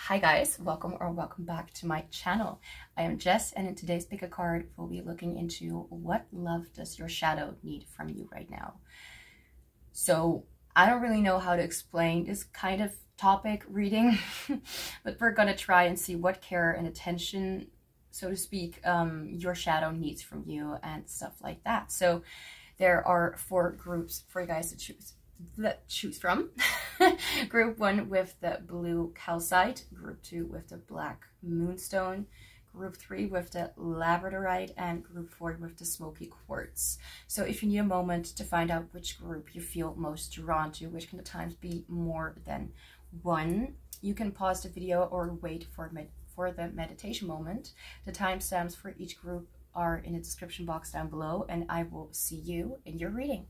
Hi guys, welcome back to my channel. I am Jess, and in today's pick a card, we'll be looking into what love does your shadow need from you right now. So I don't really know how to explain this kind of topic reading, but we're gonna try and see what care and attention, so to speak, your shadow needs from you and stuff like that. So there are 4 groups for you guys to choose from. Group 1 with the blue calcite, group 2 with the black moonstone, group 3 with the labradorite, and group 4 with the smoky quartz. So if you need a moment to find out which group you feel most drawn to, which can at times be more than one, you can pause the video or wait for the meditation moment. The timestamps for each group are in the description box down below, and I will see you in your reading.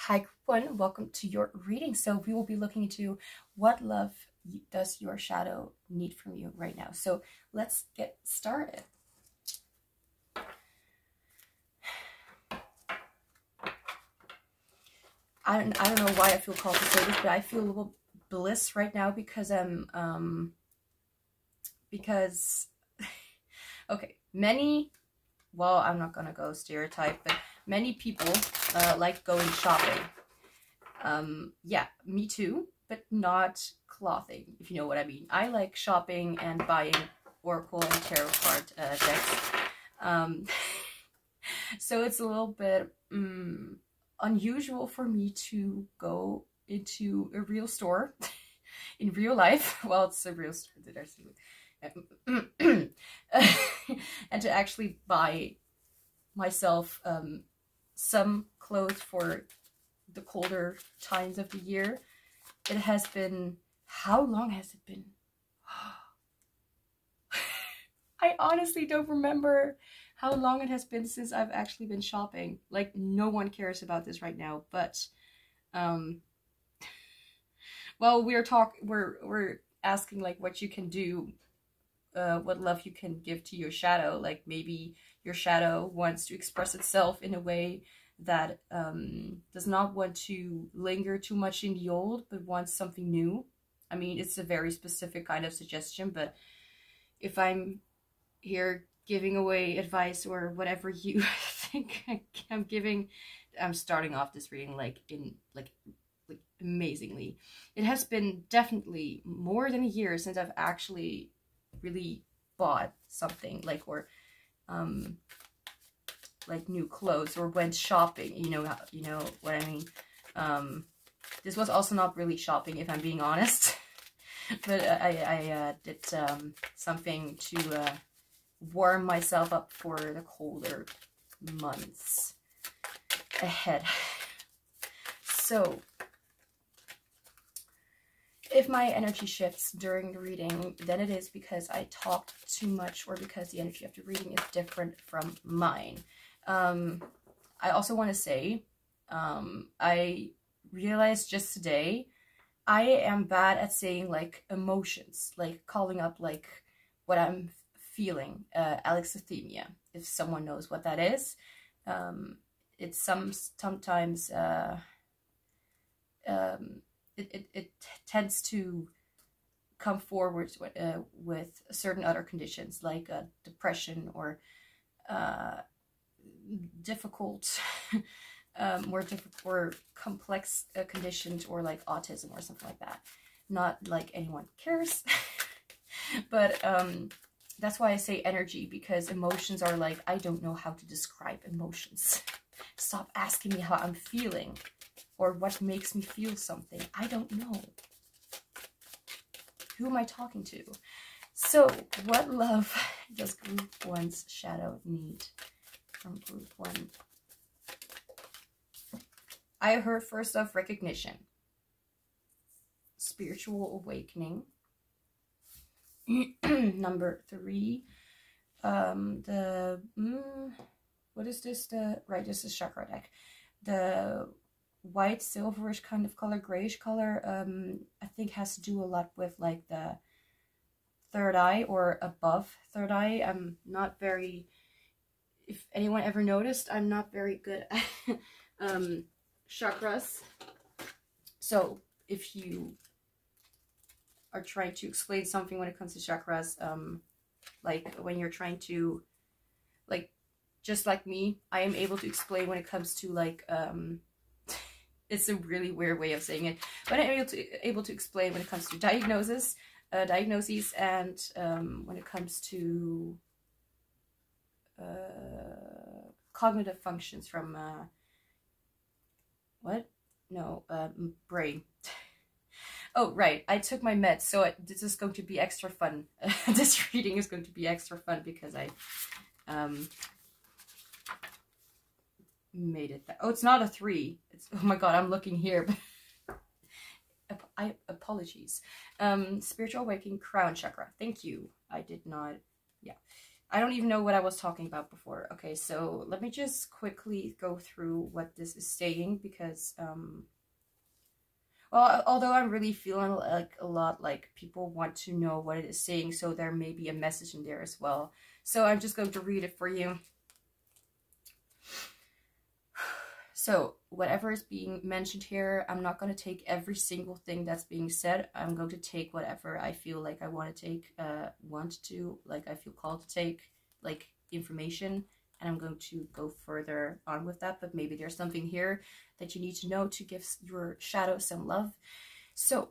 Hi everyone, welcome to your reading. So we will be looking into what love does your shadow need from you right now. So let's get started. I don't know why I feel called to say this, but I feel a little bliss right now because I'm okay, well, I'm not gonna go stereotype, but many people like going shopping. Yeah, me too, but not clothing, if you know what I mean. I like shopping and buying oracle and tarot card decks. So it's a little bit unusual for me to go into a real store in real life. Well, it's a real store that I see. And to actually buy myself some clothes for the colder times of the year. It has been, how long has it been? I honestly don't remember how long it has been since I've actually been shopping. Like, no one cares about this right now, but well, we're asking like what you can do, what love you can give to your shadow. Like maybe your shadow wants to express itself in a way that does not want to linger too much in the old, but wants something new. I mean, it's a very specific kind of suggestion, but if I'm here giving away advice or whatever you think I'm giving, I'm starting off this reading like amazingly. It has been definitely more than a year since I've actually really bought something like new clothes or went shopping. You know what I mean. This was also not really shopping, if I'm being honest. But I did something to warm myself up for the colder months ahead. So if my energy shifts during the reading, then it is because I talked too much or because the energy of the reading is different from mine. I also want to say, I realized just today, I am bad at saying like emotions, like calling up like what I'm feeling, Alexithymia, if someone knows what that is. It's sometimes it tends to come forward with certain other conditions like depression or difficult, more difficult or complex conditions, or like autism or something like that. Not like anyone cares, but that's why I say energy, because emotions are like, I don't know how to describe emotions. Stop asking me how I'm feeling or what makes me feel something. I don't know. Who am I talking to? So, what love does Group 1's shadow need from Group 1? I heard first off recognition, spiritual awakening. Number 3, what is this? This is Chakra deck. The white silverish kind of color, grayish color, I think has to do a lot with like the third eye or above third eye. I'm not very, if anyone ever noticed, I'm not very good at chakras. So if you are trying to explain something when it comes to chakras, like when you're trying to, like, just like me, I am able to explain when it comes to like, it's a really weird way of saying it, but I'm able to explain when it comes to diagnoses, and when it comes to cognitive functions from brain. Oh, right, I took my meds, so this is going to be extra fun. This reading is going to be extra fun because I made it. Oh, it's not a 3. It's, oh my god, I'm looking here. Apologies. Spiritual awakening, crown chakra. Thank you. I did not. Yeah, I don't even know what I was talking about before. Okay, so let me just quickly go through what this is saying, because well, although I'm really feeling like a lot like people want to know what it is saying, so there may be a message in there as well. So I'm just going to read it for you. So whatever is being mentioned here, I'm not going to take every single thing that's being said. I'm going to take whatever I feel like I want to take, I feel called to take, like, information, and I'm going to go further on with that. But maybe there's something here that you need to know to give your shadow some love. So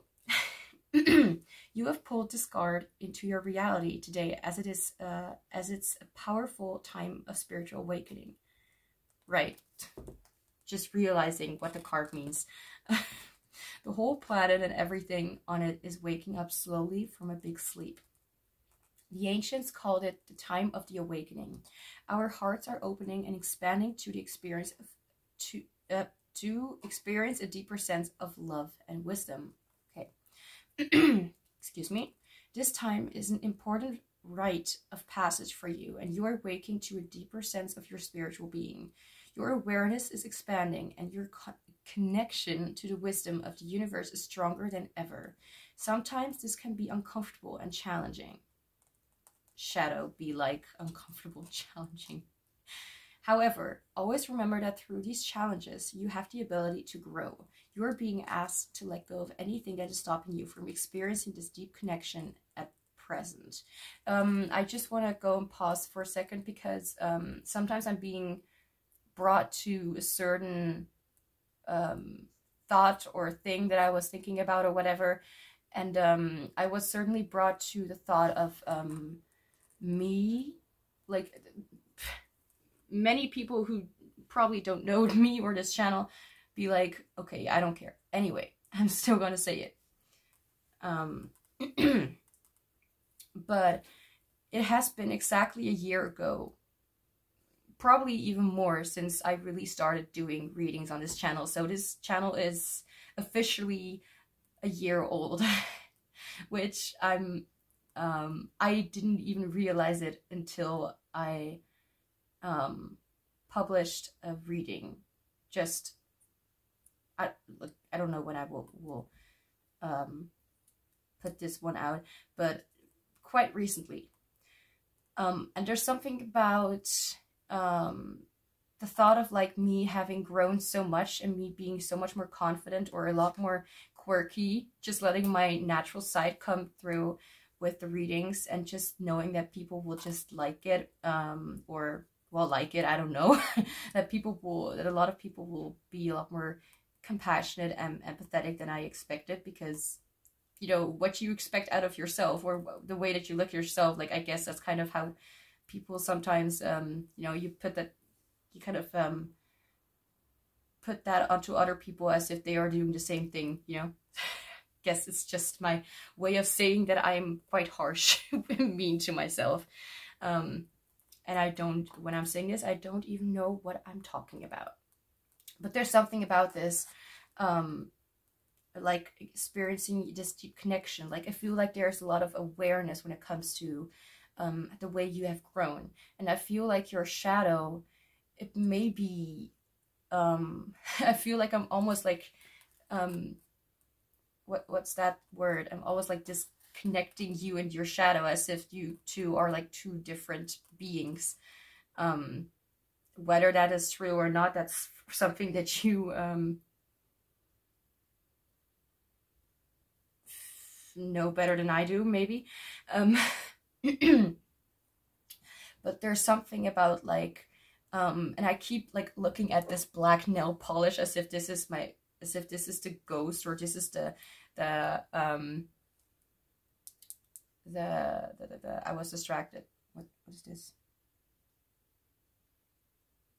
you have pulled this card into your reality today, as it's a powerful time of spiritual awakening. Right. Just realizing what the card means. The whole planet and everything on it is waking up slowly from a big sleep. The ancients called it the time of the awakening. Our hearts are opening and expanding to the experience of to experience a deeper sense of love and wisdom. Okay. Excuse me. This time is an important rite of passage for you, and you are waking to a deeper sense of your spiritual being. Your awareness is expanding, and your connection to the wisdom of the universe is stronger than ever. Sometimes this can be uncomfortable and challenging. Shadow be like uncomfortable, challenging. However, always remember that through these challenges, you have the ability to grow. You are being asked to let go of anything that is stopping you from experiencing this deep connection at present. I just want to go and pause for a second, because sometimes I'm being brought to a certain thought or thing that I was thinking about or whatever, and I was certainly brought to the thought of me, like, many people who probably don't know me or this channel be like, okay, I don't care. Anyway, I'm still gonna say it. But it has been exactly a year ago, probably even more, since I really started doing readings on this channel. So this channel is officially a year old, which I didn't even realize it until I published a reading. Just I don't know when I will put this one out, but quite recently. And there's something about the thought of, like, me having grown so much and me being so much more confident, or a lot more quirky, just letting my natural side come through with the readings, and just knowing that people will just like it, or, well, like it, I don't know, that a lot of people will be a lot more compassionate and empathetic than I expected, because, you know, what you expect out of yourself, or the way that you look at yourself, like, I guess that's kind of how people sometimes, you know, you kind of put that onto other people as if they are doing the same thing, you know. Guess it's just my way of saying that I'm quite harsh and mean to myself. And when I'm saying this, I don't even know what I'm talking about. But there's something about this, like, experiencing this deep connection. Like, I feel like there's a lot of awareness when it comes to the way you have grown. And I feel like your shadow, it may be, I feel like I'm almost like, what's that word? I'm always like disconnecting you and your shadow, as if you two are like two different beings. Whether that is true or not, that's something that you know better than I do, maybe. But there's something about, like, and I keep, like, looking at this black nail polish as if this is the ghost, or this is the I was distracted. What is this?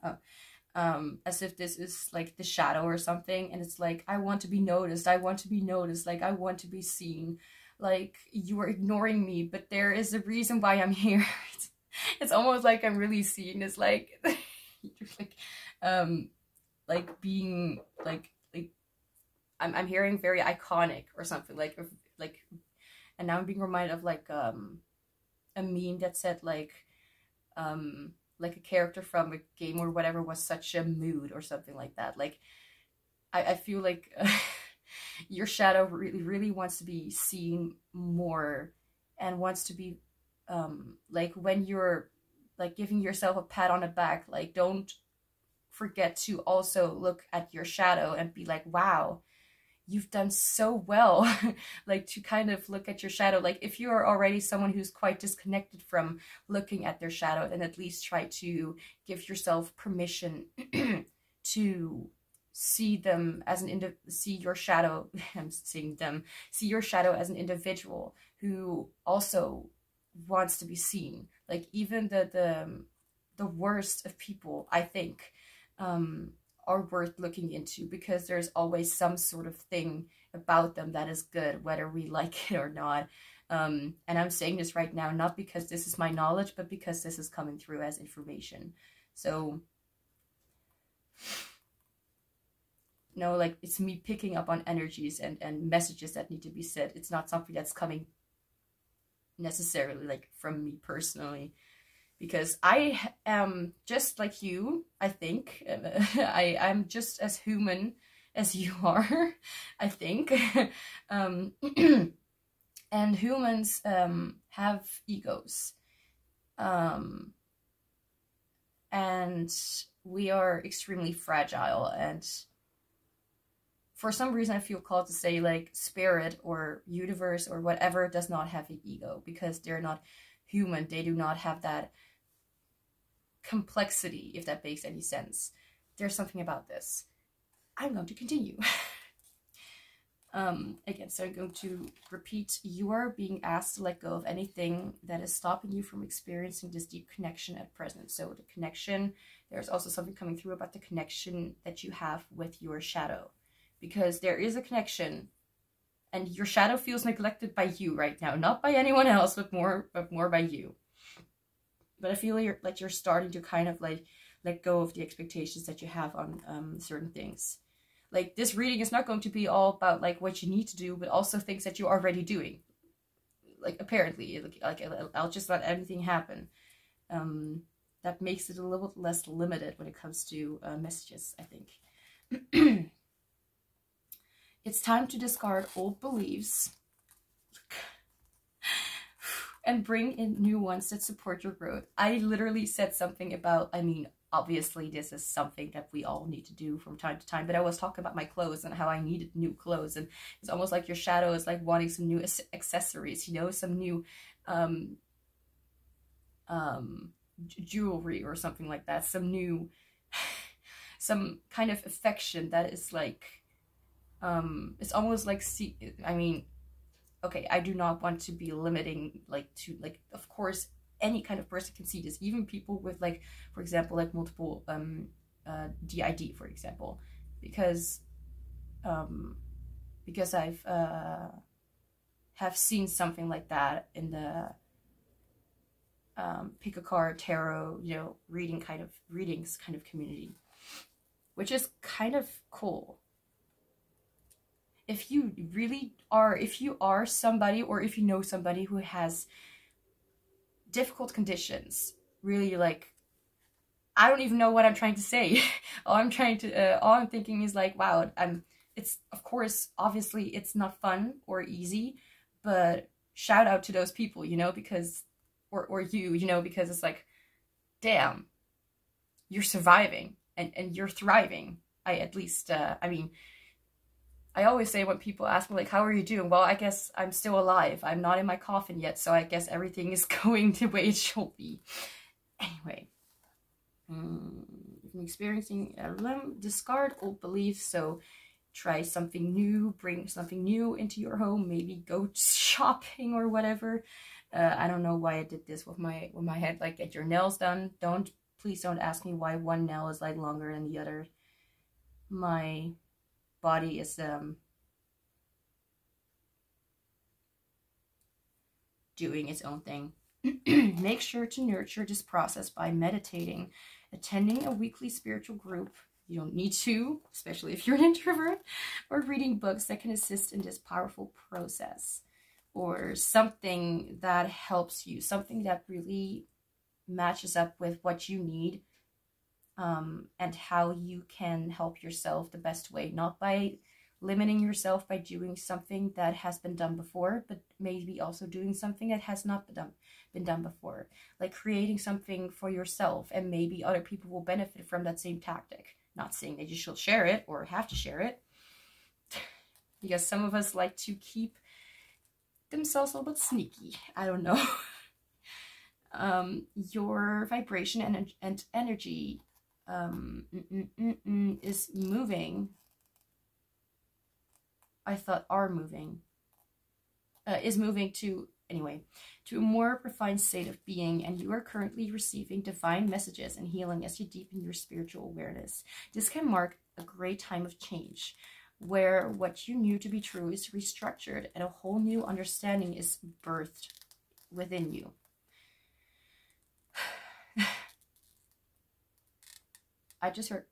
Oh, as if this is like the shadow or something, and it's like, I want to be noticed, I want to be noticed, like, I want to be seen, like, you are ignoring me, but there is a reason why I'm here. It's almost like I'm really seen as, like, like being like I'm hearing very iconic or something, like, and now I'm being reminded of, like, a meme that said, like, like a character from a game or whatever was such a mood or something like that. Like, I feel like your shadow really wants to be seen more, and wants to be, like, when you're like giving yourself a pat on the back, like, don't forget to also look at your shadow and be like, wow, you've done so well. Like, to kind of look at your shadow. Like, if you are already someone who's quite disconnected from looking at their shadow, then at least try to give yourself permission to see them as see your shadow. I'm seeing them. See your shadow as an individual who also wants to be seen. Like, even the worst of people, I think, are worth looking into, because there's always some sort of thing about them that is good, whether we like it or not. And I'm saying this right now, not because this is my knowledge, but because this is coming through as information. So, no, like, it's me picking up on energies and messages that need to be said. It's not something that's coming necessarily, like, from me personally, because I am just like you, I think. I'm just as human as you are, I think. And humans have egos. And we are extremely fragile, and for some reason I feel called to say, like, spirit or universe or whatever does not have an ego, because they're not human. They do not have that complexity, if that makes any sense. There's something about this. I'm going to continue. Again, so I'm going to repeat. You are being asked to let go of anything that is stopping you from experiencing this deep connection at present. So the connection, there's also something coming through about the connection that you have with your shadow, because there is a connection, and your shadow feels neglected by you right now, not by anyone else, but more by you. But I feel like you're starting to kind of like let go of the expectations that you have on certain things. Like, this reading is not going to be all about like what you need to do, but also things that you're already doing. Like, apparently, like I'll just let everything happen. That makes it a little bit less limited when it comes to messages, I think. It's time to discard old beliefs and bring in new ones that support your growth. I literally said something about, I mean, obviously this is something that we all need to do from time to time, but I was talking about my clothes and how I needed new clothes, and it's almost like your shadow is like wanting some new accessories, you know, some new jewelry or something like that, some new, some kind of affection that is like, it's almost like, I mean, okay, I do not want to be limiting, like, to, like, of course, any kind of person can see this, even people with, like, for example, like, multiple, DID, for example, because I've, have seen something like that in the, pickacard, tarot, you know, readings kind of community, which is kind of cool. If you really are, if you are somebody, or if you know somebody who has difficult conditions, really, like, I don't even know what I'm trying to say. all I'm thinking is like, wow, it's, of course, obviously it's not fun or easy, but shout out to those people, you know, because, or you know, because it's like, damn, you're surviving and you're thriving. I mean, I always say when people ask me, like, how are you doing? Well, I guess I'm still alive. I'm not in my coffin yet, so I guess everything is going the way it should be. Anyway, I'm experiencing discard old beliefs, so try something new, bring something new into your home, maybe go shopping or whatever. I don't know why I did this with my head. Like, get your nails done. Please don't ask me why one nail is like longer than the other. My body is doing its own thing. Make sure to nurture this process by meditating, attending a weekly spiritual group. You don't need to, especially if you're an introvert, or reading books that can assist in this powerful process, or something that helps you, something that really matches up with what you need, and how you can help yourself the best way, not by limiting yourself by doing something that has been done before, but maybe also doing something that has not been done before, like creating something for yourself, and maybe other people will benefit from that same tactic. Not saying that you should share it or have to share it, because some of us like to keep themselves a little bit sneaky. I don't know. Your vibration and energy is moving. I thought are moving. Is moving to, anyway, to a more refined state of being, and you are currently receiving divine messages and healing as you deepen your spiritual awareness. This can mark a great time of change, where what you knew to be true is restructured and a whole new understanding is birthed within you. I just heard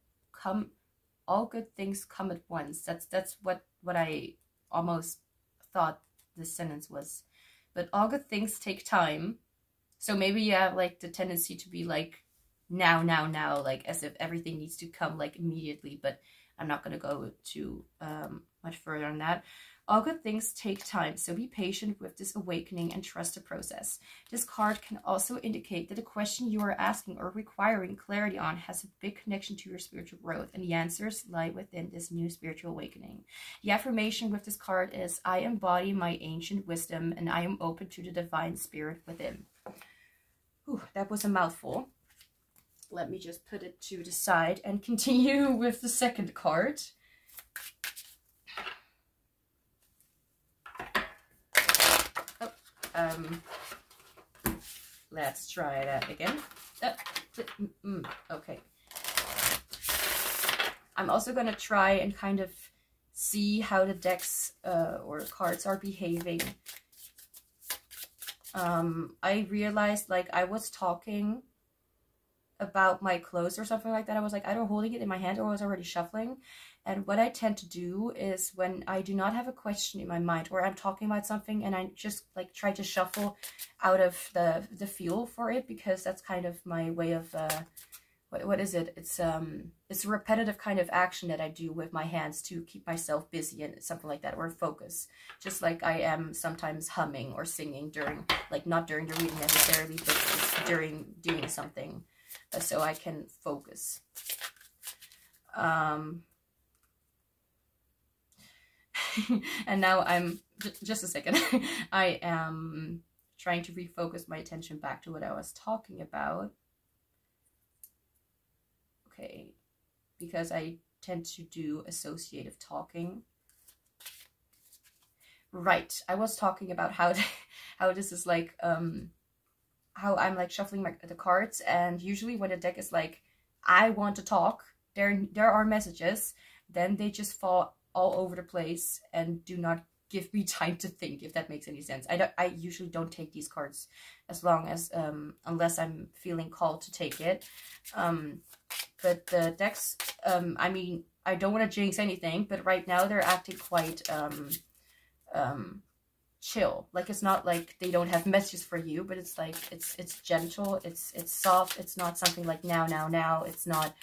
all good things come at once. That's what I almost thought this sentence was. But all good things take time. So maybe you have like the tendency to be like now, like as if everything needs to come like immediately, but I'm not going to go too much further on that. All good things take time, so be patient with this awakening and trust the process. This card can also indicate that the question you are asking or requiring clarity on has a big connection to your spiritual growth, and the answers lie within this new spiritual awakening. The affirmation with this card is, I embody my ancient wisdom and I am open to the divine spirit within. Whew, that was a mouthful. Let me just put it to the side and continue with the second card. Let's try that again. Okay. I'm also going to try and kind of see how the decks or cards are behaving. I realized like I was talking about my clothes or something like that. I was like either holding it in my hand or I was already shuffling. And what I tend to do is when I do not have a question in my mind or I'm talking about something and I just like try to shuffle out of the feel for it, because that's kind of my way of what is it? It's a repetitive kind of action that I do with my hands to keep myself busy and something like that, or focus. Just like I am sometimes humming or singing during, like not during the reading necessarily, but during doing something, so I can focus. And now I'm, just a second, I am trying to refocus my attention back to what I was talking about. Okay, because I tend to do associative talking. Right, I was talking about how this is like, how I'm like shuffling the cards, and usually when the deck is like, I want to talk, there are messages, then they just fall all over the place and do not give me time to think, if that makes any sense. I usually don't take these cards as long as unless I'm feeling called to take it. But the decks, I mean, I don't want to jinx anything, but right now they're acting quite chill. Like, it's not like they don't have messages for you, but it's like it's gentle, it's soft, it's not something like now, it's not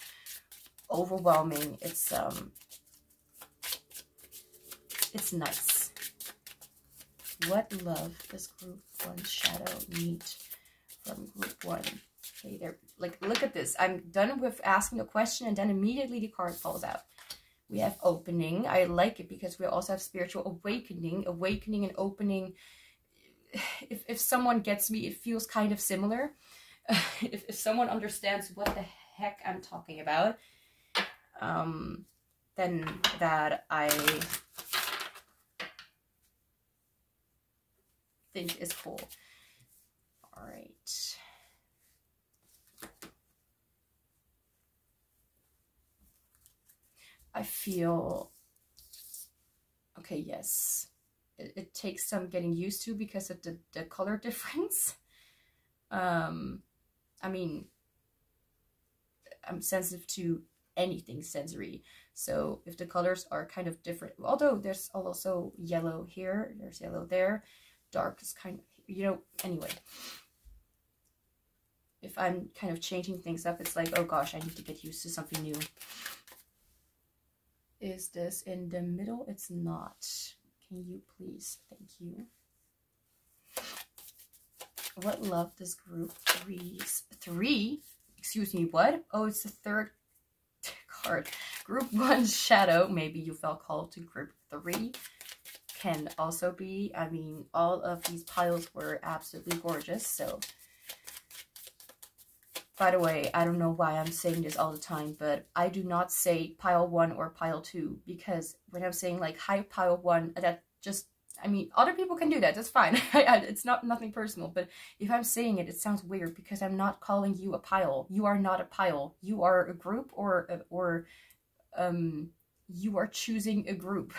overwhelming, it's nice. What love does group 1 shadow need from group 1? Okay, there, like, look at this. I'm done with asking a question and then immediately the card falls out. We have opening. I like it because we also have spiritual awakening. Awakening and opening. If someone gets me, it feels kind of similar. If someone understands what the heck I'm talking about, then that I think is cool. All right. I feel, okay, yes, it takes some getting used to because of the color difference. I mean, I'm sensitive to anything sensory, so if the colors are kind of different, although there's also yellow here, there's yellow there, dark is kind of, you know, anyway. if I'm kind of changing things up, it's like, oh gosh, I need to get used to something new. Is this in the middle? It's not. Can you please? Thank you. What love does group three? Excuse me, what? Oh, it's the third card. Group 1 shadow. Maybe you felt called to group 3. Can also be. I mean, all of these piles were absolutely gorgeous. So, by the way, I don't know why I'm saying this all the time, but I do not say pile 1 or pile 2, because when I'm saying like hi pile 1, that just, I mean, other people can do that. That's fine. It's nothing personal. But if I'm saying it, it sounds weird because I'm not calling you a pile. You are not a pile. You are a group, or you are choosing a group.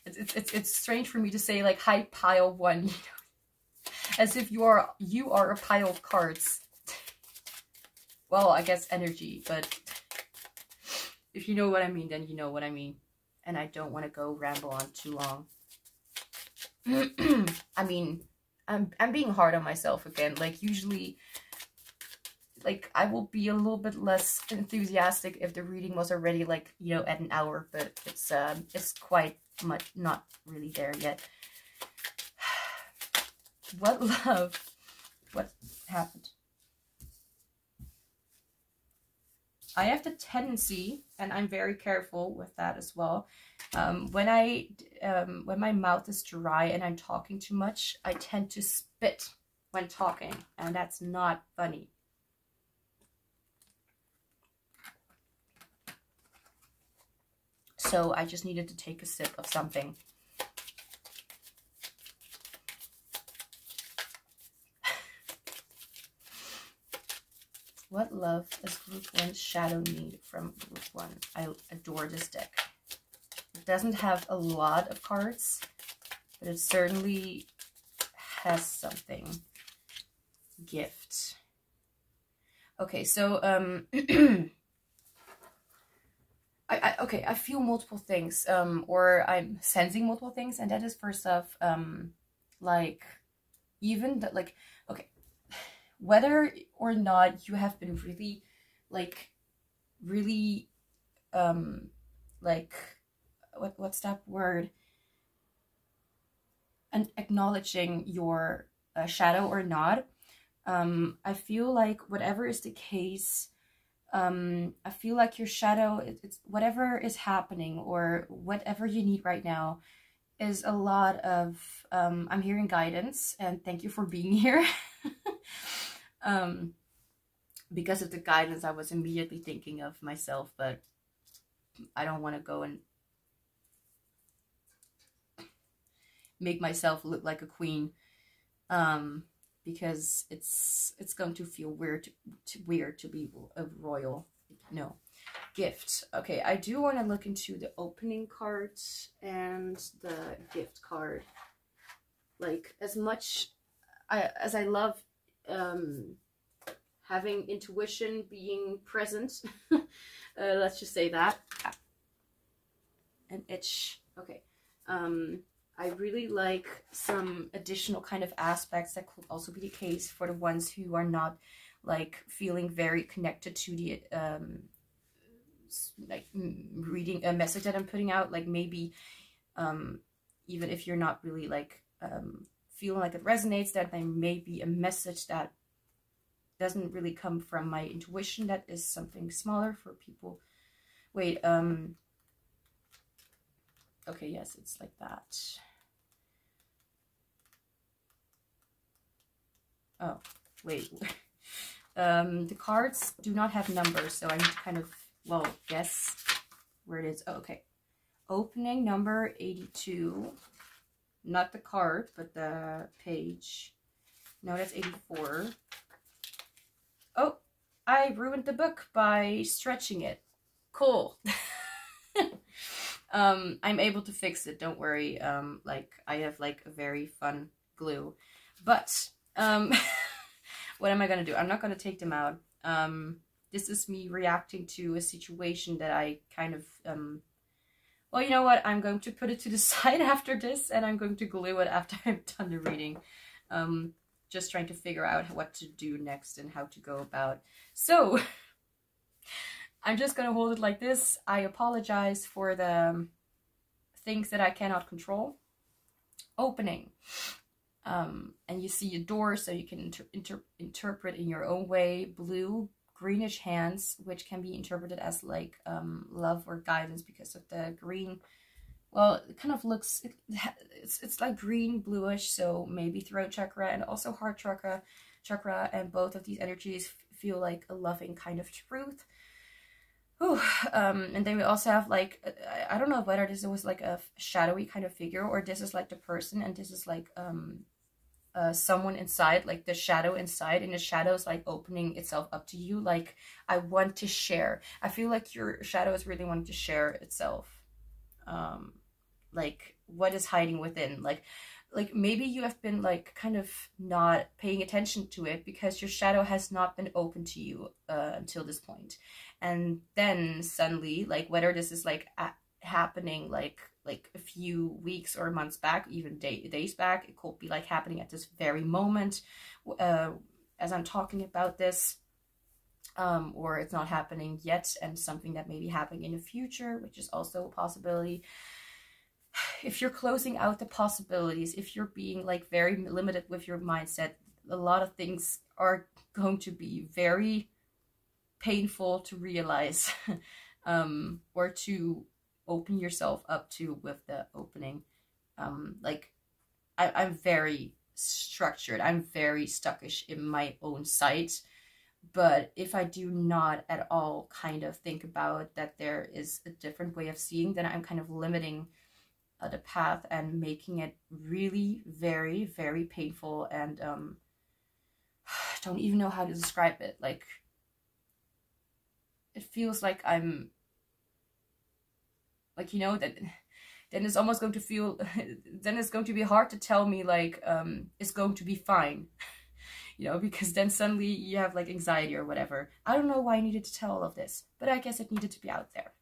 It's strange for me to say like hi pile 1, you know, as if you are a pile of cards. Well, I guess energy, but if you know what I mean, then you know what I mean. And I don't want to go ramble on too long. I mean, I'm being hard on myself again. Like, usually, like, I will be a little bit less enthusiastic if the reading was already, like, you know, at an hour, but it's quite much not really there yet. What love? What happened? I have the tendency, and I'm very careful with that as well, when my mouth is dry and I'm talking too much, I tend to spit when talking, and that's not funny. So I just needed to take a sip of something. What love does group 1 shadow need from group 1? I adore this deck. It doesn't have a lot of cards, but it certainly has something. Gift. Okay, so I feel multiple things, or I'm sensing multiple things, and that is first off, like, even that, like, okay, whether or not you have been really, like, like, what's that word? And acknowledging your shadow or not, I feel like whatever is the case, I feel like your shadow, it's whatever is happening or whatever you need right now is a lot of, I'm hearing guidance, and thank you for being here. Because of the guidance, I was immediately thinking of myself, but I don't want to go and make myself look like a queen, because it's going to feel weird to be a royal. No. Gift. Okay, I do want to look into the opening cards and the gift card. Like, as much as I love having intuition being present, let's just say that. An itch. Okay. I really like some additional kind of aspects that could also be the case for the ones who are not, like, feeling very connected to the like reading a message that I'm putting out. Like, maybe even if you're not really, like, feeling like it resonates, that there may be a message that doesn't really come from my intuition, that is something smaller for people. Wait, okay, yes, it's like that. Oh, wait. The cards do not have numbers, so I need to kind of, well, guess where it is. Oh, okay. Opening number 82. Not the card, but the page. No, that's 84. Oh, I ruined the book by stretching it. Cool. I'm able to fix it, don't worry. Like, I have, like, a very fun glue. But, what am I gonna do? I'm not gonna take them out. This is me reacting to a situation that I kind of, well, you know what? I'm going to put it to the side after this, and I'm going to glue it after I've done the reading. just trying to figure out what to do next and how to go about. So I'm just gonna hold it like this. I apologize for the things that I cannot control. Opening. And you see a door, so you can interpret in your own way. Blue, greenish hands, which can be interpreted as like love or guidance because of the green. Well, it kind of looks, it's like green, bluish, so maybe throat chakra and also heart chakra, and both of these energies feel like a loving kind of truth. Ooh, and then we also have like, I don't know whether this was like a shadowy kind of figure, or this is like the person, and this is like someone inside, like the shadow inside, and the shadow is like opening itself up to you, like I want to share. I feel like your shadow is really wanting to share itself, like what is hiding within, like maybe you have been like kind of not paying attention to it because your shadow has not been open to you until this point. And then suddenly, like whether this is like happening like a few weeks or months back, even days back, it could be like happening at this very moment as I'm talking about this, or it's not happening yet and something that may be happening in the future, which is also a possibility. If you're closing out the possibilities, if you're being like very limited with your mindset, a lot of things are going to be very painful to realize or to open yourself up to with the opening. Like I'm very structured, I'm very stuckish in my own sight, but if I do not at all kind of think about that there is a different way of seeing, then I'm kind of limiting the path and making it really very, very painful. And don't even know how to describe it. Like it feels like I'm like, you know, that then it's almost going to feel then it's going to be hard to tell me like it's going to be fine. You know, because then suddenly you have like anxiety or whatever. I don't know why I needed to tell all of this, but I guess it needed to be out there.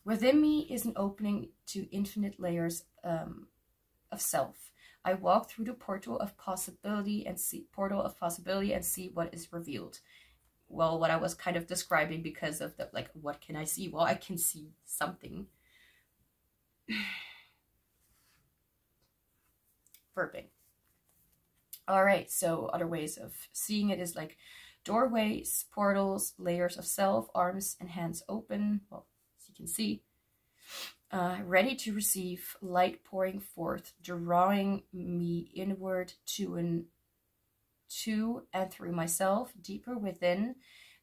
Within me is an opening to infinite layers of self. I walk through the portal of possibility and see what is revealed. Well, what I was kind of describing because of the, like, what can I see? Well, I can see something. Burping. All right, so other ways of seeing it is like doorways, portals, layers of self, arms and hands open. Well, as you can see, ready to receive, light pouring forth, drawing me inward to and through myself, deeper within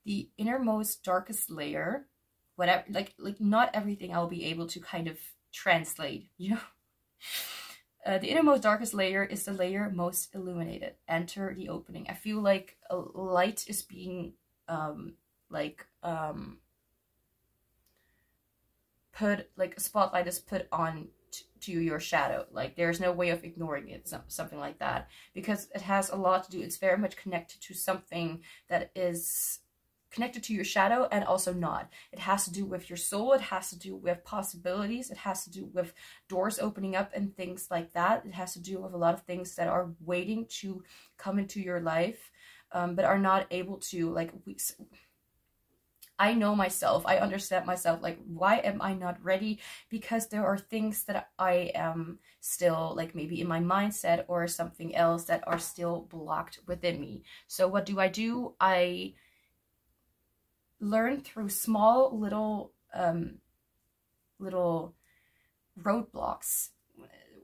the innermost darkest layer. Whatever, like not everything I'll be able to kind of translate, you know. The innermost darkest layer is the layer most illuminated. Enter the opening. I feel like a light is being put, like a spotlight is put on to your shadow. Like there's no way of ignoring it, something like that, because it has a lot to do. It's very much connected to something that is connected to your shadow and also not. It has to do with your soul. It has to do with possibilities. It has to do with doors opening up and things like that. It has to do with a lot of things that are waiting to come into your life, but are not able to, like, I know myself, I understand myself, like, why am I not ready? Because there are things that I am still, like, maybe in my mindset or something else that are still blocked within me. So what do? I learn through small little roadblocks,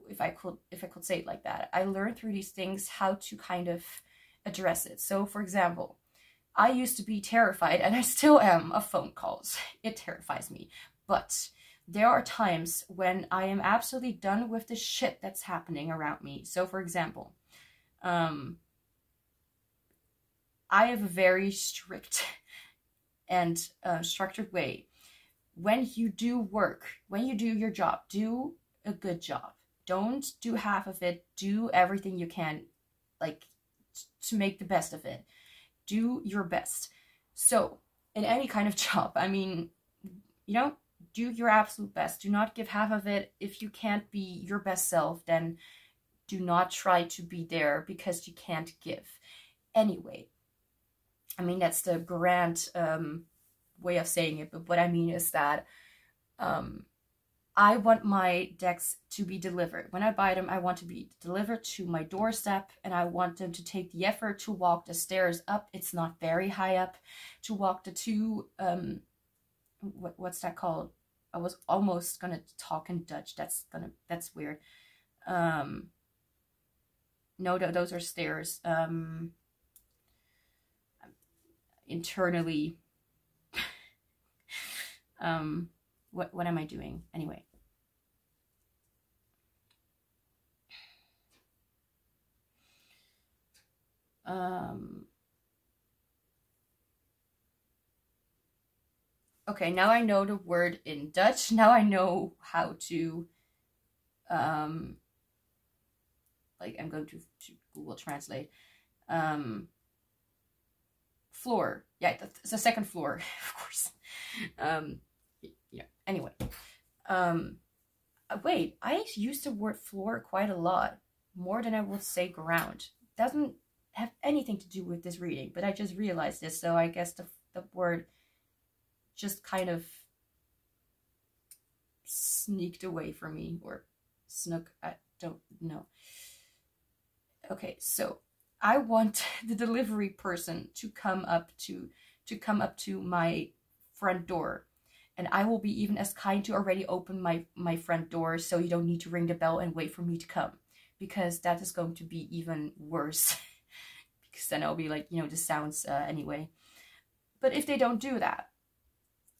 if I could say it like that. I learn through these things how to kind of address it. So for example, I used to be terrified, and I still am, of phone calls. It terrifies me. But there are times when I am absolutely done with the shit that's happening around me. So for example, I have a very strict and structured way. When you do work, when you do your job, do a good job. Don't do half of it. Do everything you can, like, to make the best of it. Do your best. So in any kind of job, I mean, you know, do your absolute best. Do not give half of it. If you can't be your best self, then do not try to be there because you can't give. Anyway, I mean, that's the grand way of saying it, but what I mean is that I want my decks to be delivered. When I buy them, I want to be delivered to my doorstep, and I want them to take the effort to walk the stairs up. It's not very high up. To walk the two, what's that called? I was almost gonna talk in Dutch. That's weird. No, those are stairs. Internally, what am I doing anyway? Okay, now I know the word in Dutch. Now I know how to, like, I'm going to Google Translate. Floor. Yeah, it's the second floor, of course. Yeah, anyway. Wait, I use the word floor quite a lot. More than I would say ground. Doesn't have anything to do with this reading, but I just realized this, so I guess the word just kind of sneaked away from me, or snuck, I don't know. Okay, so I want the delivery person to come up to my front door, and I will be even as kind to already open my front door, so you don't need to ring the bell and wait for me to come, because that is going to be even worse. Because then I'll be like, you know, the sounds anyway. But if they don't do that,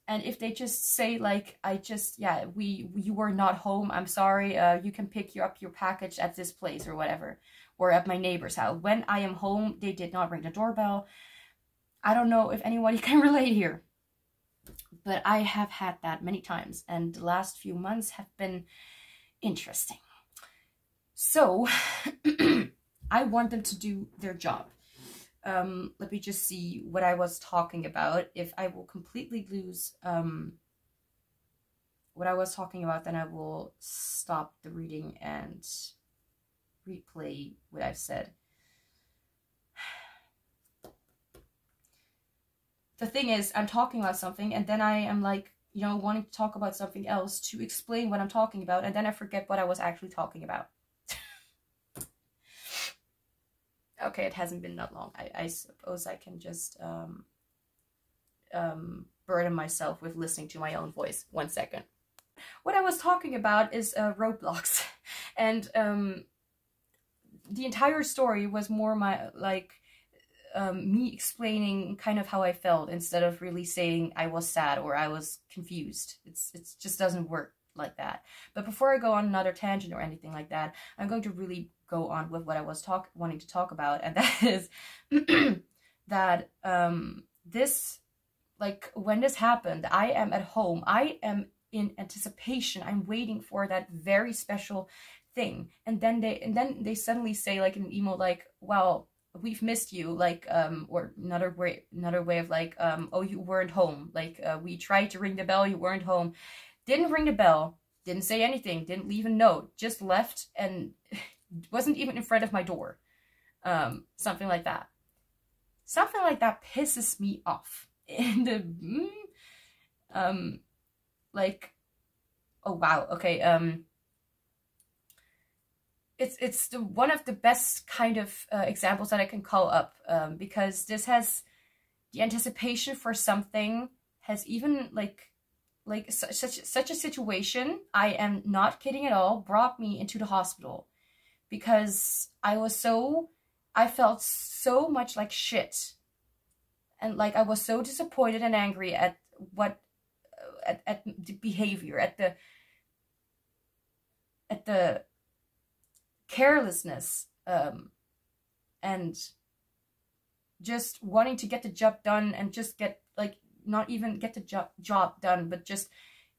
and if they just say like, you were not home, I'm sorry, you can pick up your package at this place or whatever, or at my neighbor's house. When I am home, they did not ring the doorbell. I don't know if anybody can relate here, but I have had that many times, and the last few months have been interesting. So I want them to do their job. Let me just see what I was talking about. If I will completely lose what I was talking about, then I will stop the reading and replay what I've said. The thing is, I'm talking about something, and then I am like, you know, wanting to talk about something else to explain what I'm talking about, and then I forget what I was actually talking about. Okay, it hasn't been that long. I suppose I can just burden myself with listening to my own voice. 1 second. What I was talking about is roadblocks, and the entire story was more my me explaining kind of how I felt, instead of really saying I was sad or I was confused. It just doesn't work like that. But before I go on another tangent or anything like that, I'm going to really go on with what I was wanting to talk about, and that is that this, like, when this happened, I am at home, I am in anticipation, I'm waiting for that very special thing, and then they suddenly say, like, in an email, like, well, we've missed you, like, or another way of like, oh, you weren't home, like, we tried to ring the bell, you weren't home. Didn't ring the bell, didn't say anything, didn't leave a note, just left, and wasn't even in front of my door. Something like that. Something like that pisses me off. And like, oh wow, okay, it's one of the best kind of examples that I can call up, because this has, the anticipation for something has even like such a situation, I am not kidding at all, brought me into the hospital, because I felt so much like shit, and like I was so disappointed and angry at what at the behavior, at the carelessness, and just wanting to get the job done, and just get, like, not even get the job done, but just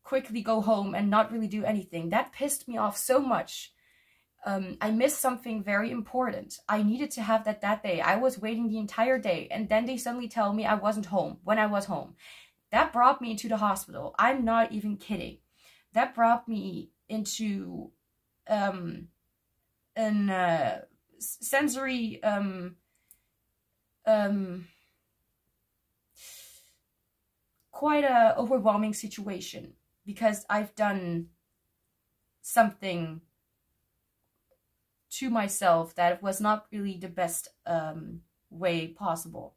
quickly go home and not really do anything. That pissed me off so much. I missed something very important. I needed to have that day. I was waiting the entire day, and then they suddenly tell me I wasn't home when I was home. That brought me into the hospital. I'm not even kidding. That brought me into sensory quite a overwhelming situation, because I've done something to myself that was not really the best way possible.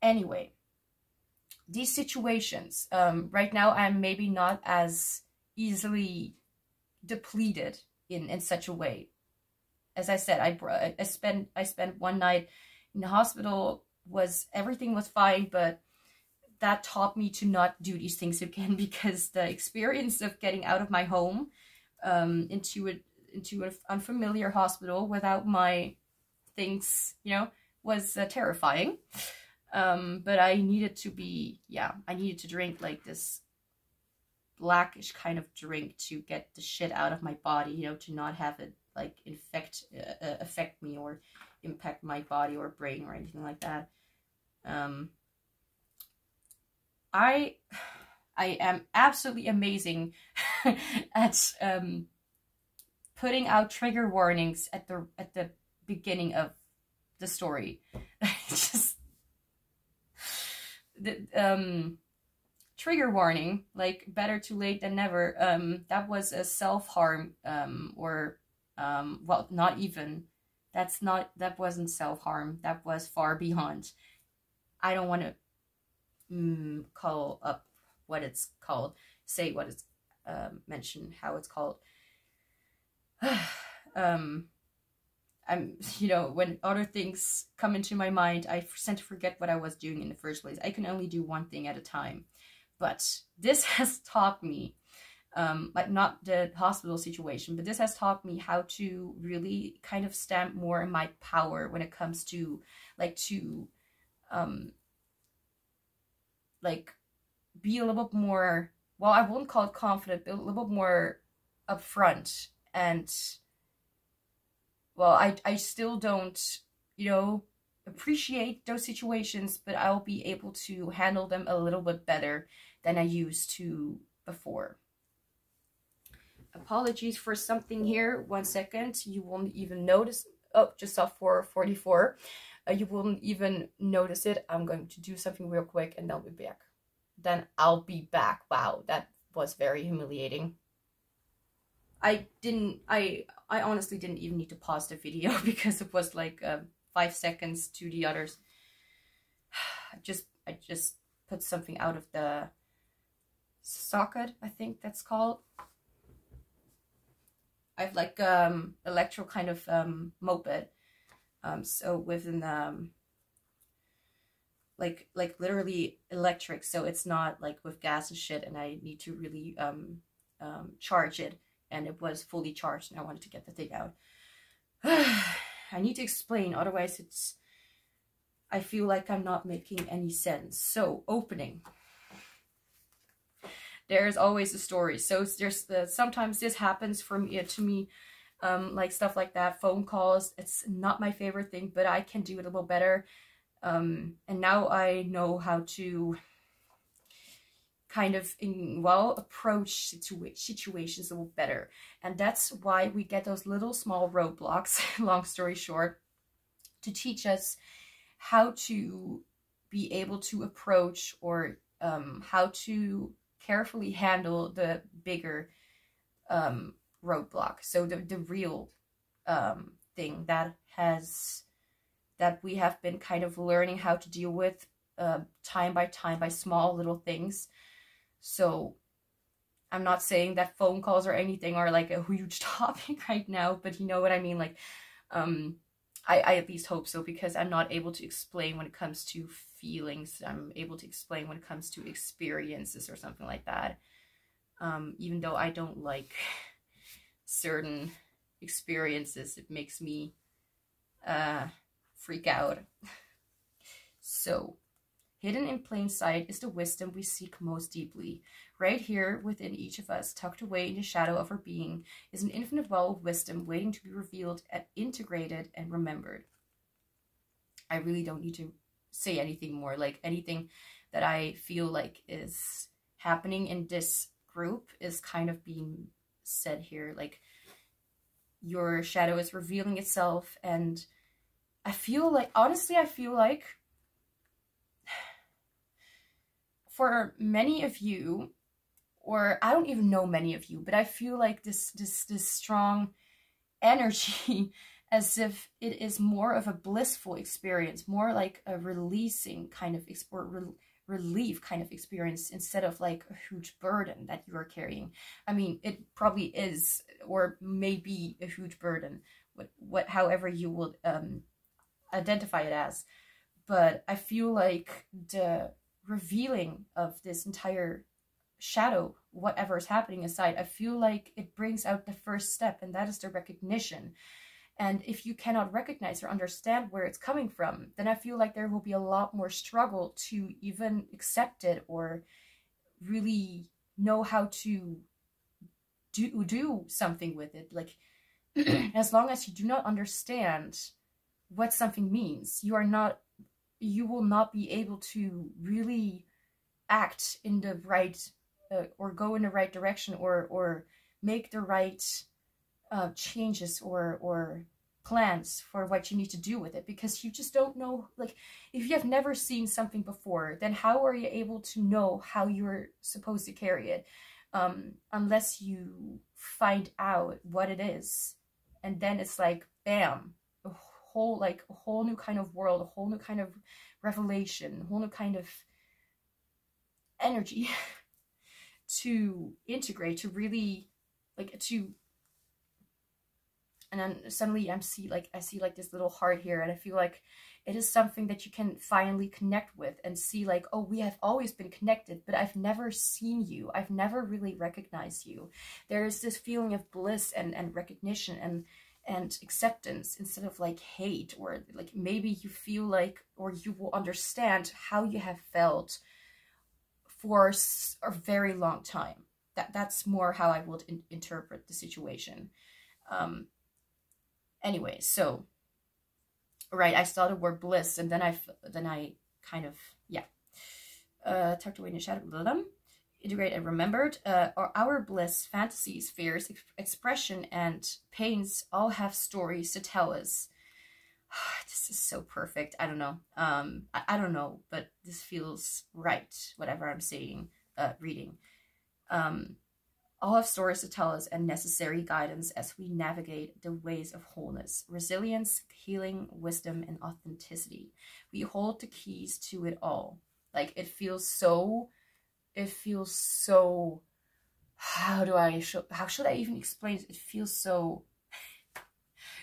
Anyway, these situations, right now I'm maybe not as easily depleted in such a way. As I said, I spent one night in the hospital. Everything was fine, but that taught me to not do these things again, because the experience of getting out of my home into an unfamiliar hospital without my things, you know, was terrifying. But I needed to drink like this blackish kind of drink to get the shit out of my body, you know, to not have it like affect me or impact my body or brain or anything like that. I am absolutely amazing at putting out trigger warnings at the beginning of the story. Just the trigger warning, like better too late than never. That was a self-harm, or well, not even. That wasn't self-harm. That was far beyond. I don't want to call up what it's called, say what it's mention how it's called. I'm, you know, when other things come into my mind, I tend to forget what I was doing in the first place. I can only do one thing at a time. But this has taught me, like not the hospital situation, but this has taught me how to really kind of stand more in my power when it comes to like be a little bit more, well, I won't call it confident, but a little bit more upfront. And well, I still don't, you know, appreciate those situations, but I'll be able to handle them a little bit better than I used to before. Apologies for something here. 1 second. You won't even notice. Oh, just saw 444. You won't even notice it. I'm going to do something real quick and I'll be back. Then I'll be back. Wow, that was very humiliating. I honestly didn't even need to pause the video because it was like 5 seconds to the others. I just put something out of the socket, I think that's called. I have like electro kind of moped. So within like literally electric, so it's not like with gas and shit, and I need to really charge it, and it was fully charged and I wanted to get the thing out. I need to explain, otherwise I feel like I'm not making any sense. So opening, there's always a story. So there's sometimes this happens to me, like stuff like that, phone calls. It's not my favorite thing, but I can do it a little better. And now I know how to kind of approach situations a little better. And that's why we get those little small roadblocks, long story short, to teach us how to be able to approach or how to carefully handle the bigger roadblock. So the real thing that we have been kind of learning how to deal with time by time by small little things. So I'm not saying that phone calls or anything are like a huge topic right now, but you know what I mean? Like, I at least hope so, because I'm not able to explain when it comes to feelings. I'm able to explain when it comes to experiences or something like that. Even though I don't like certain experiences, it makes me freak out. So, hidden in plain sight is the wisdom we seek most deeply. Right here within each of us, tucked away in the shadow of our being, is an infinite well of wisdom waiting to be revealed, and integrated, and remembered. I really don't need to say anything more. Like, anything that I feel like is happening in this group is kind of being said here. Like, your shadow is revealing itself. And I feel like, honestly, I feel like for many of you, or I don't even know many of you, but I feel like this strong energy as if it is more of a blissful experience, more like a releasing kind of relief kind of experience, instead of like a huge burden that you are carrying. I mean, it probably is, or maybe a huge burden, however you will identify it as. But I feel like the revealing of this entire shadow, whatever is happening inside, I feel like it brings out the first step, and that is the recognition. And if you cannot recognize or understand where it's coming from, then I feel like there will be a lot more struggle to even accept it or really know how to do something with it. Like, as long as you do not understand what something means, you will not be able to really act in the right or go in the right direction, or make the right changes or plans for what you need to do with it, because you just don't know. Like, if you have never seen something before, then how are you able to know how you're supposed to carry it, unless you find out what it is. And then it's like, bam, a whole new kind of world, a whole new kind of revelation, a whole new kind of energy to integrate, to really like to. And then suddenly I see like this little heart here, and I feel like it is something that you can finally connect with and see like, oh, we have always been connected, but I've never seen you. I've never really recognized you. There is this feeling of bliss and recognition and acceptance, instead of like hate, or like maybe you feel like, or you will understand how you have felt for a very long time. That's more how I would interpret the situation. Anyway, so right, I saw the word bliss, and then I kind of, yeah, tucked away in the shadow, integrate and remembered. Our bliss, fantasies, fears, expression, and pains all have stories to tell us. This is so perfect. I don't know. I don't know, but this feels right, whatever I'm saying, reading. All have stories to tell us and necessary guidance as we navigate the ways of wholeness, resilience, healing, wisdom, and authenticity. We hold the keys to it all. Like, it feels so, how should I even explain it? It feels so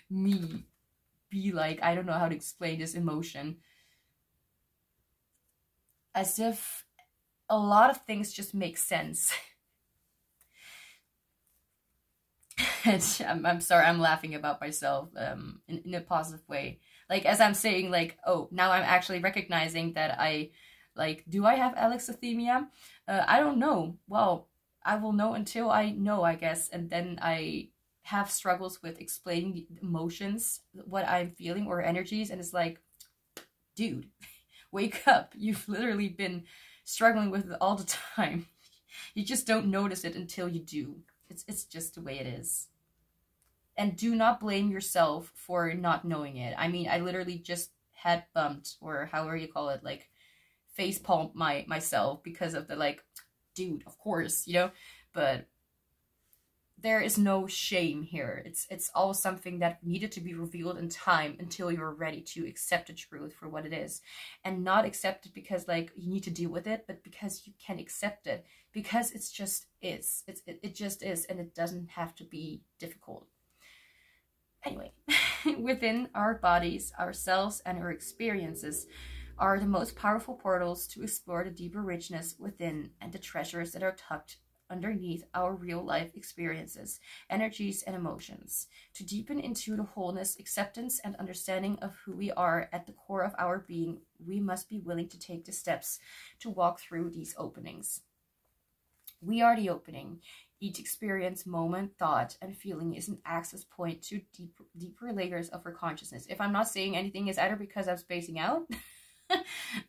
me. Be like, I don't know how to explain this emotion. As if a lot of things just make sense. I'm sorry, I'm laughing about myself in a positive way. Like, as I'm saying, like, oh, now I'm actually recognizing that do I have Alexithymia? I don't know. Well, I will know until I know, I guess. And then I have struggles with explaining emotions, what I'm feeling, or energies. And it's like, dude, wake up. You've literally been struggling with it all the time. You just don't notice it until you do. It's just the way it is. And do not blame yourself for not knowing it. I mean, I literally just head bumped, or however you call it, like face palmed myself because of the, like, dude, of course, you know. But there is no shame here. It's all something that needed to be revealed in time until you're ready to accept the truth for what it is. And not accept it because, like, you need to deal with it, but because you can accept it. Because it's just is. It just is, and it doesn't have to be difficult. Anyway, within our bodies, ourselves, and our experiences are the most powerful portals to explore the deeper richness within and the treasures that are tucked underneath our real-life experiences, energies, and emotions. To deepen into the wholeness, acceptance, and understanding of who we are at the core of our being, we must be willing to take the steps to walk through these openings. We are the opening. Each experience, moment, thought, and feeling is an access point to deeper layers of our consciousness. If I'm not saying anything, it's either because I'm spacing out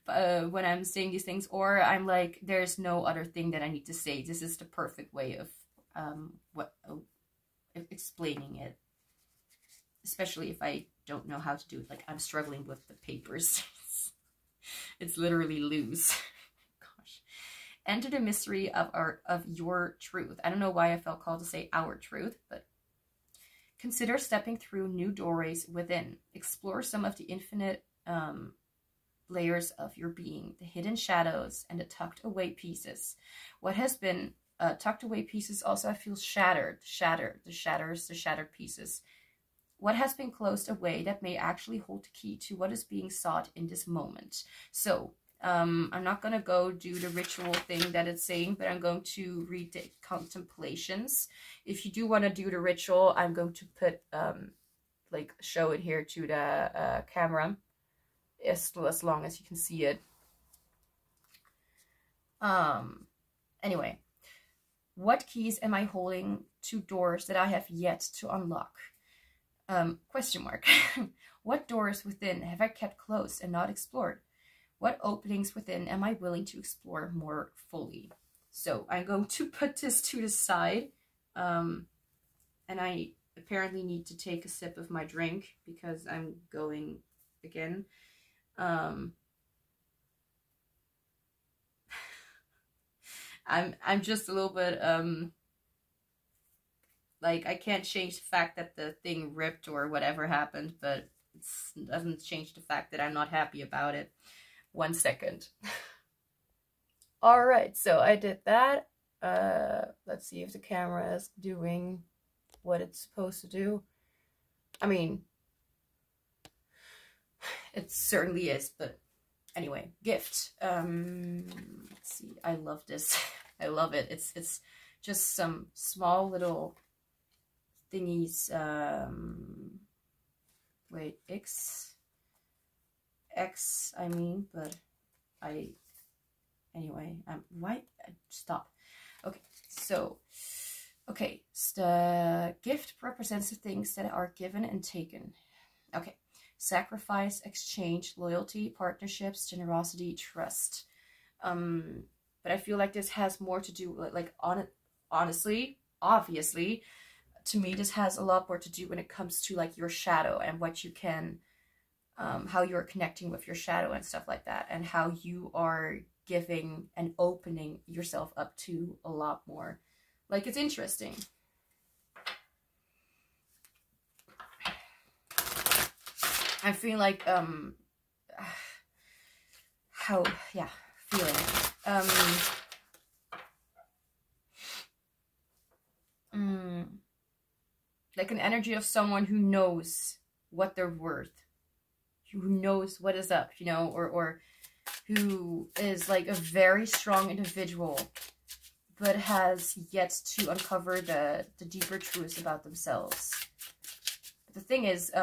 when I'm saying these things, or I'm like, there's no other thing that I need to say. This is the perfect way of explaining it. especially if I don't know how to do it. Like, I'm struggling with the papers. It's literally loose. Gosh. Enter the mystery of your truth. I don't know why I felt called to say our truth, but consider stepping through new doorways within. Explore some of the infinite layers of your being, the hidden shadows and the tucked away pieces. What has been tucked away pieces also I feel shattered, the shattered pieces. What has been closed away that may actually hold the key to what is being sought in this moment. So I'm not going to go do the ritual thing that it's saying, but I'm going to read the contemplations. If you do want to do the ritual, I'm going to put, like, show it here to the camera, as long as you can see it. Anyway, what keys am I holding to doors that I have yet to unlock? Question mark. What doors within have I kept closed and not explored? What openings within am I willing to explore more fully? So I'm going to put this to the side. And I apparently need to take a sip of my drink because I'm going again. I'm just a little bit like, I can't change the fact that the thing ripped or whatever happened, but it doesn't change the fact that I'm not happy about it. 1 second. All right, so I did that. Let's see if the camera is doing what it's supposed to do. I mean, it certainly is, but anyway, gift. Let's see. I love this. I love it. It's just some small little thingies. Wait, X, I mean, but anyway, why, stop. Okay, so the gift represents the things that are given and taken. Okay, sacrifice, exchange, loyalty, partnerships, generosity, trust. But I feel like this has more to do with, like, honestly, obviously, to me, this has a lot more to do when it comes to, like, your shadow and what you can, how you're connecting with your shadow and stuff like that, and how you are giving and opening yourself up to a lot more. Like, it's interesting. I feel like, feeling. Like an energy of someone who knows what they're worth, who knows what is up, you know, or who is like a very strong individual, but has yet to uncover the deeper truths about themselves. The thing is,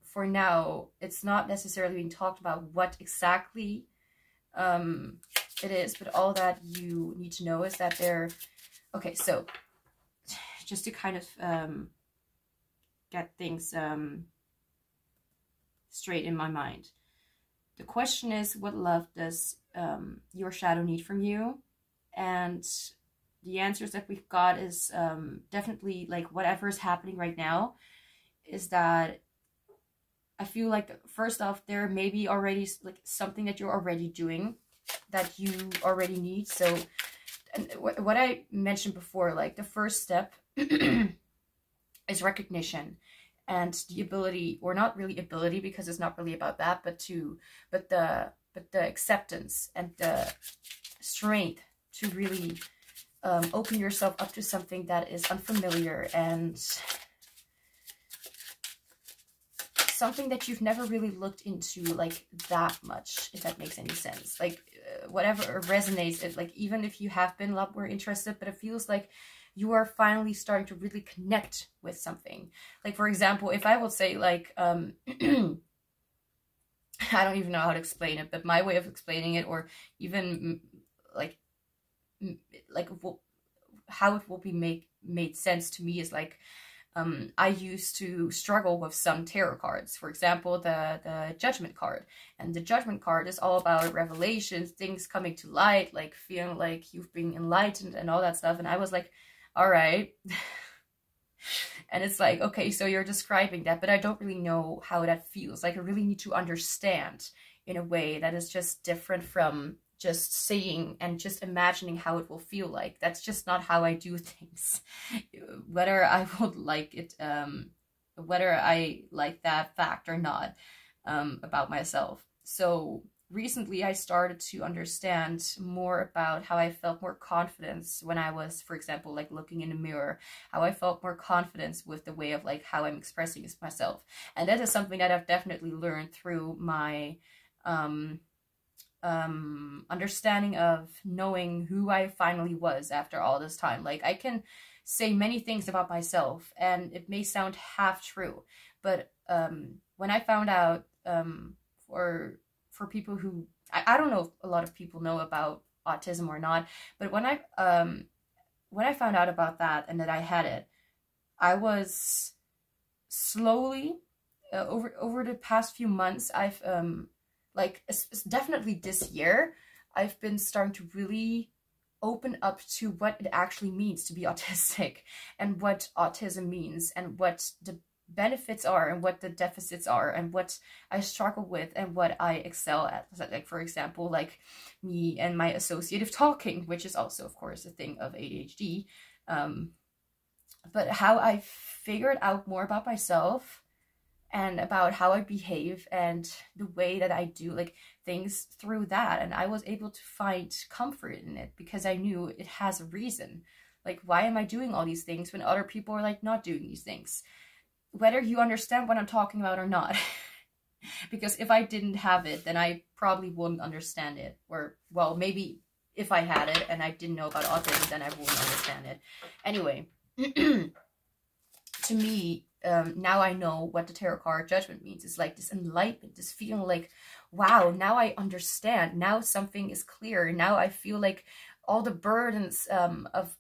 for now, it's not necessarily being talked about what exactly it is, but all that you need to know is that they're, okay, so just to kind of get things straight in my mind. The question is, what love does your shadow need from you? And the answers that we've got is definitely, like, whatever is happening right now is that I feel like, first off, there may be already, like, something that you're already doing that you already need. So, and what I mentioned before, like, the first step is recognition and the ability, or not really ability, because it's not really about that, but the acceptance and the strength to really open yourself up to something that is unfamiliar and something that you've never really looked into, like, that much, if that makes any sense. Like, whatever resonates, like, even if you have been a lot more interested, but it feels like you are finally starting to really connect with something. Like, for example, if I would say, like, I don't even know how to explain it, but my way of explaining it, or even like how it will be made sense to me, is like, I used to struggle with some tarot cards. For example, the Judgment card. And the Judgment card is all about revelations, things coming to light, like feeling like you've been enlightened and all that stuff. And I was like, all right. And it's like, okay, so you're describing that, but I don't really know how that feels. Like I really need to understand in a way that is just different from just saying and just imagining how it will feel like. That's just not how I do things. Whether I would like it, whether I like that fact or not, about myself. So recently I started to understand more about how I felt more confidence when I was, for example, like looking in the mirror, how I felt more confidence with the way of like how I'm expressing myself. And that is something that I've definitely learned through my understanding of knowing who I finally was after all this time. Like I can say many things about myself and it may sound half true, but when I found out, for people who, I don't know if a lot of people know about autism or not, but when I found out about that and that I had it, I was slowly, over the past few months, I've, like, definitely this year, I've been starting to really open up to what it actually means to be autistic and what autism means and what the benefits are and what the deficits are and what I struggle with and what I excel at. Like, for example, like me and my associative talking, which is also, of course, a thing of ADHD. But how I figured out more about myself and about how I behave and the way that I do like things through that. And I was able to find comfort in it because I knew it has a reason. Like, why am I doing all these things when other people are like not doing these things? Whether you understand what I'm talking about or not. Because if I didn't have it, then I probably wouldn't understand it. Or, well, maybe if I had it and I didn't know about autism, then I wouldn't understand it. Anyway, to me, now I know what the tarot card judgment means. It's like this enlightenment, this feeling like, wow, now I understand. Now something is clear. Now I feel like all the burdens of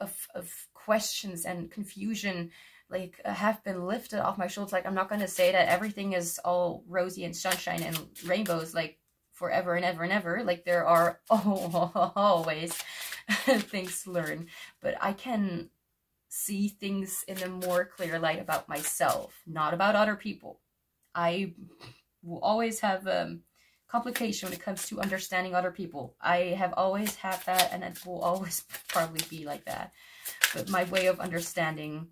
questions and confusion like have been lifted off my shoulders. Like, I'm not going to say that everything is all rosy and sunshine and rainbows like forever and ever and ever. Like, there are always things to learn, but I can see things in a more clear light about myself, not about other people. I will always have complication when it comes to understanding other people. I have always had that, and it will always probably be like that. But my way of understanding,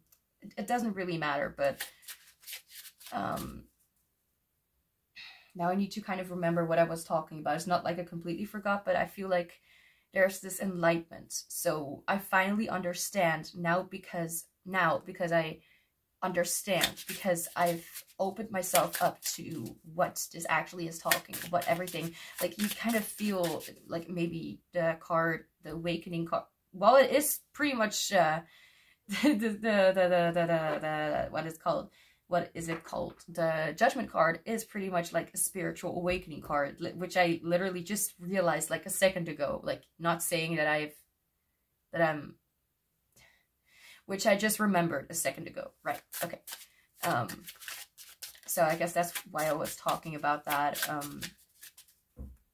it doesn't really matter, but now I need to kind of remember what I was talking about. It's not like I completely forgot, but I feel like there's this enlightenment. So I finally understand now because I understand, because I've opened myself up to what this actually is talking, what everything, like you kind of feel like maybe the card, the awakening card, well, it is pretty much what is it called? The judgment card is pretty much like a spiritual awakening card, which I literally just realized like a second ago. Like, not saying that which I just remembered a second ago. Right. Okay. So I guess that's why I was talking about that.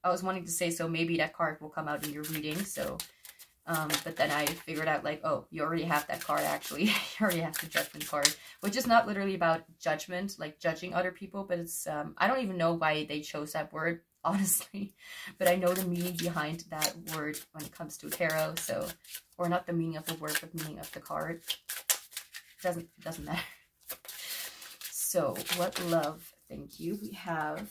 I was wanting to say, so maybe that card will come out in your reading. So, but then I figured out like, oh, you already have that card actually. You already have the judgment card, which is not literally about judgment, like judging other people, but it's, I don't even know why they chose that word, honestly, but I know the meaning behind that word when it comes to tarot. So, or not the meaning of the word, but meaning of the card. Doesn't matter. So, what love? Thank you. We have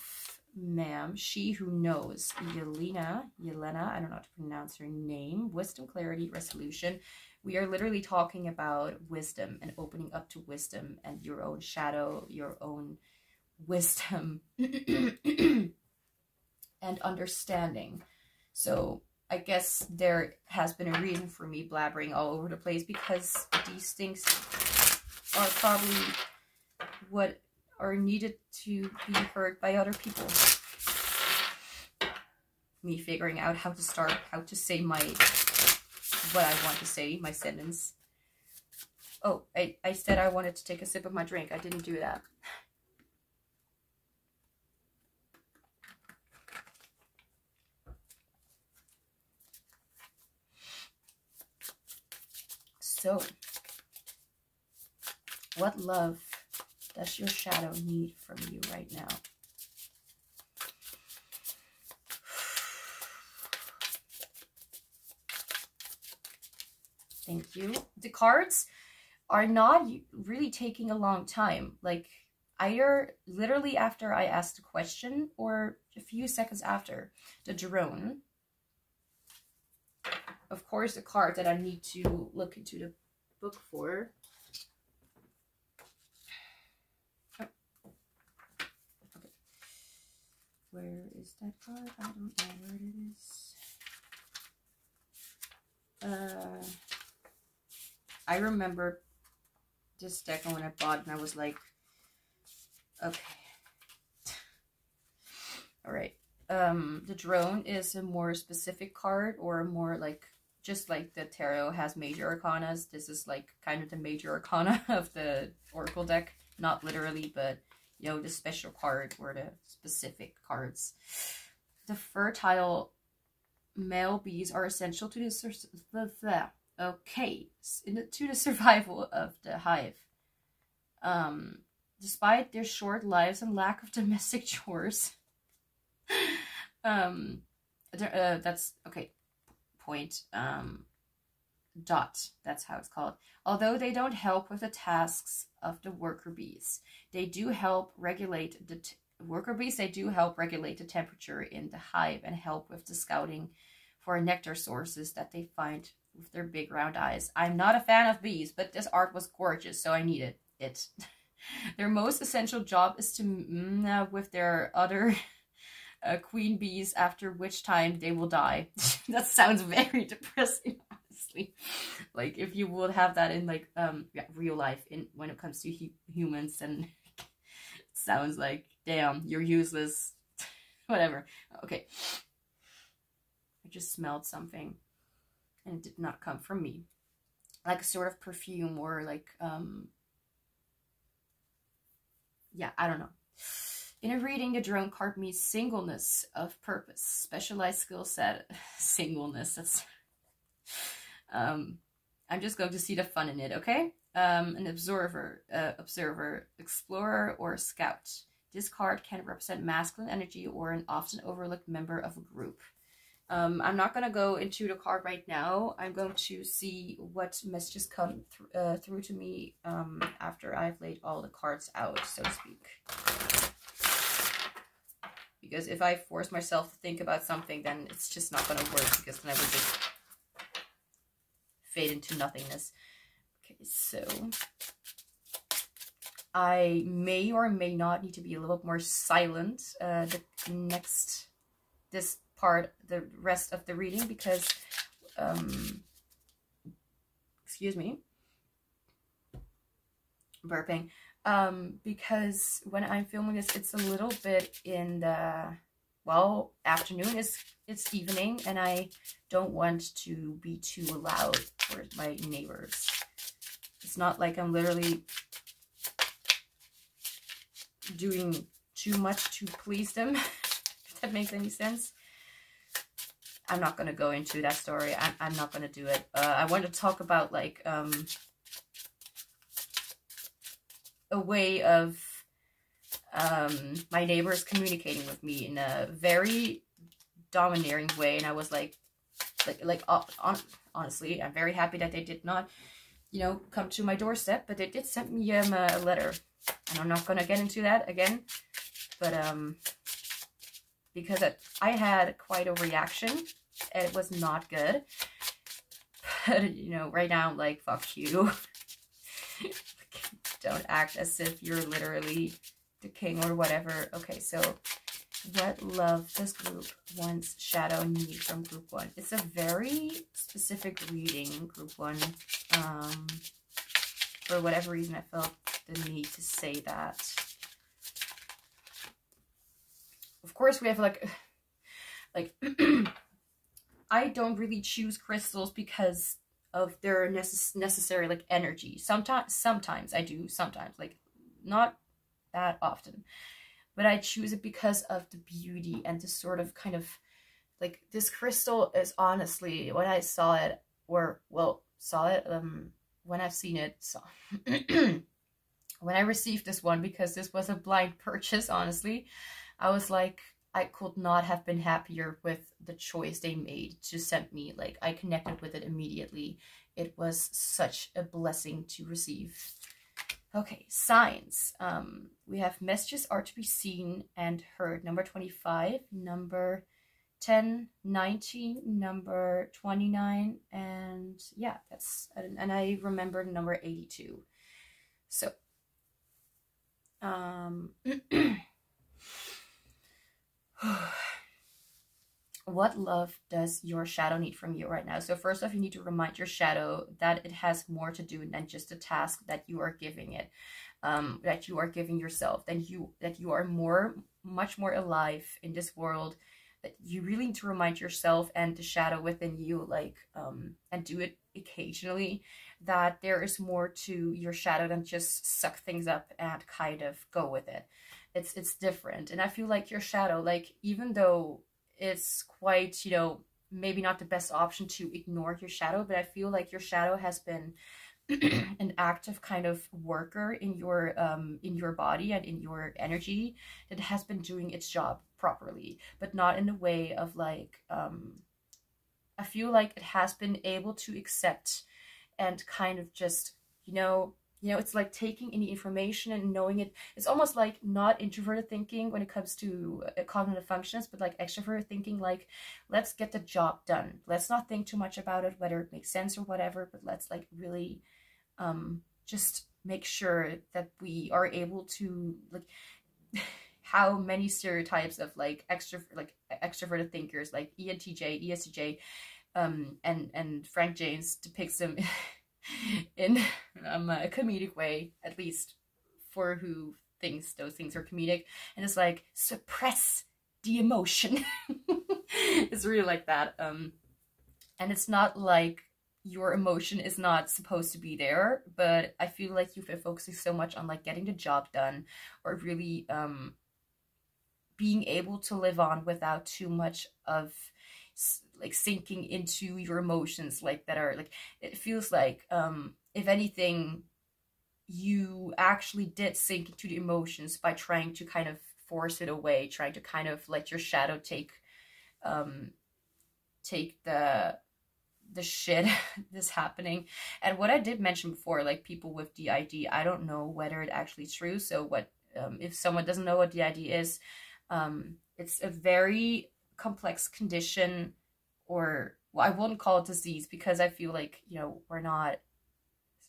ma'am, she who knows, Yelena, I don't know how to pronounce her name. Wisdom, clarity, resolution. We are literally talking about wisdom and opening up to wisdom and your own shadow, your own wisdom, and understanding. So I guess there has been a reason for me blabbering all over the place, because these things are probably what are needed to be heard by other people. Me figuring out how to start, how to say what I want to say, my sentence. Oh, I said I wanted to take a sip of my drink. I didn't do that. So, What love does your shadow need from you right now? Thank you. The cards are not really taking a long time. Like, either literally after I asked the question or a few seconds after. The drone. Of course, the card that I need to look into the book for. Oh. Okay. Where is that card? I don't know where it is. I remember this deck when I bought it and I was like, okay. All right. The drone is a more specific card, or a more like, just like the tarot has major arcanas, this is like kind of the major arcana of the oracle deck. Not literally, but you know, the special card or the specific cards. The fertile male bees are essential to the survival of the hive. Despite their short lives and lack of domestic chores. That's okay. Point. Dot. That's how it's called. Although they don't help with the tasks of the worker bees, they do help regulate the They do help regulate the temperature in the hive and help with the scouting for nectar sources that they find with their big round eyes. I'm not a fan of bees, but this art was gorgeous, so I needed it. Their most essential job is to with their other queen bees, after which time they will die. That sounds very depressing, honestly. Like, if you would have that in like real life, in when it comes to humans, and it sounds like, damn, you're useless. Whatever. Okay. I just smelled something and it did not come from me. Like a sort of perfume, or like yeah, I don't know. In a reading, the drone card means singleness of purpose, specialized skill set. Singleness, that's I'm just going to see the fun in it, okay? An observer, explorer, or scout. This card can represent masculine energy or an often overlooked member of a group. I'm not going to go into the card right now. I'm going to see what messages come through to me after I've laid all the cards out, so to speak. Because if I force myself to think about something, then it's just not going to work, because then I would just fade into nothingness. Okay, so I may or may not need to be a little bit more silent this part, the rest of the reading, because excuse me, burping, because when I'm filming this, it's a little bit in the, well, afternoon, it's evening, and I don't want to be too loud for my neighbors. It's not like I'm literally doing too much to please them, if that makes any sense. I'm not going to go into that story. I'm not going to do it. I want to talk about, like, a way of my neighbors communicating with me in a very domineering way. And I was like honestly, I'm very happy that they did not, you know, come to my doorstep, but they did send me a letter. And I'm not going to get into that again. But, because I had quite a reaction, and it was not good. But, you know, right now I'm like, fuck you. Don't act as if you're literally the king or whatever. Okay, so what love does group one's shadow need from group one? It's a very specific reading, group one. For whatever reason, I felt the need to say that. Of course, we have like I don't really choose crystals because of their necessary like energy. Sometimes I do, sometimes, like not that often, but I choose it because of the beauty and the sort of kind of like, this crystal is honestly, when I saw it, or well, saw it, when I've seen it, when I received this one, because this was a blind purchase, honestly, I was like, I could not have been happier with the choice they made to send me. Like, I connected with it immediately. It was such a blessing to receive. Okay, signs. We have messages are to be seen and heard. Number 25, number 10, 19, number 29, and yeah, that's, and I remember number 82. So, what love does your shadow need from you right now? So first off, you need to remind your shadow that it has more to do than just a task that you are giving it, that you are giving yourself, that you are much more alive in this world, that you really need to remind yourself and the shadow within you, like, and do it occasionally, that there is more to your shadow than just suck things up and kind of go with it. It's different. And I feel like your shadow, like, even though it's quite, you know, maybe not the best option to ignore your shadow, but I feel like your shadow has been an active kind of worker in your body and in your energy, that has been doing its job properly, but not in a way of like, I feel like it has been able to accept and kind of just, you know, it's like taking any information and knowing it. It's almost like not introverted thinking when it comes to cognitive functions, but like extroverted thinking, like, let's get the job done. Let's not think too much about it, whether it makes sense or whatever, but let's like really just make sure that we are able to, like, how many stereotypes of like extroverted thinkers like ENTJ, ESTJ, and Frank James depicts them in a comedic way, at least for who thinks those things are comedic, and it's like, suppress the emotion. It's really like that, and it's not like your emotion is not supposed to be there, but I feel like you've been focusing so much on like getting the job done, or really being able to live on without too much of like sinking into your emotions, like, that are like, it feels like if anything, you actually did sink into the emotions by trying to kind of force it away, trying to kind of let your shadow take the shit that's happening. And what I did mention before, like, people with DID, I don't know whether it actually is true. So what if someone doesn't know what DID is, it's a very complex condition, or, well, I wouldn't call it disease, because I feel like, you know, we're not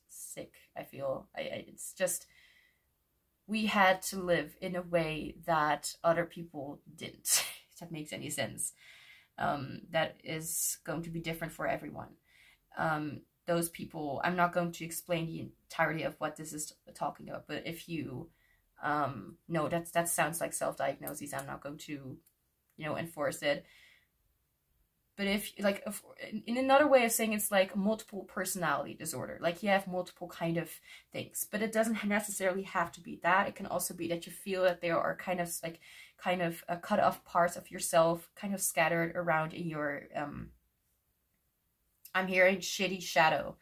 sick. I feel it's just, we had to live in a way that other people didn't. If that makes any sense. That is going to be different for everyone. Those people, I'm not going to explain the entirety of what this is talking about, but if you no, that sounds like self-diagnosis, I'm not going to, you know, enforce it. But if, like, in another way of saying, it's like multiple personality disorder. Like, you have multiple kind of things, but it doesn't necessarily have to be that. It can also be that you feel that there are kind of cut off parts of yourself kind of scattered around in your, I'm hearing shitty shadow.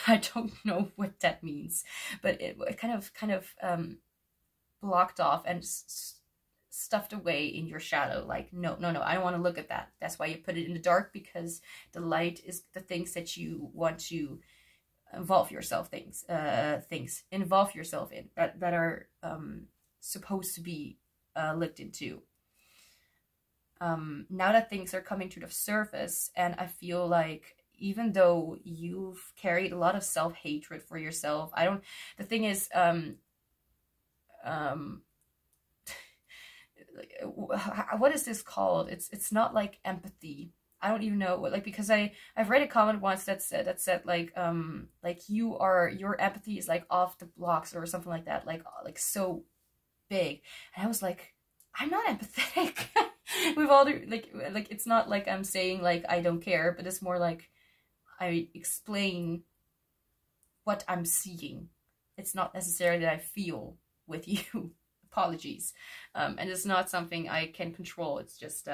I don't know what that means, but it kind of blocked off and stuffed away in your shadow. Like, no, I don't want to look at that. That's why you put it in the dark, because the light is the things that you want to involve yourself involve yourself in, that are supposed to be looked into. Now that things are coming to the surface, and I feel like, even though you've carried a lot of self-hatred for yourself, the thing is, what is this called? It's not like empathy. I don't even know what, like, because I've read a comment once that said like your empathy is like off the blocks or something like that, like so big. And I was like, I'm not empathetic. We've all like it's not like I'm saying like I don't care, but it's more like I explain what I'm seeing. It's not necessarily that I feel with you. Apologies. And it's not something I can control. It's just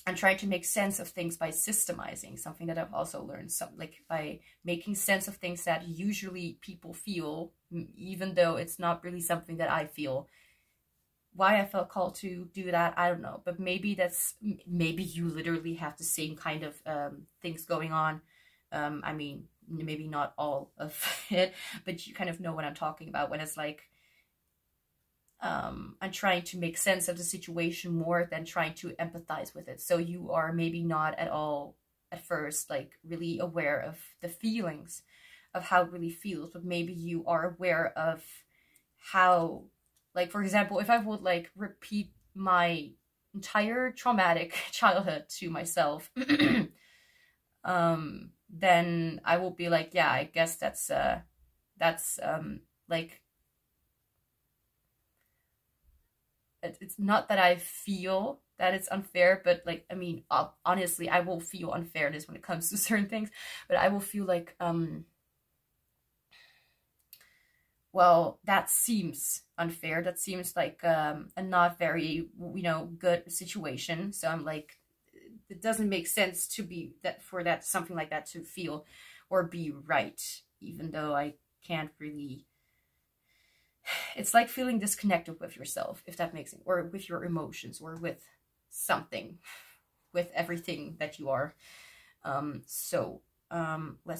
I'm trying to make sense of things by systemizing, something that I've also learned, like by making sense of things that usually people feel, even though it's not really something that I feel. Why I felt called to do that, I don't know. But maybe maybe you literally have the same kind of things going on. I mean, maybe not all of it, but you kind of know what I'm talking about when it's like, I'm trying to make sense of the situation more than trying to empathize with it. So you are maybe not at all at first like really aware of the feelings of how it really feels, but maybe you are aware of how, like, for example, if I would like repeat my entire traumatic childhood to myself, then I will be like, yeah, I guess that's like, it's not that I feel that it's unfair, but like, I mean, honestly, I will feel unfairness when it comes to certain things, but I will feel like, well, that seems unfair. That seems like a not very, you know, good situation. So I'm like, it doesn't make sense to be that something like that to feel or be right, even though I can't really. It's like feeling disconnected with yourself, if that makes sense, or with your emotions, or with something, with everything that you are. Let's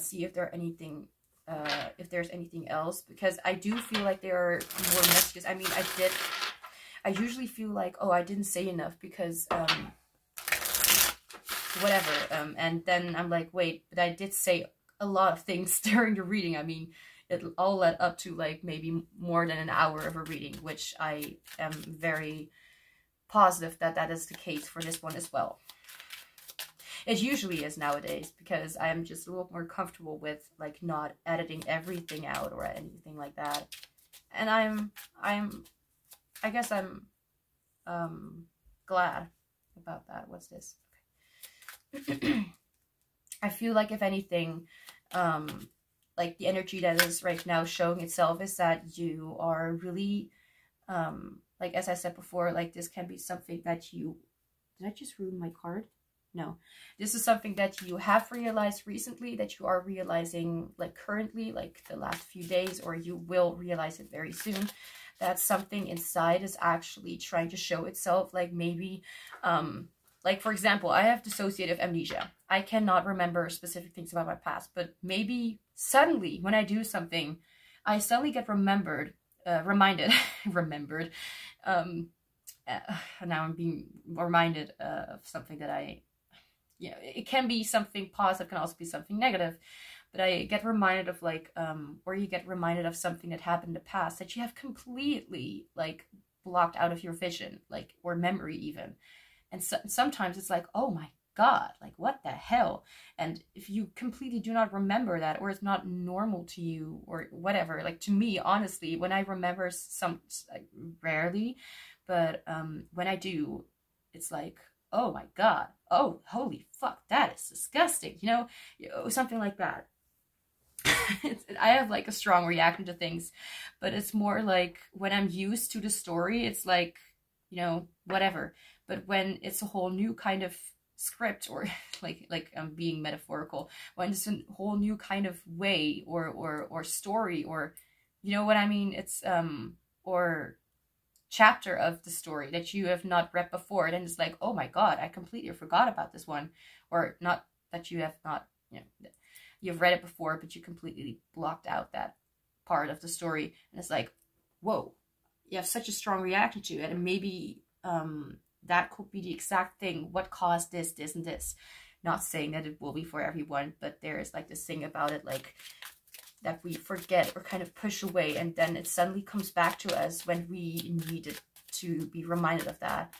see if there's anything else, because I do feel like there are more messages. I mean, I usually feel like, oh, I didn't say enough because whatever, and then I'm like, wait, but I did say a lot of things during the reading. I mean, it all led up to like maybe more than an hour of a reading, which I am very positive that that is the case for this one as well. It usually is nowadays, because I am just a little more comfortable with like not editing everything out or anything like that. And I guess I'm glad about that. What's this? Okay. I feel like, if anything, like the energy that is right now showing itself is that you are really, like, as I said before, like this can be something that you, did I just ruin my card? No, this is something that you have realized recently, that you are realizing like currently, like the last few days, or you will realize it very soon, that something inside is actually trying to show itself. Like maybe, like, for example, I have dissociative amnesia. I cannot remember specific things about my past, but maybe suddenly when I do something, I suddenly get reminded. Now I'm being reminded of something that it can be something positive, can also be something negative, but I get reminded of like, or you get reminded of something that happened in the past that you have completely like blocked out of your vision, like, or memory even. And sometimes it's like, oh my God, like what the hell? And if you completely do not remember that, or it's not normal to you or whatever, like to me, honestly, when I remember like, rarely, but when I do, it's like, oh my God, oh, holy fuck, that is disgusting, you know, something like that. I have like a strong reaction to things, but it's more like when I'm used to the story, it's like, you know, whatever. But when it's a whole new kind of script, or like I'm being metaphorical, when it's a whole new kind of way or story, or you know what I mean, it's or chapter of the story that you have not read before, then it's like, oh my God, I completely forgot about this one. Or not that you have not, you know, you've read it before, but you completely blocked out that part of the story, and it's like, whoa, you have such a strong reaction to it, and maybe that could be the exact thing, what caused this, and this. Not saying that it will be for everyone, but there is like this thing about it, like, that we forget or kind of push away, and then it suddenly comes back to us when we needed to be reminded of that,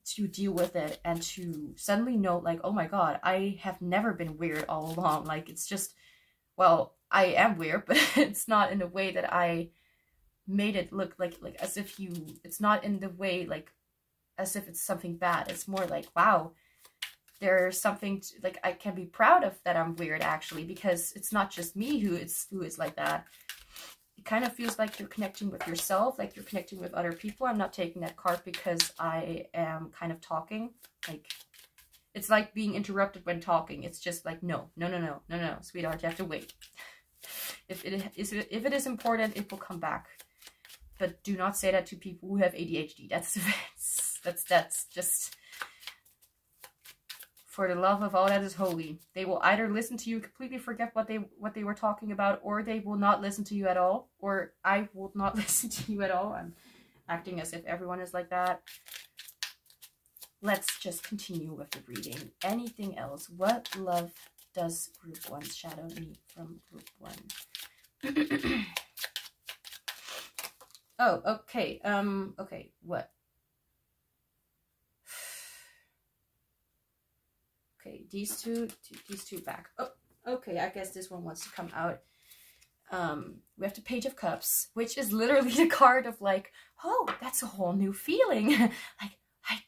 to deal with it, and to suddenly know, like, oh my God, I have never been weird all along. Like, it's just, well, I am weird, but it's not in a way that I made it look like as if it's not in the way, like, as if it's something bad. It's more like, wow, there's something like I can be proud of that I'm weird, actually, because it's not just me who is like that. It kind of feels like you're connecting with yourself, like you're connecting with other people. I'm not taking that card because I am kind of talking, like, It's like being interrupted when talking. It's just like, no, sweetheart, you have to wait. If it is important, it will come back. But do not say that to people who have ADHD. That's just, for the love of all that is holy. They will either listen to you, completely forget what they were talking about, or they will not listen to you at all, or I will not listen to you at all. I'm acting as if everyone is like that. Let's just continue with the reading. Anything else? What love does group 1's shadow need from group 1? Oh, okay. Okay, what? Okay, these two back. Oh, okay, I guess this one wants to come out. We have the Page of Cups, which is literally the card of like, oh, that's a whole new feeling. Like, I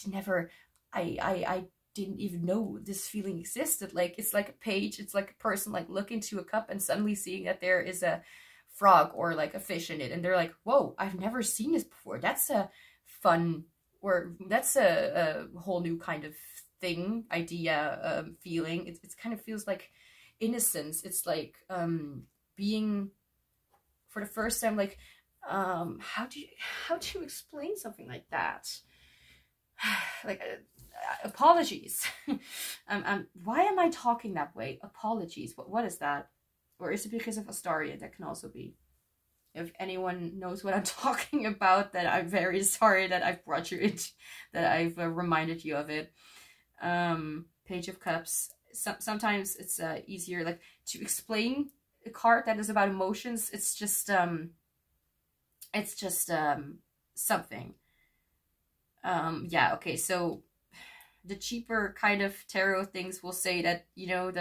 didn't even know this feeling existed. Like, it's like a page, it's like a person like looking into a cup and suddenly seeing that there is a frog or like a fish in it, and they're like, whoa, I've never seen this before. That's a fun, or that's a whole new kind of thing, idea, feeling. It kind of feels like innocence. It's like being for the first time, like how do you explain something like that? Like apologies. Why am I talking that way? Apologies. What is that? Or is it because of Astaria? That can also be. If anyone knows what I'm talking about, then I'm very sorry that I've brought you into, that I've reminded you of it. Page of Cups. Sometimes it's easier like to explain a card that is about emotions. It's just something. Yeah, okay, so the cheaper kind of tarot things will say that, you know,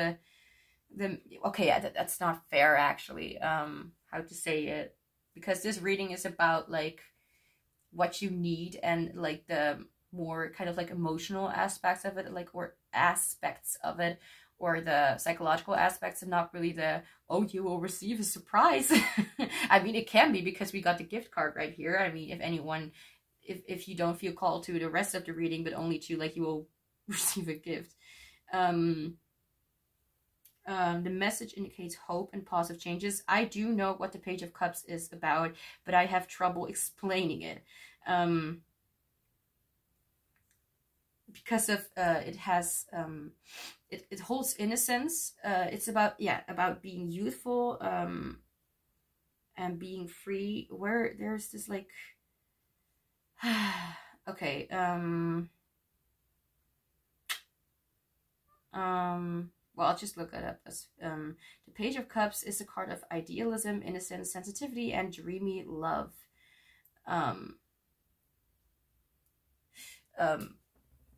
okay, yeah, that's not fair actually, how to say it, because this reading is about like what you need and like the more kind of like emotional aspects of it, like, or aspects of it, or the psychological aspects, and not really the, oh, you will receive a surprise. I mean, it can be, because we got the gift card right here. I mean, if anyone, if you don't feel called to the rest of the reading, but only to like, you will receive a gift. The message indicates hope and positive changes. I do know what the Page of Cups is about, but I have trouble explaining it. Because of it has it holds innocence. It's about, yeah, about being youthful and being free, where there's this like okay, well, I'll just look it up. As the Page of Cups is a card of idealism, innocence, sensitivity, and dreamy love.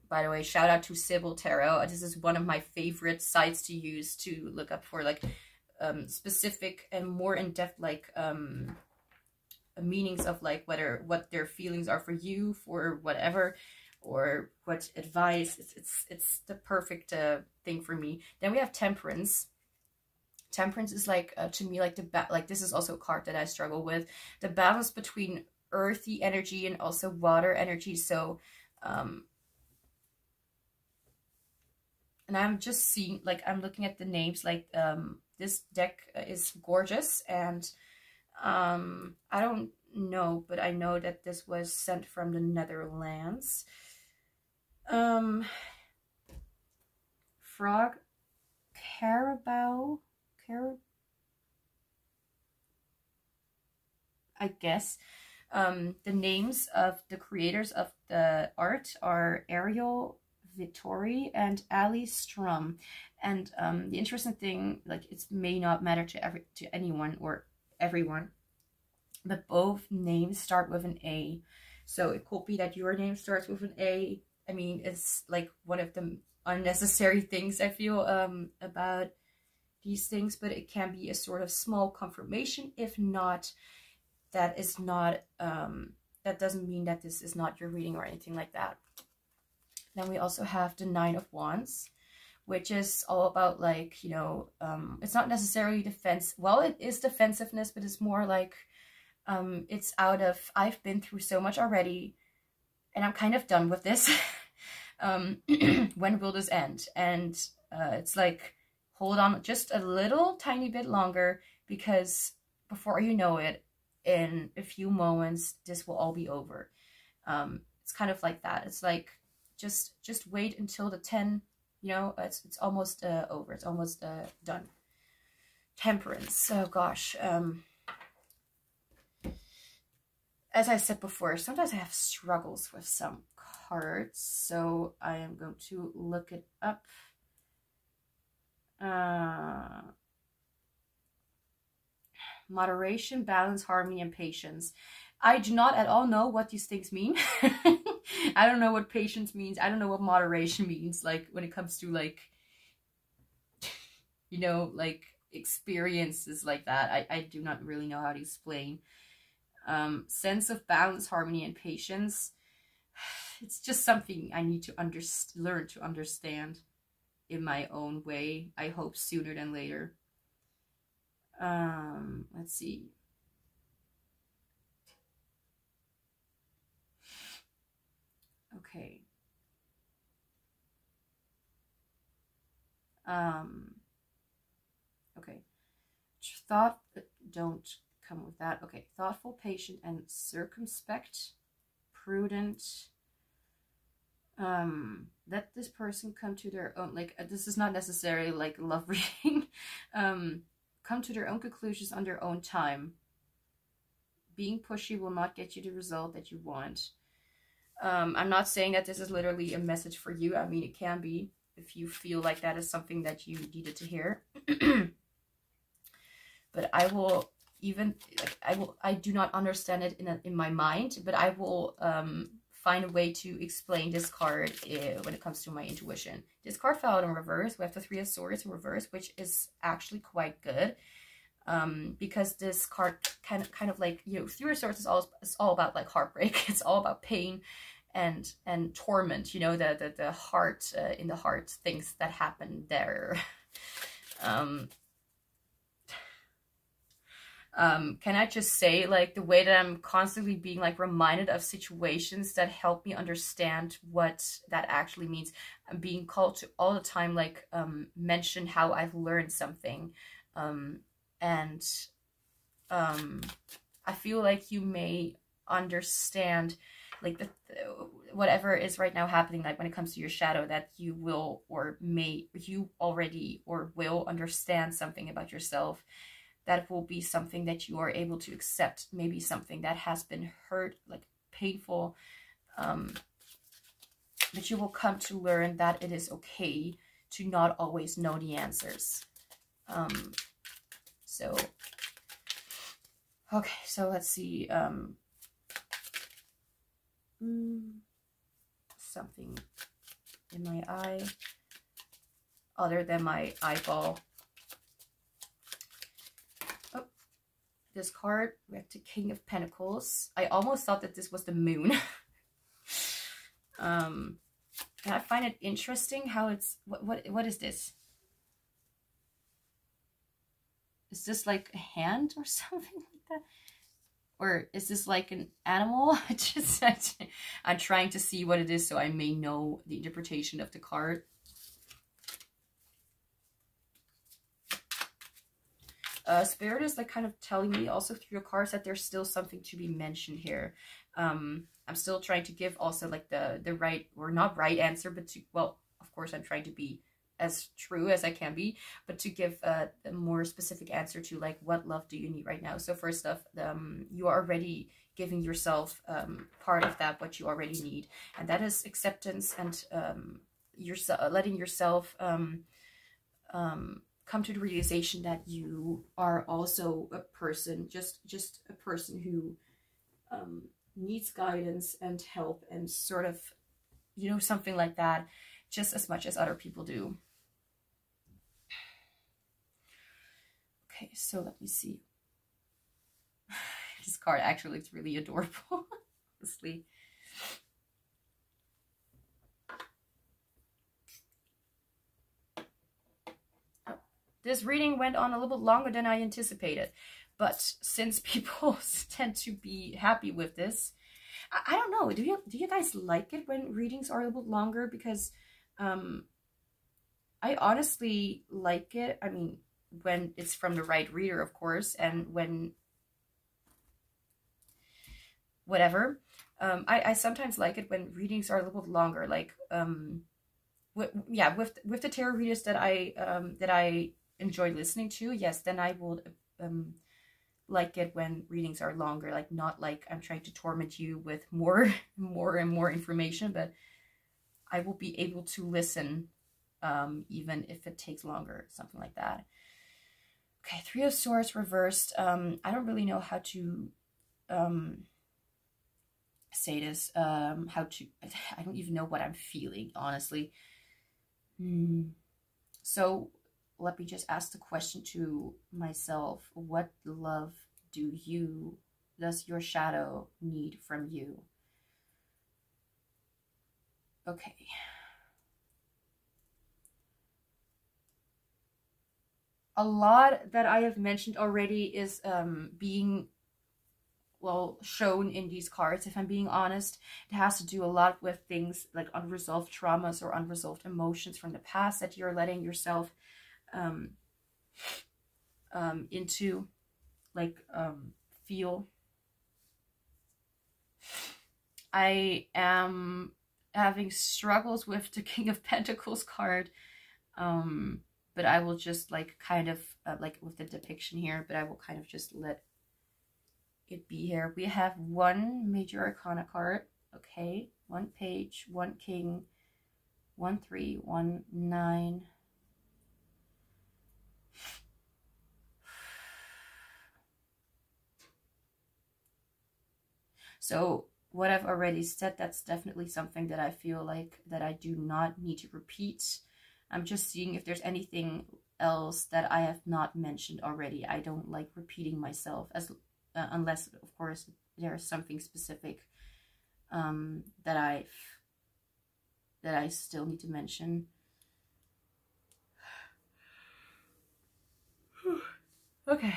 By the way, shout out to Sybil Tarot. This is one of my favorite sites to use to look up for like specific and more in-depth like meanings of like what their feelings are for you, for whatever, or what advice. It's the perfect thing for me. Then we have Temperance. Temperance is like to me like like this is also a card that I struggle with, the balance between earthy energy and also water energy. So and I'm just seeing, like, I'm looking at the names, like, this deck is gorgeous, and I don't know, but I know that this was sent from the Netherlands. Frog, Carabao, I guess. The names of the creators of the art are Ariel Vittori and Ali Strum. And the interesting thing, like, it may not matter to anyone or everyone, but both names start with an A. So it could be that your name starts with an A. I mean, it's like one of the unnecessary things I feel about these things, but it can be a sort of small confirmation. If not, that is not that doesn't mean that this is not your reading or anything like that. Then we also have the Nine of Wands, which is all about, like, you know, it's not necessarily defense. Well, it is defensiveness, but it's more like it's out of, I've been through so much already and I'm kind of done with this. When will this end? And it's like, hold on just a little tiny bit longer, because before you know it, in a few moments, this will all be over. It's kind of like that. It's like, just wait until the 10, you know, it's almost over. It's almost done. Temperance. Oh gosh. As I said before, sometimes I have struggles with some cards, so I am going to look it up. Moderation, balance, harmony, and patience. I do not at all know what these things mean. I don't know what patience means. I don't know what moderation means. Like, when it comes to, like, you know, like experiences like that, I do not really know how to explain. Sense of balance, harmony, and patience. It's just something I need to learn to understand in my own way. I hope sooner than later. Let's see. Okay. Okay. Thought, don't come with that. Okay. Thoughtful, patient, and circumspect. Prudent. Let this person come to their own, like, this is not necessarily like love reading. Come to their own conclusions on their own time. Being pushy will not get you the result that you want. I'm not saying that this is literally a message for you. I mean, it can be if you feel like that is something that you needed to hear. But I will even, like, I do not understand it in my mind, but I will find a way to explain this card when it comes to my intuition. This card fell out in reverse. We have the Three of Swords in reverse, which is actually quite good. Because this card kind of like, you know, Three of Swords is all about like heartbreak. It's all about pain and torment, you know, the heart, in the heart, things that happen there. Can I just say, like, the way that I'm constantly being like reminded of situations that help me understand what that actually means. I'm being called to all the time, like, mention how I've learned something. And I feel like you may understand, like, whatever is right now happening, like when it comes to your shadow, that you will or may, you already or will understand something about yourself that will be something that you are able to accept, maybe something that has been hurt, like painful, but you will come to learn that it is okay to not always know the answers. So, okay, so let's see, something in my eye, other than my eyeball. Oh, this card, we have the King of Pentacles. I almost thought that this was the moon. And I find it interesting how it's, what is this? Is this like a hand or something like that? Or is this like an animal? I'm trying to see what it is so I may know the interpretation of the card. Spirit is like kind of telling me also through your cards that there's still something to be mentioned here. I'm still trying to give also like the right, or not right answer, but to, well, of course I'm trying to be as true as I can be, but to give a more specific answer to like, what love do you need right now? So first off, you are already giving yourself part of that, what you already need, and that is acceptance and letting yourself come to the realization that you are also a person, just a person who needs guidance and help and sort of, you know, something like that, just as much as other people do. Okay, so let me see. This card actually looks really adorable, honestly. Oh, this reading went on a little bit longer than I anticipated, but since people tend to be happy with this, I don't know. Do you guys like it when readings are a little bit longer? Because I honestly like it. I mean, when it's from the right reader, of course, and when whatever. I sometimes like it when readings are a little bit longer. Like with the tarot readers that I enjoy listening to, yes, then I will like it when readings are longer. Like, not like I'm trying to torment you with more and more information, but I will be able to listen even if it takes longer, something like that. Okay, Three of Swords reversed. I don't really know how to say this. I don't even know what I'm feeling, honestly. So let me just ask the question to myself: what love does your shadow need from you? Okay. A lot that I have mentioned already is being, well, shown in these cards. If I'm being honest, it has to do a lot with things like unresolved traumas or unresolved emotions from the past that you're letting yourself into, like, feel. I am having struggles with the King of Pentacles card, but I will just like kind of like with the depiction here, but I will kind of just let it be here. We have one major arcana card, okay, one page, one king, 1 3, 1 9. So what I've already said, that's definitely something that I feel like that I do not need to repeat. I'm just seeing if there's anything else that I have not mentioned already. I don't like repeating myself, as unless, of course, there's something specific that I still need to mention. Okay.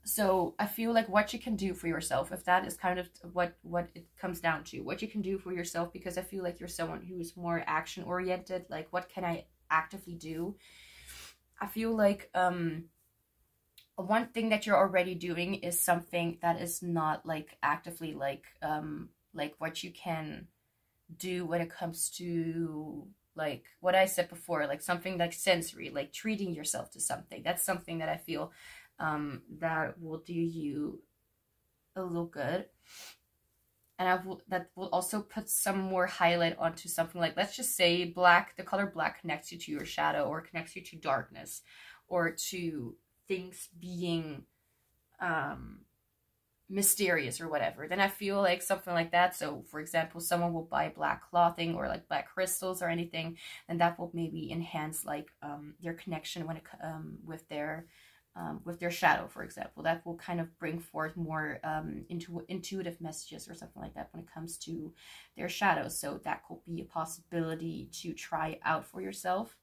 So I feel like what you can do for yourself, if that is kind of what it comes down to, what you can do for yourself, because I feel like you're someone who is more action oriented. Like, what can I actively do? I feel like one thing that you're already doing is something that is not like actively like what you can do when it comes to like what I said before, like something like sensory, like treating yourself to something. That's something that I feel that will do you a little good. And that will also put some more highlight onto something like, let's just say black, the color black connects you to your shadow, or connects you to darkness, or to things being mysterious or whatever. Then I feel like something like that. So for example, someone will buy black clothing or like black crystals or anything, and that will maybe enhance like their connection when it with their shadow, for example. That will kind of bring forth more intuitive messages or something like that when it comes to their shadow. So that could be a possibility to try out for yourself.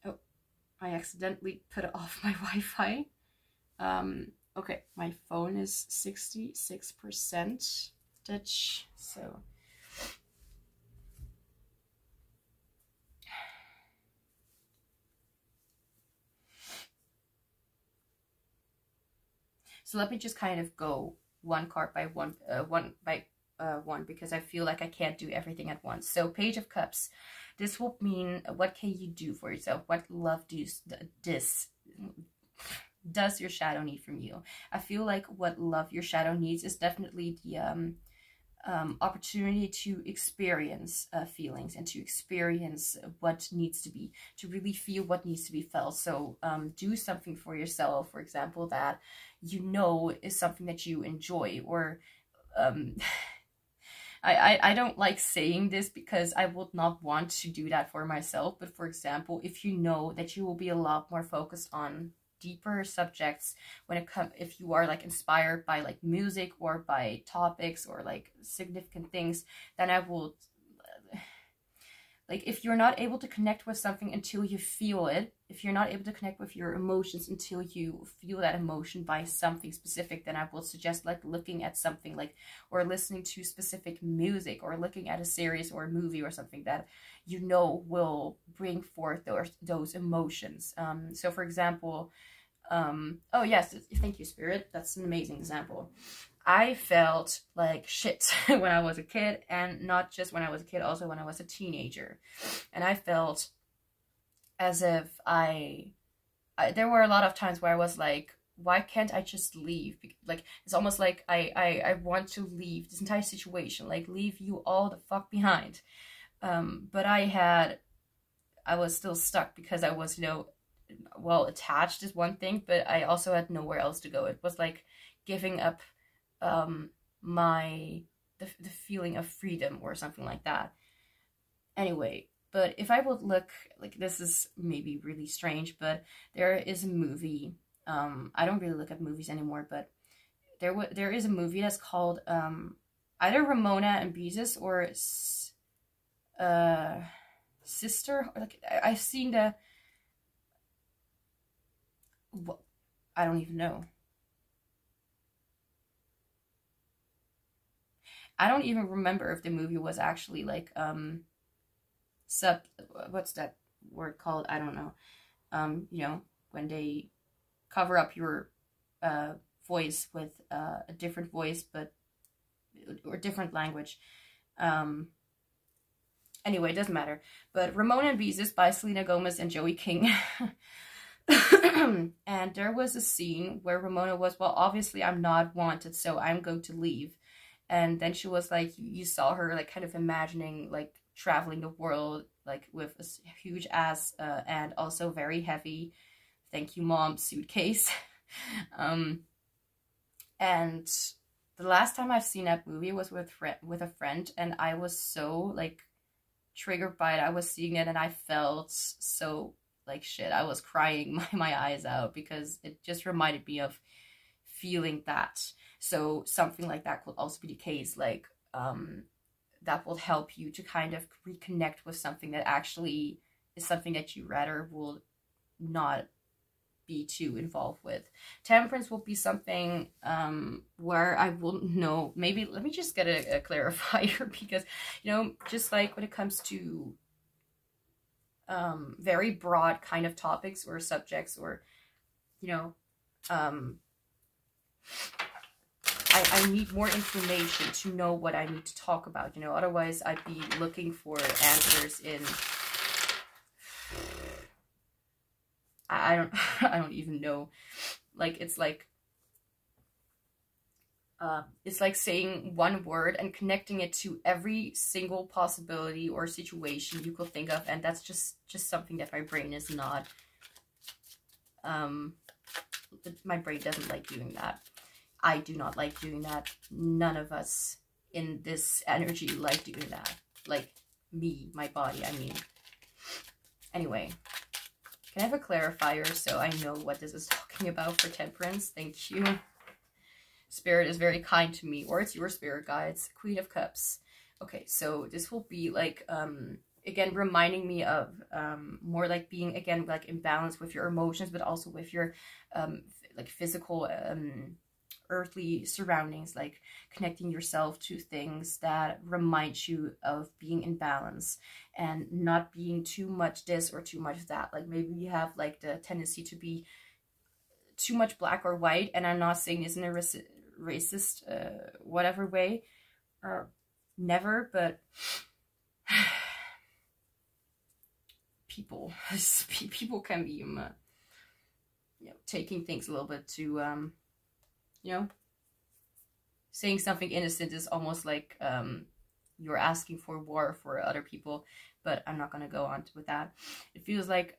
Oh, I accidentally put off my Wi-Fi. Okay, my phone is 66% touch, so let me just kind of go one card by one, one, because I feel like I can't do everything at once. So Page of Cups. This will mean, what can you do for yourself? What love does your shadow need from you? I feel like what love your shadow needs is definitely the opportunity to experience feelings, and to experience what needs to be, to really feel what needs to be felt. So do something for yourself, for example, that you know is something that you enjoy, or I don't like saying this because I would not want to do that for myself, but for example, if you know that you will be a lot more focused on deeper subjects when it comes, if you are like inspired by like music or by topics or like significant things, then I will Like, if you're not able to connect with something until you feel it, if you're not able to connect with your emotions until you feel that emotion by something specific, then I will suggest like looking at something like, or listening to specific music, or looking at a series or a movie or something that you know will bring forth those emotions. So for example, oh yes, thank you, Spirit. That's an amazing example. I felt like shit when I was a kid, and not just when I was a kid, also when I was a teenager. And I felt as if there were a lot of times where I was like, why can't I just leave? Like, it's almost like I want to leave this entire situation, like leave you all the fuck behind. But I was still stuck because I was, you know, well, attached is one thing, but I also had nowhere else to go. It was like giving up the feeling of freedom or something like that. Anyway, but if I would look, like, this is maybe really strange, but there is a movie, I don't really look at movies anymore, but there is a movie that's called either Ramona and Beezus or Sister, or like, I've seen the, I don't even know. I don't even remember if the movie was actually like what's that word called? I don't know. You know, when they cover up your voice with a different voice, or different language. Anyway, it doesn't matter. But Ramona and Beezus by Selena Gomez and Joey King. And there was a scene where Ramona was, well, obviously I'm not wanted, so I'm going to leave. And then she was like, you saw her like kind of imagining like traveling the world, like with a huge ass and also very heavy, thank you mom, suitcase. And the last time I've seen that movie was with a friend, and I was so like triggered by it. I was seeing it and I felt so like shit. I was crying my eyes out because it just reminded me of feeling that. So something like that could also be the case, like that will help you to kind of reconnect with something that actually is something that you rather will not be too involved with. Temperance will be something where I will know, maybe let me just get a clarifier, because, you know, just like when it comes to very broad kind of topics or subjects, or, you know, I need more information to know what I need to talk about, you know, otherwise I'd be looking for answers in, I don't even know, like, it's like saying one word and connecting it to every single possibility or situation you could think of, and that's just something that my brain is not, my brain doesn't like doing that. I do not like doing that. None of us in this energy like doing that. Like me, my body, I mean. Anyway, can I have a clarifier so I know what this is talking about for temperance? Thank you. Spirit is very kind to me, or it's your spirit guides. Queen of Cups. Okay, so this will be like, again, reminding me of more like being, again, like in balance with your emotions, but also with your like physical earthly surroundings, like connecting yourself to things that remind you of being in balance and not being too much this or too much that. Like maybe you have like the tendency to be too much black or white, and I'm not saying this in a racist whatever way, or never, but people can be you know, taking things a little bit too you know, saying something innocent is almost like you're asking for war for other people, but I'm not going to go on with that. It feels like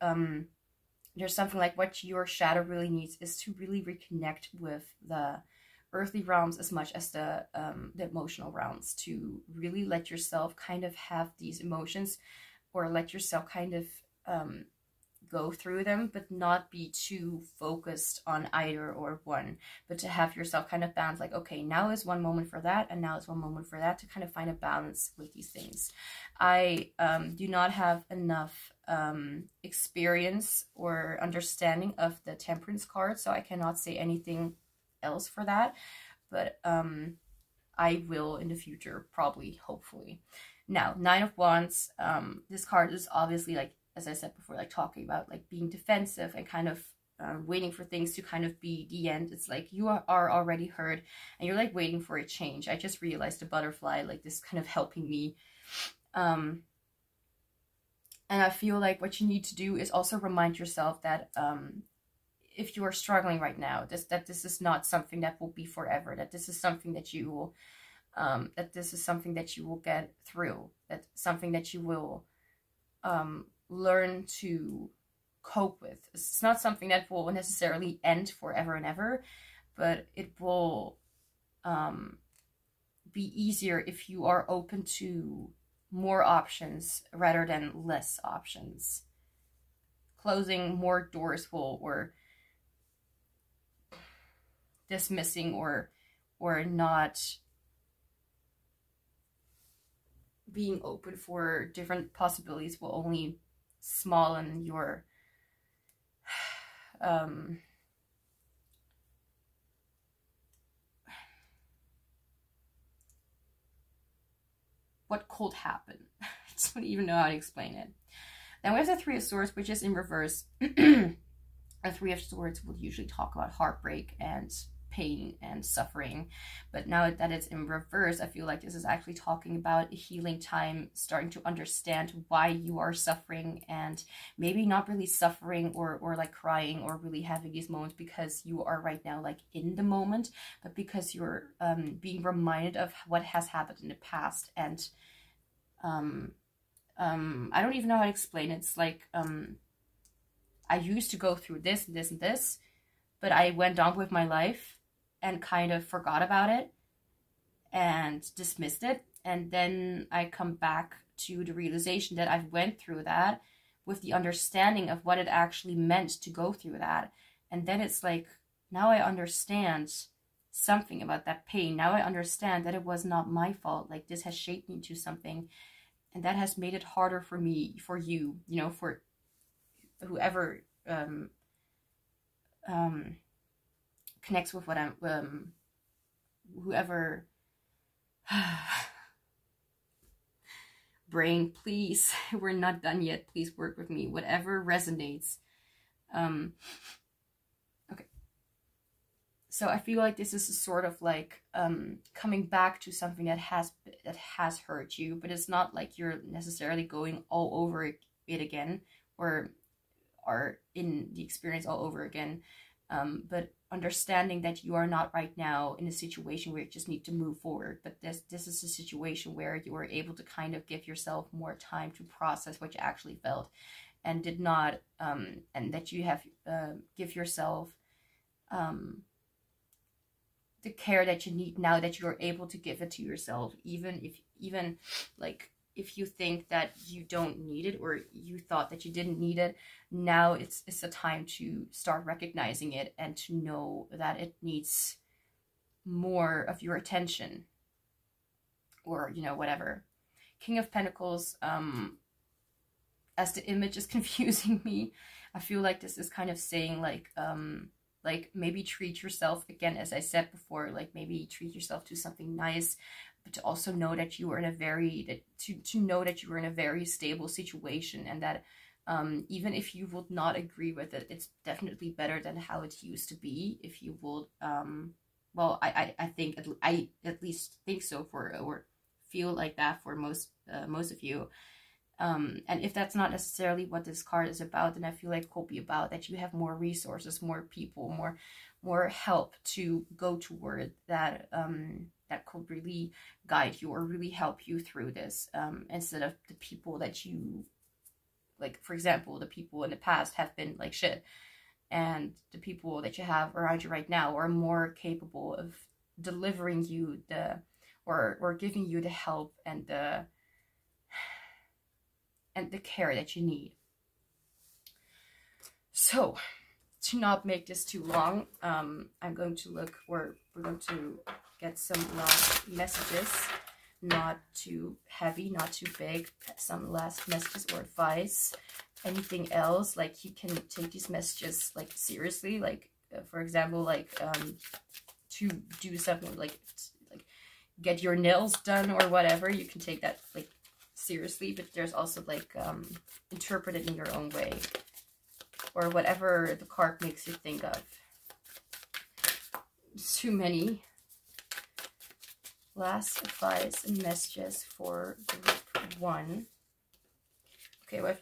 there's something like what your shadow really needs is to really reconnect with the earthly realms as much as the emotional realms, to really let yourself kind of have these emotions, or let yourself kind of go through them, but not be too focused on either or one, but to have yourself kind of balance, like, okay, now is one moment for that, and now is one moment for that, to kind of find a balance with these things. I do not have enough experience or understanding of the Temperance card, so I cannot say anything else for that, but I will in the future, probably, hopefully. Now, Nine of Wands, this card is obviously, like, as I said before, like talking about like being defensive and kind of waiting for things to kind of be the end. It's like you are already hurt and you're like waiting for a change. I just realized the butterfly, like this kind of helping me. And I feel like what you need to do is also remind yourself that if you are struggling right now, that this is not something that will be forever, that this is something that you will get through, that something that you will learn to cope with. It's not something that will necessarily end forever and ever, but it will be easier if you are open to more options rather than less options. Closing more doors will, or dismissing or not being open for different possibilities will only smaller your what could happen. I don't even know how to explain it. Then we have the Three of Swords, which is in reverse. A Three of Swords will usually talk about heartbreak and pain and suffering, but now that it's in reverse, I feel like this is actually talking about a healing time, starting to understand why you are suffering, and maybe not really suffering or like crying or really having these moments because you are right now like in the moment, but because you're being reminded of what has happened in the past. And I don't even know how to explain it. It's like I used to go through this and this and this, but I went on with my life and kind of forgot about it and dismissed it. And then I come back to the realization that I've went through that with the understanding of what it actually meant to go through that. And then it's like, now I understand something about that pain. Now I understand that it was not my fault. Like, this has shaped me into something, and that has made it harder for me, for you, you know, for whoever connects with what I'm, whoever, brain, please, we're not done yet, please work with me, whatever resonates. Okay, so I feel like this is a sort of like coming back to something that has hurt you, but it's not like you're necessarily going all over it again, or are in the experience all over again, but understanding that you are not right now in a situation where you just need to move forward, but this is a situation where you are able to kind of give yourself more time to process what you actually felt, and did not and that you have give yourself the care that you need now that you're able to give it to yourself, even if you think that you don't need it, or you thought that you didn't need it. Now it's a time to start recognizing it and to know that it needs more of your attention, or, you know, whatever. King of Pentacles, as the image is confusing me, I feel like this is kind of saying like maybe treat yourself, again, as I said before, like maybe treat yourself to something nice, but to also know that you are in a very, to know that you are in a very stable situation, and that even if you would not agree with it, it's definitely better than how it used to be. If you would, well, I think, I at least think so for, or feel like that for most of you. And if that's not necessarily what this card is about, then I feel like it could be about that you have more resources, more people, more help to go toward that, that could really guide you or really help you through this, instead of the people that you, like, for example, the people in the past have been like shit, and the people that you have around you right now are more capable of delivering you the, or giving you the help and the care that you need. So, to not make this too long, I'm going to look, or we're going to get some last messages, not too heavy, not too big, some last messages or advice. Anything else, like you can take these messages like seriously, like for example, like to do something like get your nails done or whatever, you can take that like seriously, but there's also like interpret it in your own way, or whatever the card makes you think of. Too many. Last advice and messages for group 1. Okay, we have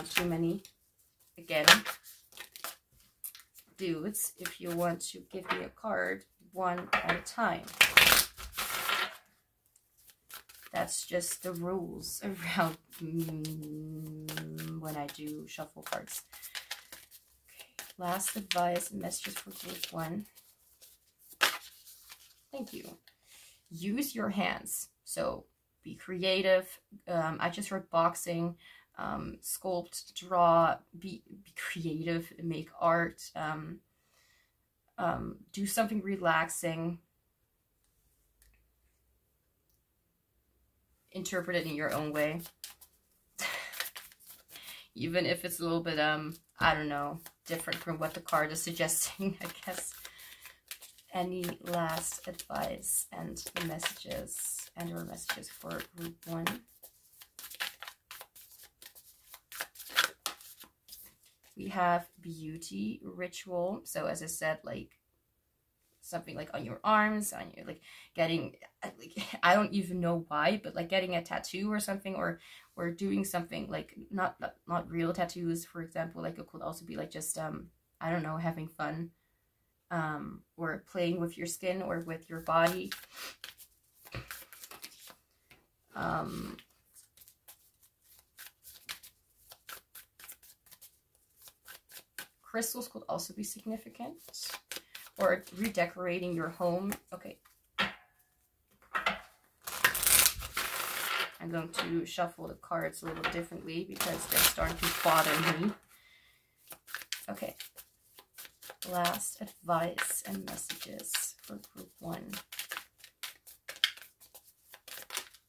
too many. Again, dudes, if you want to give me a card one at a time. That's just the rules around when I do shuffle cards. Okay, last advice and messages for group 1. Thank you. Use your hands. So be creative. I just heard boxing, sculpt, draw, be creative, make art, do something relaxing. Interpret it in your own way. Even if it's a little bit, I don't know, different from what the card is suggesting, I guess. Any last advice and messages or messages for group 1? We have beauty ritual. So as I said, like something like on your arms, on your like getting, like I don't even know why, but like getting a tattoo or something, or doing something like not real tattoos, for example. Like it could also be like just I don't know, having fun. Or playing with your skin or with your body. Crystals could also be significant. Or redecorating your home. Okay. I'm going to shuffle the cards a little differently because they're starting to bother me. Okay. Last advice and messages for group 1.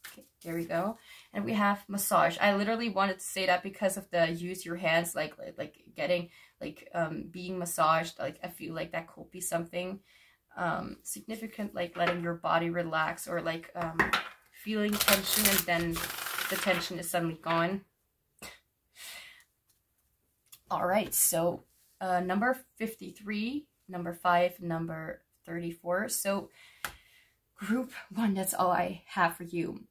Okay, there we go. And we have massage. I literally wanted to say that because of the use your hands, like getting like being massaged. Like I feel like that could be something significant, like letting your body relax, or like feeling tension and then the tension is suddenly gone. All right, so number 53, number 5, number 34. So group 1, that's all I have for you.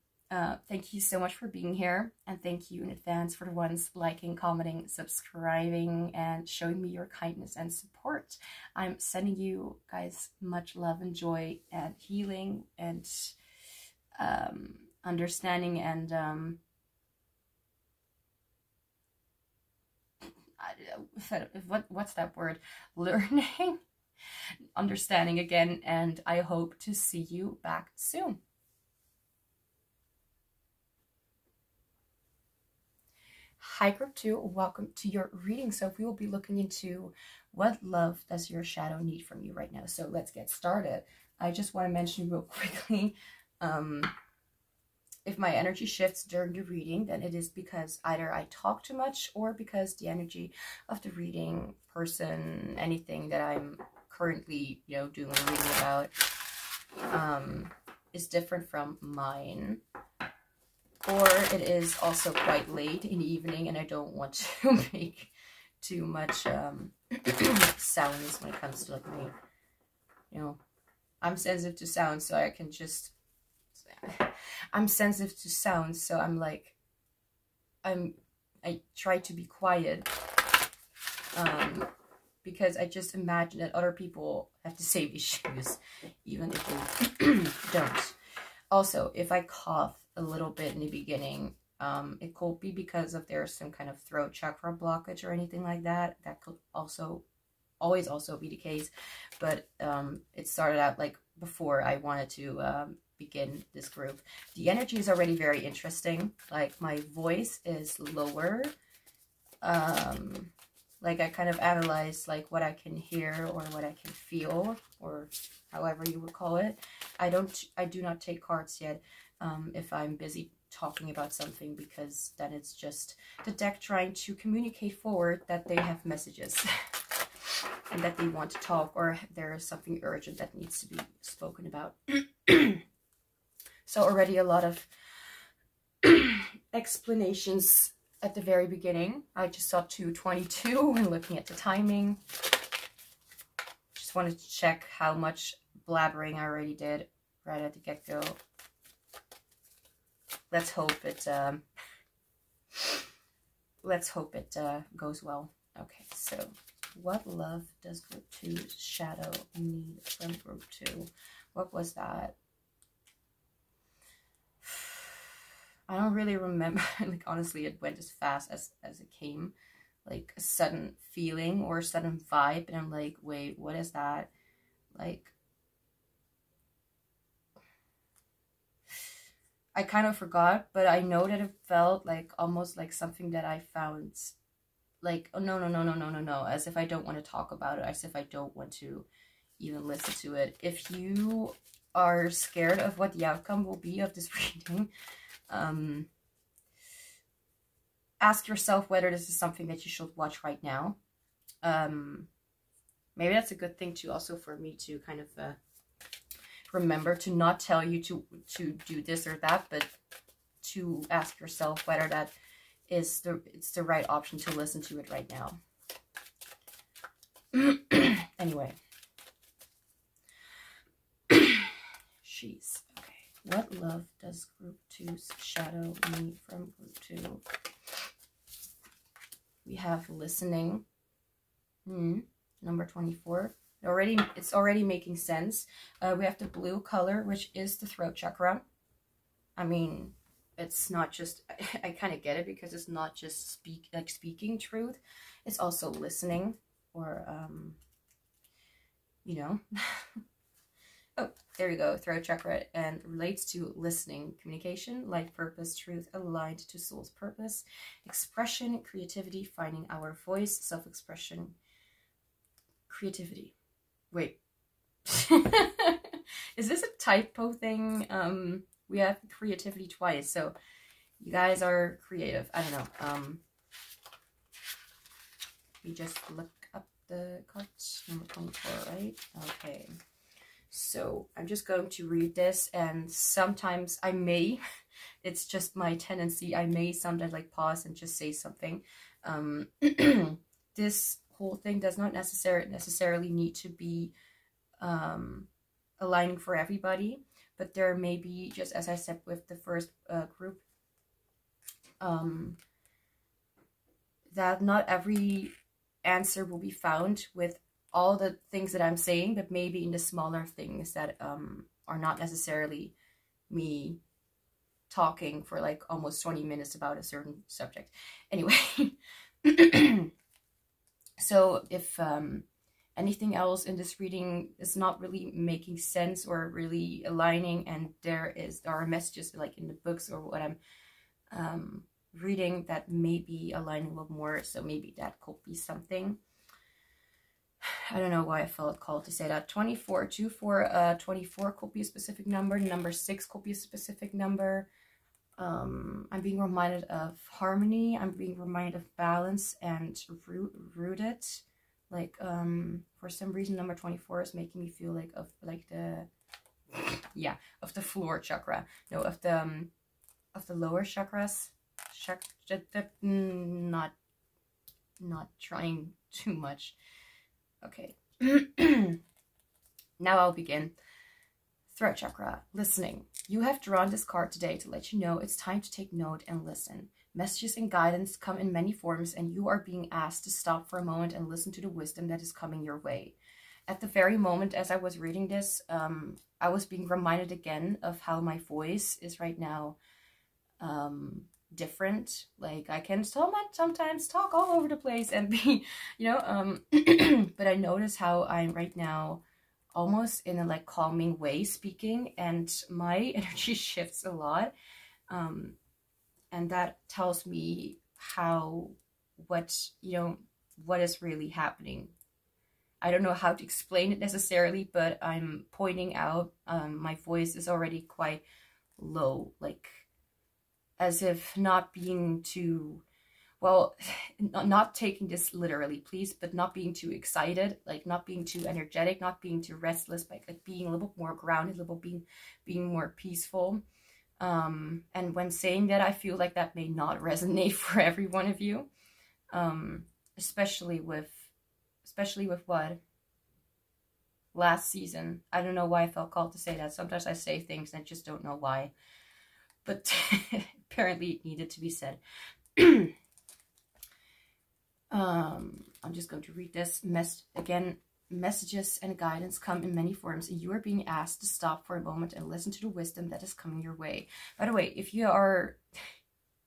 Thank you so much for being here, and thank you in advance for the ones liking, commenting, subscribing, and showing me your kindness and support. I'm sending you guys much love and joy and healing and understanding and what's that word? Learning, understanding again, and I hope to see you back soon. Hi group 2, welcome to your reading. So we will be looking into what love does your shadow need from you right now. So let's get started. I just want to mention real quickly, if my energy shifts during the reading, then it is because either I talk too much or because the energy of the reading, person, anything that I'm currently, you know, doing a reading about is different from mine. Or it is also quite late in the evening and I don't want to make too much sounds when it comes to like me. You know, I'm sensitive to sound, so I can just... I'm sensitive to sound, so I'm like... I try to be quiet. Because I just imagine that other people have the same issues, even if they don't. Also, if I cough a little bit in the beginning, it could be because of there's some kind of throat chakra blockage or anything like that. That could also always also be the case, but it started out like before I wanted to begin this group. The energy is already very interesting. Like my voice is lower, Like I kind of analyze like what I can hear or what I can feel, or however you would call it. I do not take cards yet if I'm busy talking about something, because then it's just the deck trying to communicate forward that they have messages and that they want to talk, or there is something urgent that needs to be spoken about. So already a lot of explanations at the very beginning. I just saw 2:22 and looking at the timing. Just wanted to check how much blabbering I already did right at the get-go. Let's hope it goes well. Okay, so what love does group 2's shadow need from group 2? What was that? I don't really remember. Like, honestly, it went as fast as it came. Like, a sudden feeling or a sudden vibe. And I'm like, wait, what is that? Like, I kind of forgot, but I know that it felt like almost like something that I found, like, oh, no, as if I don't want to talk about it, as if I don't want to even listen to it. If you are scared of what the outcome will be of this reading, ask yourself whether this is something that you should watch right now. Maybe that's a good thing too, also for me to kind of remember to not tell you to do this or that, but to ask yourself whether that is the right option to listen to it right now. Anyway, jeez. Okay, what love does group 2's shadow need from group 2? We have listening. Number 24. It's already making sense. We have the blue color, which is the throat chakra. I mean, it's not just, I kind of get it, because it's not just speaking truth. It's also listening, or, you know. Oh, there you go, throat chakra, and relates to listening, communication, life purpose, truth, aligned to soul's purpose, expression, creativity, finding our voice, self-expression, creativity. Wait, is this a typo thing? We have creativity twice, so you guys are creative. I don't know. We just look up the cards. Number 24, right? Okay. So I'm just going to read this, and sometimes I may, it's just my tendency, I may sometimes like pause and just say something. This whole thing does not necessarily need to be aligning for everybody, but there may be, just as I said with the first group, that not every answer will be found with all the things that I'm saying, but maybe in the smaller things that are not necessarily me talking for like almost 20 minutes about a certain subject. Anyway, so if anything else in this reading is not really making sense or really aligning, and there are messages like in the books or what I'm reading that may be aligning a little more, so maybe that could be something. I don't know why I felt called to say that. 24 could be a specific number. Number 6 could be a specific number. I'm being reminded of harmony. I'm being reminded of balance and rooted. Like, for some reason, number 24 is making me feel like of the floor chakra. No, of the lower chakras. Not trying too much. Okay. Now I'll begin. Throat chakra, listening. You have drawn this card today to let you know it's time to take note and listen. Messages and guidance come in many forms, and you are being asked to stop for a moment and listen to the wisdom that is coming your way. At the very moment as I was reading this, I was being reminded again of how my voice is right now different. Like, I can sometimes talk all over the place and be, but I notice how I'm right now almost in a like calming way speaking, and my energy shifts a lot, and that tells me how what, you know, what is really happening. I don't know how to explain it necessarily, but I'm pointing out, my voice is already quite low, like as if not being too, well, not taking this literally, please, but not being too excited, like not being too energetic, not being too restless, but like being a little bit more grounded, a little being more peaceful. And when saying that, I feel like that may not resonate for every one of you, especially with what last season. I don't know why I felt called to say that. Sometimes I say things and I just don't know why, but apparently it needed to be said. I'm just going to read this again. Messages and guidance come in many forms, and you are being asked to stop for a moment and listen to the wisdom that is coming your way. By the way, if you are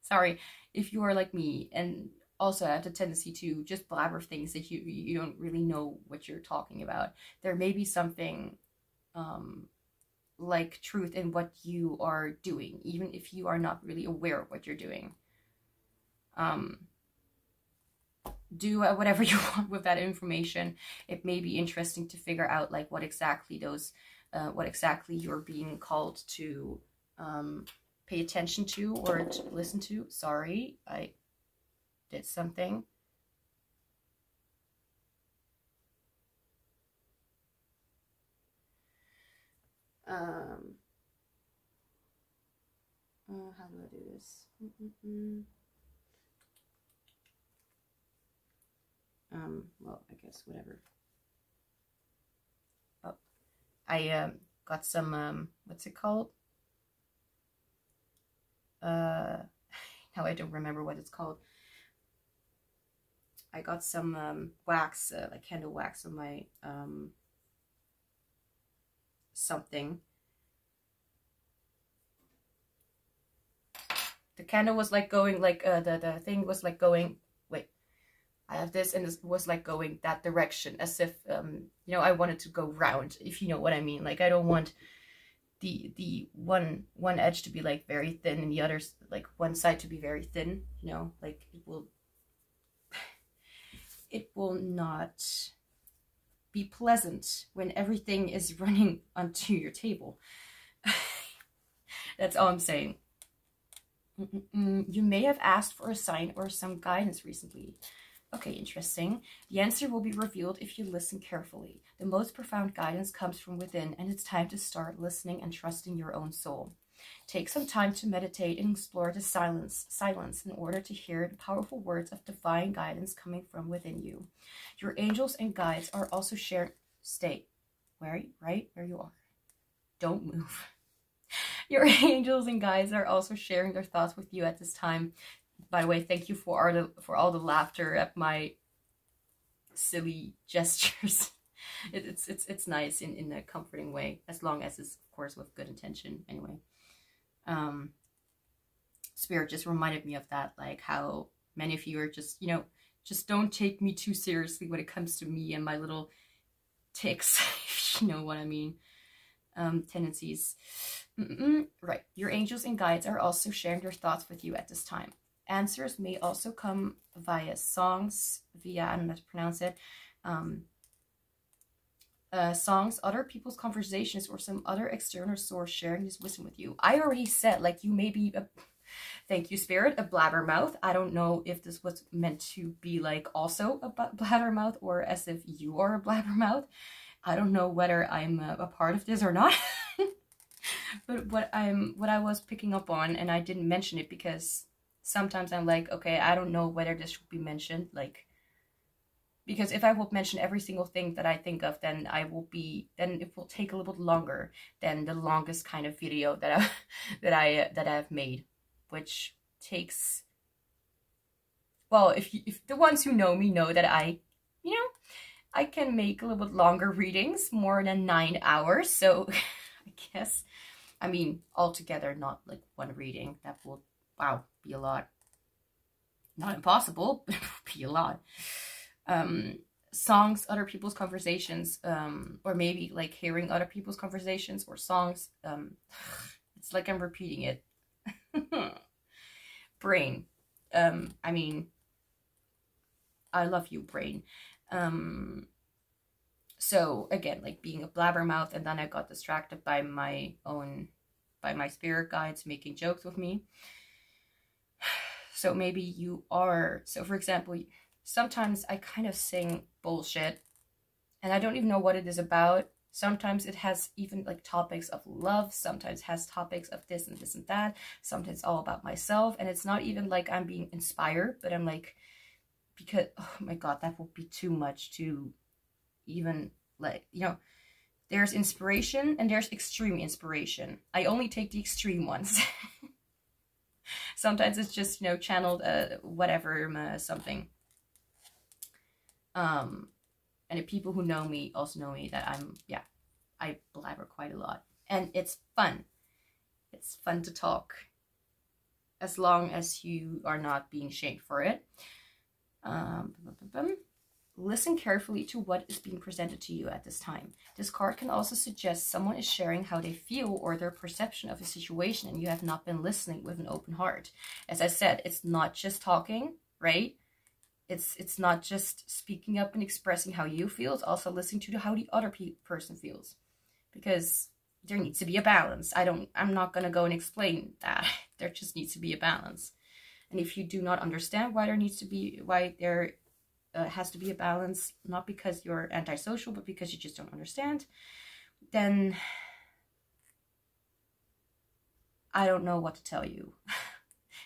sorry, if you are like me and also have the tendency to just blabber things that you don't really know what you're talking about, there may be something like truth in what you are doing, even if you are not really aware of what you're doing. Do whatever you want with that information. It may be interesting to figure out like what exactly you're being called to pay attention to or to listen to. Sorry, I did something. How do I do this? Well, I guess whatever. Oh, I got some what's it called? Now I don't remember what it's called. I got some wax, like candle wax on my something. The candle was like going like the thing was like going, wait, I have this, and it was like going that direction, as if you know, I wanted to go round, if you know what I mean. Like I don't want the one edge to be like very thin and the other, like one side to be very thin, you know, like it will not be pleasant when everything is running onto your table. That's all I'm saying. You may have asked for a sign or some guidance recently. Okay, interesting. The answer will be revealed if you listen carefully. The most profound guidance comes from within, and it's time to start listening and trusting your own soul. Take some time to meditate and explore the silence in order to hear the powerful words of divine guidance coming from within you. Your angels and guides are also sharing. Stay right where you are. Don't move. Your angels and guides are also sharing their thoughts with you at this time. By the way, thank you for all the laughter at my silly gestures. It's nice in a comforting way, as long as it's of course with good intention. Anyway, Spirit just reminded me of that, like how many of you are just, you know, just don't take me too seriously when it comes to me and my little tics, if you know what I mean. Tendencies. Right. Your angels and guides are also sharing their thoughts with you at this time. Answers may also come via songs, I don't know how to pronounce it, songs, other people's conversations, or some other external source sharing this wisdom with you. I already said, like, you may be, thank you, Spirit, a blabbermouth. I don't know if this was meant to be, like, also a blabbermouth, or as if you are a blabbermouth. I don't know whether I'm a part of this or not. But what I was picking up on, and I didn't mention it because sometimes I'm like, okay, I don't know whether this should be mentioned, like, because if I would mention every single thing that I think of, then it will take a little bit longer than the longest kind of video that I've made, which takes, well, if the ones who know me know that I can make a little bit longer readings, more than 9 hours. So I guess, I mean, altogether, not like one reading. That will, wow, be a lot. Not impossible, but it will be a lot. Songs, other people's conversations, or maybe like hearing other people's conversations or songs. It's like I'm repeating it. Brain. I mean, I love you, brain. So again, like being a blabbermouth, and then I got distracted by my spirit guides making jokes with me. So maybe you are, so for example, sometimes I kind of sing bullshit and I don't even know what it is about. Sometimes it has even like topics of love, sometimes has topics of this and this and that, sometimes it's all about myself, and it's not even like I'm being inspired, but I'm like, because, oh my god, that would be too much to even, like, you know, there's inspiration and there's extreme inspiration. I only take the extreme ones. Sometimes it's just, you know, channeled whatever, something. And the people who know me also know me that I blabber quite a lot. And it's fun. It's fun to talk. As long as you are not being shamed for it. Listen carefully to what is being presented to you at this time. This card can also suggest someone is sharing how they feel or their perception of a situation, and you have not been listening with an open heart. As I said, it's not just talking, right? It's not just speaking up and expressing how you feel. It's also listening to how the other person feels, because there needs to be a balance. I'm not going to go and explain that. There just needs to be a balance. And if you do not understand why there has to be a balance, not because you're antisocial, but because you just don't understand, then I don't know what to tell you.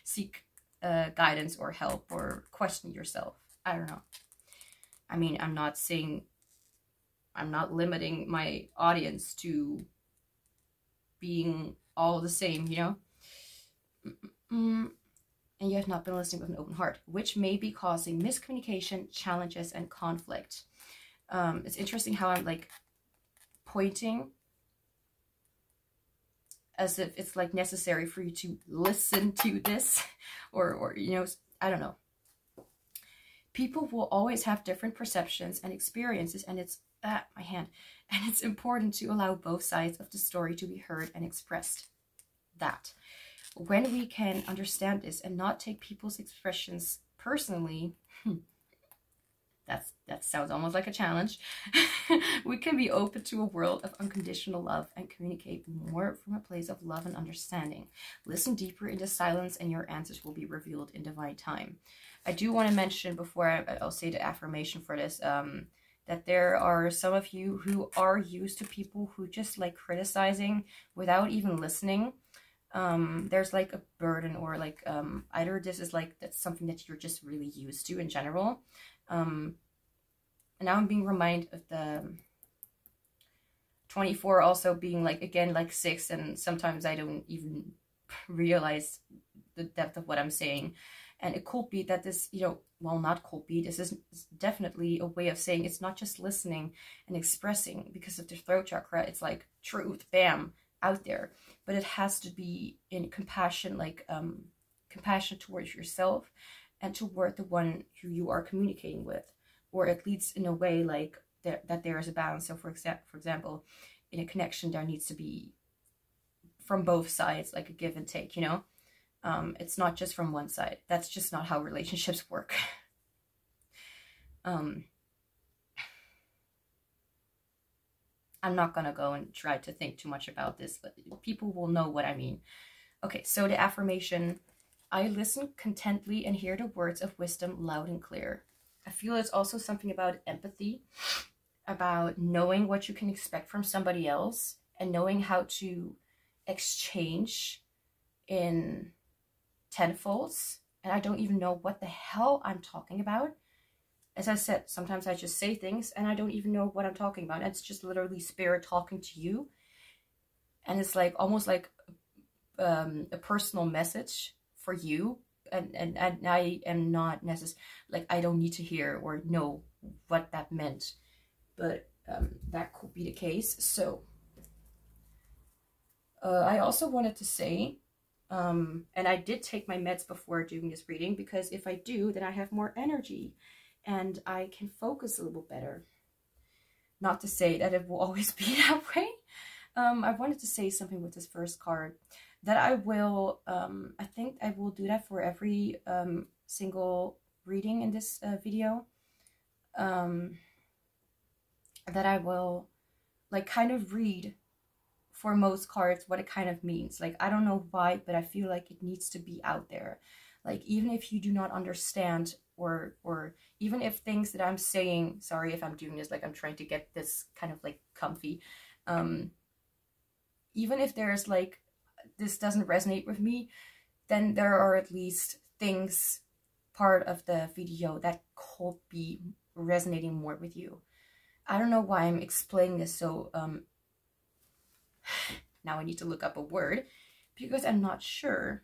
Seek guidance or help, or question yourself. I don't know. I mean, I'm not limiting my audience to being all the same, you know? And you have not been listening with an open heart, which may be causing miscommunication, challenges, and conflict. It's interesting how I'm like pointing as if it's like necessary for you to listen to this, or you know, I don't know. People will always have different perceptions and experiences, and it's my hand, and it's important to allow both sides of the story to be heard and expressed. That when we can understand this and not take people's expressions personally, that sounds almost like a challenge. We can be open to a world of unconditional love and communicate more from a place of love and understanding. Listen deeper into silence, and your answers will be revealed in divine time. I do want to mention, before I'll say the affirmation for this, that there are some of you who are used to people who just like criticizing without even listening. There's like a burden, or like either this is like that's something that you're just really used to in general. And now I'm being reminded of the 24 also being like, again, like 6, and sometimes I don't even realize the depth of what I'm saying. And it could be that this, you know, well, not could be, this is definitely a way of saying it's not just listening and expressing, because of the throat chakra, it's like truth, bam, out there. But it has to be in compassion, like compassion towards yourself and toward the one who you are communicating with, or at least in a way like that there is a balance. So for example, in a connection, there needs to be from both sides, like a give and take, you know. It's not just from one side. That's just not how relationships work. I'm not gonna go and try to think too much about this, but people will know what I mean. Okay, so the affirmation: I listen contently and hear the words of wisdom loud and clear. I feel it's also something about empathy, about knowing what you can expect from somebody else and knowing how to exchange in tenfolds. And I don't even know what the hell I'm talking about. As I said, sometimes I just say things and I don't even know what I'm talking about. It's just literally spirit talking to you. And it's like almost like a personal message for you. And I am not necessarily, like, I don't need to hear or know what that meant. But that could be the case. So I also wanted to say, and I did take my meds before doing this reading, because if I do, then I have more energy and I can focus a little better. Not to say that it will always be that way. I wanted to say something with this first card, that I will, I think I will do that for every single reading in this video. that I will like kind of read for most cards what it kind of means. Like, I don't know why, but I feel like it needs to be out there. Like, even if you do not understand, or even if things that I'm saying, sorry if I'm doing this, like I'm trying to get this kind of like comfy, even if there's like, this doesn't resonate with me, then there are at least things part of the video that could be resonating more with you. I don't know why I'm explaining this so now I need to look up a word because I'm not sure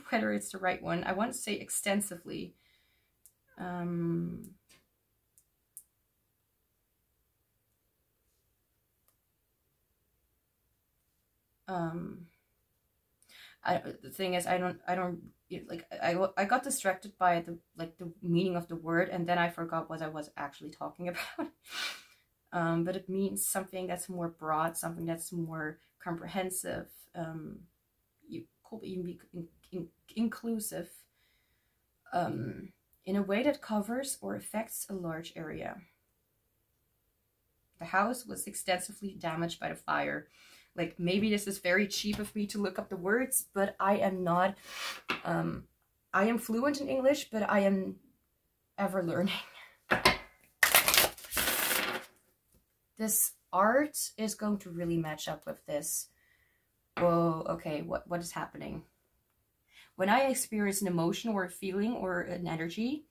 whether it's the right one. I want to say extensively. The thing is, I got distracted by the meaning of the word, and then I forgot what I was actually talking about. But it means something that's more broad, something that's more comprehensive. You could even be inclusive, in a way that covers or affects a large area. The house was extensively damaged by the fire. Like, maybe this is very cheap of me to look up the words, but I am not, I am fluent in English, but I am ever learning. This art is going to really match up with this. Whoa, okay, what is happening? When I experience an emotion or a feeling or an energy,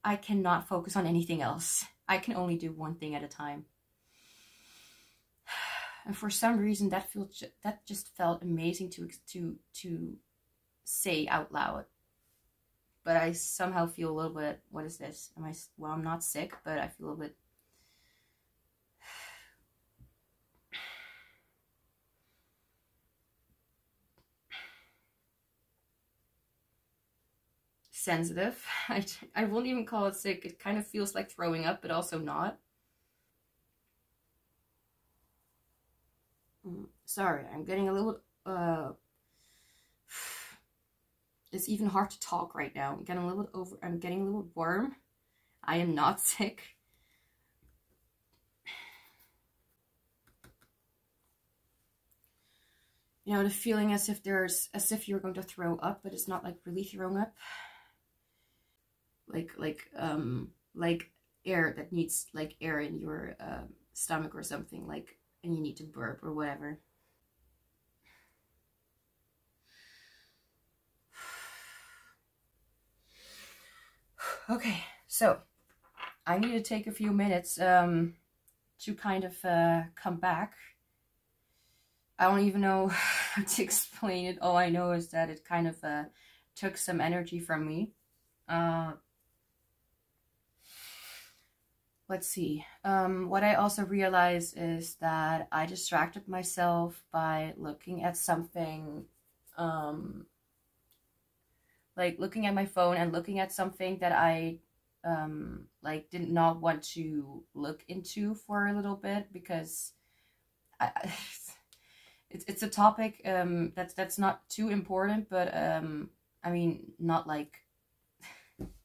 I cannot focus on anything else. I can only do one thing at a time. And for some reason, that just felt amazing to say out loud. But I somehow feel a little bit, what is this? Well, I'm not sick, but I feel a little bit sensitive. I won't even call it sick. It kind of feels like throwing up, but also not. Sorry, I'm getting a little, it's even hard to talk right now. I'm getting a little warm. I am not sick. You know, the feeling as if you're going to throw up, but it's not like really throwing up. Like air that needs like air in your stomach or something, like, and you need to burp or whatever. Okay, so I need to take a few minutes to kind of come back. I don't even know how to explain it. All I know is that it kind of took some energy from me. Let's see. What I also realized is that I distracted myself by looking at something, like looking at my phone and looking at something that I like did not want to look into for a little bit, because it's a topic that's not too important, but I mean, not like,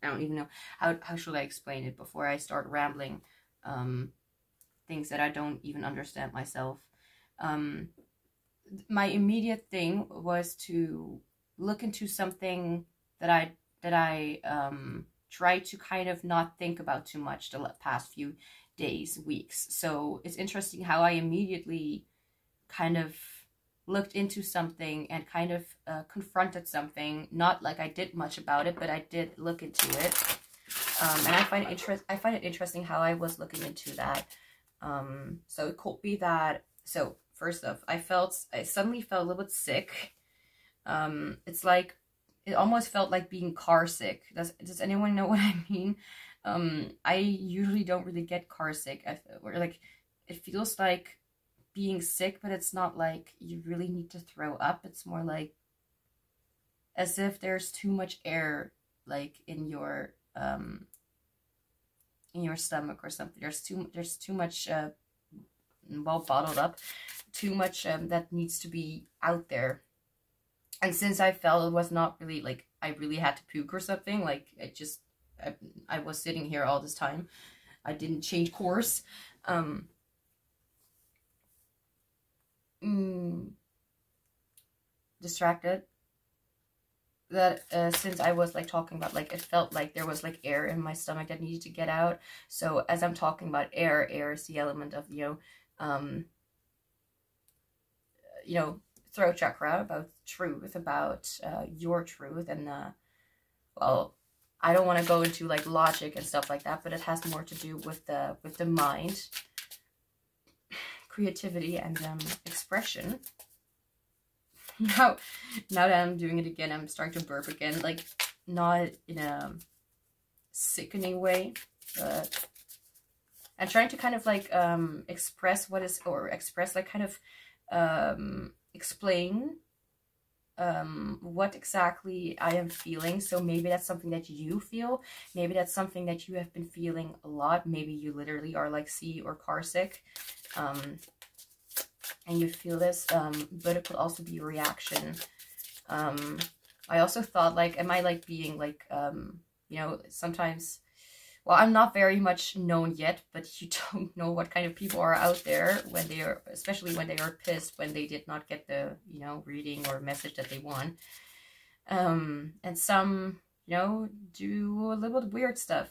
I don't even know how should I explain it before I start rambling things that I don't even understand myself. My immediate thing was to look into something that I tried to kind of not think about too much the past few days, weeks. So it's interesting how I immediately kind of looked into something and kind of confronted something. Not like I did much about it, but I did look into it. And I find it interesting how I was looking into that. So it could be that. So first off, I suddenly felt a little bit sick. It's like, it almost felt like being car sick. Does anyone know what I mean? I usually don't really get car sick. Or like, it feels like being sick, but it's not like you really need to throw up. It's more like as if there's too much air, like in your stomach or something. There's too much well, bottled up, too much that needs to be out there. And since I felt it was not really like I really had to puke or something, like it just I was sitting here all this time. I didn't change course. Distracted. That since I was like talking about, like, it felt like there was like air in my stomach that needed to get out. So as I'm talking about air is the element of, you know, throat chakra, about truth, about your truth. And well, I don't want to go into like logic and stuff like that, but it has more to do with the mind, creativity, and expression. Now that I'm doing it again, I'm starting to burp again, like not in a sickening way, but I'm trying to kind of like express what is, or express like kind of explain what exactly I am feeling. So maybe that's something that you feel, maybe that's something that you have been feeling a lot, maybe you literally are like sea or car sick, and you feel this, but it could also be a reaction. I also thought, like, am I like being like, you know, sometimes, well, I'm not very much known yet, but you don't know what kind of people are out there when they are, especially when they are pissed, when they did not get the, you know, reading or message that they want. And some, you know, do a little bit weird stuff.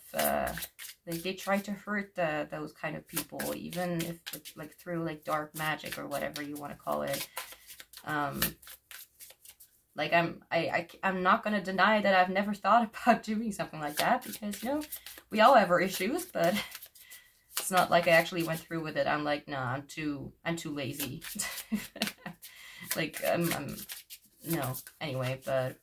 They try to hurt those kind of people, even if it's like through like dark magic or whatever you want to call it. Like I'm not gonna deny that I've never thought about doing something like that, because, you know, we all have our issues, but it's not like I actually went through with it. I'm like, no, I'm too lazy. Like, no, anyway, but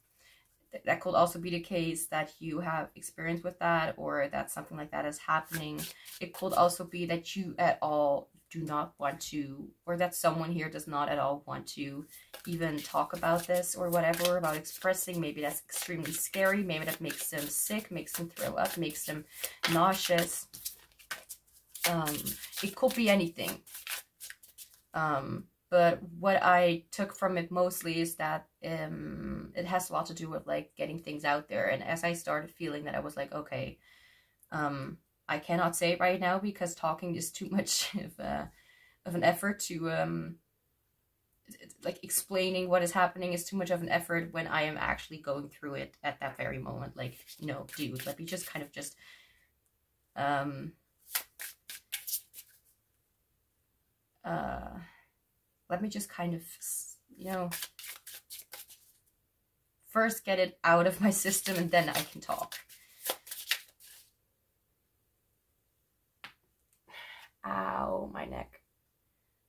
that could also be the case that you have experience with that, or that something like that is happening. It could also be that you at all do not want to, or that someone here does not at all want to even talk about this or whatever, about expressing. Maybe that's extremely scary. Maybe that makes them sick, makes them throw up, makes them nauseous. It could be anything. But what I took from it mostly is that it has a lot to do with like getting things out there. And as I started feeling that, I was like, okay, I cannot say it right now because talking is too much of an effort to like explaining what is happening is too much of an effort when I am actually going through it at that very moment. Like, no, dude, let me just kind of just let me just kind of, you know, first get it out of my system and then I can talk. Ow, my neck.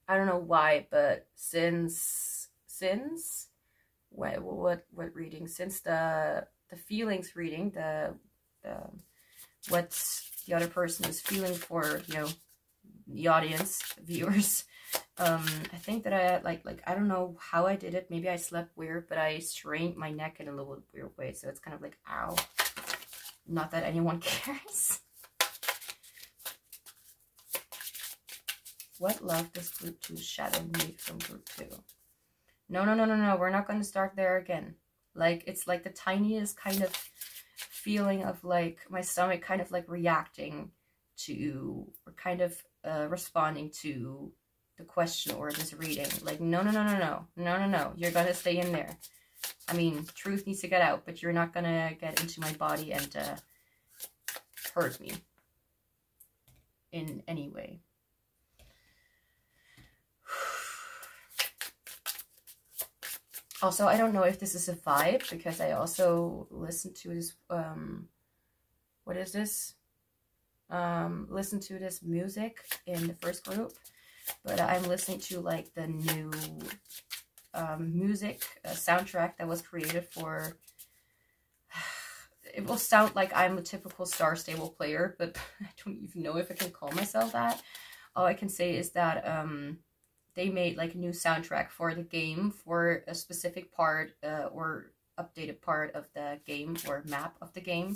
I don't know why, but since what reading? Since the feelings reading, the what the other person is feeling for, you know, the audience, viewers. I think that I like I don't know how I did it. Maybe I slept weird, but I strained my neck in a little weird way, so it's kind of like, ow. Not that anyone cares. What love does group 2 shadow need from group 2? No, we're not going to start there again. Like, it's like the tiniest kind of feeling of like my stomach kind of like reacting to, or kind of responding to the question or this reading. Like, no, you're gonna stay in there. I mean, truth needs to get out, but you're not gonna get into my body and hurt me in any way. Also, I don't know if this is a vibe, because I also listened to this, what is this? Listen to this music in the first group, but I'm listening to like the new music soundtrack that was created for, it will sound like I'm a typical Star Stable player, but I don't even know if I can call myself that. All I can say is that they made like a new soundtrack for the game, for a specific part or updated part of the game or map of the game,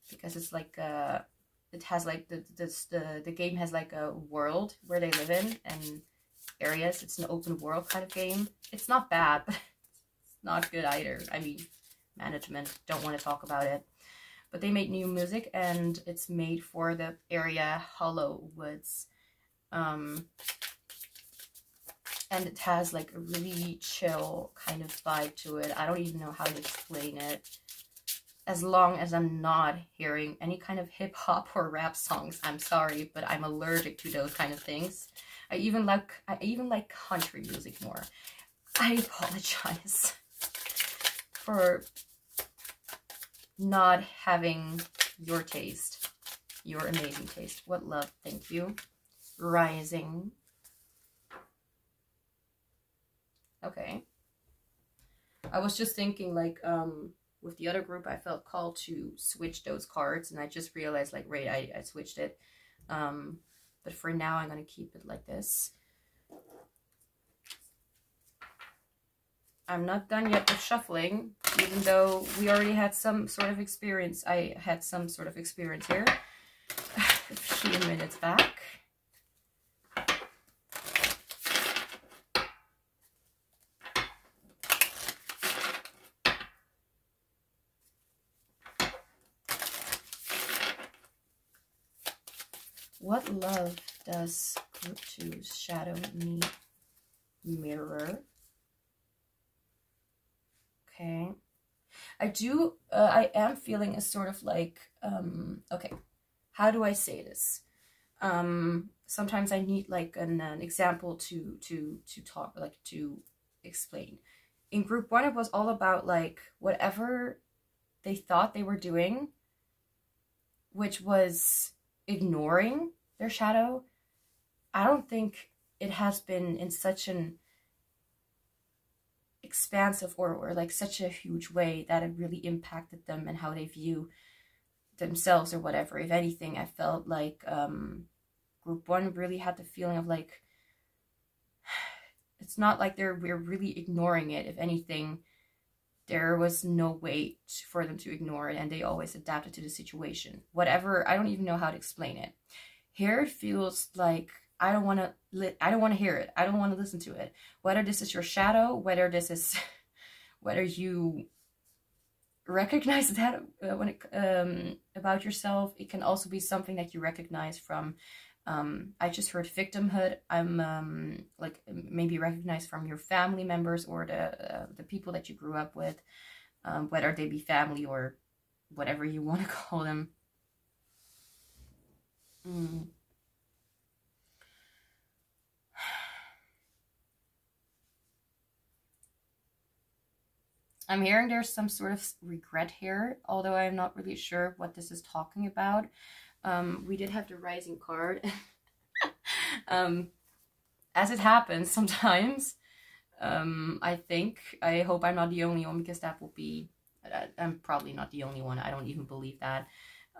because it's like it has like the game has like a world where they live in and areas. It's an open world kind of game. It's not bad, but it's not good either. I mean, management don't want to talk about it. but they made new music, and it's made for the area Hollow Woods. And it has like a really chill kind of vibe to it. I don't even know how to explain it. As long as I'm not hearing any kind of hip-hop or rap songs, I'm sorry, but I'm allergic to those kind of things. I even like country music more. I apologize for not having your taste, your amazing taste. What love, thank you. Rising. Okay. I was just thinking, like, with the other group, I felt called to switch those cards, and I just realized, like, right, I switched it. But for now, I'm going to keep it like this. I'm not done yet with shuffling, even though we already had some sort of experience. I had some sort of experience here a few minutes back. What love does group 2's shadow need mirror? Okay. I am feeling a sort of like, okay, how do I say this? Sometimes I need like an example to talk, like to explain. In group 1, it was all about like whatever they thought they were doing, which was ignoring their shadow. I don't think it has been in such an expansive or like such a huge way that it really impacted them and how they view themselves or whatever. If anything, I felt like group 1 really had the feeling of like, it's not like we're really ignoring it. If anything, there was no way for them to ignore it, and they always adapted to the situation. Whatever, I don't even know how to explain it. Here it feels like I don't want to hear it. I don't want to listen to it. Whether this is your shadow, whether this is, whether you recognize that when it about yourself, it can also be something that you recognize from. I just heard victimhood. I'm like maybe recognized from your family members or the people that you grew up with, whether they be family or whatever you want to call them. I'm hearing there's some sort of regret here, although I'm not really sure what this is talking about. We did have the rising card. As it happens sometimes, I hope I'm not the only one, because that will be, I'm probably not the only one. I don't even believe that.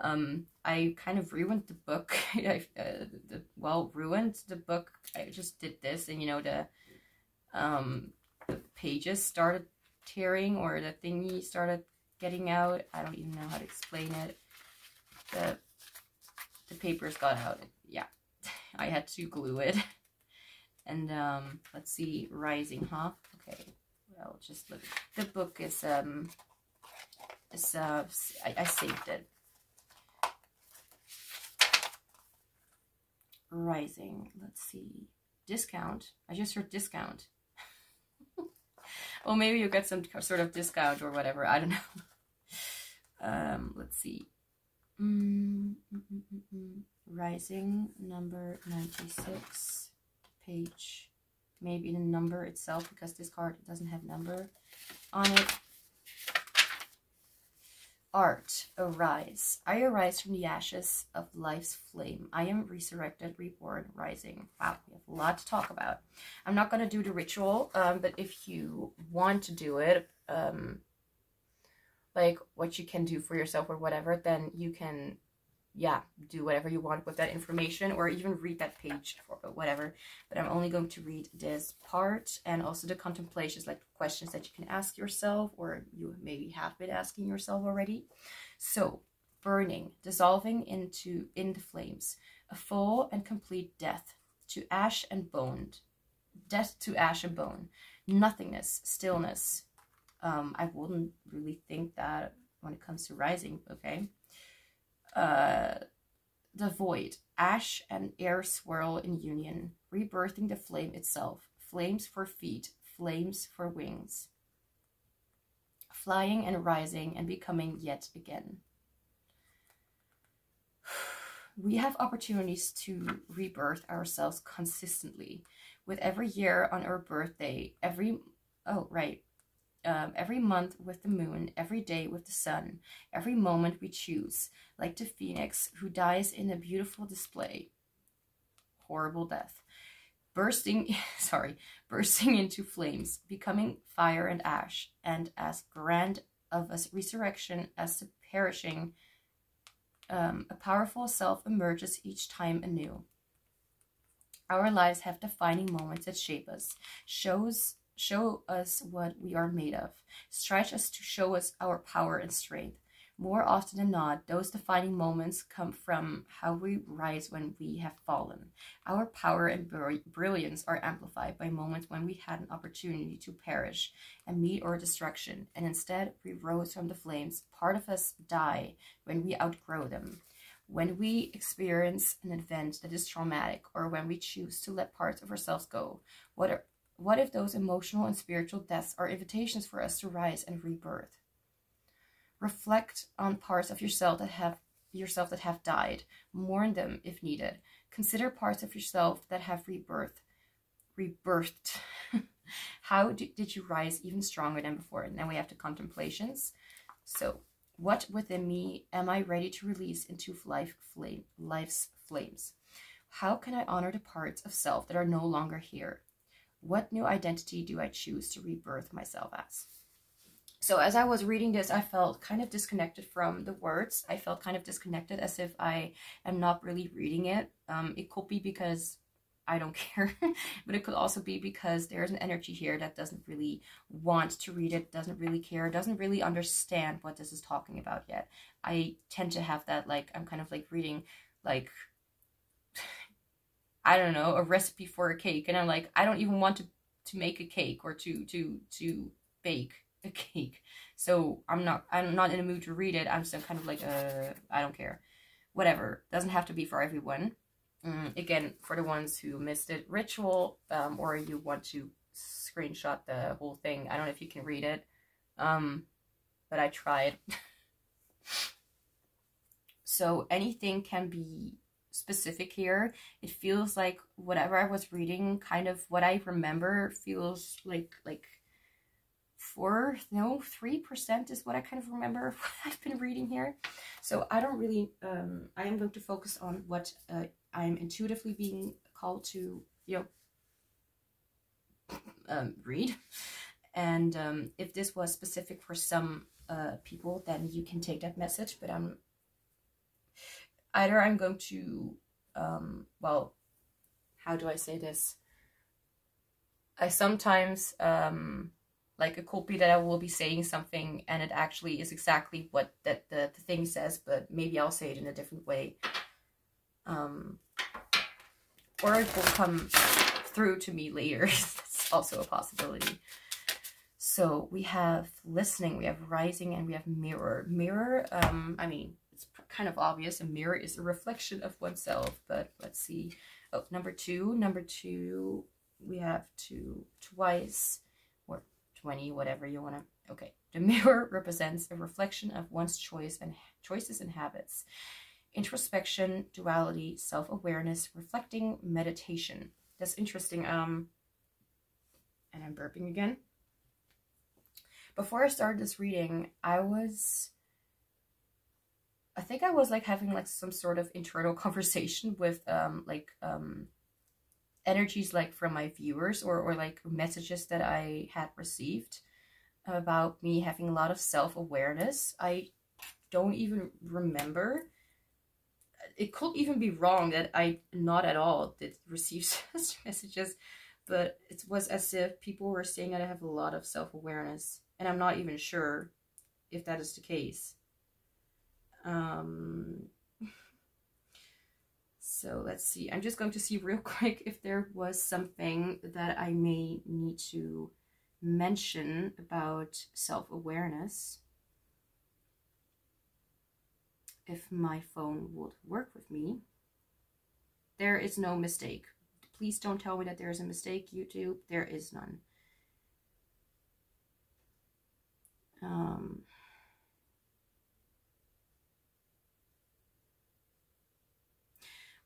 I kind of ruined the book. Ruined the book. I just did this, and you know, the pages started tearing, or the thingy started getting out. I don't even know how to explain it. The papers got out. Yeah, I had to glue it. And let's see, rising, huh? Okay, well, just look. The book is I saved it. Rising, let's see, discount. I just heard discount. Well, maybe you get some sort of discount or whatever. I don't know. Let's see. Rising, number 96, page, maybe the number itself, because this card doesn't have number on it. Art, arise. I arise from the ashes of life's flame. I am resurrected, reborn, rising. Wow, we have a lot to talk about. I'm not going to do the ritual, but if you want to do it, like what you can do for yourself or whatever, then you can, yeah, do whatever you want with that information, or even read that page or whatever. But I'm only going to read this part, and also the contemplations, like questions that you can ask yourself, or you maybe have been asking yourself already. So, burning, dissolving in the flames, a full and complete death to ash and bone, death to ash and bone, nothingness, stillness. I wouldn't really think that when it comes to rising, okay? the void, ash and air swirl in union, rebirthing the flame itself, flames for feet, flames for wings, flying and rising and becoming yet again. We have opportunities to rebirth ourselves consistently. With every year on our birthday, every month with the moon, every day with the sun, every moment we choose, like the phoenix who dies in a beautiful display. Horrible death. Bursting into flames, becoming fire and ash, and as grand of a resurrection as the perishing, a powerful self emerges each time anew. Our lives have defining moments that shape us, show us what we are made of, stretch us to show us our power and strength. More often than not, those defining moments come from how we rise when we have fallen. Our power and brilliance are amplified by moments when we had an opportunity to perish and meet our destruction, and instead we rose from the flames. Part of us die when we outgrow them, when we experience an event that is traumatic, or when we choose to let parts of ourselves go. What if those emotional and spiritual deaths are invitations for us to rise and rebirth? Reflect on parts of yourself that have died. Mourn them if needed. Consider parts of yourself that have rebirthed. How did you rise even stronger than before? And then we have the contemplations. So, what within me am I ready to release into life's flames? How can I honor the parts of self that are no longer here? What new identity do I choose to rebirth myself as? So as I was reading this, I felt kind of disconnected from the words. I felt kind of disconnected, as if I am not really reading it. It could be because I don't care, but it could also be because there's an energy here that doesn't really want to read it, doesn't really care, doesn't really understand what this is talking about yet. I tend to have that, like, I'm kind of like reading, like, I don't know, a recipe for a cake, and I'm like, I don't even want to make a cake or to bake a cake. So I'm not in a mood to read it. I'm still kind of like, I don't care. Whatever. Doesn't have to be for everyone. Again, for the ones who missed it, ritual, or you want to screenshot the whole thing. I don't know if you can read it, but I tried. So anything can be specific here. It feels like whatever I was reading, kind of what I remember feels like 3% is what I kind of remember of what I've been reading here. So I don't really, I am going to focus on what I'm intuitively being called to, read. And if this was specific for some people, then you can take that message. But I'm going to, well, how do I say this? I sometimes, like, it could be that I will be saying something and it actually is exactly what the thing says, but maybe I'll say it in a different way. Or it will come through to me later. That's also a possibility. So we have listening, we have rising, and we have mirror. Mirror, I mean, it's kind of obvious. A mirror is a reflection of oneself, but let's see. Oh, number two, we have twice, or 20, whatever you want to. Okay, the mirror represents a reflection of one's choices and habits. Introspection, duality, self-awareness, reflecting, meditation. That's interesting. And I'm burping again. Before I started this reading, I think I was like having like some sort of internal conversation with energies like from my viewers or like messages that I had received about me having a lot of self-awareness. I don't even remember. It could even be wrong that I not at all did receive such messages, but it was as if people were saying that I have a lot of self-awareness, and I'm not even sure if that is the case. So let's see. I'm just going to see real quick if there was something that I may need to mention about self-awareness. if my phone would work with me. There is no mistake. Please don't tell me that there is a mistake, YouTube. There is none.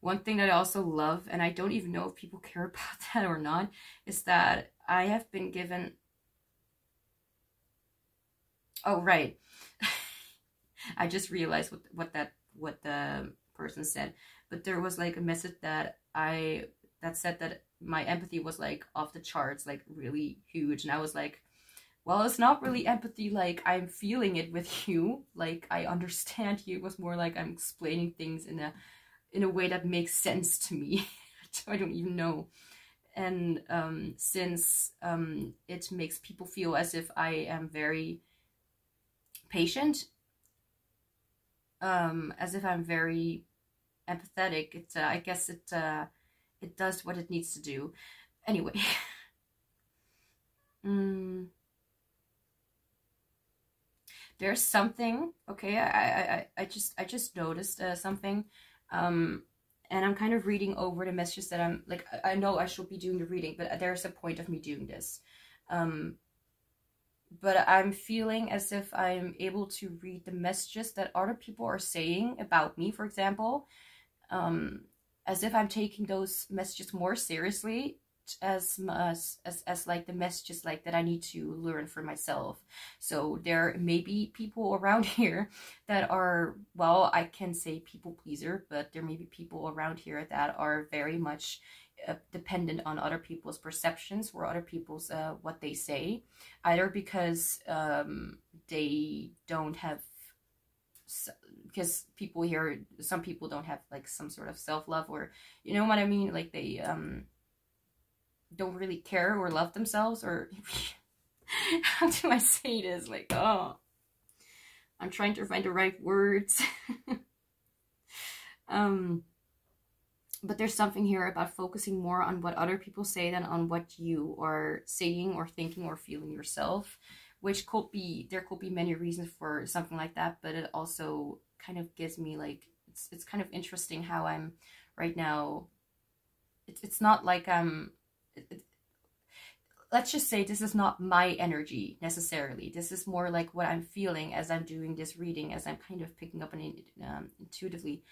One thing that I also love, and I don't even know if people care about that or not, is that I have been given... Oh, right. I just realized what the person said. But there was like a message that said that my empathy was like off the charts, like really huge. And I was like, well, it's not really empathy, like I'm feeling it with you, like I understand you. It was more like I'm explaining things in a way that makes sense to me. I don't even know. And since it makes people feel as if I am very patient, as if I'm very empathetic, I guess it does what it needs to do. Anyway. There's something, okay, I just noticed something, and I'm kind of reading over the messages that I'm, like, I know I should be doing the reading, but there's a point of me doing this. But I'm feeling as if I'm able to read the messages that other people are saying about me, for example, as if I'm taking those messages more seriously, as like the messages like that I need to learn for myself. So there may be people around here that are, well, I can say people pleaser, but there may be people around here that are very much dependent on other people's perceptions or other people's what they say, either because they don't have, because people here, some people don't have like some sort of self-love, or you know what I mean, like they don't really care or love themselves, or how do I say this? Like, oh, I'm trying to find the right words. But there's something here about focusing more on what other people say than on what you are saying or thinking or feeling yourself, which could be, there could be many reasons for something like that, but it also kind of gives me like, it's kind of interesting how I'm right now. It's not like I'm, let's just say this is not my energy necessarily. This is more like what I'm feeling as I'm doing this reading, as I'm kind of picking up on intuitively.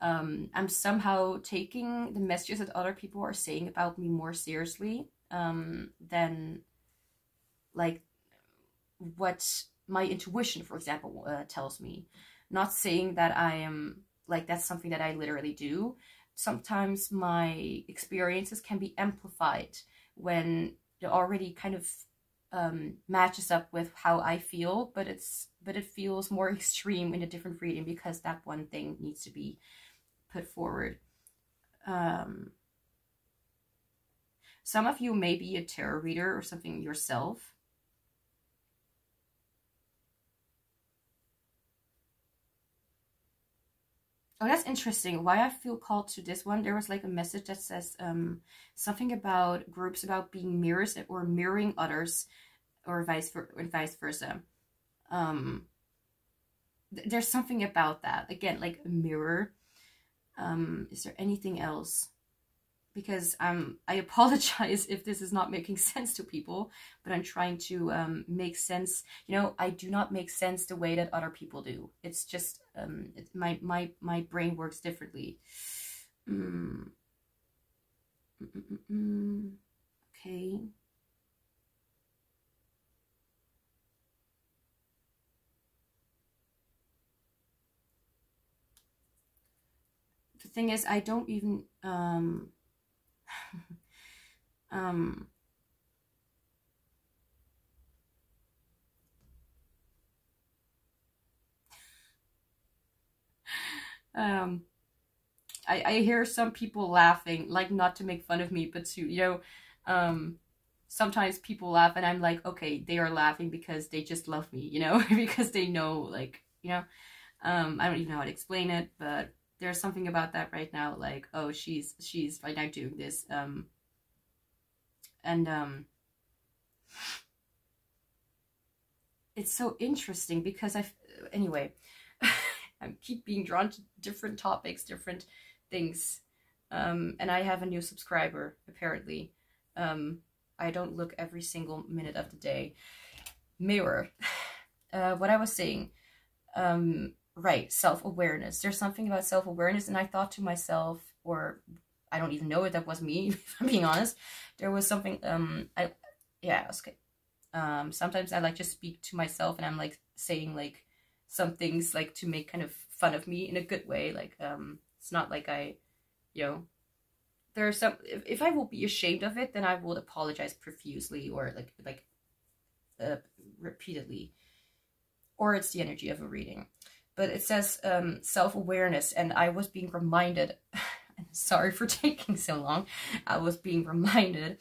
I'm somehow taking the messages that other people are saying about me more seriously than like what my intuition, for example, tells me. Not saying that I am like, that's something that I literally do. Sometimes my experiences can be amplified when it already kind of matches up with how I feel, but it feels more extreme in a different reading because that one thing needs to be put forward. Some of you may be a tarot reader or something yourself. Oh, that's interesting. Why I feel called to this one, there was like a message that says something about groups about being mirrors or mirroring others, or vice versa. There's something about that. Again, like a mirror. Is there anything else? Because I apologize if this is not making sense to people, but I'm trying to make sense. You know, I do not make sense the way that other people do. It's just my brain works differently. Okay. The thing is, I don't even I hear some people laughing, like, not to make fun of me, but to, you know, sometimes people laugh and I'm like, okay, they are laughing because they just love me, you know, because they know, like, you know, I don't even know how to explain it, but there's something about that right now, like, oh, she's right now doing this, it's so interesting because anyway, I keep being drawn to different topics, different things. And I have a new subscriber, apparently. I don't look every single minute of the day. Mirror. What I was saying. Right, self-awareness. There's something about self-awareness, and I thought to myself, or I don't even know if that was me, if I'm being honest. There was something, okay. Sometimes I like just speak to myself, and I'm like saying like some things like to make kind of fun of me in a good way. Like, it's not like I, you know, there's some, if I will be ashamed of it, then I will apologize profusely or repeatedly, or it's the energy of a reading. But it says self-awareness, and I was being reminded, sorry for taking so long, I was being reminded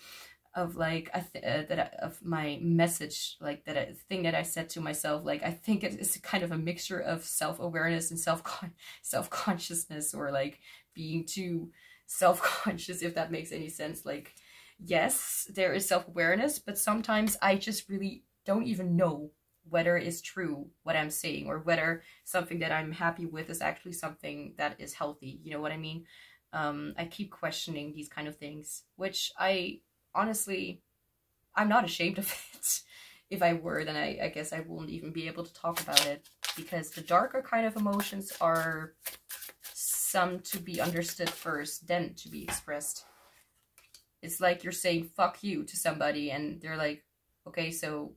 of like of my message, like that thing that I said to myself. Like, I think it's kind of a mixture of self-awareness and self-consciousness, or like being too self-conscious, if that makes any sense. Like, yes, there is self-awareness, but sometimes I just really don't even know whether it's true what I'm saying, or whether something that I'm happy with is actually something that is healthy. You know what I mean? I keep questioning these kind of things, which honestly, I'm not ashamed of it. If I were, then I guess I wouldn't even be able to talk about it, because the darker kind of emotions are some to be understood first, then to be expressed. It's like you're saying fuck you to somebody, and they're like, okay, so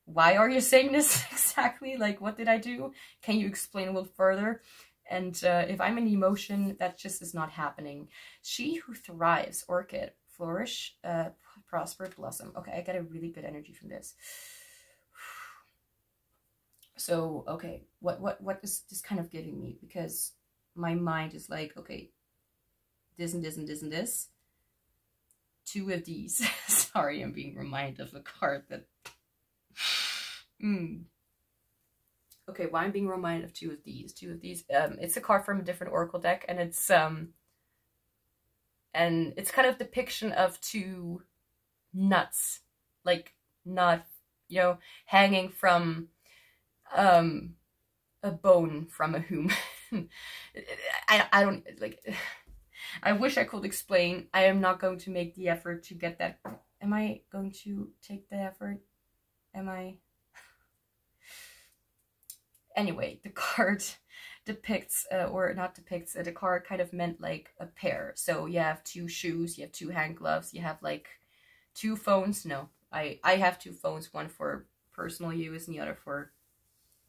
why are you saying this exactly? Like, what did I do? Can you explain a little further? And if I'm in emotion, that just is not happening. She who thrives, orchid, flourish, prosper, blossom. Okay, I get a really good energy from this. So, okay, what is this kind of giving me? Because my mind is like, okay, this and this and this and this. Two of these. Sorry, I'm being reminded of a card that... Okay, why I'm being reminded of two of these. It's a card from a different oracle deck, and it's kind of depiction of two nuts, like, not, you know, hanging from a bone from a human. I don't, like, I wish I could explain. I am not going to make the effort to get that. Am I going to take the effort? Am I? Anyway, the card depicts, or not depicts, the card kind of meant like a pair. So you have two shoes, you have two hand gloves, you have like two phones. No, I have two phones, one for personal use and the other for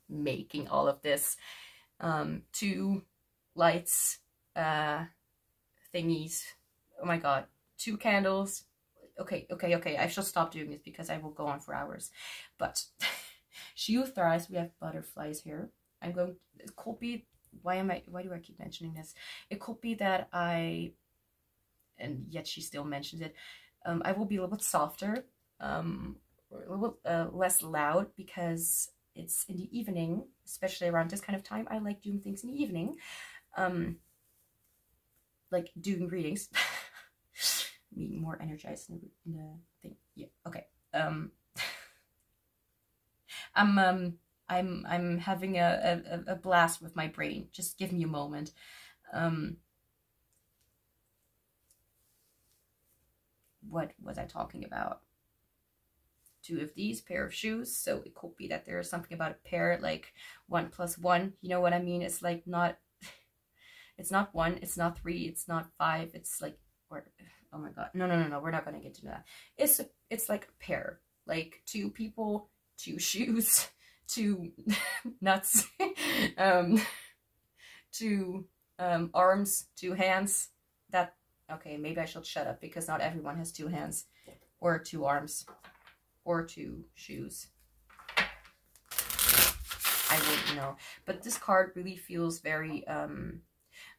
making all of this. Two lights, thingies. Oh my god, two candles. Okay, I shall stop doing this because I will go on for hours. But she who thrives, we have butterflies here. It could be, why do I keep mentioning this? It could be that and yet she still mentions it, I will be a little bit softer, a little less loud, because it's in the evening, especially around this kind of time. I like doing things in the evening, like doing readings. Being more energized in the thing. Yeah, okay. I'm having a blast with my brain. Just give me a moment. What was I talking about? Two of these, pair of shoes. So it could be that there's something about a pair, like 1 + 1. You know what I mean? It's like not, it's not 1, it's not 3, it's not 5. It's like, or, oh my god, no, we're not gonna get into that. It's like a pair, like two people, two shoes, two nuts, two arms, two hands. That, okay, maybe I should shut up, because not everyone has two hands or two arms or two shoes. I wouldn't know, but this card really feels very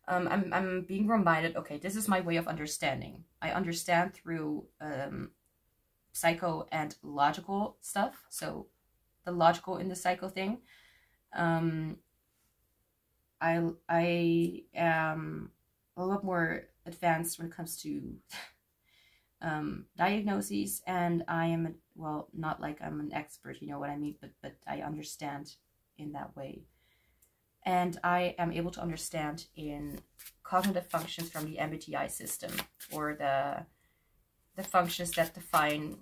I'm being reminded, okay, this is my way of understanding. I understand through psycho and logical stuff. So the logical in the psycho thing. I am a lot more advanced when it comes to diagnoses, and I am, well, not like I'm an expert, you know what I mean, but I understand in that way. and I am able to understand in cognitive functions from the MBTI system, or the functions that define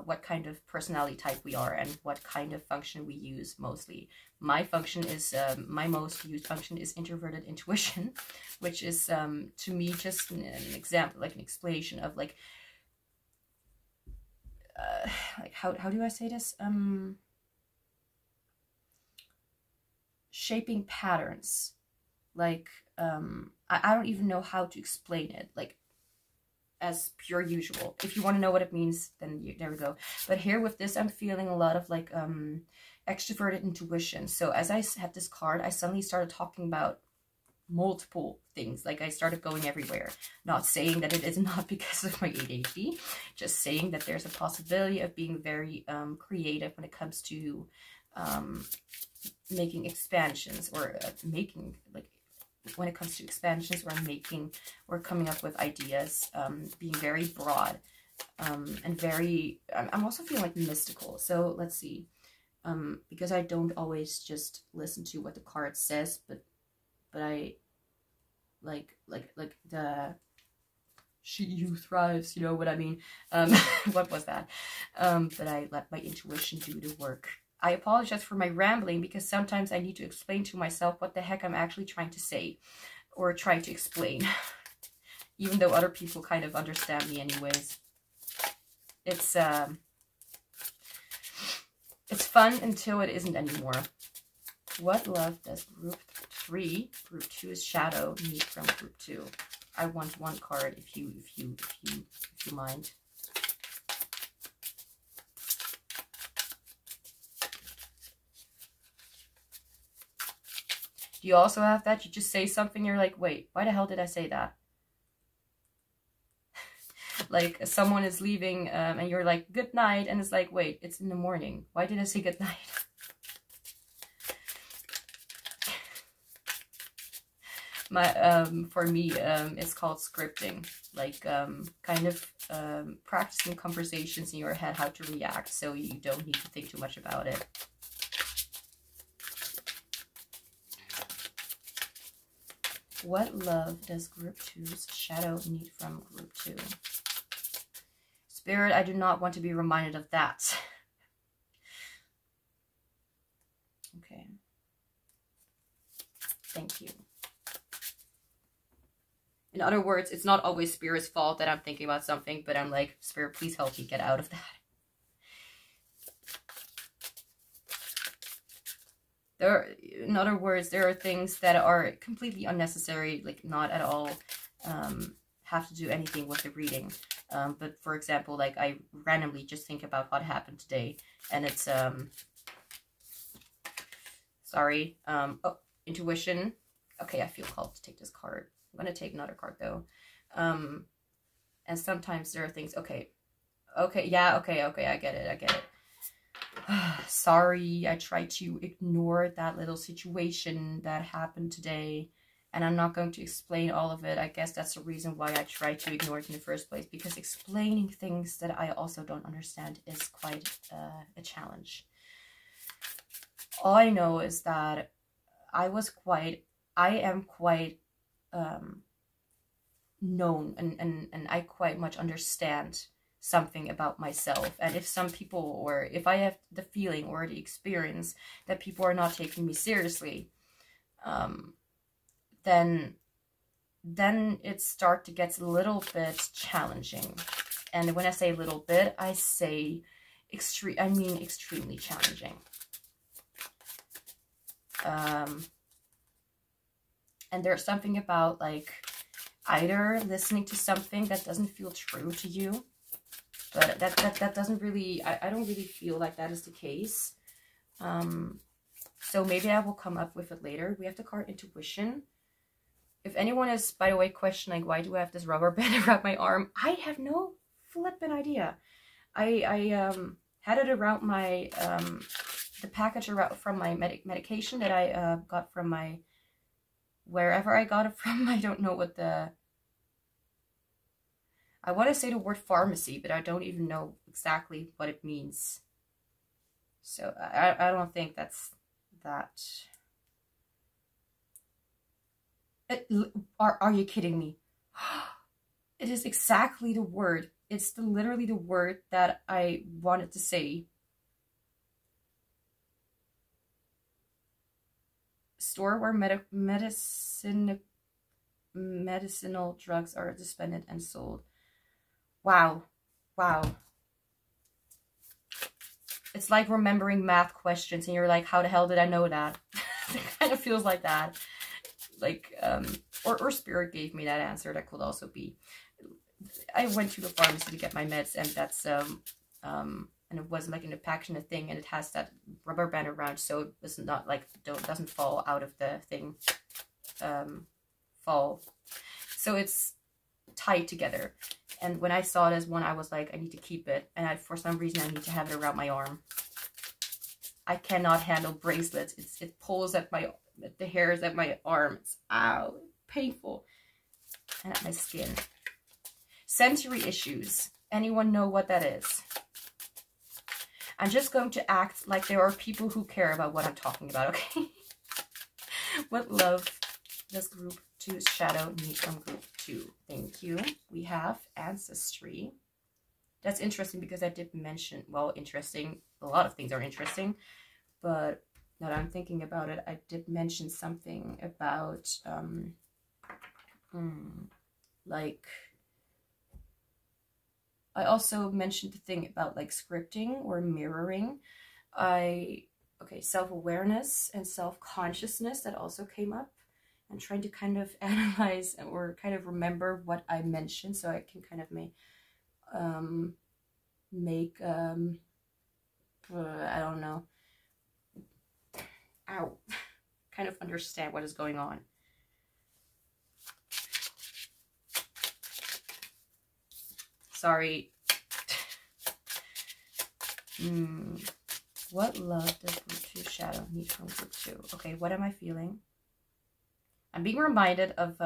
what kind of personality type we are and what kind of function we use mostly. My function is, my most used function is introverted intuition, which is to me just an example, like an explanation of like how do I say this? Shaping patterns. Like I don't even know how to explain it, like as pure usual. If you want to know what it means, then there we go. But here with this, I'm feeling a lot of like extroverted intuition. So as I had this card, I suddenly started talking about multiple things. Like I started going everywhere. Not saying that it is not because of my ADHD, just saying that there's a possibility of being very creative when it comes to making expansions, or making, like, when it comes to expansions, or making, or coming up with ideas, being very broad, and very, I'm also feeling like mystical. So let's see, because I don't always just listen to what the card says, but I like the she you thrives, you know what I mean? What was that? But I let my intuition do the work. I apologize for my rambling, because sometimes I need to explain to myself what the heck I'm actually trying to say or trying to explain, even though other people kind of understand me anyways. It's fun until it isn't anymore. What love does group 3, group 2 is shadow, need from group 2? I want one card if you mind. Do you also have that? You just say something, you're like, wait, why the hell did I say that? Like someone is leaving and you're like, good night, and it's like, wait, it's in the morning. Why did I say good night? For me, it's called scripting. Like kind of practicing conversations in your head, how to react, so you don't need to think too much about it. What love does group 2's shadow need from group 2? Spirit, I do not want to be reminded of that. Okay. Thank you. In other words, it's not always Spirit's fault that I'm thinking about something, but I'm like, Spirit, please help me get out of that. In other words, there are things that are completely unnecessary, like not at all have to do anything with the reading. But for example, like I randomly just think about what happened today, and it's sorry, oh, intuition. Okay, I feel called to take this card. I'm gonna take another card though. And sometimes there are things, okay, yeah, okay, I get it. Sorry, I tried to ignore that little situation that happened today, and I'm not going to explain all of it. I guess that's the reason why I tried to ignore it in the first place, because explaining things that I also don't understand is quite a challenge. All I know is that I am quite known, and I quite much understand something about myself. And if some people, or if I have the feeling or the experience that people are not taking me seriously, then it starts to get a little bit challenging. And when I say a little bit, I say extremely challenging. And there's something about like either listening to something that doesn't feel true to you, but that doesn't really, I don't really feel like that is the case. So maybe I will come up with it later. We have the card intuition. If anyone is, by the way, questioning why do I have this rubber band around my arm, I have no flippin' idea. I had it around my the package around from my medication that I got from my, wherever I got it from. I don't know what the, I want to say the word pharmacy, but I don't even know exactly what it means. So I don't think that's that. Are you kidding me? It is exactly the word. It's literally the word that I wanted to say. Store where medicinal drugs are dispensed and sold. Wow. Wow. It's like remembering math questions and you're like, how the hell did I know that? It kind of feels like that. Like, or Spirit gave me that answer. That could also be. I went to the pharmacy to get my meds, and that's, and it wasn't like in a pack kind of thing, and it has that rubber band around, so it was not like, doesn't fall out of the thing, so it's tied together. And when I saw this one, I was like, I need to keep it, and for some reason I need to have it around my arm. I cannot handle bracelets. It pulls at the hairs at my arms. Ow, painful. And at my skin. Sensory issues. Anyone know what that is? I'm just going to act like there are people who care about what I'm talking about, okay? What love does group 2's shadow need from group 2? Thank you. We have ancestry. That's interesting because I did mention, well, interesting. A lot of things are interesting. But now that I'm thinking about it, I did mention something about, like, I also mentioned the thing about like scripting or mirroring. Okay, self-awareness and self-consciousness, that also came up. I'm trying to kind of analyze or kind of remember what I mentioned so I can kind of make, I don't know, kind of understand what is going on. Sorry. What love does group 2 shadow need from group 2? Okay, what am I feeling? I'm being reminded of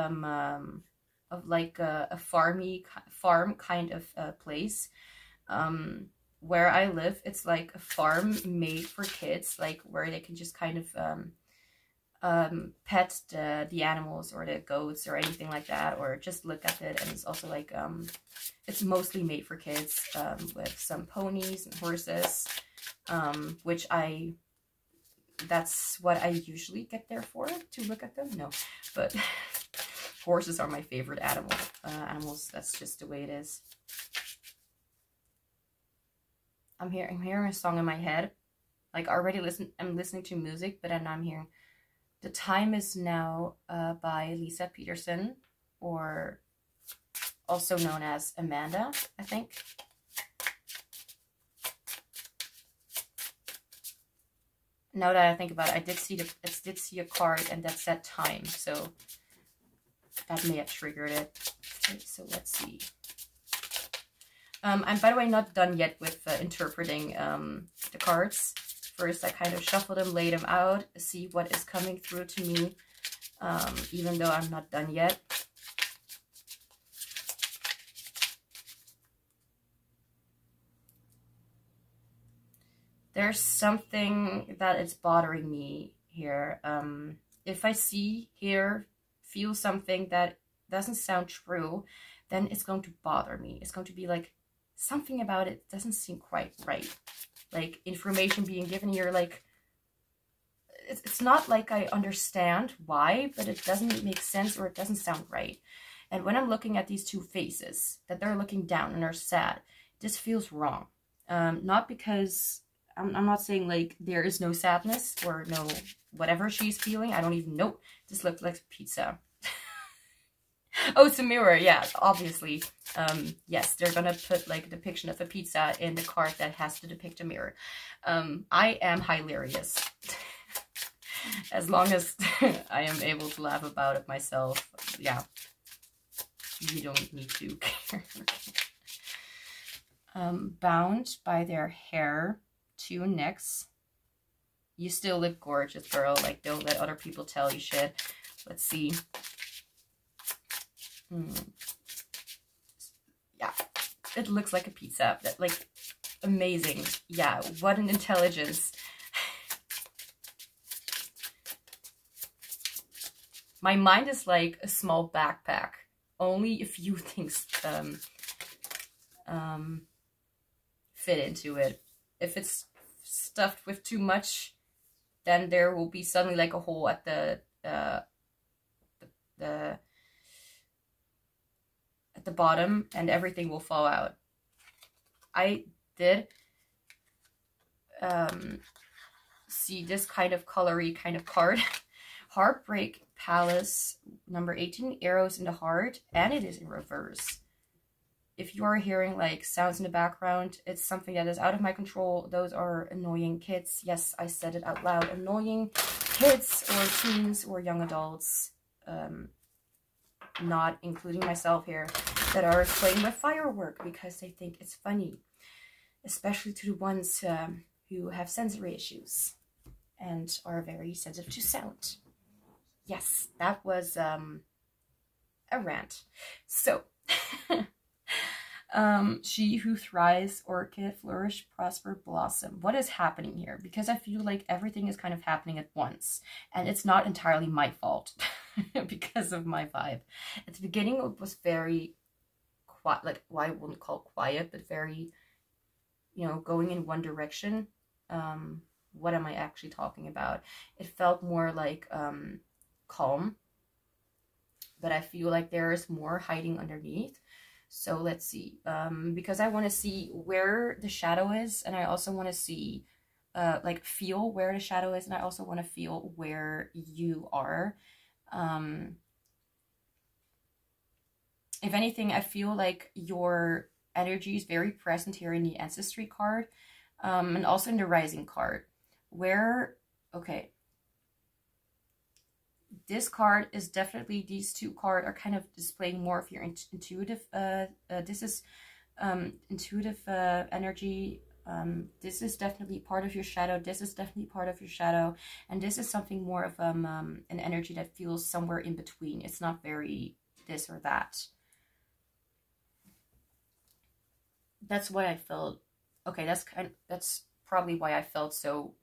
like a farm kind of place. Where I live, it's like a farm made for kids, like where they can just kind of pet the animals or the goats or anything like that, or just look at it. And it's also like it's mostly made for kids, with some ponies and horses, which that's what I usually get there for, to look at them. No, but horses are my favorite animals. That's just the way it is. I'm hearing a song in my head. Like I'm listening to music, but then I'm hearing The Time Is Now by Lisa Peterson, or also known as Amanda, I think. Now that I think about it, I did see a card, and that said time, so that may have triggered it. Okay, so let's see. I'm, by the way, not done yet with interpreting the cards. First, I kind of shuffle them, lay them out, see what is coming through to me, even though I'm not done yet. There's something that is bothering me here. If I see, hear, feel something that doesn't sound true, then it's going to bother me. It's going to be like, something about it doesn't seem quite right. Like information being given, you're like, it's not like I understand why, but it doesn't make sense or it doesn't sound right. And when I'm looking at these two faces, that they're looking down and are sad, this feels wrong. Not because, I'm not saying like there is no sadness or no whatever she's feeling. I don't even know. This looks like pizza. Oh, it's a mirror. Yeah, obviously. Yes, they're gonna put like a depiction of a pizza in the card that has to depict a mirror. I am hilarious. As long as I am able to laugh about it myself. Yeah. You don't need to care. Bound by their hair, 2 necks. You still look gorgeous, girl. Like, don't let other people tell you shit. Let's see. Yeah, it looks like a pizza. Like, amazing. Yeah, what an intelligence. my mind is like a small backpack. Only a few things fit into it. If it's stuffed with too much, then there will be suddenly like a hole at the bottom, and everything will fall out. I did see this kind of colory kind of card. Heartbreak Palace, number 18, arrows in the heart, and it is in reverse. If you are hearing like sounds in the background, it's something that is out of my control. Those are annoying kids. Yes, I said it out loud. Annoying kids or teens or young adults, not including myself here, that are playing with firework because they think it's funny. Especially to the ones who have sensory issues and are very sensitive to sound. Yes, that was a rant. So, she who thrives, orchid, flourish, prosper, blossom. What is happening here? Because I feel like everything is kind of happening at once. And it's not entirely my fault because of my vibe. At the beginning, it was very quiet, like, well, I wouldn't call it quiet, but very, you know, going in one direction. What am I actually talking about? It felt more like calm, but I feel like there is more hiding underneath. So let's see, because I want to see where the shadow is, and I also want to see like feel where the shadow is, and I also want to feel where you are. If anything, I feel like your energy is very present here in the ancestry card, and also in the rising card, where, okay, this card is definitely, these two cards are kind of displaying more of your intuitive, this is intuitive energy. This is definitely part of your shadow. This is definitely part of your shadow. And this is something more of an energy that feels somewhere in between. It's not very this or that. That's why I felt, okay, that's probably why I felt so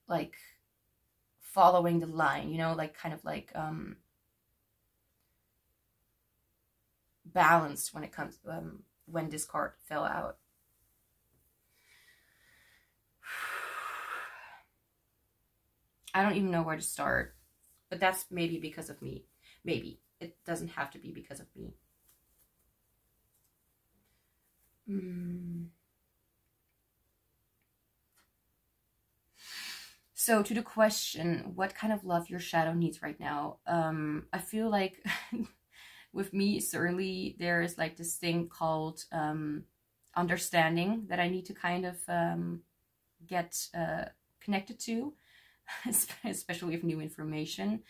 like following the line, you know, like kind of like balanced when it comes when this card fell out. I don't even know where to start, but that's maybe because of me. Maybe it doesn't have to be because of me. So to the question, what kind of love your shadow needs right now? I feel like with me, certainly there is like this thing called understanding that I need to kind of get connected to, especially with new information.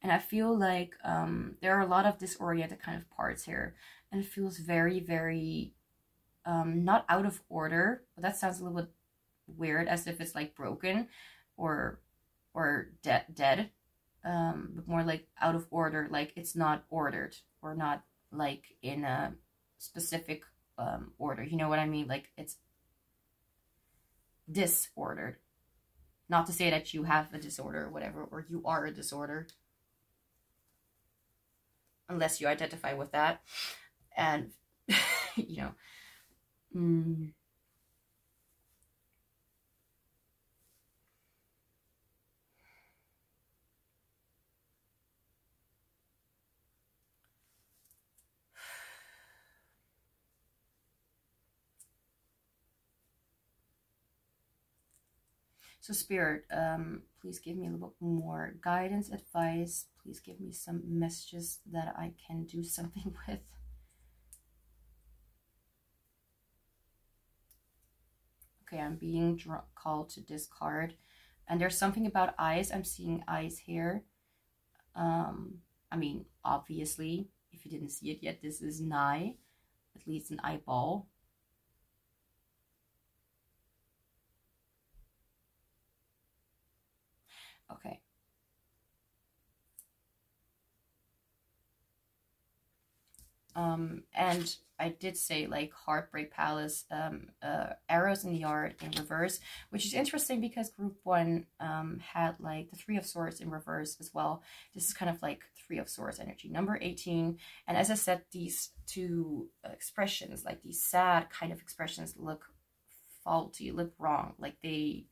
And I feel like there are a lot of disoriented kind of parts here, and it feels very, very not out of order, but that sounds a little bit weird, as if it's like broken or dead, but more like out of order, like it's not ordered or not like in a specific order, you know what I mean? Like it's disordered. Not to say that you have a disorder or whatever, or you are a disorder, unless you identify with that. And you know, so Spirit, please give me a little bit more guidance, advice. Please give me some messages that I can do something with. Okay, I'm being called to discard. And there's something about eyes. I'm seeing eyes here. I mean, obviously, if you didn't see it yet, this is an eye. At least an eyeball. Okay. And I did say like Heartbreak Palace, Arrows in the Yard in reverse, which is interesting because group 1 had like the Three of Swords in reverse as well. This is kind of like Three of Swords energy, number 18. And as I said, these two expressions, like these sad kind of expressions, look faulty, look wrong, like they,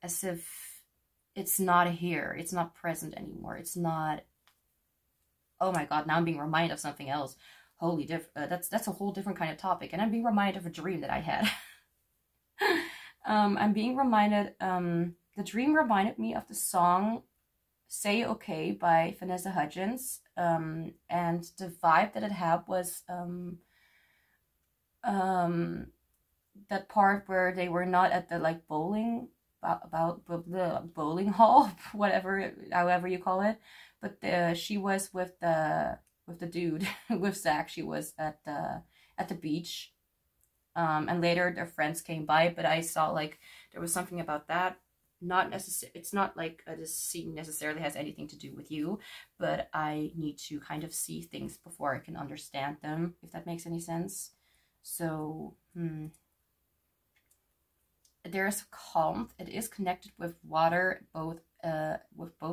as if it's not here, it's not present anymore, it's not. Oh my god, now I'm being reminded of something else. Holy that's a whole different kind of topic. And I'm being reminded of a dream that I had. I'm being reminded, the dream reminded me of the song Say Okay by Vanessa Hudgens. And the vibe that it had was that part where they were not at the like bowling, about the bowling hall, whatever, however you call it. But she was with the dude, with Zach. She was at the beach, and later their friends came by. But I saw like there was something about that. Not necessary. It's not like this scene necessarily has anything to do with you, but I need to kind of see things before I can understand them, if that makes any sense. So there's calm. It is connected with water, both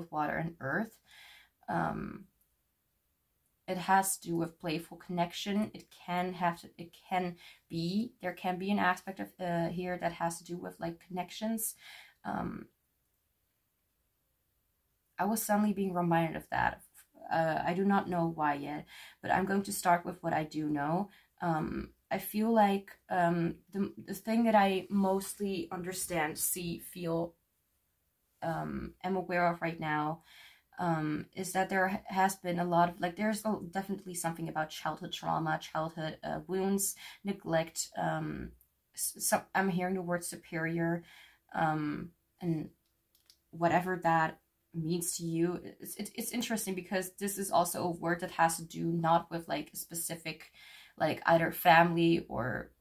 water and earth. It has to do with playful connection. There can be an aspect of here that has to do with like connections. I was suddenly being reminded of that. I do not know why yet, but I'm going to start with what I do know. I feel like the thing that I mostly understand, see, feel, am aware of right now, is that there has been a lot of, like, there's definitely something about childhood trauma, childhood wounds, neglect. I'm hearing the word superior, and whatever that means to you. It's interesting because this is also a word that has to do not with like a specific, like either family or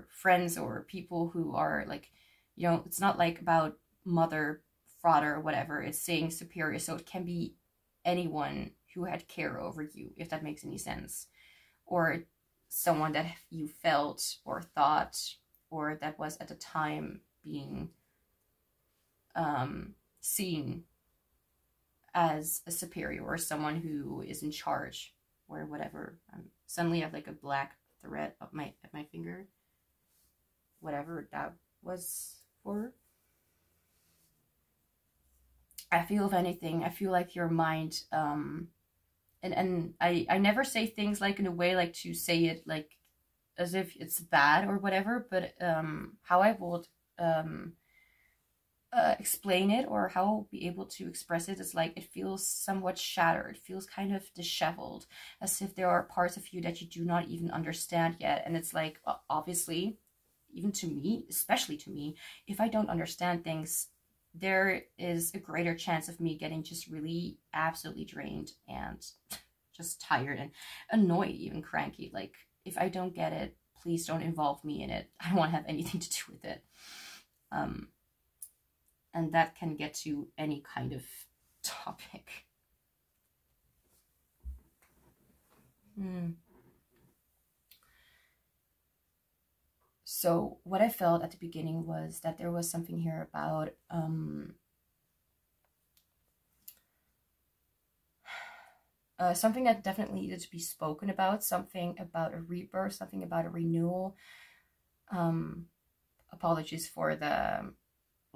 friends or people who are like, you know, it's not like about mother, father, or whatever. It's saying superior, so it can be anyone who had care over you, if that makes any sense, or someone that you felt or thought, or that was at the time being seen as a superior, or someone who is in charge, or whatever. Suddenly I have like a black thread up at my finger, whatever that was for. I feel, if anything, I feel like your mind, and I never say things like in a way like to say it like as if it's bad or whatever, but how I would explain it, or how I'll be able to express it, is like it feels somewhat shattered, it feels kind of disheveled, as if there are parts of you that you do not even understand yet. And it's like, obviously, even to me, especially to me, if I don't understand things, there is a greater chance of me getting just really absolutely drained and just tired and annoyed, even cranky. Like, if I don't get it, please don't involve me in it. I don't want to have anything to do with it. And that can get to any kind of topic. So what I felt at the beginning was that there was something here about something that definitely needed to be spoken about, something about a rebirth, something about a renewal. Apologies for the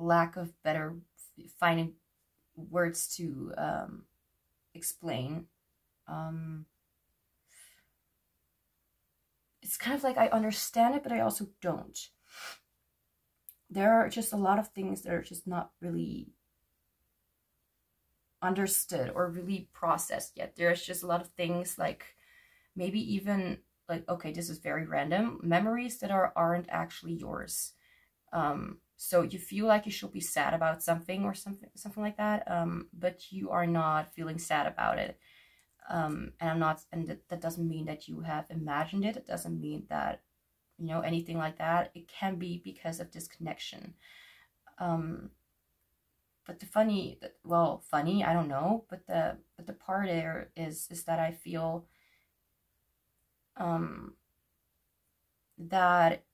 lack of better finding words to explain. It's kind of like I understand it, but I also don't. There are just a lot of things that are just not really understood or really processed yet. There's just a lot of things, like maybe even like, okay, this is very random, memories that aren't actually yours. So you feel like you should be sad about something or something like that, but you are not feeling sad about it. And that doesn't mean that you have imagined it. It doesn't mean that, you know, anything like that. It can be because of disconnection. but the funny, well, funny, I don't know, but the part there is that I feel that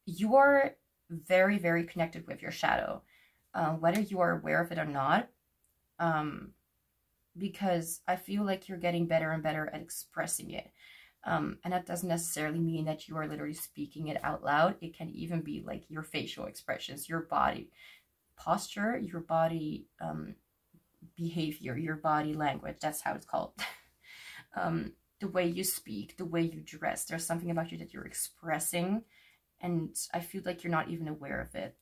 you are very, very connected with your shadow, whether you are aware of it or not, because I feel like you're getting better and better at expressing it. And that doesn't necessarily mean that you are literally speaking it out loud. It can even be like your facial expressions, your body posture, your body behavior, your body language. That's how it's called. The way you speak, the way you dress. There's something about you that you're expressing, and I feel like you're not even aware of it.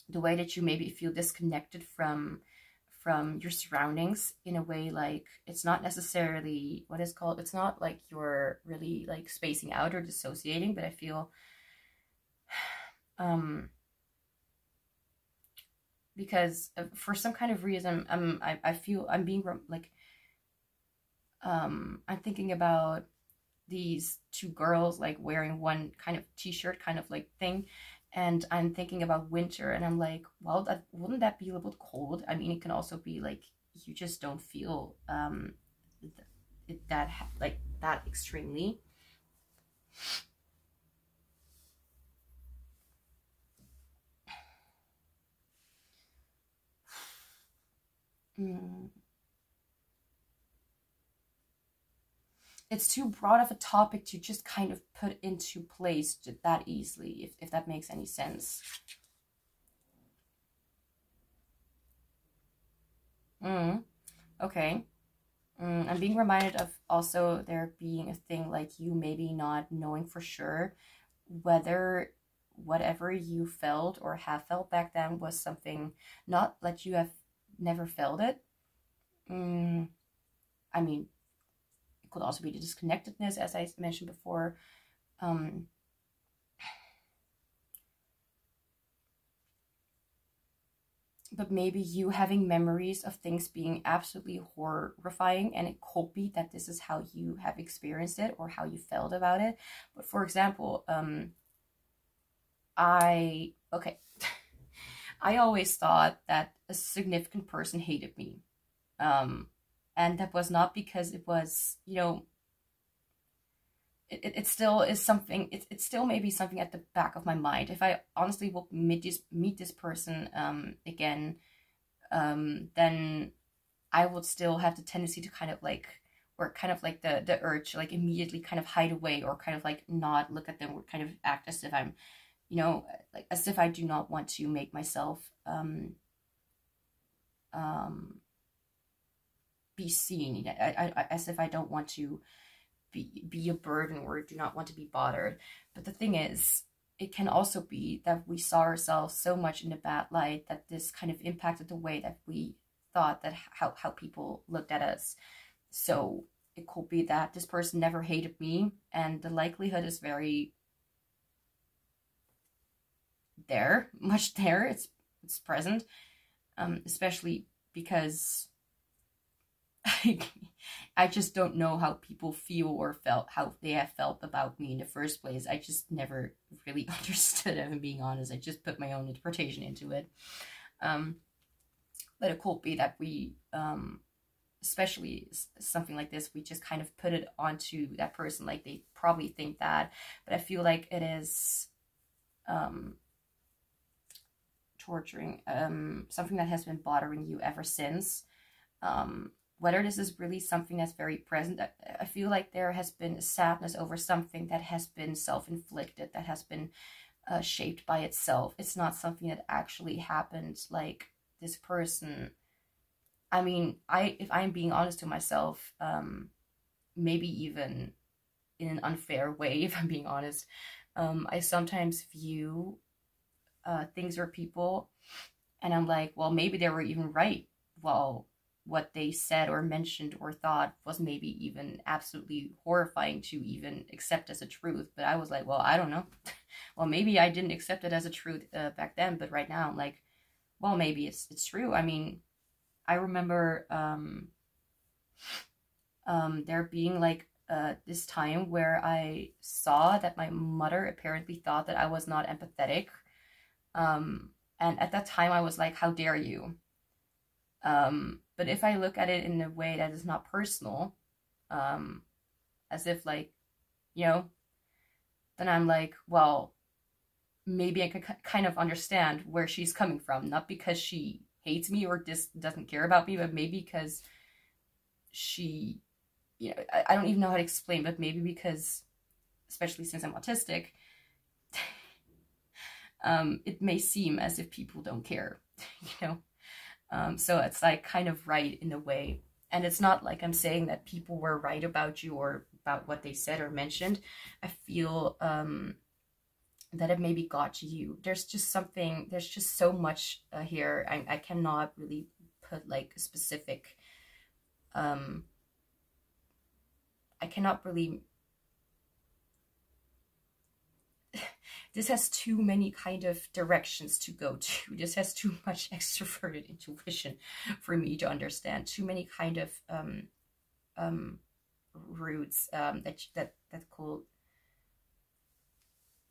The way that you maybe feel disconnected from your surroundings in a way, like it's not necessarily what is called, it's not like you're really like spacing out or dissociating, but I feel because for some kind of reason I feel I'm being like I'm thinking about these two girls like wearing one kind of t-shirt kind of like thing, and I'm thinking about winter, and I'm like, well, wouldn't that be a little bit cold? I mean, it can also be like you just don't feel that extremely. It's too broad of a topic to just kind of put into place that easily, if that makes any sense. Okay. I'm being reminded of also there being a thing like you maybe not knowing for sure whether whatever you felt or have felt back then was something, not that you have never felt it. I mean, it could also be the disconnectedness, as I mentioned before. But maybe you having memories of things being absolutely horrifying, and it could be that this is how you have experienced it or how you felt about it. But for example, I always thought that a significant person hated me. And that was not because it was, you know, it still is something, it still may be something at the back of my mind. If I honestly will meet this person again, then I would still have the tendency to kind of like, or kind of like the urge to like immediately kind of hide away, or kind of like not look at them, or kind of act as if I'm, you know, like as if I do not want to make myself be seen, as if I don't want to be a burden or do not want to be bothered. But the thing is, it can also be that we saw ourselves so much in a bad light that this kind of impacted the way that we thought that how people looked at us. So it could be that this person never hated me, and the likelihood is very there, much there. It's present, especially because I just don't know how people feel or felt, how they have felt about me in the first place. I just never really understood it, if I'm being honest. I just put my own interpretation into it. But it could be that we, especially something like this, we just kind of put it onto that person, like they probably think that. But I feel like it is torturing, something that has been bothering you ever since. Whether this is really something that's very present, I feel like there has been sadness over something that has been self-inflicted, that has been shaped by itself. It's not something that actually happened. Like this person, I mean, if I'm being honest to myself, maybe even in an unfair way, if I'm being honest, I sometimes view things or people, and I'm like, well, maybe they were even right. Well, what they said or mentioned or thought was maybe even absolutely horrifying to even accept as a truth. But I was like, well, I don't know. Well, maybe I didn't accept it as a truth back then, but right now I'm like, well, maybe it's true. I mean, I remember there being like this time where I saw that my mother apparently thought that I was not empathetic. And at that time I was like, how dare you? But if I look at it in a way that is not personal, as if like, you know, then I'm like, well, maybe I could kind of understand where she's coming from. Not because she hates me or just doesn't care about me, but maybe because she, you know, I don't even know how to explain, but maybe because, especially since I'm autistic, it may seem as if people don't care, you know? So it's like kind of right in a way. And it's not like I'm saying that people were right about you or about what they said or mentioned. I feel that it maybe got to you. There's just something, there's just so much here. I cannot really put like a specific, I cannot really, this has too many kind of directions to go to. This has too much extroverted intuition for me to understand. Too many kind of routes that could,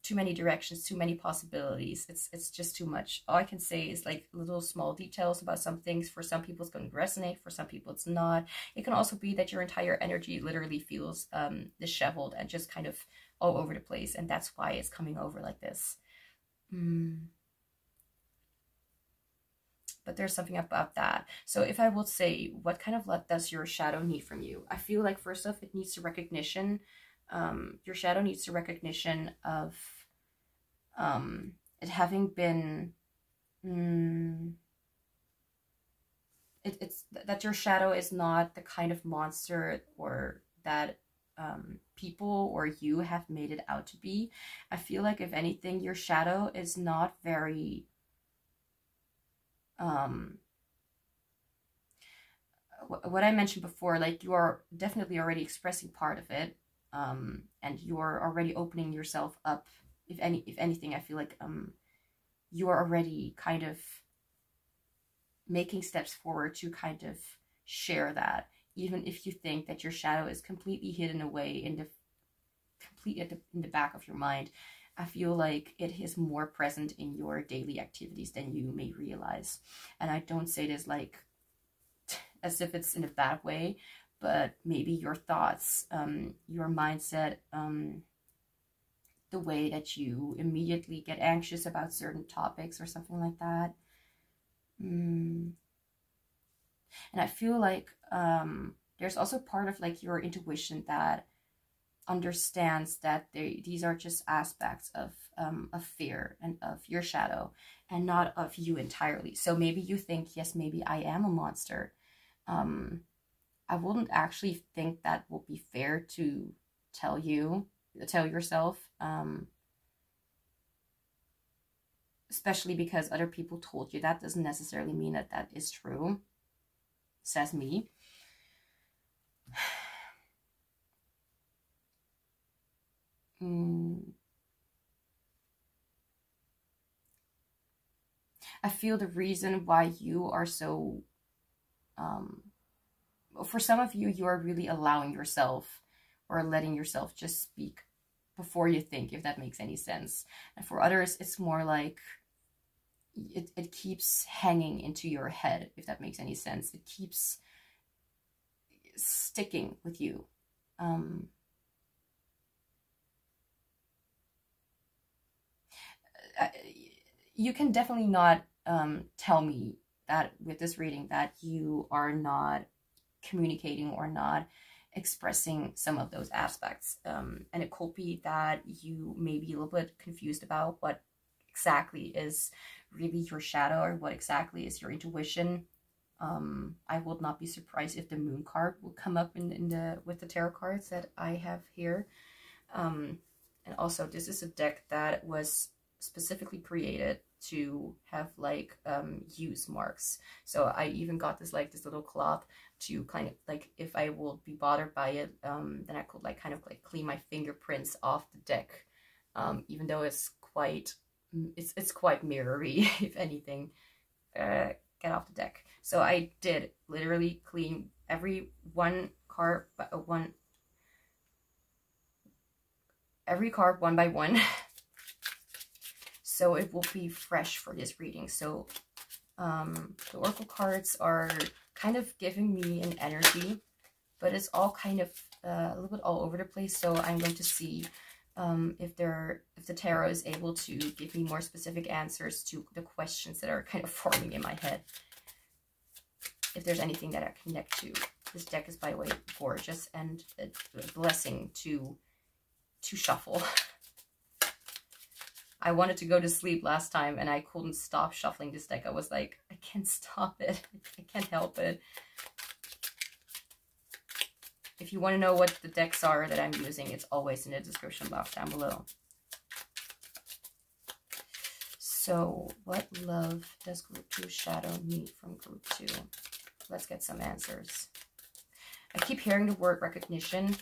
too many directions, too many possibilities. It's just too much. All I can say is like little small details about some things. For some people it's going to resonate, for some people it's not. It can also be that your entire energy literally feels disheveled and just kind of all over the place, and that's why it's coming over like this. But there's something about that. So if I would say, what kind of love does your shadow need from you? I feel like first off, it needs the recognition. Your shadow needs the recognition of it having been it's that your shadow is not the kind of monster or that people or you have made it out to be. I feel like if anything, your shadow is not very what I mentioned before, like you are definitely already expressing part of it, and you're already opening yourself up. If anything, I feel like you are already kind of making steps forward to kind of share that, even if you think that your shadow is completely hidden away in the back of your mind. I feel like it is more present in your daily activities than you may realize. And I don't say this like as if it's in a bad way, but maybe your thoughts, your mindset, the way that you immediately get anxious about certain topics or something like that. And I feel like there's also part of like your intuition that understands that these are just aspects of fear and of your shadow and not of you entirely. So maybe you think, yes, maybe I am a monster. I wouldn't actually think that would be fair to tell yourself, especially because other people told you that doesn't necessarily mean that that is true, says me. I feel the reason why you are so, for some of you, you are really allowing yourself or letting yourself just speak before you think, if that makes any sense. And for others, it's more like it keeps hanging into your head, if that makes any sense. It keeps sticking with you. You can definitely not tell me that with this reading that you are not communicating or not expressing some of those aspects. And it could be that you may be a little bit confused about what exactly is really your shadow or what exactly is your intuition. I would not be surprised if the moon card will come up with the tarot cards that I have here. And also, this is a deck that was specifically created to have like use marks. So I even got this little cloth to kind of like, if I will be bothered by it, then I could like kind of like clean my fingerprints off the deck, even though it's quite mirrory, if anything. Get off the deck. So I did literally clean every card one by one. So it will be fresh for this reading. So the Oracle cards are kind of giving me an energy, but it's all kind of a little bit all over the place. So I'm going to see if the tarot is able to give me more specific answers to the questions that are kind of forming in my head. If there's anything that I connect to. This deck is, by the way, gorgeous and a blessing to shuffle. I wanted to go to sleep last time and I couldn't stop shuffling this deck. I was like, I can't stop it. I can't help it. If you want to know what the decks are that I'm using, it's always in the description box down below. So, what love does Group 2 Shadow need from Group 2? Let's get some answers. I keep hearing the word recognition.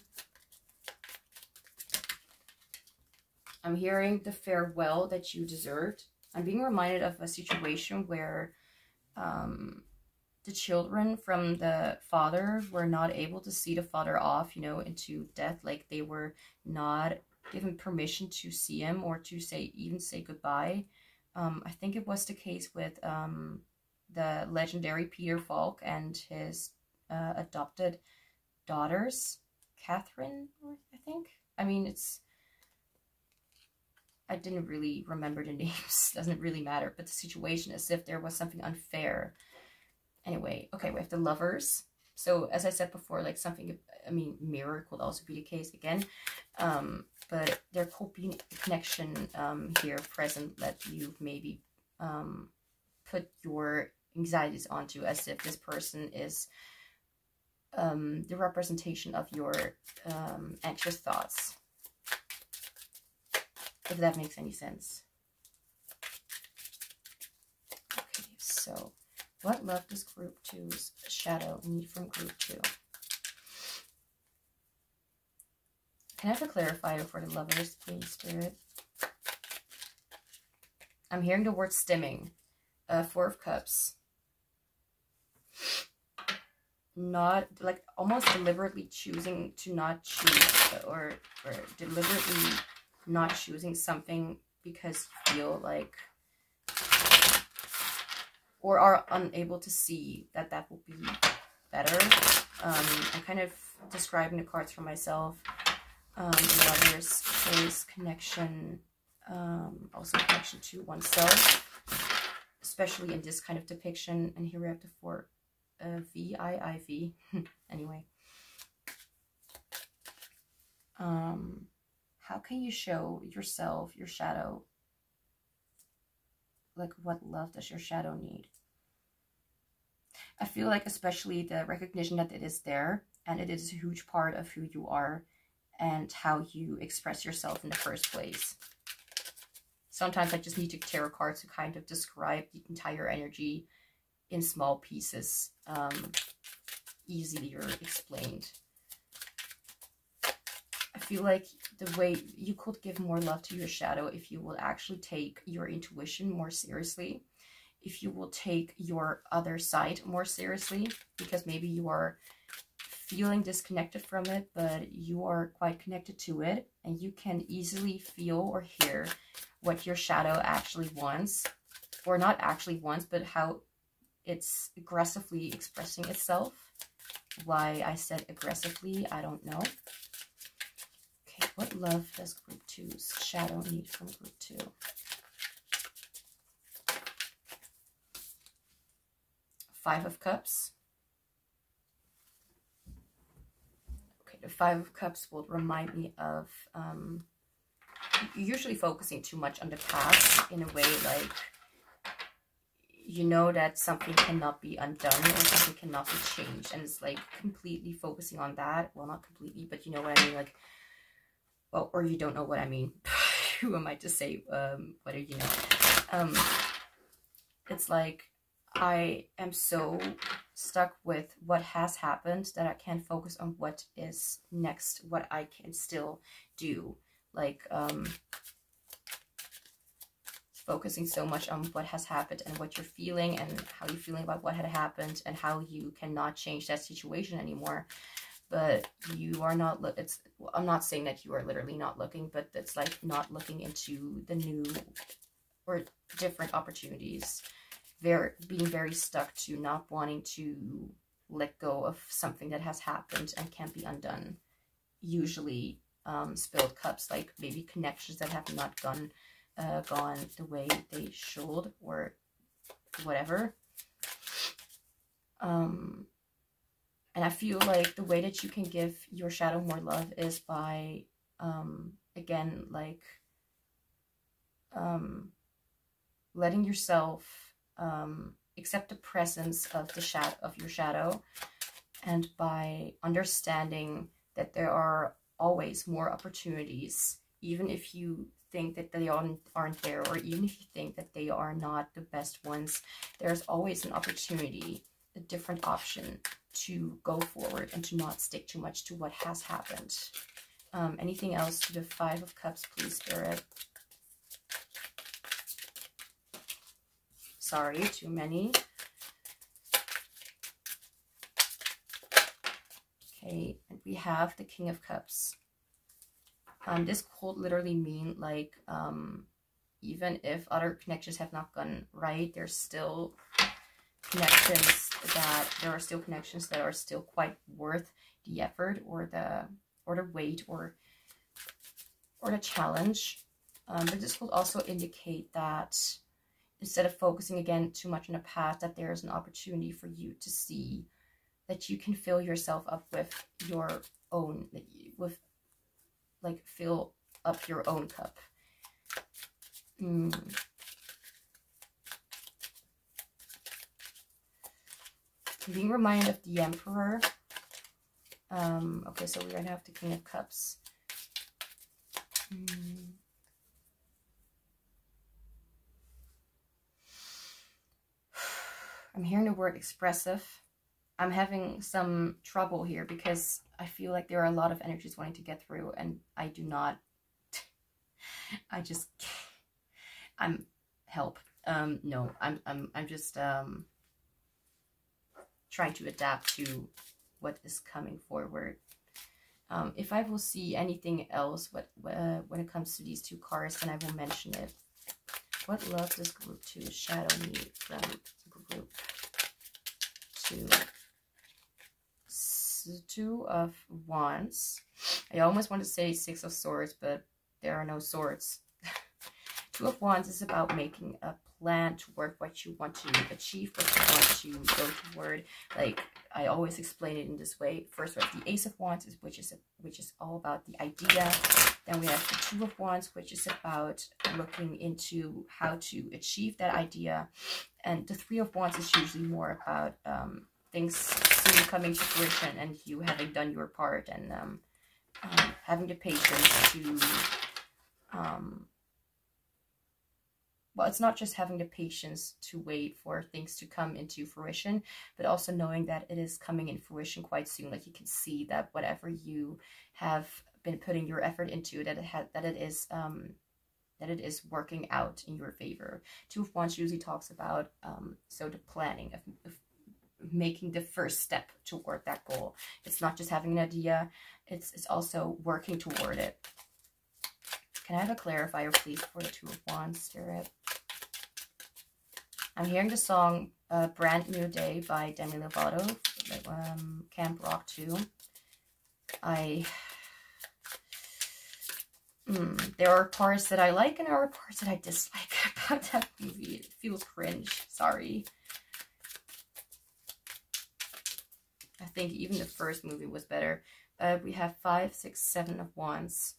I'm hearing the farewell that you deserved. I'm being reminded of a situation where the children from the father were not able to see the father off, you know, into death. Like they were not given permission to see him or to even say goodbye. I think it was the case with the legendary Peter Falk and his adopted daughters, Catherine, I think. I mean, I didn't really remember the names. Doesn't really matter. But the situation is as if there was something unfair. Anyway, okay, we have the lovers. So as I said before, like something, I mean, mirror could also be the case again. But there could be a connection here present that you've maybe put your anxieties onto, as if this person is the representation of your anxious thoughts. If that makes any sense. Okay, so what love does Group 2's shadow need from Group 2? Can I have a clarifier for the lovers, please, Spirit? I'm hearing the word stimming. 4 of Cups. Not, like, almost deliberately choosing to not choose, or deliberately not choosing something because you feel like, or are unable to see that will be better. I'm kind of describing the cards for myself. The lovers is connection, also connection to oneself, especially in this kind of depiction. And here we have the 4 V-I-I-V. Anyway. How can you show yourself, your shadow? Like, what love does your shadow need? I feel like especially the recognition that it is there, and it is a huge part of who you are and how you express yourself in the first place. Sometimes I just need to tarot cards to kind of describe the entire energy in small pieces, easier explained. I feel like the way you could give more love to your shadow if you will actually take your intuition more seriously, if you will take your other side more seriously, because maybe you are feeling disconnected from it, but you are quite connected to it, and you can easily feel or hear what your shadow actually wants, or not actually wants, but how it's aggressively expressing itself. Why I said aggressively, I don't know. Okay, what love does Group 2's shadow need from Group 2? Five of Cups. Okay, the 5 of Cups will remind me of usually focusing too much on the past, in a way like, you know that something cannot be undone or something cannot be changed, and it's like completely focusing on that. Well, not completely, but you know what I mean, like, well, or you don't know what I mean. Who am I to say whether you know? It's like I am so stuck with what has happened that I can't focus on what is next, what I can still do. Like, focusing so much on what has happened and what you're feeling and how you're feeling about what had happened and how you cannot change that situation anymore. But you are not, I'm not saying that you are literally not looking, but it's like not looking into the new or different opportunities, being very stuck to not wanting to let go of something that has happened and can't be undone. Usually spilled cups, like maybe connections that have not gone the way they should, or whatever. And I feel like the way that you can give your shadow more love is by again, like letting yourself accept the presence of your shadow, and by understanding that there are always more opportunities, even if you think that they aren't there, or even if you think that they are not the best ones. There's always an opportunity, a different option to go forward and to not stick too much to what has happened. Anything else to the Five of Cups, please, Spirit? Sorry, too many. Okay, and we have the King of Cups. This could literally mean, like, even if other connections have not gone right, there's still connections that are still quite worth the effort, or the wait, or the challenge. But this could also indicate that instead of focusing again too much on the past, that there's an opportunity for you to see that you can fill yourself up with your own, fill up your own cup. Being reminded of the Emperor. Okay, so we're gonna have the King of Cups. I'm hearing the word expressive. I'm having some trouble here because I feel like there are a lot of energies wanting to get through, and I do not. I'm help. No, I'm just trying to adapt to what is coming forward. If I will see anything else when it comes to these two cards, then I will mention it. What love does group 2 shadow need from group 2? Two of Wands. I almost want to say Six of Swords, but there are no swords. Two of Wands is about making a plan toward what you want to achieve, what you want to go toward. Like, I always explain it in this way. First, we have the Ace of Wands, which is all about the idea. Then we have the Two of Wands, which is about looking into how to achieve that idea. And the Three of Wands is usually more about things soon coming to fruition, and you having done your part, and having the patience to well, it's not just having the patience to wait for things to come into fruition, but also knowing that it is coming in fruition quite soon. Like, you can see that whatever you have been putting your effort into, that it is working out in your favor. Two of Wands usually talks about so the planning of making the first step toward that goal. It's not just having an idea, it's also working toward it. Can I have a clarifier, please, for the Two of Wands, Spirit? I'm hearing the song Brand New Day by Demi Lovato, Camp Rock 2. There are parts that I like and there are parts that I dislike about that movie. It feels cringe, sorry. I think even the first movie was better. We have 5, 6, 7 of Wands.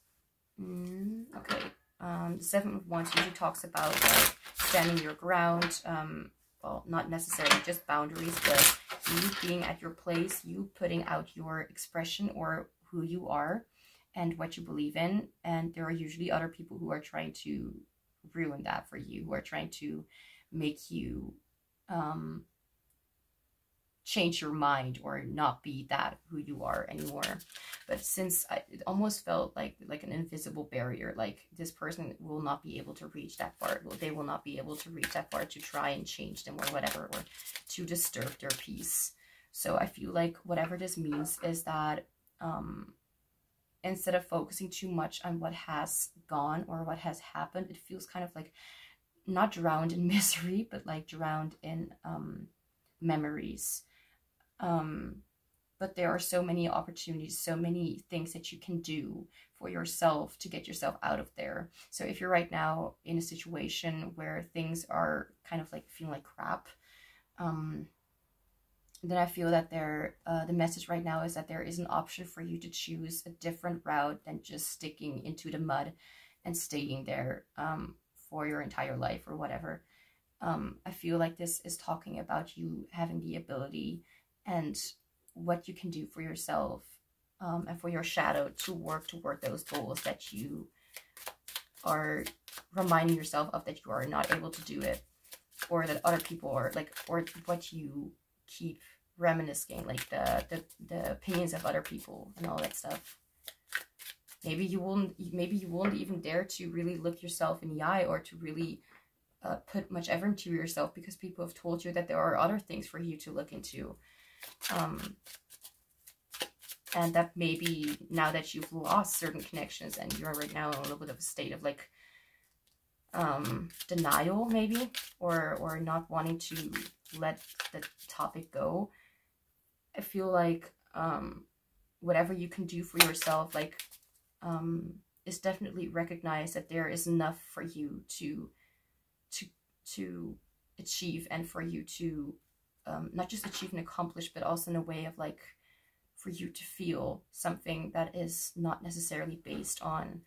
Okay. The Seven of Wands usually talks about like standing your ground. Well, not necessarily just boundaries, but you being at your place, you putting out your expression or who you are and what you believe in. And there are usually other people who are trying to ruin that for you, who are trying to make you change your mind or not be that who you are anymore. But since it almost felt like an invisible barrier, like this person will not be able to reach that far. They will not be able to reach that far to try and change them or whatever, or to disturb their peace. So I feel like whatever this means is that instead of focusing too much on what has gone or what has happened, it feels kind of like not drowned in misery, but like drowned in memories. But there are so many opportunities, so many things that you can do for yourself to get yourself out of there. So if you're right now in a situation where things are kind of like feeling like crap, then I feel that the message right now is that there is an option for you to choose a different route than just sticking into the mud and staying there for your entire life or whatever. I feel like this is talking about you having the ability and what you can do for yourself and for your shadow to work toward those goals that you are reminding yourself of, that you are not able to do it, or that other people are like, or what you keep reminiscing, like the opinions of other people and all that stuff. Maybe you won't even dare to really look yourself in the eye, or to really put much effort into yourself, because people have told you that there are other things for you to look into. And that maybe now that you've lost certain connections and you're right now in a little bit of a state of like denial maybe, or not wanting to let the topic go, I feel like whatever you can do for yourself, like is definitely recognize that there is enough for you to achieve, and for you to not just achieve and accomplish, but also in a way of like for you to feel something that is not necessarily based on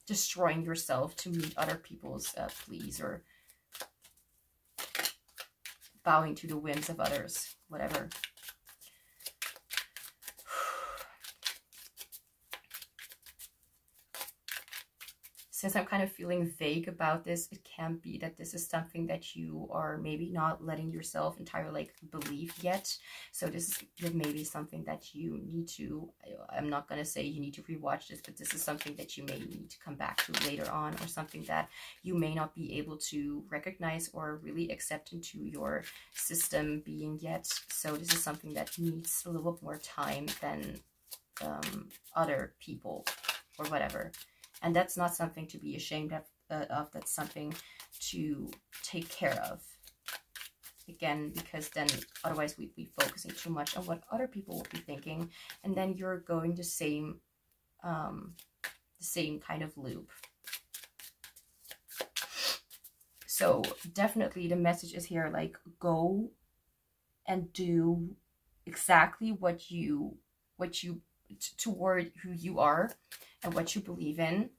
destroying yourself to meet other people's pleas, or bowing to the whims of others, whatever. Since I'm kind of feeling vague about this, it can be that this is something that you are maybe not letting yourself entirely like believe yet. So this is maybe something that you need to, I'm not going to say you need to rewatch this, but this is something that you may need to come back to later on, or something that you may not be able to recognize or really accept into your system being yet. So this is something that needs a little bit more time than other people or whatever. And that's not something to be ashamed of. That's something to take care of. Again, because then otherwise we'd be focusing too much on what other people will be thinking, and then you're going the same kind of loop. So definitely the message is here, like, go and do exactly what you toward who you are and what you believe in,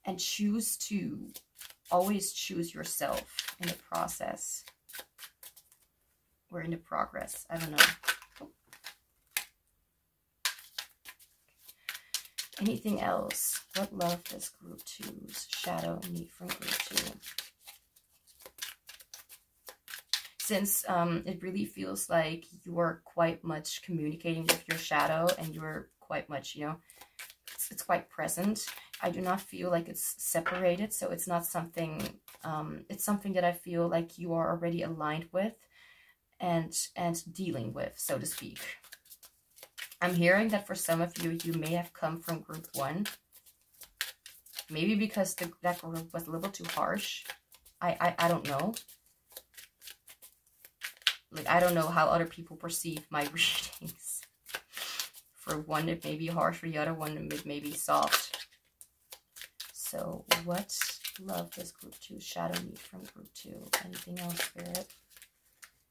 and choose to always choose yourself in the process, or in the progress. I don't know. Anything else? What love does group 2's shadow need from group 2? Since it really feels like you're quite much communicating with your shadow, and you're quite much, you know, it's quite present. I do not feel like it's separated, so it's not something, it's something that I feel like you are already aligned with and dealing with, so to speak. I'm hearing that for some of you, you may have come from group 1. Maybe because that group was a little too harsh. I don't know. Like, I don't know how other people perceive my readings. For one, it may be harsh. For the other one, it may be soft. So, what love does group 2 shadow need from group 2? Anything else, Spirit?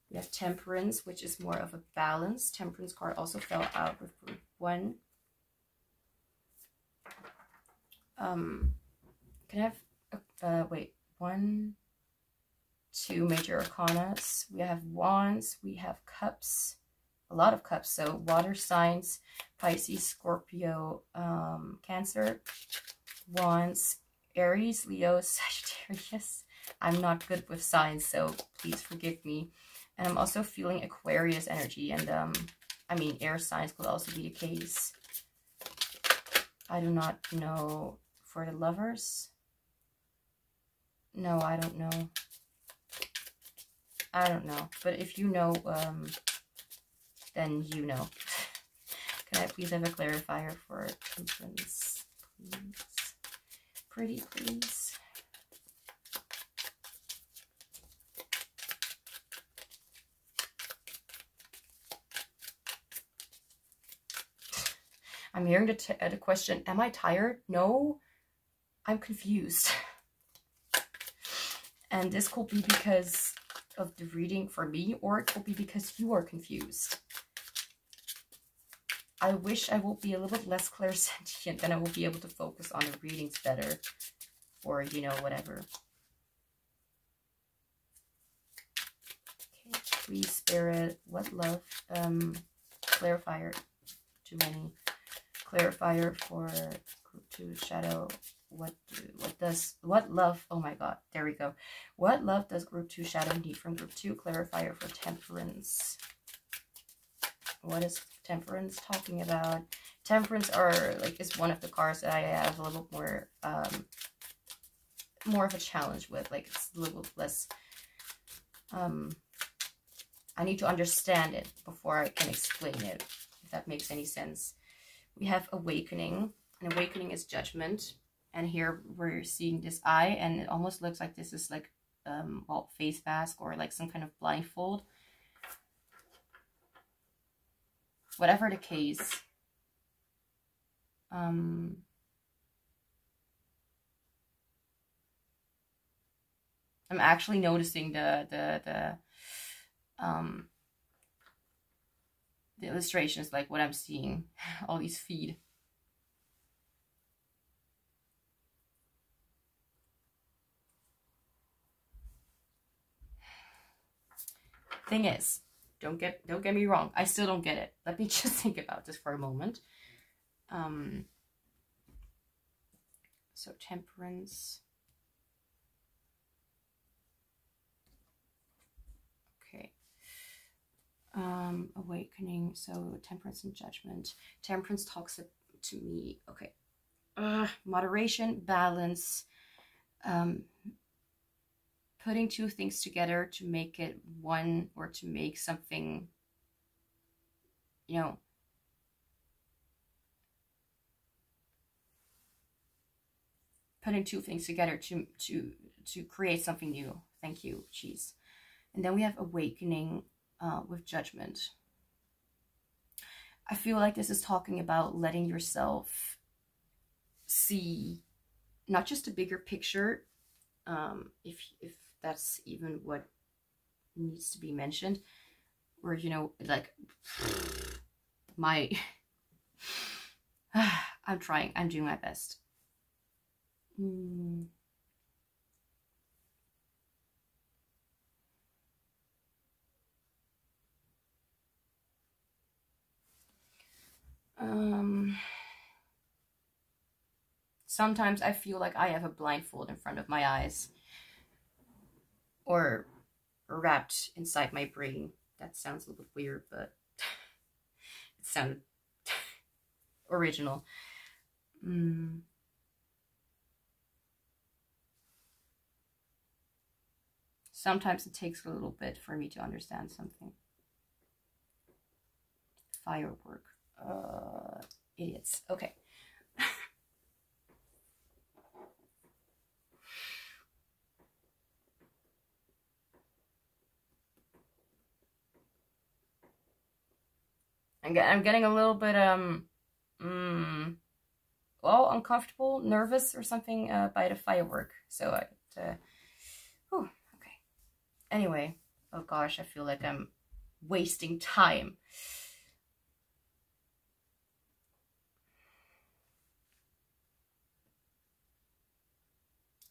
We have Temperance, which is more of a balance. Temperance card also fell out with group 1. Can I have, wait, 1, 2 major arcanas. We have Wands, we have Cups, a lot of Cups. So water signs, Pisces, Scorpio, Cancer, Wands, Aries, Leo, Sagittarius. I'm not good with signs, so please forgive me. And I'm also feeling Aquarius energy, and I mean, air signs could also be the case. I do not know for the Lovers. No, I don't know. I don't know, but if you know, then you know. Can I please have a clarifier for Temperance, please? pretty, please? I'm hearing the question, am I tired? No, I'm confused. And this could be because of the reading for me, or it could be because you are confused. I wish I will be a little bit less clairsentient, then I will be able to focus on the readings better. Or, you know, whatever. Okay, please, Spirit, what love? Clarifier, too many. Clarifier for group 2 shadow. What love, oh my god, there we go. What love does group 2 shadow need from group 2? Clarifier for temperance. What is temperance talking about? Temperance is one of the cards that I have a little more of a challenge with. Like, it's a little less, I need to understand it before I can explain it, if that makes any sense. We have awakening, and awakening is judgment. And here we're seeing this eye, and it almost looks like this is like, well, face mask or like some kind of blindfold. Whatever the case, I'm actually noticing the illustrations, like what I'm seeing, all these feet. Thing is, don't get me wrong, I still don't get it. Let me just think about this for a moment. So temperance. Okay. Awakening. So temperance and judgment. Temperance talks to me. Okay. Moderation, balance, putting two things together to make it one, or to make something, you know, putting two things together to create something new. Thank you, cheese. And then we have awakening with judgment. I feel like this is talking about letting yourself see not just a bigger picture, if that's even what needs to be mentioned, or, you know, like my I'm trying, I'm doing my best. Sometimes I feel like I have a blindfold in front of my eyes, or wrapped inside my brain. That sounds a little bit weird, but it sounded original. Sometimes it takes a little bit for me to understand something. Firework. Idiots. Okay. I'm getting a little bit, well, uncomfortable, nervous or something by the firework. So, okay. Anyway, oh gosh, I feel like I'm wasting time.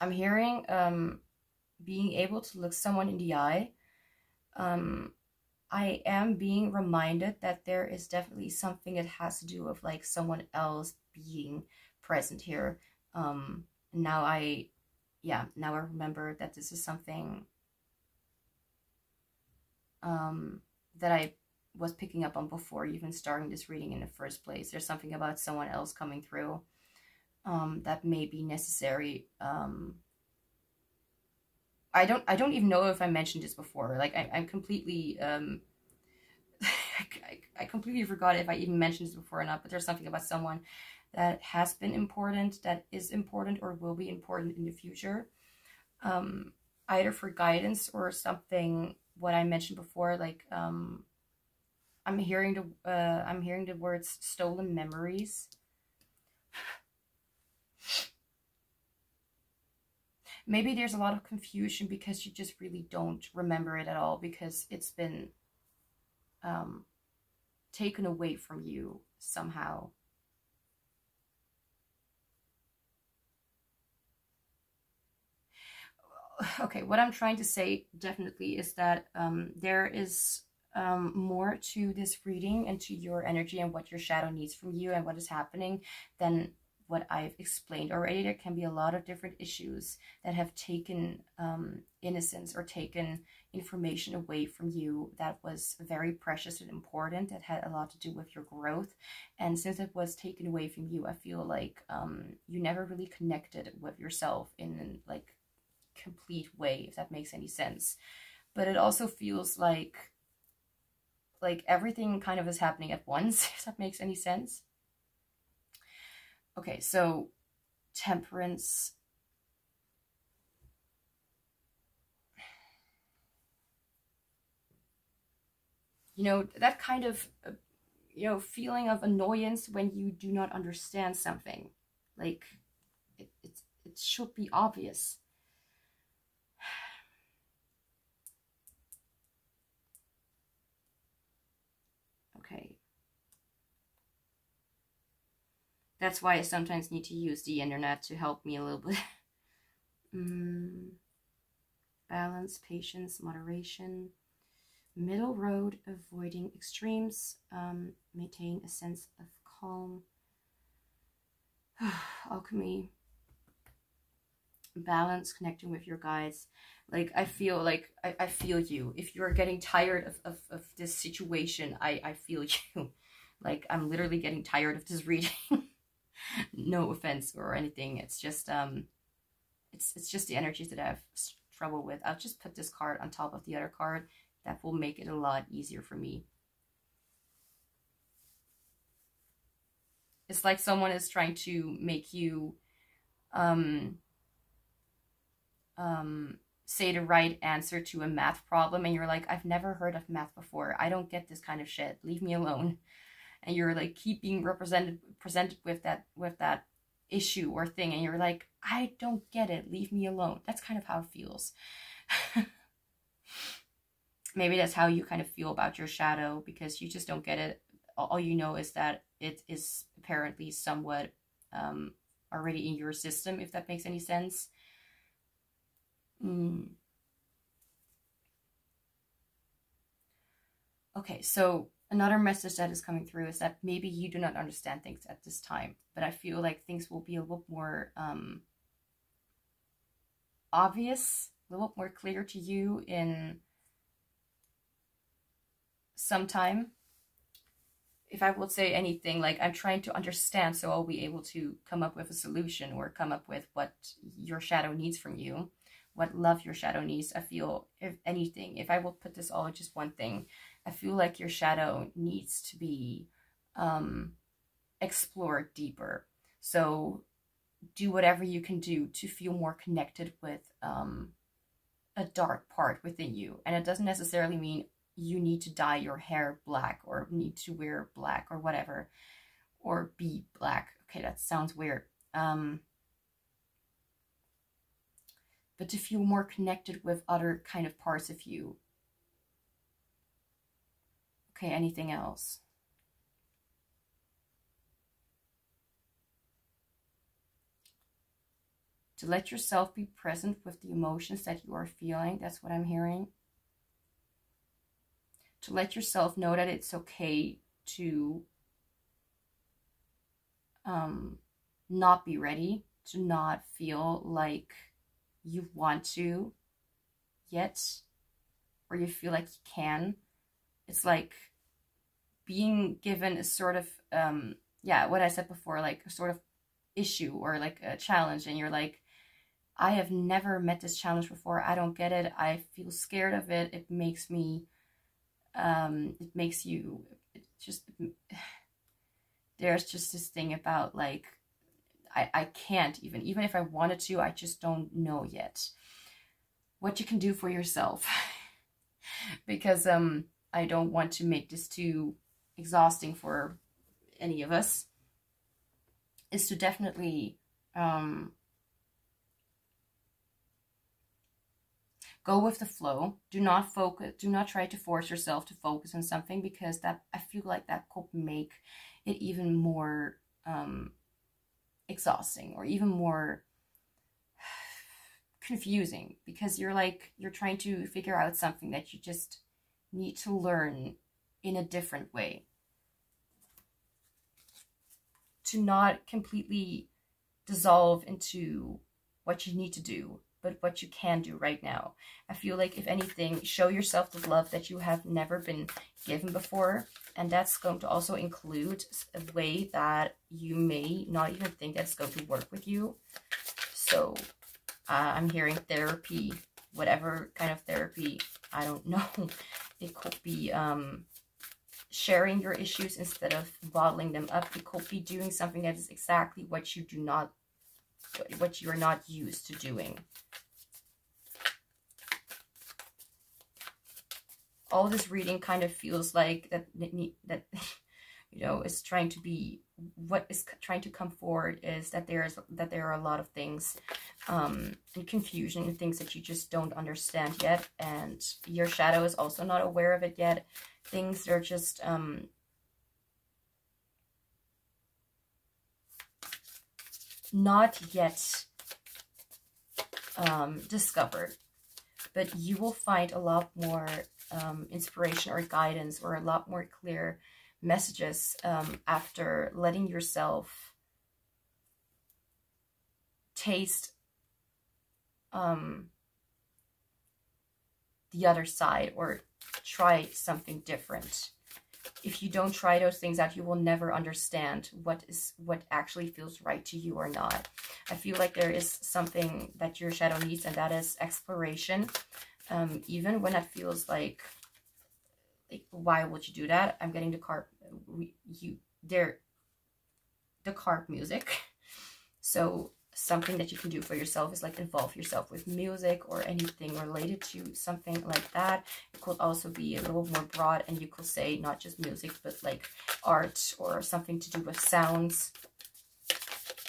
I'm hearing being able to look someone in the eye. I am being reminded that there is definitely something that has to do with like someone else being present here. Now I remember that this is something that I was picking up on before even starting this reading in the first place. There's something about someone else coming through that may be necessary. I don't even know if I mentioned this before. Like I'm completely I completely forgot if I even mentioned this before or not, but there's something about someone that has been important, that is important, or will be important in the future. Either for guidance or something, what I mentioned before, like I'm hearing the words stolen memories. Maybe there's a lot of confusion because you just really don't remember it at all, because it's been taken away from you somehow. Okay, what I'm trying to say definitely is that there is more to this reading and to your energy and what your shadow needs from you and what is happening than what I've explained already. There can be a lot of different issues that have taken innocence or taken information away from you that was very precious and important, that had a lot to do with your growth. And since it was taken away from you, I feel like you never really connected with yourself in like complete way, if that makes any sense. But it also feels like everything kind of is happening at once, if that makes any sense. Okay, so Temperance. You know, that kind of feeling of annoyance when you do not understand something, like it should be obvious. Okay. That's why I sometimes need to use the internet to help me a little bit. Balance, patience, moderation, middle road, avoiding extremes, maintain a sense of calm. Alchemy, balance, connecting with your guides. Like I feel you. If you're getting tired of this situation, I feel you. Like I'm literally getting tired of this reading. No offense or anything. It's just it's just the energies that I have trouble with. I'll just put this card on top of the other card. That will make it a lot easier for me. It's like someone is trying to make you say the right answer to a math problem, and you're like, I've never heard of math before. I don't get this kind of shit. Leave me alone. And you're like keep being presented with that issue or thing, and you're like, I don't get it. Leave me alone. That's kind of how it feels. Maybe that's how you kind of feel about your shadow, because you just don't get it. All you know is that it is apparently somewhat already in your system, if that makes any sense. Okay, so another message that is coming through is that maybe you do not understand things at this time, but I feel like things will be a little more obvious, a little more clear to you in some time. If I would say anything, like I'm trying to understand, so I'll be able to come up with a solution or come up with what your shadow needs from you, what love your shadow needs. I feel, if anything, if I will put this all in just one thing, I feel like your shadow needs to be explored deeper. So do whatever you can do to feel more connected with a dark part within you. And it doesn't necessarily mean you need to dye your hair black or need to wear black or whatever, or be black. Okay, that sounds weird. But to feel more connected with other kind of parts of you. Okay, anything else? To let yourself be present with the emotions that you are feeling. That's what I'm hearing. To let yourself know that it's okay to not be ready, to not feel like you want to yet, or you feel like you can. It's like being given a sort of, what I said before, like a sort of issue or like a challenge, and you're like, I have never met this challenge before. I don't get it. I feel scared of it. It makes me, there's just this thing about like, I can't even if I wanted to, I just don't know yet what you can do for yourself. Because I don't want to make this too exhausting for any of us, is to definitely go with the flow. Do not focus, do not try to force yourself to focus on something, because that, I feel like that could make it even more exhausting, or even more confusing, because you're trying to figure out something that you just need to learn in a different way. To not completely dissolve into what you need to do, but what you can do right now. I feel like, if anything, show yourself the love that you have never been given before. And that's going to also include a way that you may not even think that's going to work with you. So I'm hearing therapy, whatever kind of therapy, I don't know. It could be sharing your issues instead of bottling them up. It could be doing something that is exactly what you are not used to doing. All this reading kind of feels like that you know, is trying to be, what is trying to come forward is that there are a lot of things and confusion and things that you just don't understand yet, and your shadow is also not aware of it yet. Things that are just not yet discovered, but you will find a lot more inspiration or guidance, or a lot more clear messages after letting yourself taste the other side, or try something different. If you don't try those things out, you will never understand what actually feels right to you or not. I feel like there is something that your shadow needs, and that is exploration. Even when it feels like why would you do that? I'm getting the carp, the carp music. So something that you can do for yourself is like involve yourself with music or anything related to something like that. It could also be a little more broad, and you could say not just music, but like art, or something to do with sounds,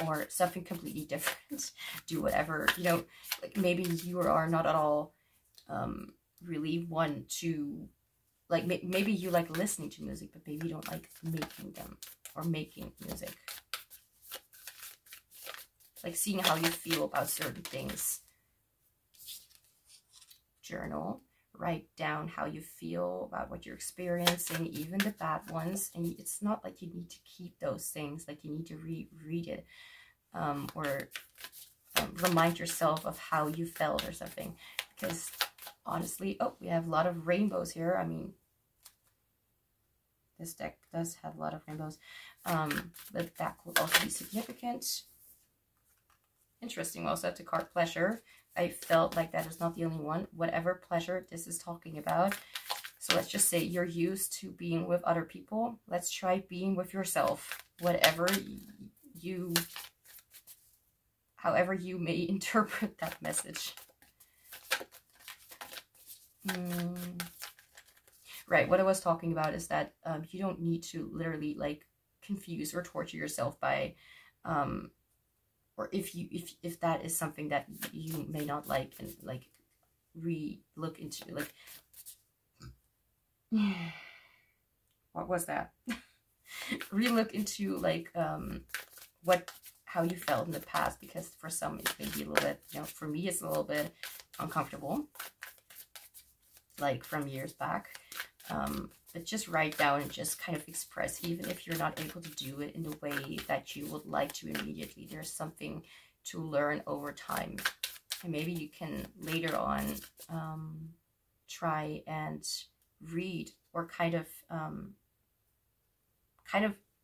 or something completely different. Do whatever, you know, like maybe you are not at all really one to, like, maybe you like listening to music, but maybe you don't like making them, or making music. Like seeing how you feel about certain things. Journal. Write down how you feel about what you're experiencing, even the bad ones. And it's not like you need to keep those things, like you need to reread it, or remind yourself of how you felt or something. Because honestly, oh, we have a lot of rainbows here. I mean, this deck does have a lot of rainbows, but that could also be significant. Interesting. We also have the card pleasure. I felt like that is not the only one. Whatever pleasure this is talking about. So let's just say you're used to being with other people. Let's try being with yourself. Whatever you, however you may interpret that message. Right, what I was talking about is that you don't need to literally like confuse or torture yourself by or if that is something that you may not like, and like look into, like, what was that? Relook into like how you felt in the past, because for some it may be a little bit, you know, for me it's a little bit uncomfortable, like from years back. But just write down and just kind of express, even if you're not able to do it in the way that you would like to immediately. There's something to learn over time, and maybe you can later on try and read, or kind of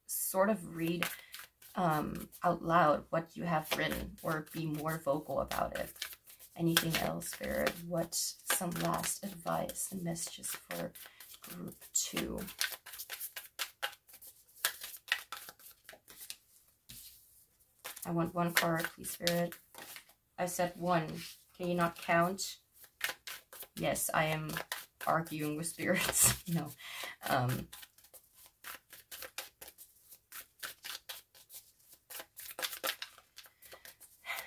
sort of read out loud what you have written, or be more vocal about it. Anything else, Spirit? What's some last advice and messages for Group 2? I want one card, please, Spirit. I said one. Can you not count? Yes, I am arguing with spirits. No.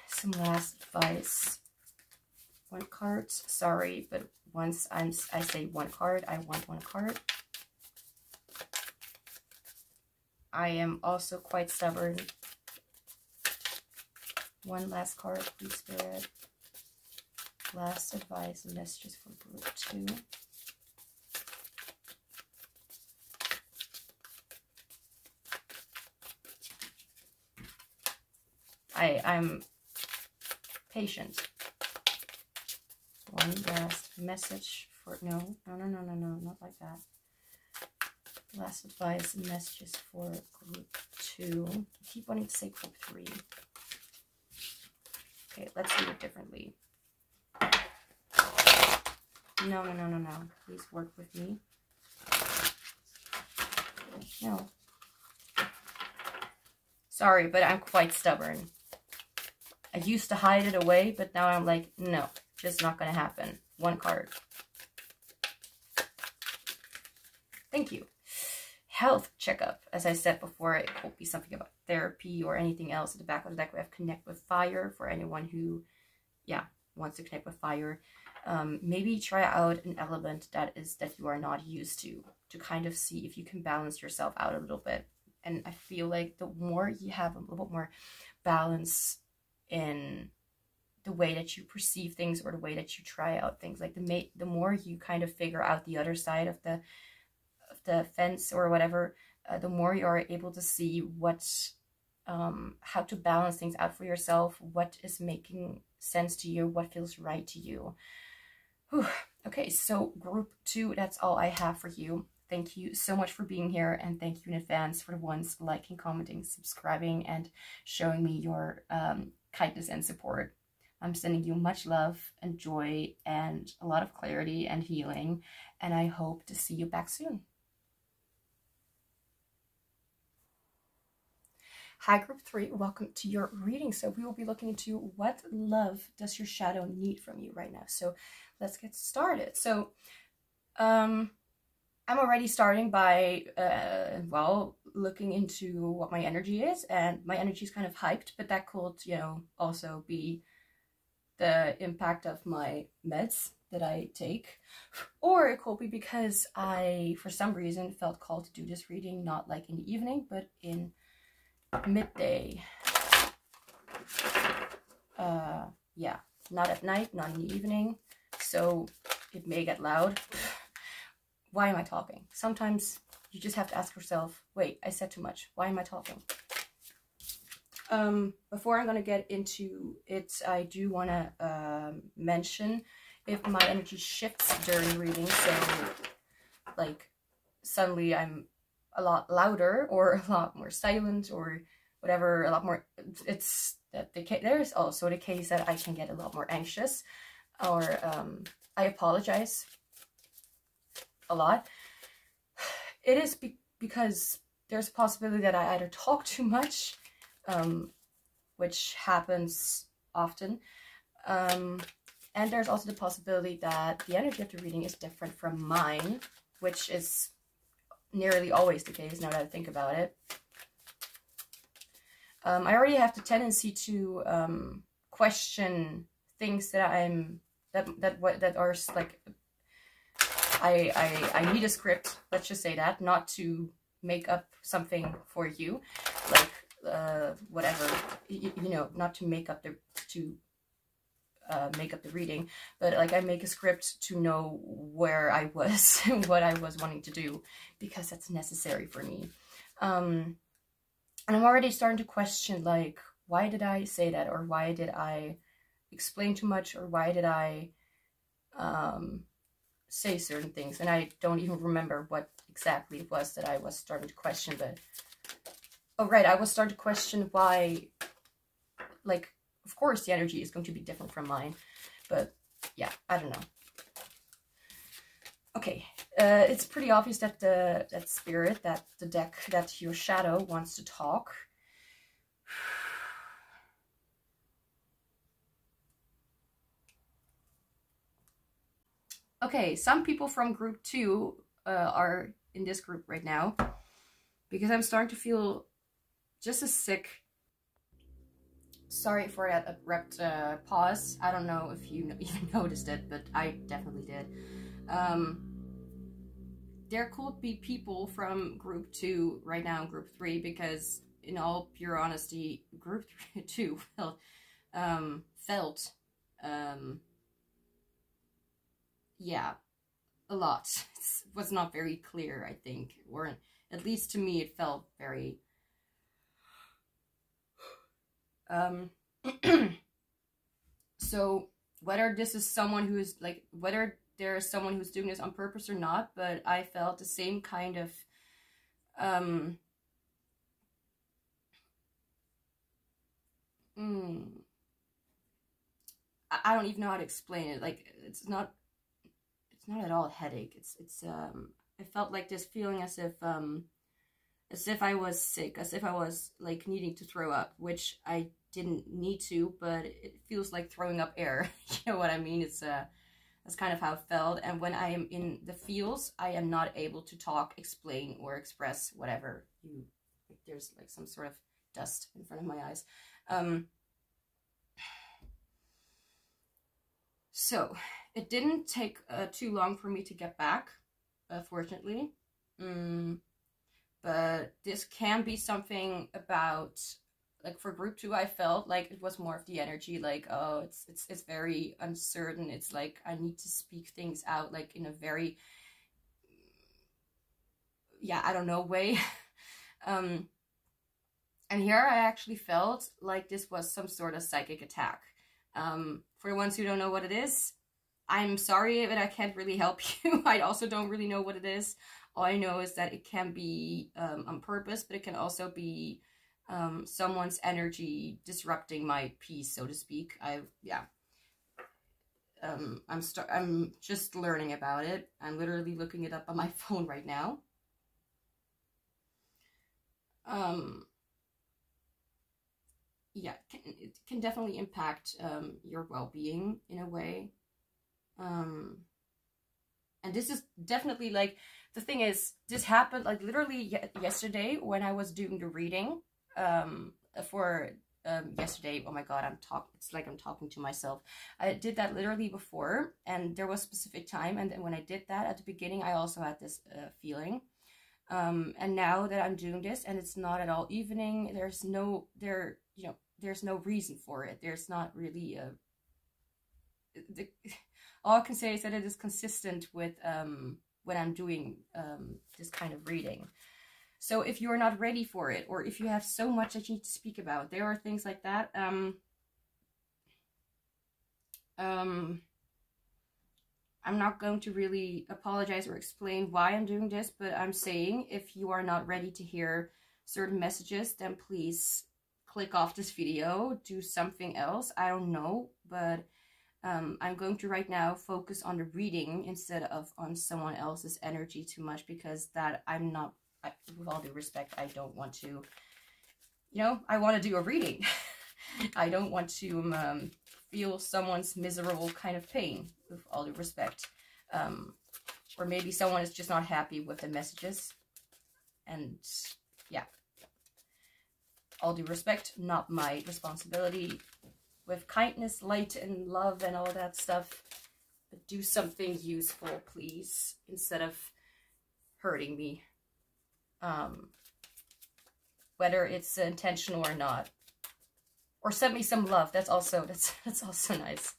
Some last advice. One card. Sorry, but once I say one card, I want one card. I am also quite stubborn. One last card, please, Spirit. Last advice and messages for group 2. I'm patient. One last message for no, not like that. Last advice and messages for group 2. I keep wanting to say group 3. Okay, let's do it differently. No. Please work with me. No. Sorry, but I'm quite stubborn. I used to hide it away, but now I'm like, no, just not going to happen. One card. Thank you. Health checkup. As I said before, it could be something about therapy or anything else. At the back of the deck, we have connect with fire for anyone who, wants to connect with fire. Maybe try out an element that you are not used to kind of see if you can balance yourself out a little bit. And I feel like the more you have a little bit more balance in the way that you perceive things or the way that you try out things, like the more you kind of figure out the other side of the fence or whatever, the more you are able to see how to balance things out for yourself, what is making sense to you, what feels right to you. Whew. Okay, so group 2, that's all I have for you. Thank you so much for being here, and thank you in advance for the ones liking, commenting, subscribing, and showing me your kindness and support. I'm sending you much love and joy and a lot of clarity and healing, and I hope to see you back soon. Hi, group 3, welcome to your reading. So we will be looking into what love does your shadow need from you right now. So let's get started. So I'm already starting by, looking into what my energy is, and my energy is kind of hyped, but that could, also be the impact of my meds that I take, or it could be because I, for some reason, felt called to do this reading, not like in the evening, but in midday. Not at night, not in the evening, so it may get loud. Why am I talking? Sometimes you just have to ask yourself, wait, I said too much. Why am I talking? Before I'm going to get into it, I do want to mention if my energy shifts during reading. So, like, suddenly I'm a lot louder or a lot more silent or whatever, a lot more, it's that there's also the case that I can get a lot more anxious, or I apologize a lot. It is because there's a possibility that I either talk too much, which happens often, and there's also the possibility that the energy of the reading is different from mine, which is nearly always the case now that I think about it. I already have the tendency to question things that that are like, I need a script, let's just say that, not to make up something for you, like whatever, not to make up the reading, but like I make a script to know where I was and what I was wanting to do, because that's necessary for me. And I'm already starting to question, like, why did I say that, or why did I explain too much, or why did I say certain things, and I don't even remember what exactly it was that I was starting to question. But oh right, I was starting to question why, like, of course the energy is going to be different from mine, but yeah, I don't know. Okay, it's pretty obvious that the deck, that your shadow wants to talk. Okay, some people from group 2 are in this group right now, because I'm starting to feel just as sick. Sorry for that abrupt pause. I don't know if you even noticed it, but I definitely did. There could be people from group 2 right now in group 3, because in all pure honesty, group 2 felt yeah, a lot. It was not very clear, I think, or at least to me it felt very so whether this is someone who is like, whether there's someone who's doing this on purpose or not, but I felt the same kind of I don't even know how to explain it. Like, it's not at all a headache. It's I felt like this feeling as if I was sick, as if I was like needing to throw up, which I didn't need to, but it feels like throwing up air. You know what I mean? It's that's kind of how it felt. And when I am in the feels, I am not able to talk, explain, or express whatever. Like, there's like some sort of dust in front of my eyes. So it didn't take too long for me to get back, fortunately. But this can be something about, like, for group 2, I felt like it was more of the energy, like, oh, it's very uncertain. It's like I need to speak things out, like, in a very, yeah, I don't know, way. And here I actually felt like this was some sort of psychic attack. For the ones who don't know what it is, I'm sorry, but I can't really help you. I also don't really know what it is. All I know is that it can be on purpose, but it can also be someone's energy disrupting my peace, so to speak. I'm just learning about it. I'm literally looking it up on my phone right now. Yeah, it can definitely impact your well-being in a way. And this is definitely, like, the thing is, this happened like literally yesterday when I was doing the reading for yesterday. Oh my god, it's like I'm talking to myself. I did that literally before, and there was a specific time, and then when I did that at the beginning, I also had this feeling. And now that I'm doing this, and it's not at all evening, there's no reason for it. There's not really all I can say is that it is consistent with when I'm doing this kind of reading. So if you're not ready for it, or if you have so much that you need to speak about, there are things like that. I'm not going to really apologize or explain why I'm doing this, but I'm saying if you are not ready to hear certain messages, then please click off this video, do something else. I don't know, but I'm going to right now focus on the reading instead of on someone else's energy too much, because that with all due respect, I don't want to, I want to do a reading. I don't want to feel someone's miserable kind of pain, with all due respect. Or maybe someone is just not happy with the messages. And yeah, all due respect, not my responsibility. With kindness, light, and love, and all that stuff. But do something useful, please, instead of hurting me. Whether it's intentional or not. Or send me some love. That's also nice.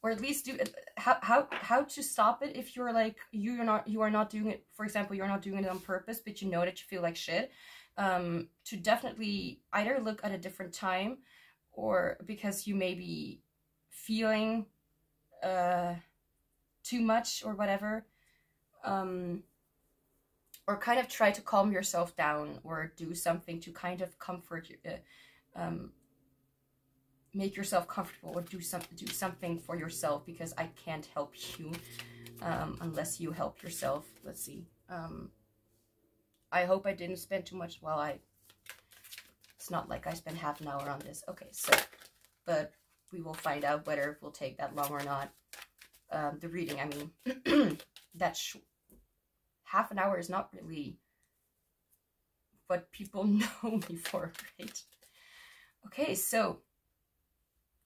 Or at least do it. How to stop it if you're like you are not doing it. For example, you're not doing it on purpose, but you know that you feel like shit. To definitely either look at a different time, or because you may be feeling too much or whatever, or kind of try to calm yourself down, or do something to kind of comfort you, make yourself comfortable, or do something for yourself, because I can't help you unless you help yourself. Let's see. I hope I didn't spend too much it's not like I spent half an hour on this. Okay, so, but we will find out whether it will take that long or not. the reading. I mean, that's half an hour is not really what people know me for, right? Okay, so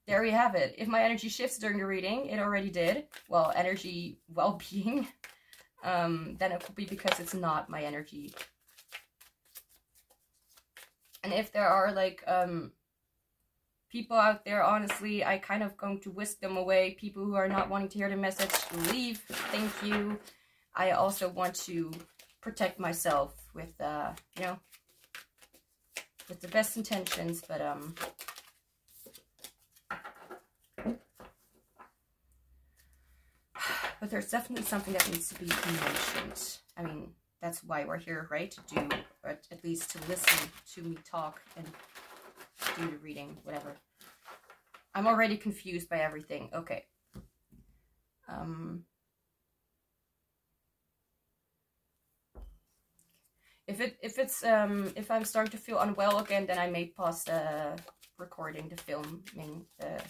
there we have it. If my energy shifts during the reading, it already did. Well, energy well-being, then it could be because it's not my energy. And if there are like people out there, honestly, I kind of going to whisk them away. People who are not wanting to hear the message, leave. Thank you. I also want to protect myself with, you know, with the best intentions, but there's definitely something that needs to be mentioned. I mean, that's why we're here, right? To do, or at least to listen to me talk and do the reading, whatever. I'm already confused by everything. Okay. If I'm starting to feel unwell again, then I may pause the recording, the filming, the...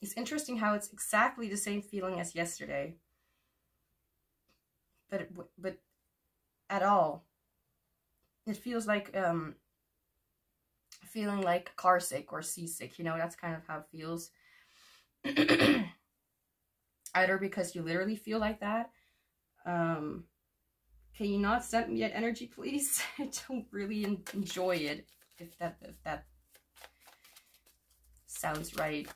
It's interesting how it's exactly the same feeling as yesterday. But at all. It feels like feeling like car sick or seasick, you know, that's kind of how it feels. Either because you literally feel like that. Can you not send me that energy, please? I don't really enjoy it, if that sounds right.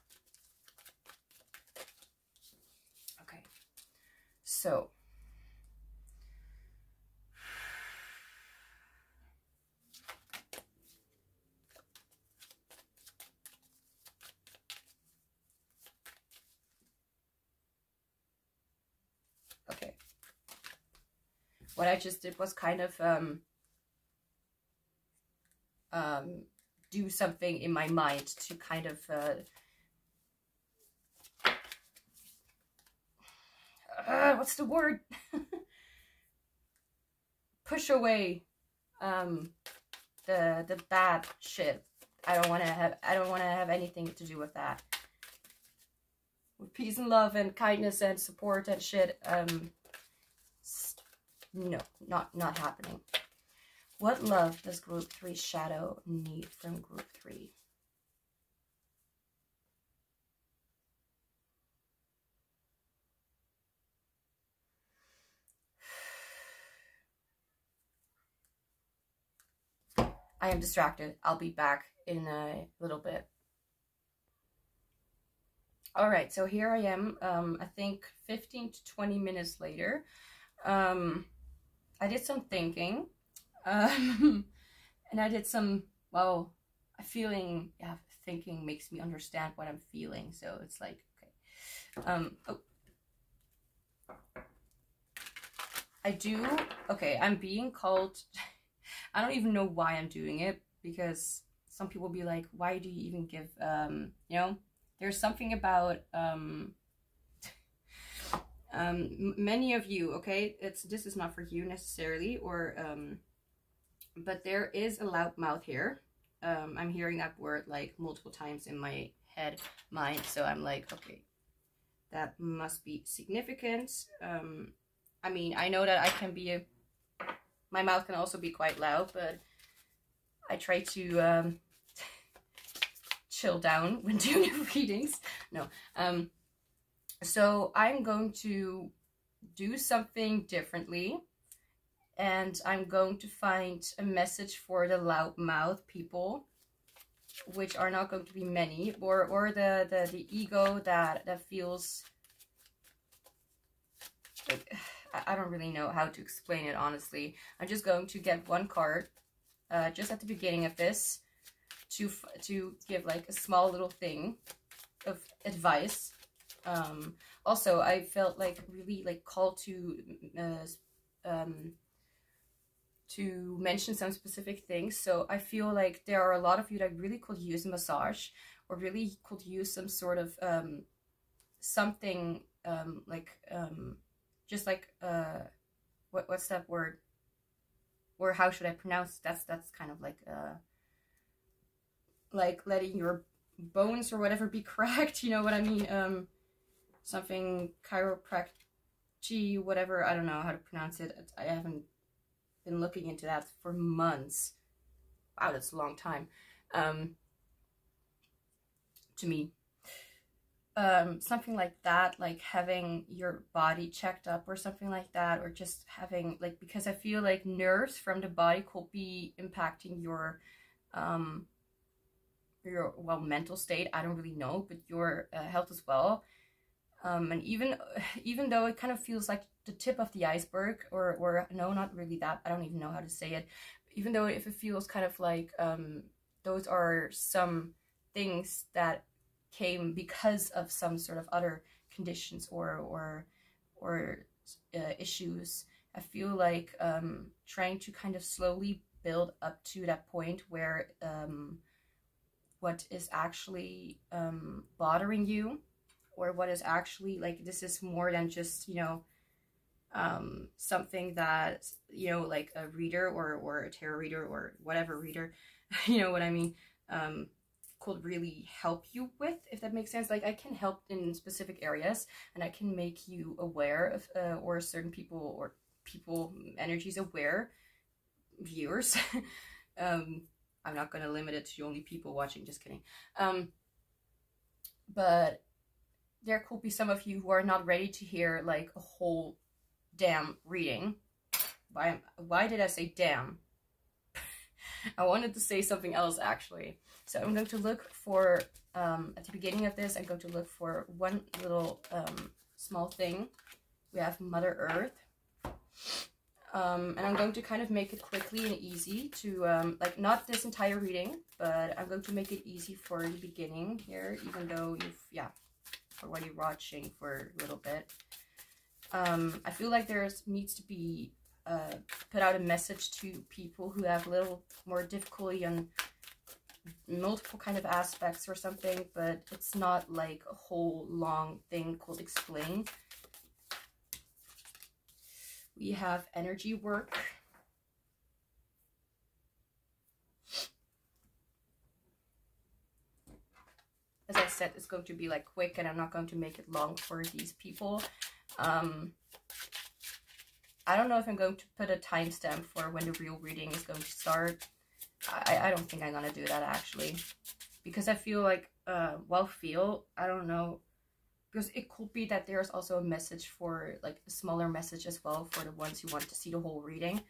Okay, so okay, what I just did was kind of do something in my mind to kind of what's the word? Push away the bad shit. I don't want to have anything to do with that. With peace and love and kindness and support and shit, no, not happening. What love does group 3 shadow need from group 3? I am distracted. I'll be back in a little bit. All right, so here I am, I think 15 to 20 minutes later. I did some thinking, and I did some, well, feeling, yeah, thinking makes me understand what I'm feeling, so it's like, okay. Oh. I'm being called, I don't even know why I'm doing it, because some people be like, why do you even give, you know, there's something about, many of you, okay, this is not for you necessarily, or, but there is a loud mouth here. I'm hearing that word like multiple times in my head, mind, so I'm like, okay, that must be significant. I mean, I know that I can be my mouth can also be quite loud, but I try to chill down when doing the readings. No. So I'm going to do something differently, and I'm going to find a message for the loudmouth people, which are not going to be many, or the ego that feels like, I don't really know how to explain it, honestly. I'm just going to get one card just at the beginning of this to give like a small little thing of advice. Also, I felt like really like called to mention some specific things. So I feel like there are a lot of you that really could use a massage, or really could use some sort of something like just like what's that word? or how should I pronounce, that's kind of like letting your bones or whatever be cracked, you know what I mean? Something chiropractic, whatever, I don't know how to pronounce it. I haven't been looking into that for months. Wow, that's a long time. To me. Something like that, like having your body checked up or something like that, or just having, like, because I feel like nerves from the body could be impacting your well, mental state. I don't really know, but your health as well. And even though it kind of feels like the tip of the iceberg, or no, not really that, I don't even know how to say it, even though if it feels kind of like those are some things that came because of some sort of other conditions or issues, I feel like trying to kind of slowly build up to that point where what is actually bothering you, or what is actually, like, this is more than just, you know, something that, you know, like a reader or a tarot reader or whatever reader, you know what I mean, could really help you with, if that makes sense. Like, I can help in specific areas, and I can make you aware of or certain people energies aware, viewers. I'm not going to limit it to only people watching, just kidding. But there could be some of you who are not ready to hear like a whole damn reading. Why did I say damn? I wanted to say something else, actually. So I'm going to look for, at the beginning of this, I'm going to look for one little small thing. We have Mother Earth. And I'm going to kind of make it quickly and easy to, like, not this entire reading, but I'm going to make it easy for the beginning here, even though you've, yeah, already watching for a little bit. I feel like there needs to be put out a message to people who have a little more difficulty on multiple kind of aspects or something, but it's not like a whole long thing called explain. We have energy work. As I said, it's going to be like quick, and I'm not going to make it long for these people. I don't know if I'm going to put a timestamp for when the real reading is going to start. I don't think I'm going to do that, actually. Because I feel like, I don't know. Because it could be that there's also a message for, like, a smaller message as well for the ones who want to see the whole reading.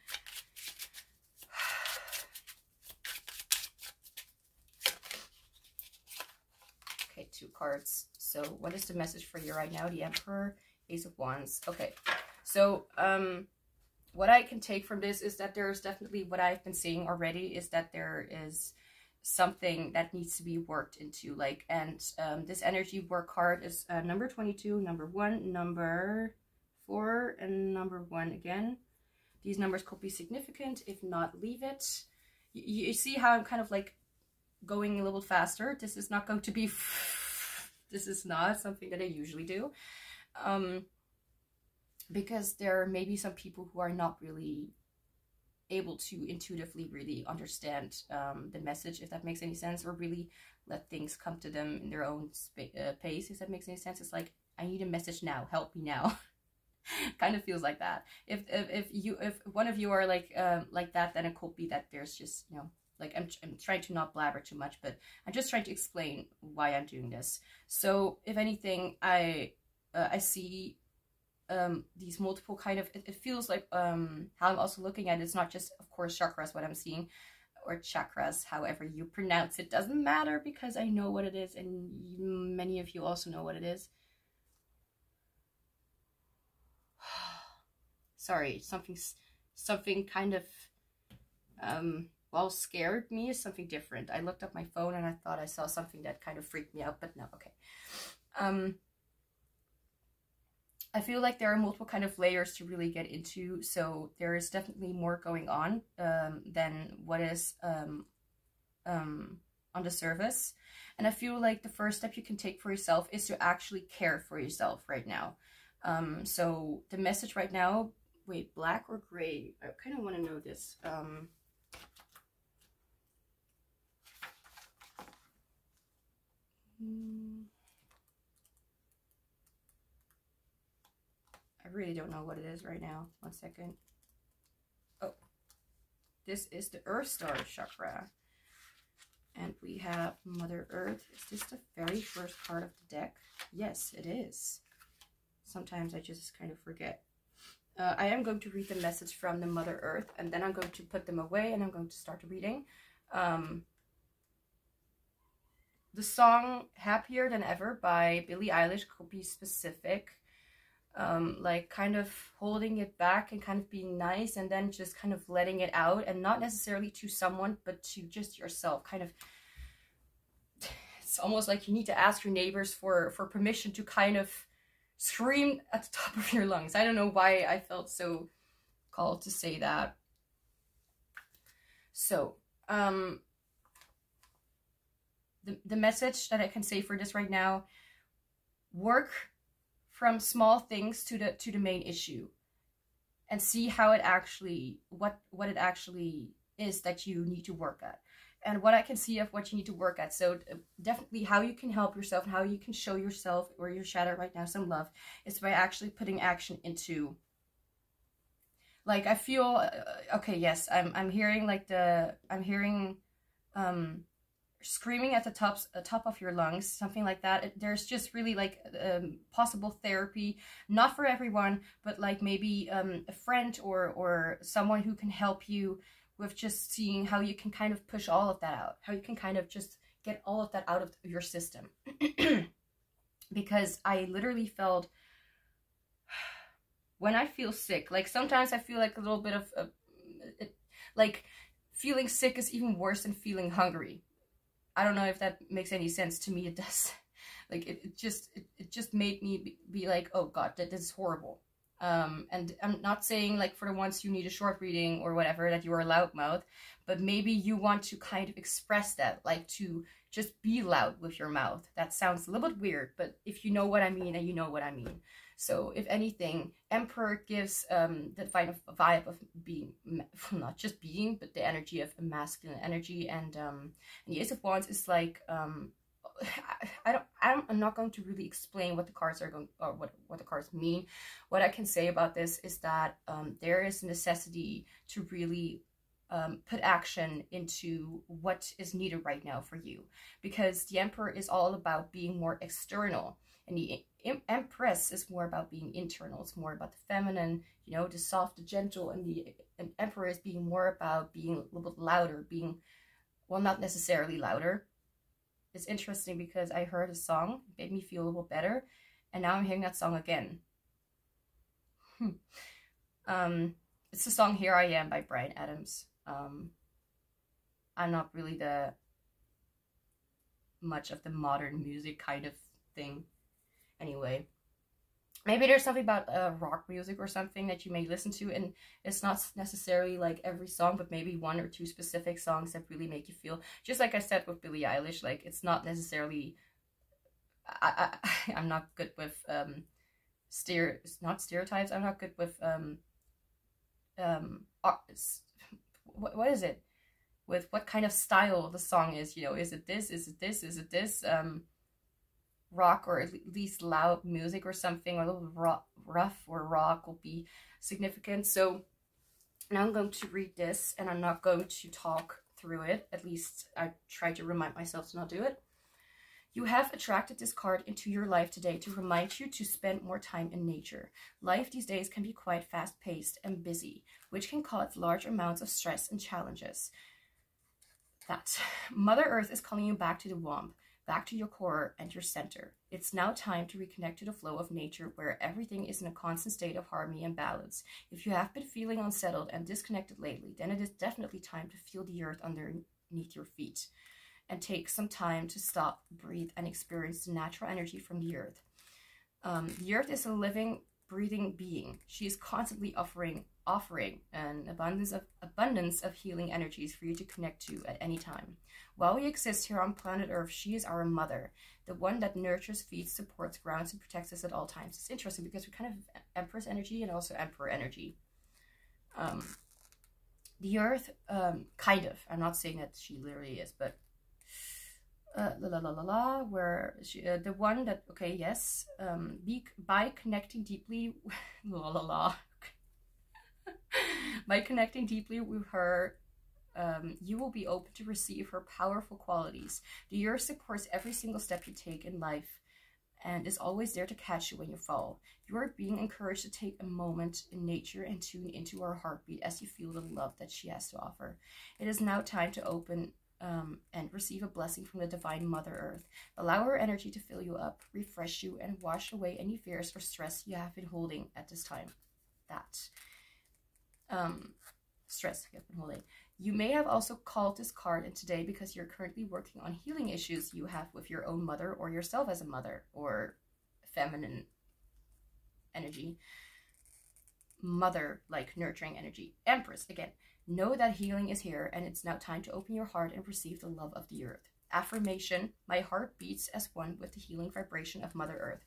Okay, 2 cards. So what is the message for you right now? The Emperor, Ace of Wands. Okay, so what I can take from this is that there's definitely, what I've been seeing already is that there is something that needs to be worked into, like, and this energy work card is number 22, number 1, number 4, and number 1 again. These numbers could be significant. If not, leave it. You see how I'm kind of like going a little faster. This is not going to be this is not something that I usually do, because there may be some people who are not really able to intuitively really understand the message, if that makes any sense, or really let things come to them in their own pace, if that makes any sense. It's like, I need a message now, help me now. Kind of feels like that. If one of you are like that, then it could be that there's just, you know, like, I'm trying to not blabber too much, but I'm just trying to explain why I'm doing this. So if anything, I see these multiple kind of, it feels like how I'm also looking at it, it's not just, of course, chakras, what I'm seeing, or chakras, however you pronounce it, doesn't matter, because I know what it is, and many of you also know what it is. Sorry, something kind of well, scared me is something different. I looked up my phone and I thought I saw something that kind of freaked me out, but no, okay. I feel like there are multiple kind of layers to really get into, so there is definitely more going on than what is on the surface. And I feel like the first step you can take for yourself is to actually care for yourself right now. So the message right now, wait, black or gray? I kind of want to know this. I really don't know what it is right now. 1 second. Oh, this is the Earth Star chakra. And we have Mother Earth. Is this the very first part of the deck? Yes, it is. Sometimes I just kind of forget. I am going to read the message from the Mother Earth, and then I'm going to put them away, and I'm going to start reading. The song Happier Than Ever by Billie Eilish could be specific. Like kind of holding it back and kind of being nice, and then just kind of letting it out, and not necessarily to someone, but to just yourself. Kind of, it's almost like you need to ask your neighbors for permission to kind of scream at the top of your lungs. I don't know why I felt so called to say that. So, the message that I can say for this right now: work from small things to the main issue, and see how it actually, what it actually is that you need to work at, and what I can see of what you need to work at. So definitely how you can help yourself and how you can show yourself or your shadow right now some love is by actually putting action into, like, I feel, okay, yes, I'm hearing like I'm hearing screaming at the top of your lungs, something like that. There's just really like possible therapy, not for everyone, but like maybe a friend or someone who can help you with just seeing how you can kind of push all of that out, how you can kind of just get all of that out of your system. Because I literally felt, when I feel sick, like sometimes I feel like a little bit of like feeling sick is even worse than feeling hungry. I don't know if that makes any sense. To me it does. Like it just made me be like, oh god, this is horrible. And I'm not saying like for the ones who need a short reading or whatever that you are a loudmouth, but maybe you want to kind of express that, like to just be loud with your mouth. That sounds a little bit weird, but if you know what I mean, and you know what I mean. So if anything, Emperor gives the vibe of being, not just being, but the energy of a masculine energy, and the Ace of Wands is like, I'm not going to really explain what the cards are going, or what the cards mean. What I can say about this is that there is a necessity to really put action into what is needed right now for you, because the Emperor is all about being more external, and the Empress is more about being internal. It's more about the feminine, you know, the soft, the gentle, and the Emperor is being more about being a little bit louder, being, well, not necessarily louder. It's interesting because I heard a song, it made me feel a little better, and now I'm hearing that song again. It's the song Here I Am by Bryan Adams. I'm not really much of the modern music kind of thing. Anyway, maybe there's something about rock music or something that you may listen to, and it's not necessarily like every song, but maybe 1 or 2 specific songs that really make you feel, just like I said with Billie Eilish, like it's not necessarily, I'm not good with stereotypes. I'm not good with what is it, with what kind of style the song is, you know, is it this, rock, or at least loud music or something, or a little rough or rock will be significant. So now I'm going to read this, and I'm not going to talk through it. At least I try to remind myself to not do it. You have attracted this card into your life today to remind you to spend more time in nature. Life these days can be quite fast-paced and busy, which can cause large amounts of stress and challenges. That Mother Earth is calling you back to the womb, back to your core and your center. It's now time to reconnect to the flow of nature, where everything is in a constant state of harmony and balance. If you have been feeling unsettled and disconnected lately, then it is definitely time to feel the earth underneath your feet, and take some time to stop, breathe, and experience the natural energy from the earth. The earth is a living, breathing being. She is constantly offering an abundance of healing energies for you to connect to at any time. While we exist here on planet Earth, she is our mother, the one that nurtures, feeds, supports, grounds, and protects us at all times. It's interesting because we kind of have Empress energy and also Emperor energy. The Earth, kind of. I'm not saying that she literally is, but where she, the one that, okay, yes, by connecting deeply, by connecting deeply with her, you will be open to receive her powerful qualities. The Earth supports every single step you take in life and is always there to catch you when you fall. You are being encouraged to take a moment in nature and tune into her heartbeat as you feel the love that she has to offer. It is now time to open and receive a blessing from the divine Mother Earth. Allow her energy to fill you up, refresh you, and wash away any fears or stress you have been holding at this time. That stress you have been holding. You may have also called this card in today because you're currently working on healing issues you have with your own mother or yourself as a mother or feminine energy. Mother, like nurturing energy. Empress, again. Know that healing is here and it's now time to open your heart and receive the love of the Earth. Affirmation, my heart beats as one with the healing vibration of Mother Earth.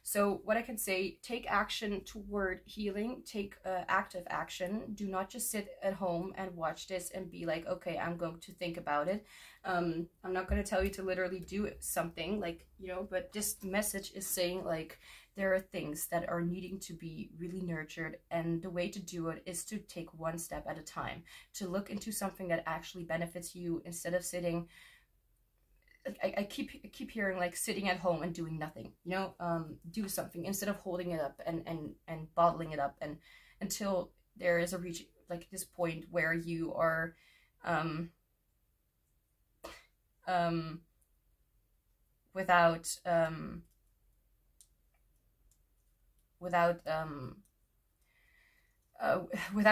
So what I can say, take action toward healing, take active action. Do not just sit at home and watch this and be like, okay, I'm going to think about it. I'm not going to tell you to literally do something like, you know, but this message is saying like, there are things that are needing to be really nurtured. And the way to do it is to take one step at a time, to look into something that actually benefits you instead of sitting. I keep hearing like sitting at home and doing nothing, you know, do something instead of holding it up and bottling it up, and until there is a reach, like this point where you are without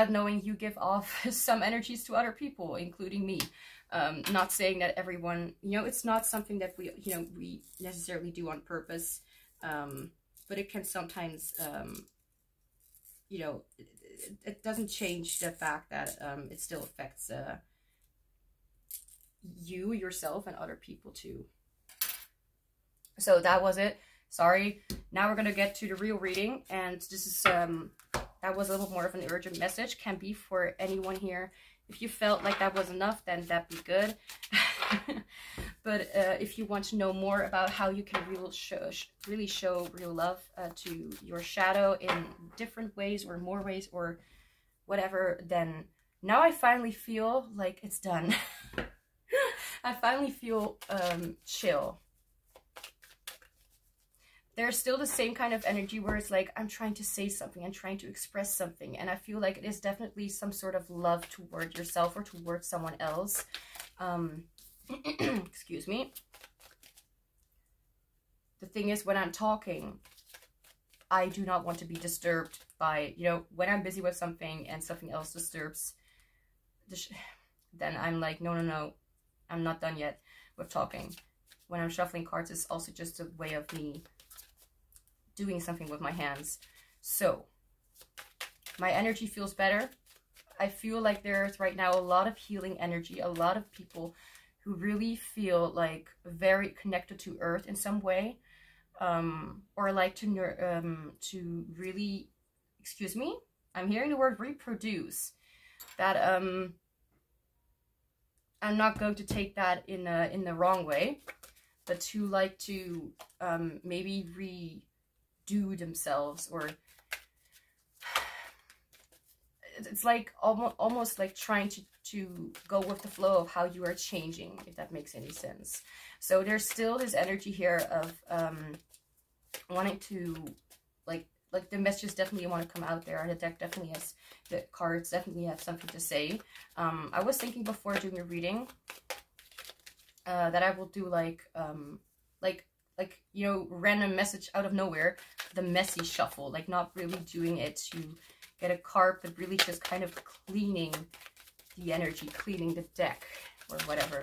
knowing, you give off some energies to other people, including me. Not saying that everyone, you know, it's not something that we, you know, we necessarily do on purpose, but it can sometimes, you know, it doesn't change the fact that it still affects you, yourself, and other people too. So that was it. Sorry. Now we're going to get to the real reading, and this is, that was a little more of an urgent message, can be for anyone here. If you felt like that was enough, then that'd be good. But if you want to know more about how you can really show real love to your shadow in different ways or more ways or whatever, then now I finally feel like it's done. I finally feel chill. There's still the same kind of energy where it's like, I'm trying to say something, I'm trying to express something. And I feel like it is definitely some sort of love toward yourself or toward someone else. Excuse me. The thing is, when I'm talking, I do not want to be disturbed by, you know, when I'm busy with something and something else disturbs, then I'm like, no, I'm not done yet with talking. When I'm shuffling cards, it's also just a way of me doing something with my hands. So my energy feels better. I feel like there's right now a lot of healing energy, a lot of people who really feel like very connected to Earth in some way, or like to really, excuse me, I'm hearing the word reproduce. That I'm not going to take that in the wrong way, but to like to maybe redo themselves, or it's like almost like trying to go with the flow of how you are changing, if that makes any sense. So there's still this energy here of wanting to like the messages definitely want to come out there, and the deck definitely has, the cards definitely have something to say. I was thinking before doing a reading that I will do like you know, random message out of nowhere, the messy shuffle, like not really doing it to get a card, but really just kind of cleaning the energy, cleaning the deck or whatever.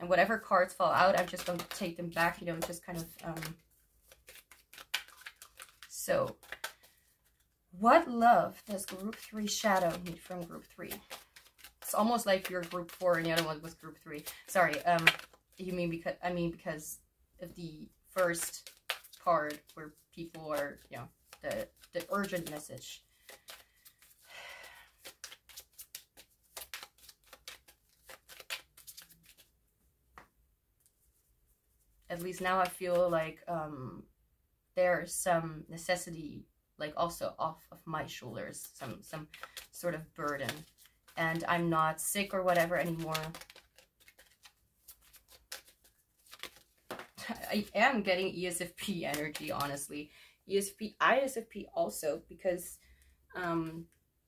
And whatever cards fall out, I'm just going to take them back, you know, just kind of so what love does group 3 shadow need from group 3? It's almost like you're group 4 and the other one was group 3. Sorry, you mean because, I mean because of the first card where people are, you know, the urgent message. at least now I feel like there's some necessity, like also off of my shoulders, some sort of burden, and I'm not sick or whatever anymore. I am getting ESFP energy, honestly. ESFP, ISFP also, because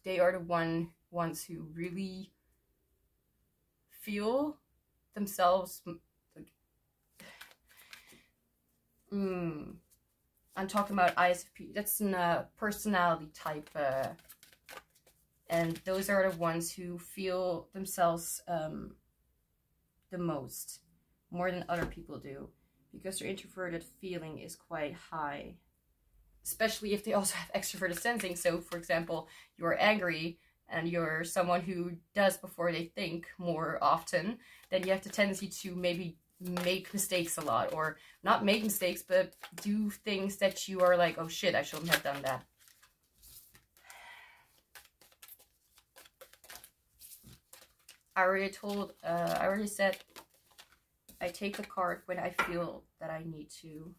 they are the ones who really feel themselves. Like, I'm talking about ISFP. That's a personality type, and those are the ones who feel themselves the most, more than other people do, because their introverted feeling is quite high, especially if they also have extroverted sensing. So, for example, you're angry and you're someone who does before they think more often, then you have the tendency to maybe make mistakes a lot, or not make mistakes, but do things that you are like, oh shit, I shouldn't have done that. I already said I take a card when I feel that I need to.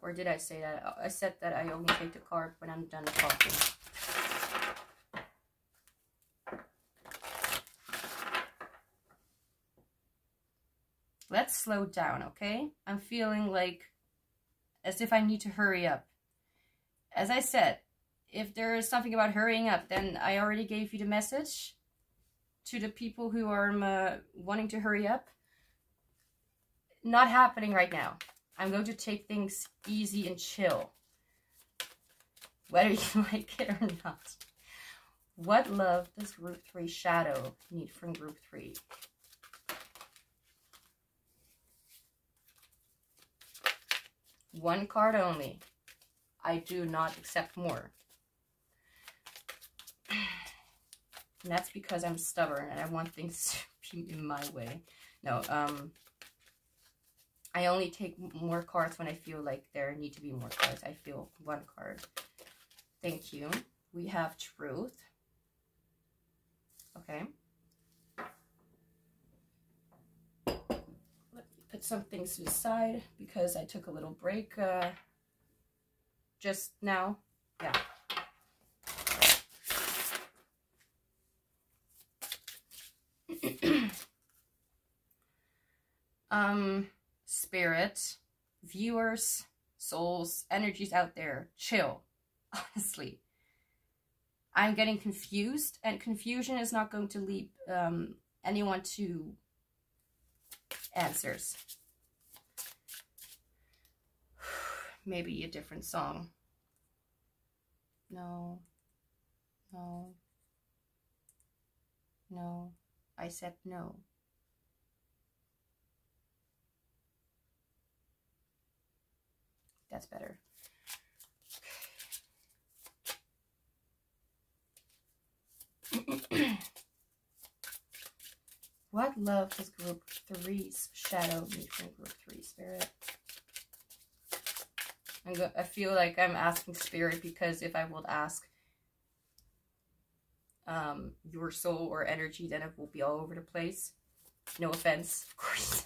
Or did I say that? I said that I only take the card when I'm done talking. Let's slow down, okay? I'm feeling like as if I need to hurry up. As I said, if there is something about hurrying up, then I already gave you the message to the people who are wanting to hurry up. Not happening right now. I'm going to take things easy and chill, whether you like it or not. What love does Group 3 Shadow need from Group 3? One card only. I do not accept more. And that's because I'm stubborn and I want things to be in my way. No, I only take more cards when I feel like there need to be more cards. I feel one card. Thank you. We have Truth. Okay. Let me put some things to the side because I took a little break just now. Yeah. Spirit, viewers, souls, energies out there, chill. Honestly, I'm getting confused, and confusion is not going to lead anyone to answers. Maybe a different song. No, no, no. I said no. That's better. What love does Group 3's Shadow need from Group 3 Spirit? I feel like I'm asking Spirit because if I would ask your soul or energy, then it will be all over the place. No offense, of course.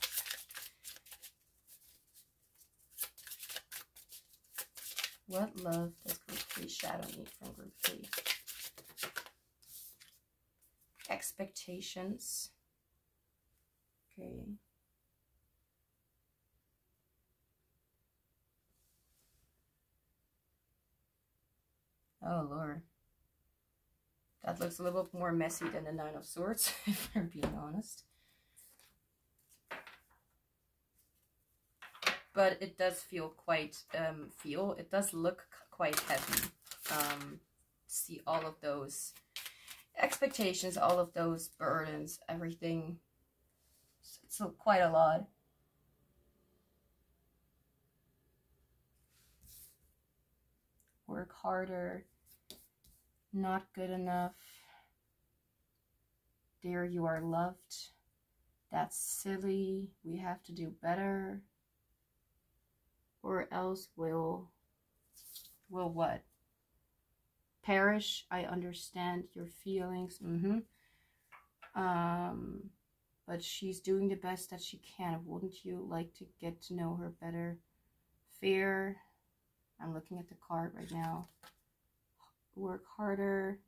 What love does Group 3 Shadow need from Group 3? Expectations. Okay. Oh, Lord. That looks a little bit more messy than the Nine of Swords, if I'm being honest. But it does feel quite, it does look quite heavy. See all of those expectations, all of those burdens, everything. It's quite a lot. Work harder. Not good enough. There you are loved. That's silly. We have to do better. Or else will what? Perish. I understand your feelings. but she's doing the best that she can. Wouldn't you like to get to know her better? Fear. I'm looking at the card right now. Work harder.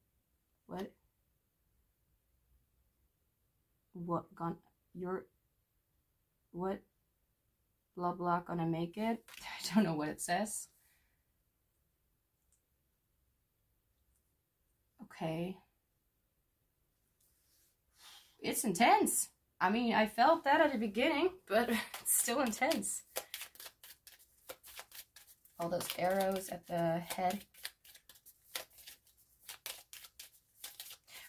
What? What? Blah blah gonna make it. I don't know what it says. Okay. It's intense. I mean, I felt that at the beginning, but it's still intense. All those arrows at the head.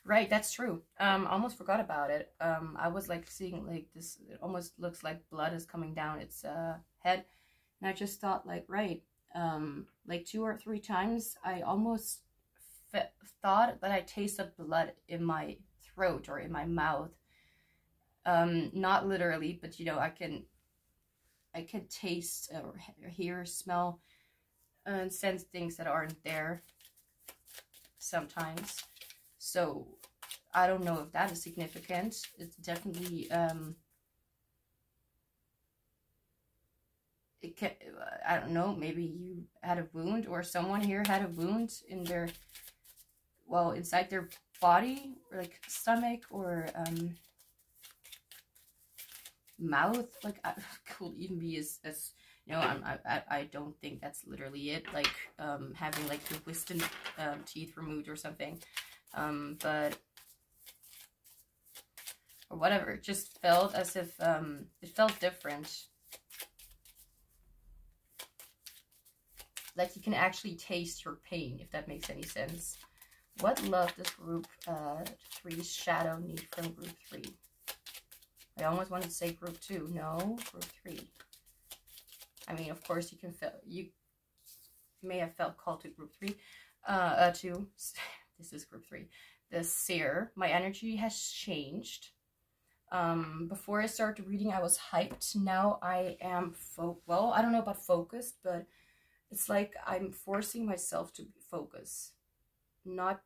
Right, that's true. Almost forgot about it. I was like seeing like this, it almost looks like blood is coming down its head. And I just thought like, right, like 2 or 3 times, I almost thought that I tasted blood in my throat or in my mouth. Not literally, but you know, I can taste or hear, smell, and sense things that aren't there sometimes. So I don't know if that is significant. It's definitely it can, I don't know, maybe you had a wound, or someone here had a wound in their, well, inside their body, or like stomach, or mouth. Like, could even be as you know, I don't think that's literally it, like having like the wisdom teeth removed or something, but or whatever. It just felt as if it felt different, like you can actually taste your pain, if that makes any sense. What love does group 3's shadow need from group 3? I almost wanted to say group 2. No, group 3. I mean, of course, you can feel, you may have felt called to group 3. 2. This is group 3. The seer. My energy has changed. Before I started reading, I was hyped. Now I am, well, I don't know about focused, but it's like I'm forcing myself to focus. Not,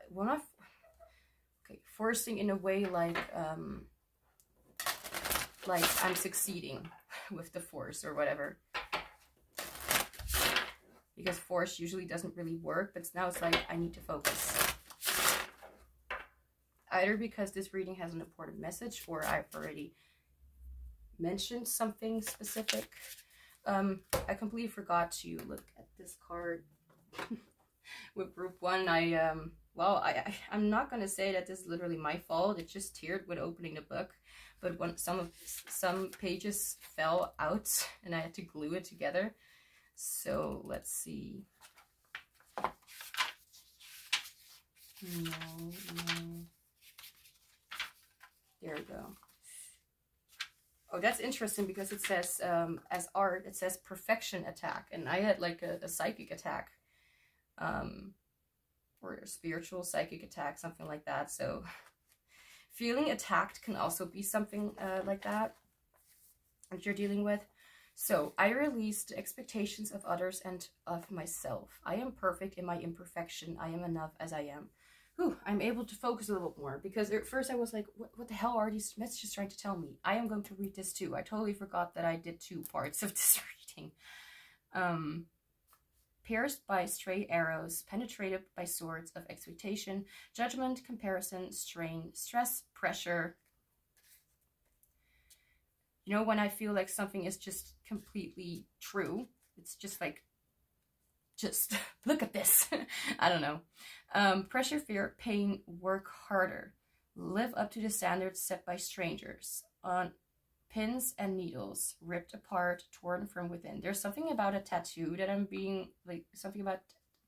well, not, okay, forcing in a way like I'm succeeding with the force or whatever. Because force usually doesn't really work, but now it's like I need to focus. Either because this reading has an important message, or I've already mentioned something specific. I completely forgot to look at this card. With group 1, well, I'm not going to say that this is literally my fault. It just teared when opening the book. But when some pages fell out and I had to glue it together. So let's see. No. There we go. Oh, that's interesting because it says, as art, it says perfection attack. And I had like a psychic attack. Or a spiritual psychic attack, something like that. So feeling attacked can also be something like that you're dealing with. So I released expectations of others and of myself. I am perfect in my imperfection. I am enough as I am. Whew, I'm able to focus a little more, because at first I was like, what the hell are these messages trying to tell me? I am going to read this too. I totally forgot that I did 2 parts of this reading. Pierced by stray arrows, penetrated by swords of expectation, judgment, comparison, strain, stress, pressure. You know, when I feel like something is just completely true, it's just like, just look at this. I don't know. Pressure, fear, pain, work harder. Live up to the standards set by strangers. On pins and needles, ripped apart, torn from within. There's something about a tattoo that I'm being, like, something about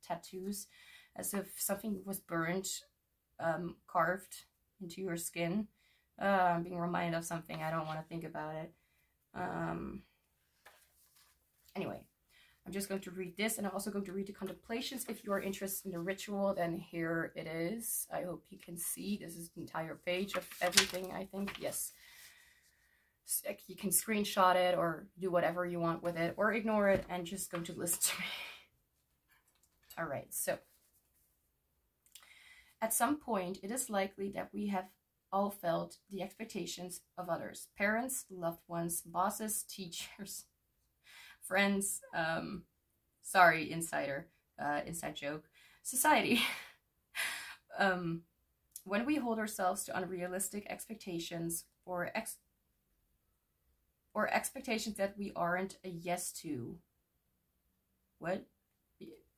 tattoos, as if something was burnt, carved into your skin. I'm being reminded of something. I don't want to think about it. Anyway, I'm just going to read this, and I'm also going to read the contemplations. If you are interested in the ritual, then here it is. I hope you can see. This is the entire page of everything, I think. Yes. You can screenshot it or do whatever you want with it, or ignore it and just go to listen to me. All right, so at some point, it is likely that we have all felt the expectations of others. Parents, loved ones, bosses, teachers, friends, sorry, insider, inside joke, society. When we hold ourselves to unrealistic expectations or expectations that we aren't a yes to, what?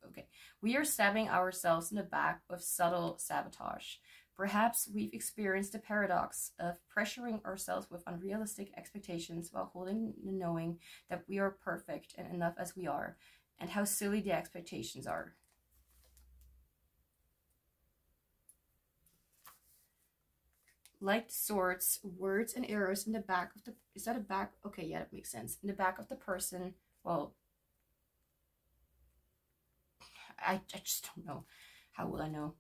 Okay, we are stabbing ourselves in the back with subtle sabotage. Perhaps we've experienced the paradox of pressuring ourselves with unrealistic expectations while holding the knowing that we are perfect and enough as we are, and how silly the expectations are. Like swords, words and arrows in the back of the... Is that a back? Okay, yeah, that makes sense. In the back of the person, well... I just don't know. How will I know?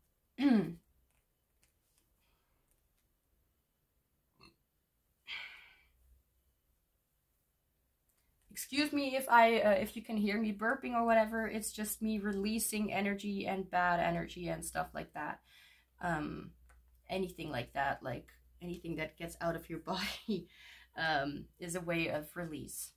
Excuse me if you can hear me burping or whatever. It's just me releasing energy and bad energy and stuff like that. Anything like that, like anything that gets out of your body is a way of release.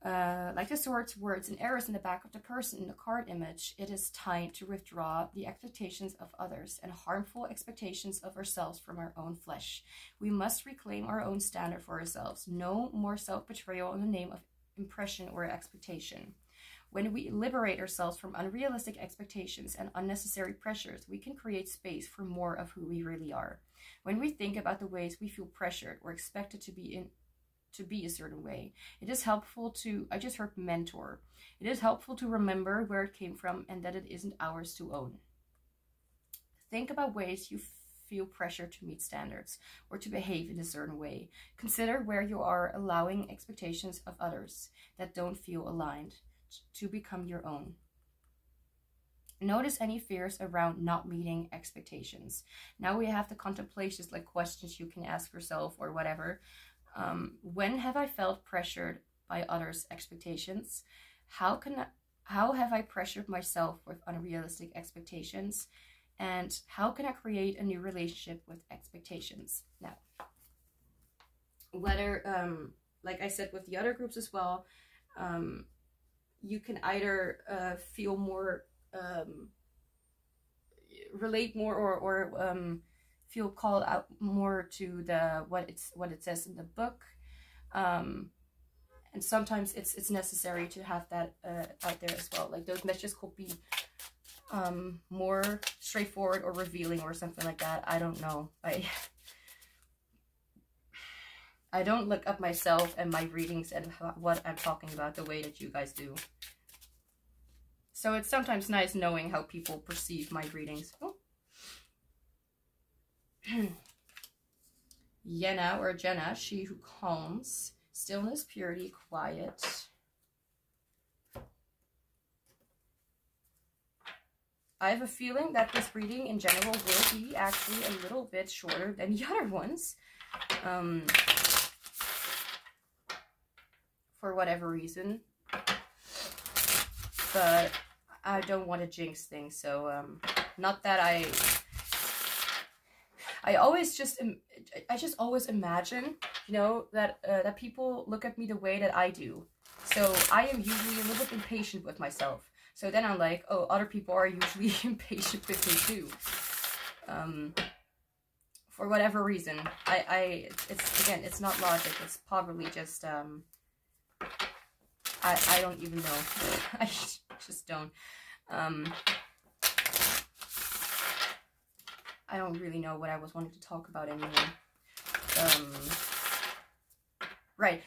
Like the swords, words, and arrows in the back of the person in the card image, it is time to withdraw the expectations of others and harmful expectations of ourselves from our own flesh. We must reclaim our own standard for ourselves. No more self-betrayal in the name of impression or expectation. When we liberate ourselves from unrealistic expectations and unnecessary pressures, we can create space for more of who we really are. When we think about the ways we feel pressured or expected to be a certain way, it is helpful to, I just heard mentor, it is helpful to remember where it came from and that it isn't ours to own. Think about ways you feel pressure to meet standards or to behave in a certain way. Consider where you are allowing expectations of others that don't feel aligned to become your own. Notice any fears around not meeting expectations. Now we have the contemplations, like questions you can ask yourself or whatever. When have I felt pressured by others' expectations? How have I pressured myself with unrealistic expectations? And how can I create a new relationship with expectations? Now, whether, like I said with the other groups as well, you can either feel more, relate more, or feel called out more to the what it says in the book, and sometimes it's necessary to have that out there as well. Like those messages could be more straightforward or revealing or something like that. I don't know. I don't look up myself and my readings and what I'm talking about the way that you guys do. So it's sometimes nice knowing how people perceive my readings. Oh. Yenna or Jenna, she who calms, stillness, purity, quiet. I have a feeling that this reading in general will be actually a little bit shorter than the other ones. For whatever reason. But I don't want to jinx things, so not that I just always imagine, you know, that that people look at me the way that I do. So I am usually a little bit impatient with myself. So then I'm like, oh, other people are usually impatient with me too. For whatever reason, it's not logic. It's probably just I don't even know. I just don't. I don't really know what I was wanting to talk about anymore. Right,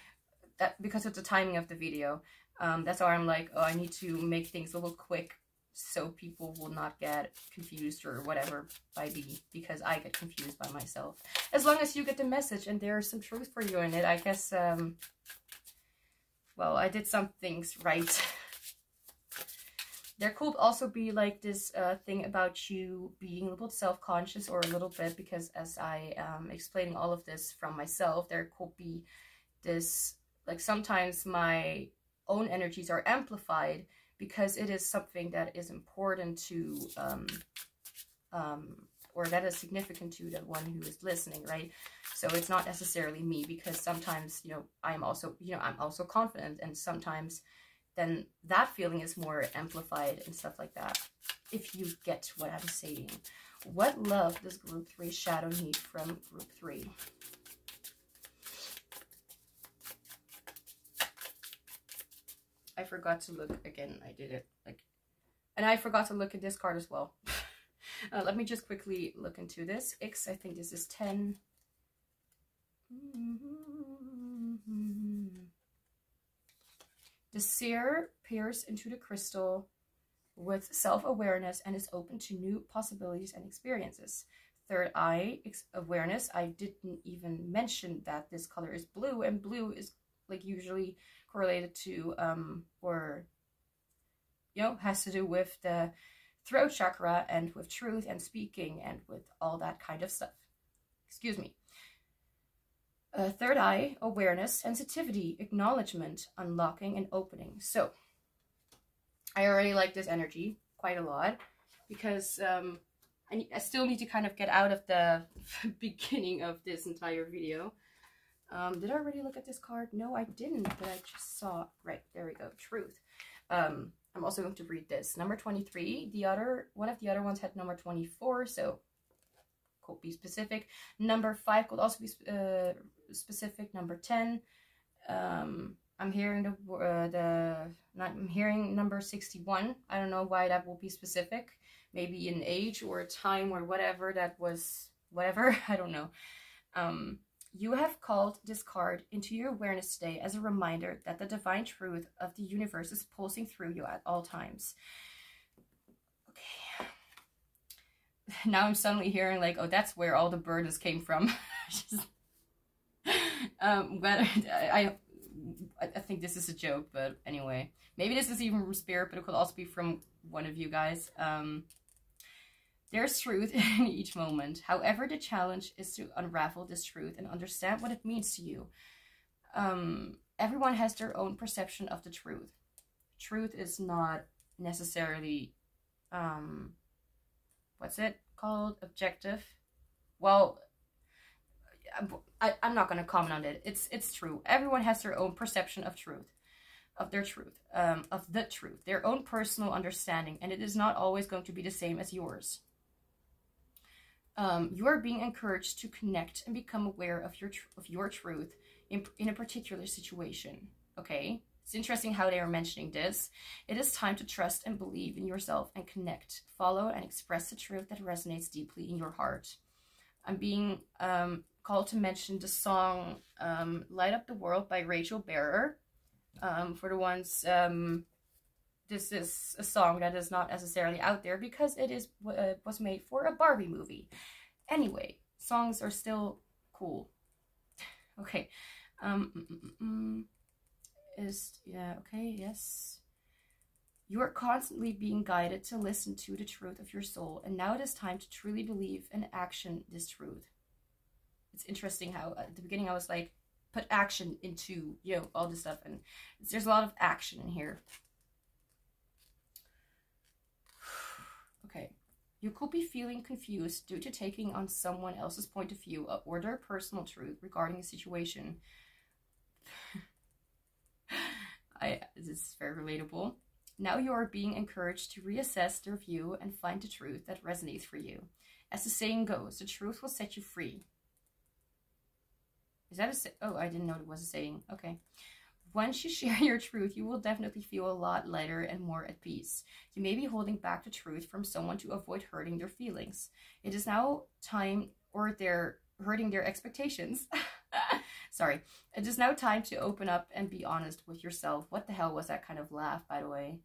that because of the timing of the video. That's why I'm like, oh, I need to make things a little quick so people will not get confused or whatever by me, because I get confused by myself. As long as you get the message and there's some truth for you in it, I guess, well, I did some things right. There could also be like this thing about you being a little self-conscious, or a little bit, because as I am explaining all of this from myself, there could be this, like sometimes my own energies are amplified because it is something that is important to, or that is significant to the one who is listening, right? So it's not necessarily me, because sometimes, you know, I'm also confident, and sometimes then that feeling is more amplified and stuff like that. If you get what I'm saying. What love does group 3 shadow need from group 3? I forgot to look again. I did it like, and I forgot to look at this card as well. Let me just quickly look into this. I think this is 10. The seer peers into the crystal with self-awareness and is open to new possibilities and experiences. Third eye awareness. I didn't even mention that this color is blue, and blue is like usually correlated to or you know, has to do with the throat chakra and with truth and speaking and with all that kind of stuff. Excuse me. Third eye awareness, sensitivity, acknowledgement, unlocking and opening. So I already like this energy quite a lot, because I still need to kind of get out of the beginning of this entire video. Did I already look at this card? No, I didn't, but I just saw, right, there we go, truth. I'm also going to read this. Number 23, one of the other ones had number 24, so could be specific. Number 5 could also be specific. Number 10, I'm hearing I'm hearing number 61. I don't know why that will be specific. Maybe an age or a time or whatever that was, whatever, I don't know. You have called this card into your awareness today as a reminder that the divine truth of the universe is pulsing through you at all times. Okay. Now I'm suddenly hearing like, oh, that's where all the burdens came from. But I think this is a joke, but anyway. Maybe this is even from spirit, but it could also be from one of you guys. There's truth in each moment. However, the challenge is to unravel this truth and understand what it means to you. Everyone has their own perception of the truth. Truth is not necessarily, what's it called? Objective. Well, I'm not going to comment on it. It's true. Everyone has their own perception of truth. Of their truth. Of the truth. Their own personal understanding. And it is not always going to be the same as yours. You are being encouraged to connect and become aware of your truth in a particular situation. Okay? It's interesting how they are mentioning this. It is time to trust and believe in yourself and connect, follow, and express the truth that resonates deeply in your heart. I'm being called to mention the song Light Up the World by Rachel Bearer. For the ones, this is a song that is not necessarily out there because it is was made for a Barbie movie. Anyway, songs are still cool. Okay. Yes. You are constantly being guided to listen to the truth of your soul, and now it is time to truly believe and action this truth. It's interesting how at the beginning I was like, put action into, you know, all this stuff, and there's a lot of action in here. Okay. You could be feeling confused due to taking on someone else's point of view or their personal truth regarding a situation. This is very relatable. Now you are being encouraged to reassess their view and find the truth that resonates for you. As the saying goes, the truth will set you free. Is that a oh, I didn't know it was a saying. Okay. Once you share your truth, you will definitely feel a lot lighter and more at peace. You may be holding back the truth from someone to avoid hurting their feelings. It is now time, or they're hurting their expectations. Sorry. It is now time to open up and be honest with yourself. What the hell was that kind of laugh, by the way?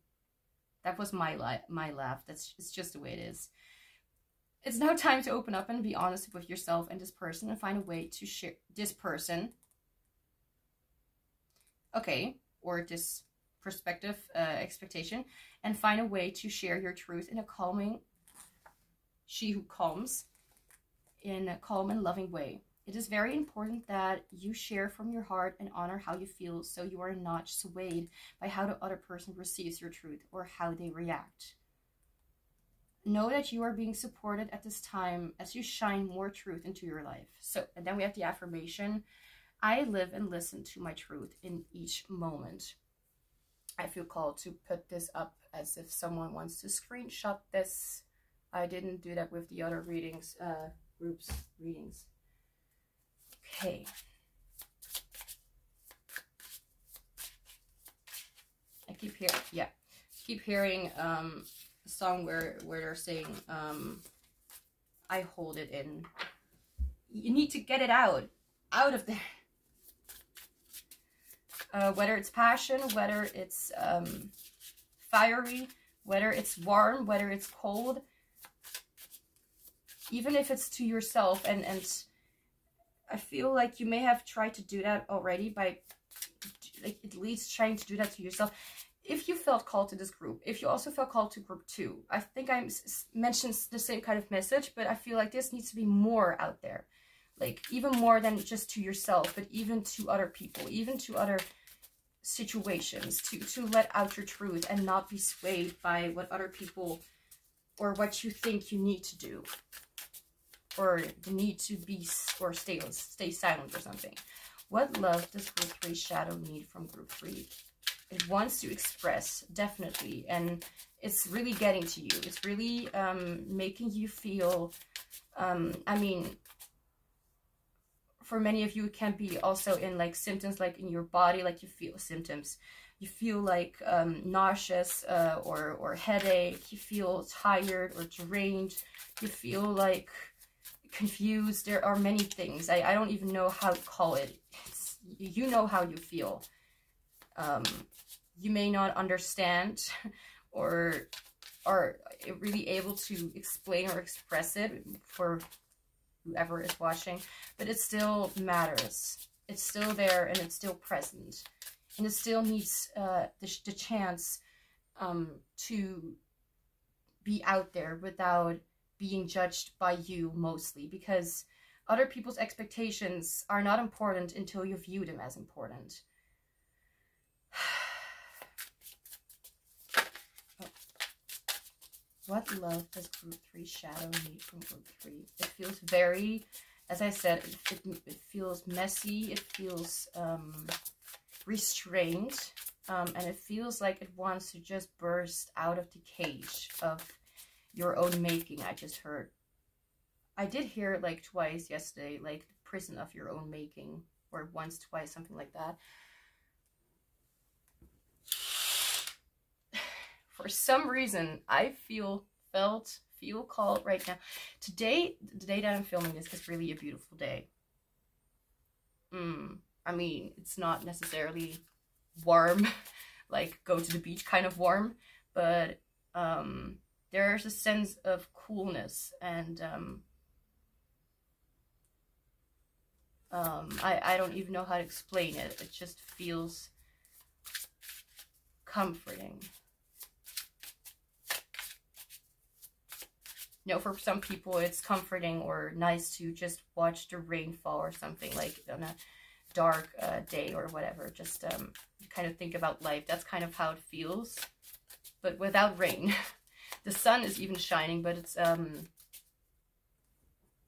That was my laugh. It's just the way it is. It's now time to open up and be honest with yourself and this person and find a way to share this person. Okay, or this perspective, expectation, and find a way to share your truth in a calming, she who calms, in a calm and loving way. It is very important that you share from your heart and honor how you feel, so you are not swayed by how the other person receives your truth or how they react. know that you are being supported at this time as you shine more truth into your life. So, and then we have the affirmation. I live and listen to my truth in each moment. I feel called to put this up as if someone wants to screenshot this. I didn't do that with the other readings, groups readings. Okay. I keep hearing a song where they're saying, I hold it in. You need to get it out of there. Whether it's passion, whether it's fiery, whether it's warm, whether it's cold, even if it's to yourself. And I feel like you may have tried to do that already by like at least trying to do that to yourself. If you felt called to this group, if you also felt called to group 2, I think I mentioned the same kind of message, but I feel like this needs to be more out there. Like even more than just to yourself, but even to other people, even to other situations, to let out your truth and not be swayed by what other people or what you think you need to do, or the need to be or stay silent or something. What love does group 3 shadow need from group 3? It wants to express, definitely, and it's really getting to you. It's really making you feel, I mean, for many of you, it can be also in like symptoms, like in your body, like you feel symptoms. You feel like nauseous or headache. You feel tired or drained. You feel like confused. There are many things. I don't even know how to call it. You know how you feel. You may not understand or are really able to explain or express it for whoever is watching, but it still matters. It's still there and it's still present, and it still needs the chance to be out there without being judged by you, mostly because other people's expectations are not important until you view them as important. What love does group 3 shadow need from group 3? It feels very, as I said, it feels messy. It feels restrained. And it feels like it wants to just burst out of the cage of your own making. I just heard. I did hear it like twice yesterday, like the prison of your own making, or once, twice, something like that. For some reason, I feel called right now. Today, the day that I'm filming this is really a beautiful day. I mean, it's not necessarily warm, like go to the beach kind of warm, but there's a sense of coolness, and I don't even know how to explain it. It just feels comforting. You know, for some people it's comforting or nice to just watch the rainfall or something, like on a dark day or whatever. Just kind of think about life. That's kind of how it feels, but without rain. The sun is even shining, but it's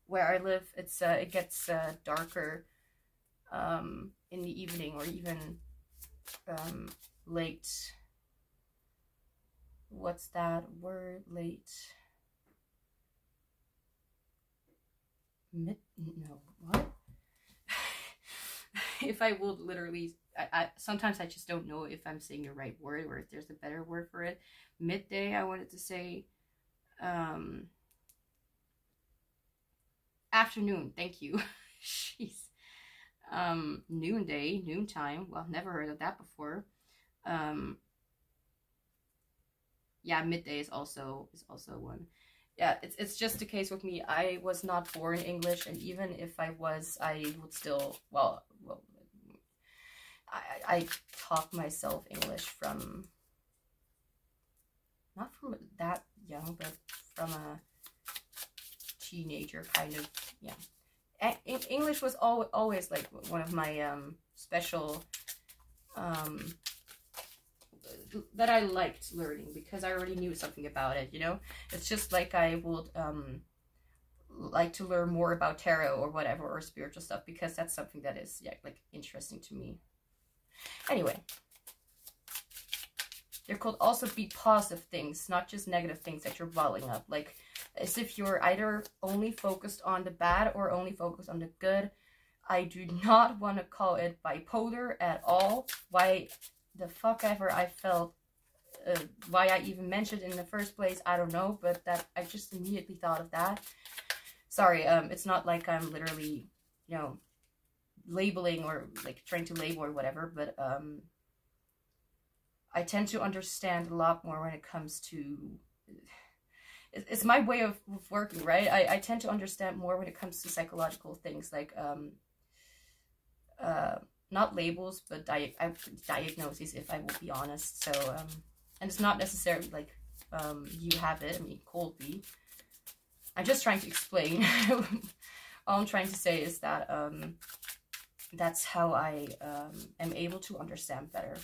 where I live, it's it gets darker in the evening, or even late. What's that word? Late. No, what? If I would literally, sometimes I just don't know if I'm saying the right word or if there's a better word for it. Midday, I wanted to say. Afternoon, thank you. Jeez. Noonday, noontime. Well, never heard of that before. Yeah, midday is also one. Yeah, it's just a case with me. I was not born English, and even if I was, I would still, well, I taught myself English from, not from that young, but from a teenager kind of, yeah. English was always like one of my special that I liked learning because I already knew something about it, you know? It's just like I would like to learn more about tarot or whatever, or spiritual stuff, because that's something that is, yeah, like interesting to me. Anyway, there could also be positive things, not just negative things that you're bottling up. Like, as if you're either only focused on the bad or only focused on the good. I do not want to call it bipolar at all. Why the fuck ever I felt, why I even mentioned it in the first place, I don't know. But that, I just immediately thought of that. Sorry, it's not like I'm literally, you know, labeling or like trying to label or whatever. But I tend to understand a lot more when it comes to... It's my way of working, right? I tend to understand more when it comes to psychological things, like not labels, but diagnoses, if I will be honest. So, and it's not necessarily like you have it. I mean, it could be. I'm just trying to explain. All I'm trying to say is that that's how I am able to understand better,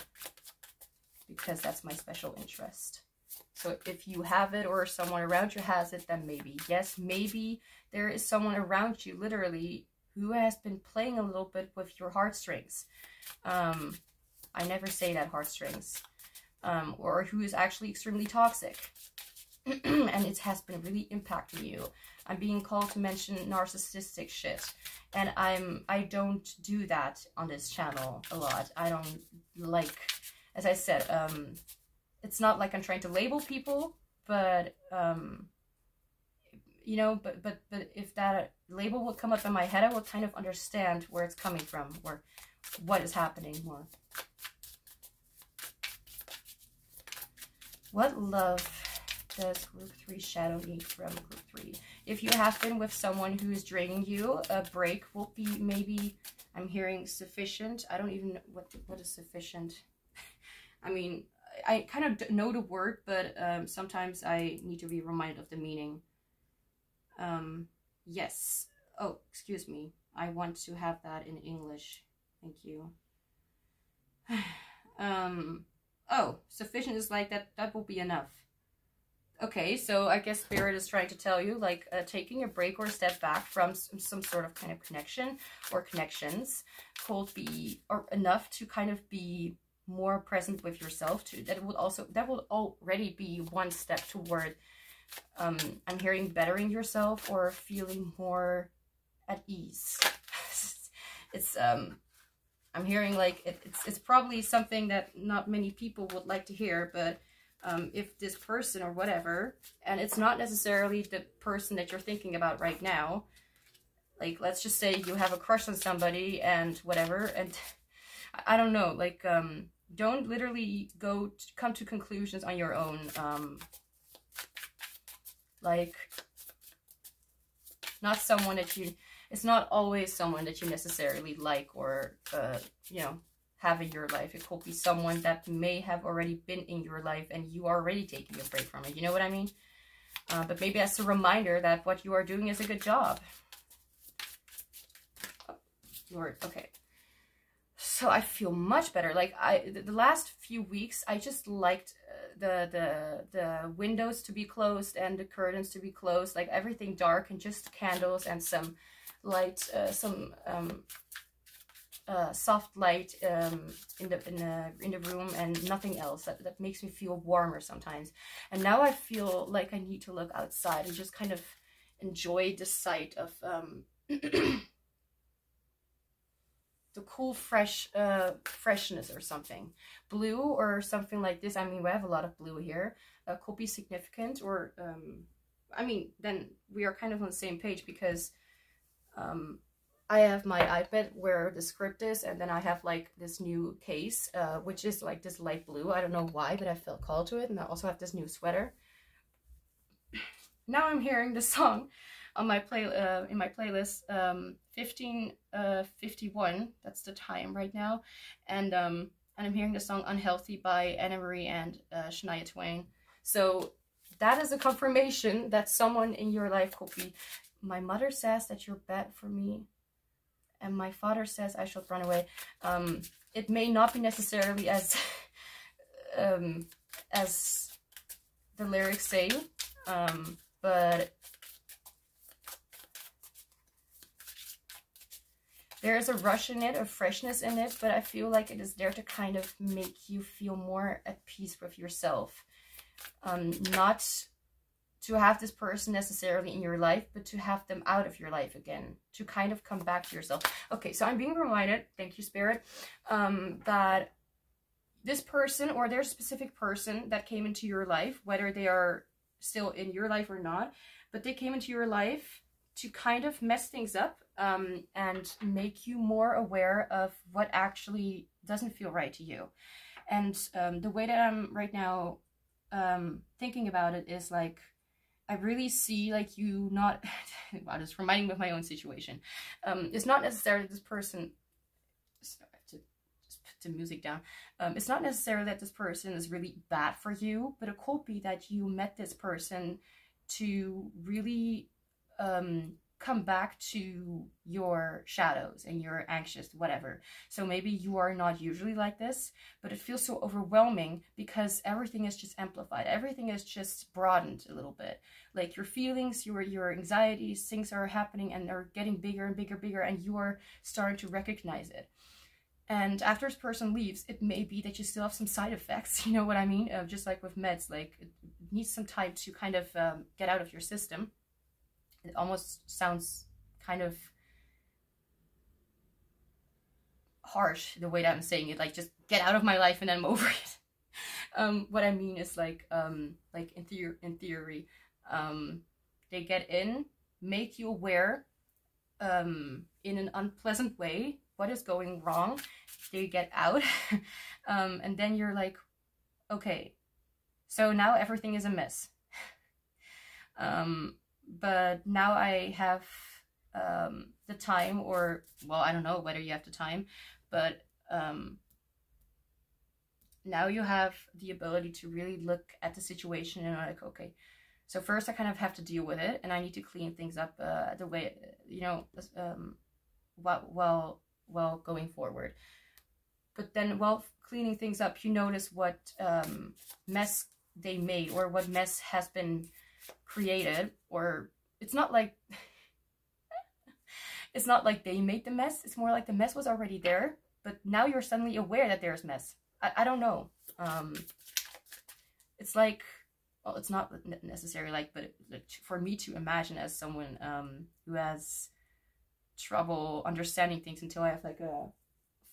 because that's my special interest. So if you have it or someone around you has it, then maybe, yes, maybe there is someone around you literally who has been playing a little bit with your heartstrings. I never say that heartstrings. Or who is actually extremely toxic. And it has been really impacting you. I'm being called to mention narcissistic shit. And I don't do that on this channel a lot. I don't like, as I said, it's not like I'm trying to label people, but, you know, but if that label would come up in my head, I would kind of understand where it's coming from, or what is happening more. What love does group 3 shadow need from group 3? If you have been with someone who is draining you, a break will be maybe, I'm hearing sufficient. I don't even know what is sufficient. I mean, I kind of know the word, but sometimes I need to be reminded of the meaning. Yes. Oh, excuse me. I want to have that in English. Thank you. Oh, sufficient is like that will be enough. Okay, so I guess Spirit is trying to tell you, like, taking a break or a step back from some sort of kind of connection or connections could be enough to kind of be more present with yourself too. That will already be one step toward I'm hearing bettering yourself or feeling more at ease. It's I'm hearing like it's probably something that not many people would like to hear, but if this person or whatever, and it's not necessarily the person that you're thinking about right now, like let's just say you have a crush on somebody and whatever, and I don't know, like don't literally come to conclusions on your own. Like, not someone that you, it's not always someone that you necessarily like or, you know, have in your life. It could be someone that may have already been in your life and you are already taking a break from it. You know what I mean? But maybe that's a reminder that what you are doing is a good job. Oh, Lord, okay. So I feel much better. Like the last few weeks, I just liked the windows to be closed and the curtains to be closed, like everything dark and just candles and some light, soft light in the room and nothing else. That makes me feel warmer sometimes. And now I feel like I need to look outside and just kind of enjoy the sight of the cool freshness or something. Blue or something like this. I mean, we have a lot of blue here. Could be significant, or I mean, then we are kind of on the same page, because I have my iPad where the script is, and then I have like this new case, which is like this light blue. I don't know why, but I felt called to it. And I also have this new sweater. Now I'm hearing the song on my in my playlist, 1551. That's the time right now, and I'm hearing the song "Unhealthy" by Anna Marie and Shania Twain. So that is a confirmation that someone in your life could be. My mother says that you're bad for me, and my father says I should run away. It may not be necessarily as as the lyrics say, but there is a rush in it, a freshness in it, but I feel like it is there to kind of make you feel more at peace with yourself. Not to have this person necessarily in your life, but to have them out of your life again, to kind of come back to yourself. Okay, so I'm being reminded, thank you, Spirit, that this person, or their specific person that came into your life, whether they are still in your life or not, but they came into your life to kind of mess things up, and make you more aware of what actually doesn't feel right to you. And the way that I'm right now thinking about it is like, I really see like you not, wow, just reminding me of my own situation. It's not necessarily this person, sorry, I have to just put the music down. It's not necessarily that this person is really bad for you, but it could be that you met this person to really come back to your shadows and you're anxious, whatever. So maybe you are not usually like this, but it feels so overwhelming because everything is just amplified. Everything is just broadened a little bit. Like your feelings, your anxieties, things are happening and they're getting bigger and bigger, and you are starting to recognize it. And after this person leaves, it may be that you still have some side effects, you know what I mean? Just like with meds, like it needs some time to kind of get out of your system. It almost sounds kind of harsh the way that I'm saying it, like just get out of my life and then I'm over it. What I mean is like in theory, they get in, make you aware in an unpleasant way what is going wrong. They get out, and then you're like, okay, so now everything is a mess. But now I have the time, or, well, I don't know whether you have the time, but now you have the ability to really look at the situation and like, okay, so first I kind of have to deal with it, and I need to clean things up the way, you know, while going forward. But then while cleaning things up, you notice what mess they made, or what mess has been created. Or it's not like it's not like they made the mess, it's more like the mess was already there, but now you're suddenly aware that there's mess. I don't know, it's like, well, it's not necessarily like, but for me to imagine as someone who has trouble understanding things until I have like a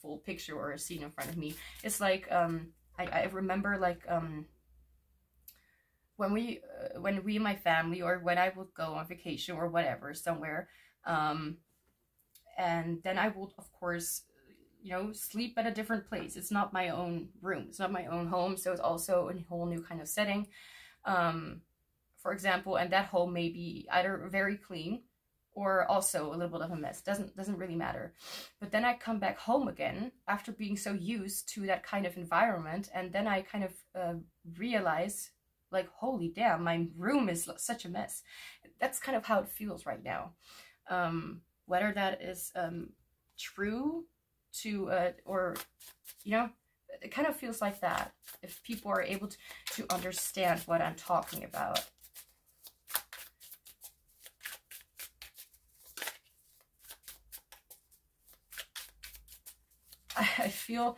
full picture or a scene in front of me, it's like I remember like when we and my family, or when I would go on vacation or whatever somewhere, and then I would, of course, you know, sleep at a different place. It's not my own room, it's not my own home, so it's also a whole new kind of setting, for example, and that home may be either very clean or also a little bit of a mess. Doesn't really matter. But then I come back home again after being so used to that kind of environment, and then I kind of realize, like, holy damn, my room is such a mess. That's kind of how it feels right now. Whether that is true to, or, you know, it kind of feels like that, if people are able to understand what I'm talking about. I feel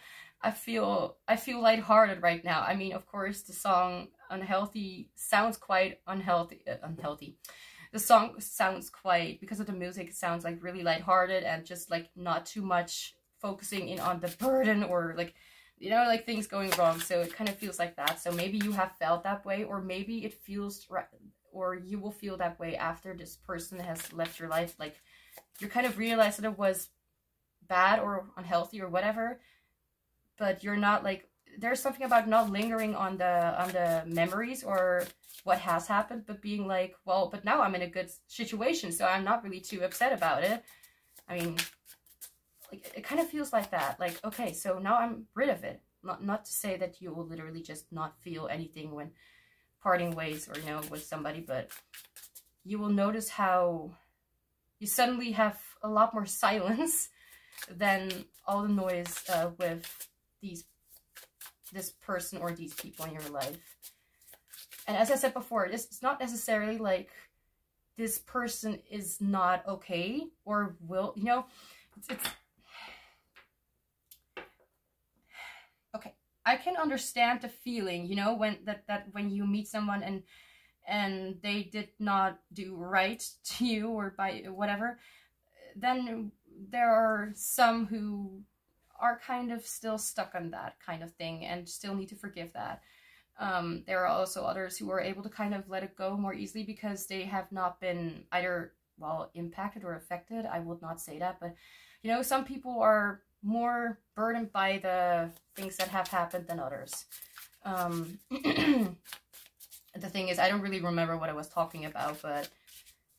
lighthearted right now. I mean, of course, the song Unhealthy sounds quite unhealthy. The song sounds quite, because of the music, it sounds like really lighthearted and just like not too much focusing in on the burden or like, you know, like things going wrong. So it kind of feels like that. So maybe you have felt that way, or maybe it feels right, or you will feel that way after this person has left your life. Like you kind of realize that it was bad or unhealthy or whatever, but you're not like, there's something about not lingering on the memories or what has happened, but being like, well, but now I'm in a good situation, so I'm not really too upset about it. I mean, like, it kind of feels like that. Like, okay, so now I'm rid of it. Not to say that you will literally just not feel anything when parting ways, or, you know, with somebody, but you will notice how you suddenly have a lot more silence than all the noise with these this person or these people in your life. And as I said before, it's not necessarily like this person is not okay or will, you know, it's okay. I can understand the feeling, you know, when that when you meet someone and they did not do right to you or by whatever, then there are some who are kind of still stuck on that kind of thing and still need to forgive that. There are also others who are able to kind of let it go more easily because they have not been either, well, impacted or affected. I would not say that, but, you know, some people are more burdened by the things that have happened than others. The thing is, I don't really remember what I was talking about, but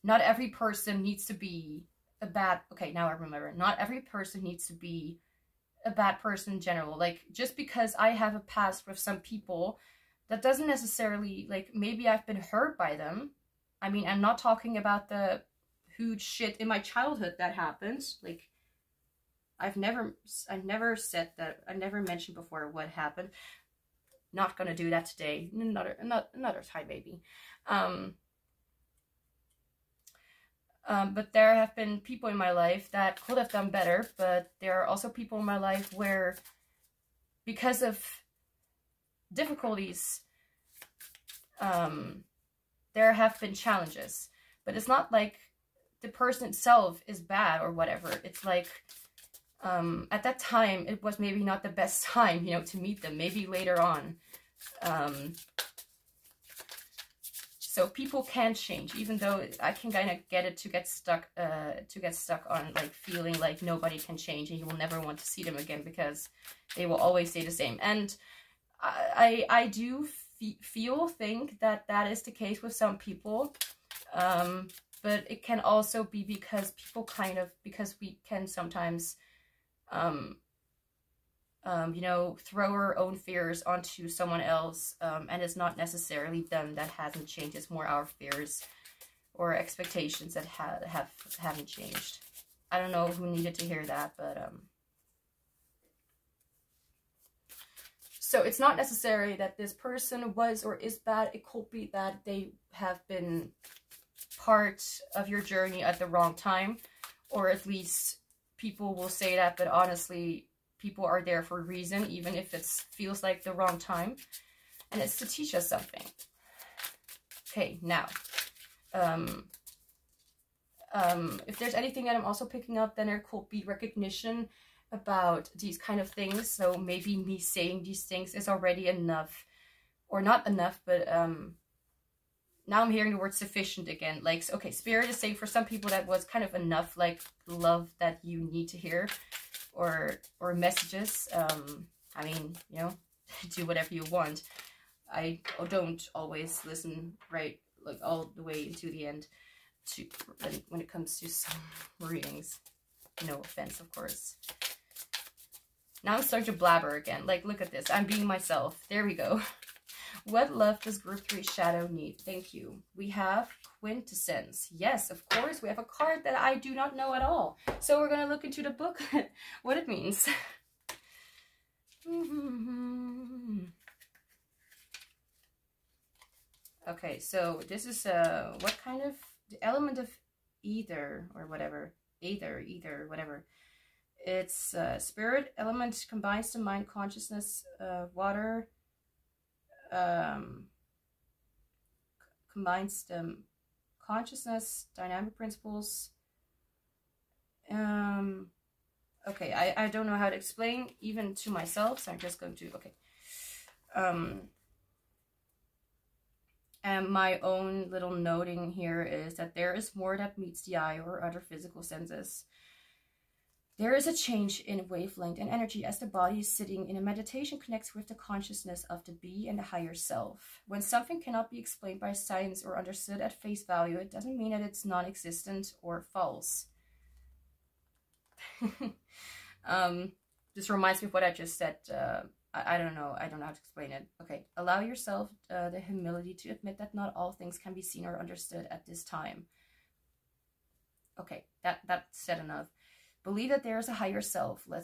not every person needs to be a bad... Okay, now I remember. Not every person needs to be a bad person in general. Like, just because I have a past with some people, that doesn't necessarily, like, maybe I've been hurt by them. I mean, I'm not talking about the huge shit in my childhood that happened. Like, I've never said that. I never mentioned before what happened. Not gonna do that today. Another time, maybe. But there have been people in my life that could have done better, but there are also people in my life where, because of difficulties, there have been challenges. But it's not like the person itself is bad or whatever. It's like, at that time, it was maybe not the best time, you know, to meet them. Maybe later on. So people can change, even though I can kind of get it to get stuck on like feeling like nobody can change and you will never want to see them again because they will always stay the same. And I do think that is the case with some people, but it can also be because people because we can sometimes, you know, throw our own fears onto someone else, and it's not necessarily them that hasn't changed. It's more our fears or expectations that haven't changed. I don't know who needed to hear that, but so it's not necessary that this person was or is bad. It could be that they have been part of your journey at the wrong time, or at least people will say that, but honestly, people are there for a reason, even if it feels like the wrong time. And it's to teach us something. Okay, now, if there's anything that I'm also picking up, then there could be recognition about these kind of things. So maybe me saying these things is already enough, or not enough, but now I'm hearing the word sufficient again. Like, okay, Spirit is saying for some people that was kind of enough, like love that you need to hear, or messages. I mean, you know, do whatever you want. I don't always listen right, like all the way to the end to when it comes to some readings. No offense, of course. Now I'm starting to blabber again. Like, look at this. I'm being myself. There we go. What love does group 3 shadow need? Thank you. We have quintessence. Yes, of course. We have a card that I do not know at all. So we're going to look into the book, what it means. Okay, so this is what kind of the element of either or whatever. Either, whatever. It's spirit element combines the mind, consciousness, water, combines the consciousness, dynamic principles. Okay, I don't know how to explain even to myself, so I'm just going to, okay. And my own little noting here is that there is more that meets the eye or other physical senses. There is a change in wavelength and energy as the body is sitting in a meditation connects with the consciousness of the be and the higher self. When something cannot be explained by science or understood at face value, it doesn't mean that it's non-existent or false. This reminds me of what I just said. I don't know how to explain it. Okay, allow yourself the humility to admit that not all things can be seen or understood at this time. Okay, that said enough. Believe that there is a higher self. Let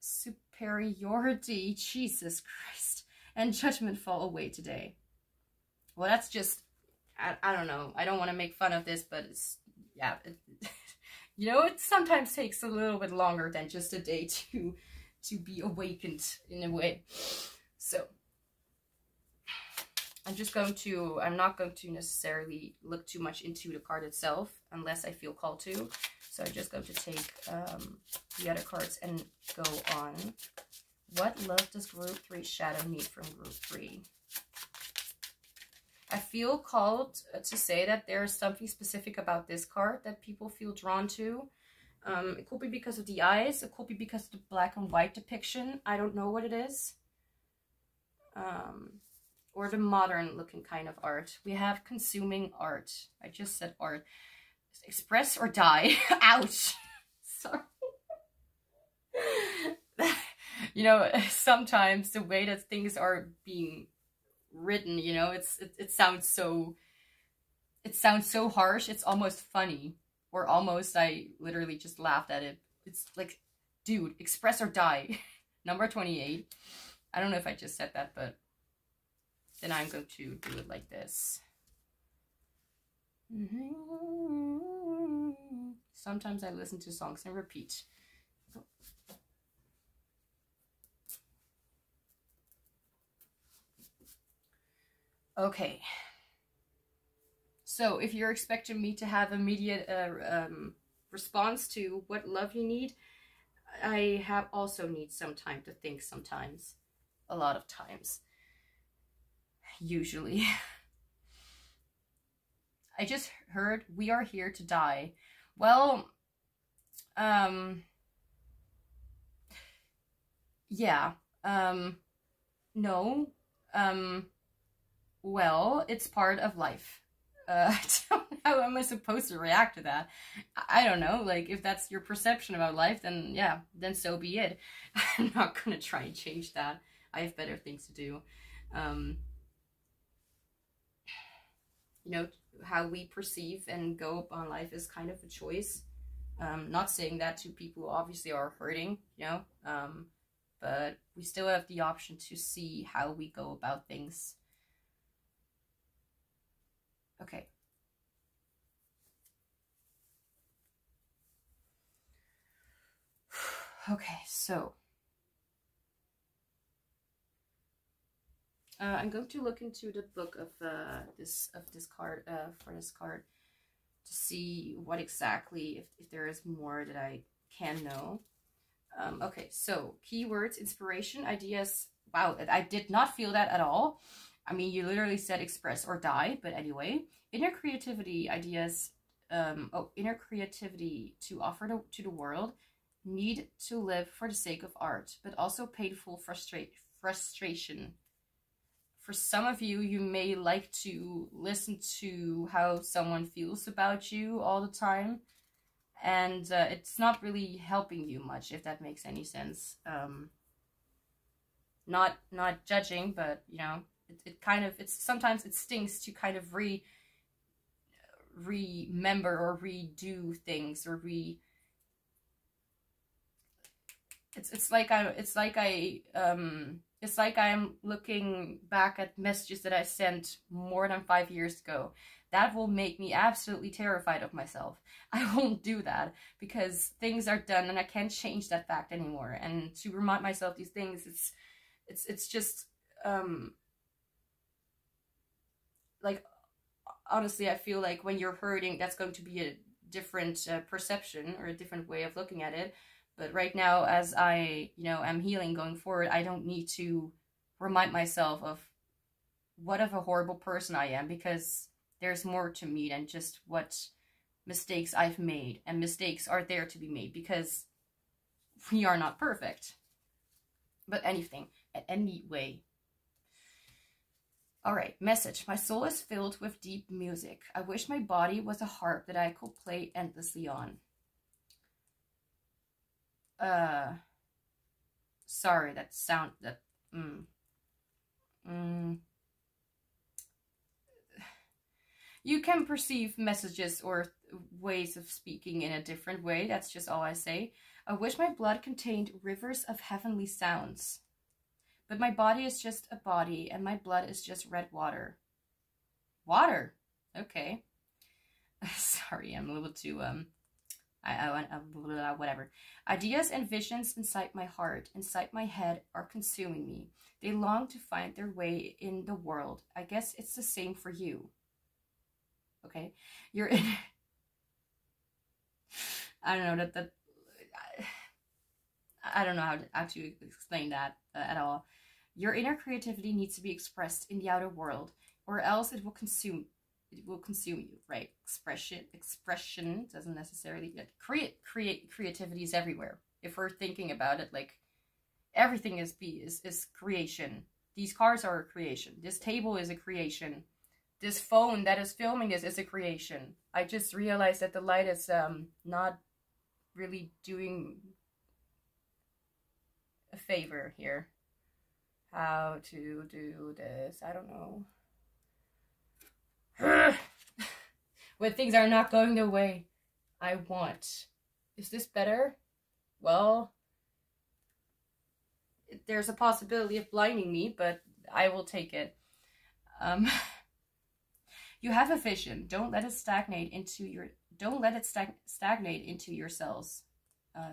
superiority, Jesus Christ. and judgment fall away today. Well, that's just, I don't know. I don't want to make fun of this, but it's, yeah. You know, it sometimes takes a little bit longer than just a day to be awakened in a way. So I'm not going to necessarily look too much into the card itself unless I feel called to. So I'm just going to take the other cards and go on. What love does group 3 shadow need from group 3? I feel called to say that there is something specific about this card that people feel drawn to. It could be because of the eyes. It could be because of the black and white depiction. I don't know what it is. Or the modern looking kind of art. We have consuming art. I just said art. Express or die. Ouch. Sorry. You know, sometimes the way that things are being written, you know, it sounds so harsh. It's almost funny, or almost, I literally just laughed at it. It's like, dude, express or die. Number 28. I don't know if I just said that, but then I'm going to do it like this. Sometimes I listen to songs and repeat. Okay. So if you're expecting me to have immediate response to what love you need, I also need some time to think sometimes. A lot of times. Usually. I just heard we are here to die. Well, yeah. No. Well, it's part of life. How am I supposed to react to that? I don't know. Like, if that's your perception about life, then yeah, then so be it. I'm not gonna try and change that. I have better things to do. You know, how we perceive and go upon life is kind of a choice. Not saying that to people who obviously are hurting, you know, but we still have the option to see how we go about things. Okay. Okay, so I'm going to look into the book of this card for this card to see what exactly, if there is more that I can know. Okay, so keywords, inspiration, ideas. Wow, I did not feel that at all. I mean, you literally said express or die, but anyway, inner creativity, ideas. Inner creativity to offer to the world, need to live for the sake of art, but also painful frustration. For some of you, you may like to listen to how someone feels about you all the time, and it's not really helping you much, if that makes any sense. Not judging, but you know, it kind of, sometimes it stings to kind of remember or redo things, or it's like I'm looking back at messages that I sent more than 5 years ago. That will make me absolutely terrified of myself. I won't do that, because things are done and I can't change that fact anymore. And to remind myself these things, it's just like, honestly, I feel like when you're hurting, that's going to be a different perception or a different way of looking at it. But right now, as I, you know, am healing going forward, I don't need to remind myself of what of a horrible person I am, because there's more to me than just what mistakes I've made. And mistakes are there to be made because we are not perfect. But anyway. Alright, message. My soul is filled with deep music. I wish my body was a harp that I could play endlessly on. Sorry, that sound, that, You can perceive messages or ways of speaking in a different way. That's just all I say. I wish my blood contained rivers of heavenly sounds. but my body is just a body and my blood is just red water. Water. Okay. Sorry, I'm a little too, whatever. Ideas and visions inside my heart, inside my head, are consuming me. They long to find their way in the world. I guess it's the same for you. Okay? You're in... I don't know, I don't know how to explain that at all. Your inner creativity needs to be expressed in the outer world, or else it will consume you, right? Expression doesn't necessarily creativity is everywhere. If we're thinking about it, like, everything is creation. These cards are a creation. This table is a creation. This phone that is filming this is a creation. I just realized that the light is not really doing a favor here. How to do this? I don't know. When things are not going the way I want. Is this better? Well, there's a possibility of blinding me, but I will take it. You have a vision. Don't let it stagnate into your cells.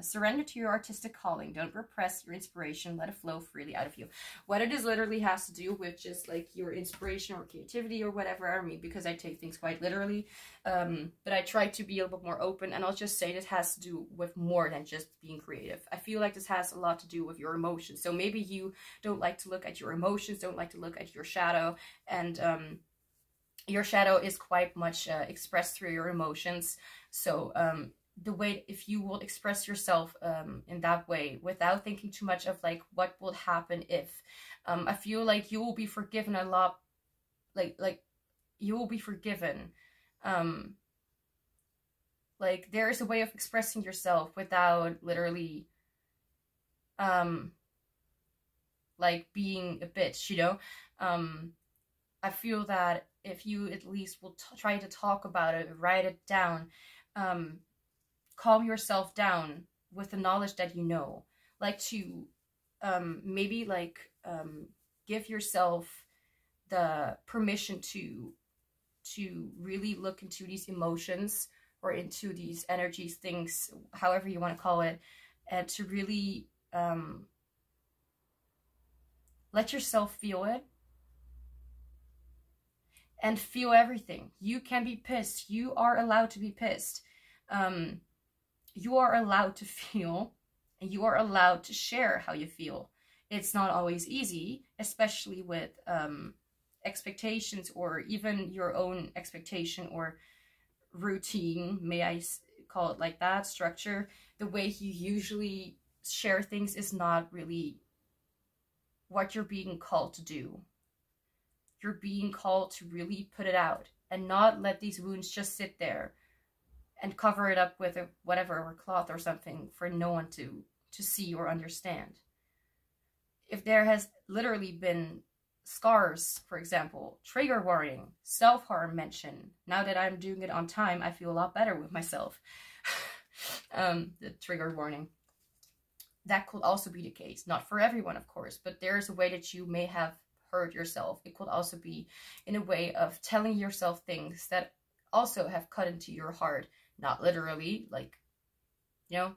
Surrender to your artistic calling. Don't repress your inspiration. Let it flow freely out of you. What it is literally has to do with just like your inspiration or creativity or whatever. I mean, because I take things quite literally. But I try to be a little bit more open. And I'll just say this has to do with more than just being creative. I feel like this has a lot to do with your emotions. So maybe you don't like to look at your emotions, don't like to look at your shadow. And your shadow is quite much expressed through your emotions. So the way, if you will express yourself in that way without thinking too much of like what will happen if, I feel like you will be forgiven a lot, like you will be forgiven. Like there is a way of expressing yourself without literally like being a bitch, you know. I feel that if you at least will try to talk about it, write it down, calm yourself down with the knowledge that you know, like to maybe like give yourself the permission to really look into these emotions or into these energies, things, however you want to call it, and to really let yourself feel it and feel everything. You can be pissed. You are allowed to be pissed. You are allowed to feel, and you are allowed to share how you feel. It's not always easy, especially with expectations or even your own expectation or routine, may I call it like that, structure. The way you usually share things is not really what you're being called to do. You're being called to really put it out and not let these wounds just sit there and cover it up with a whatever, or cloth or something for no one to see or understand. If there has literally been scars, for example, trigger warning, self-harm mention. Now that I'm doing it on time, I feel a lot better with myself. The trigger warning. That could also be the case. Not for everyone, of course, but there's a way that you may have hurt yourself. It could also be in a way of telling yourself things that also have cut into your heart. Not literally, like, you know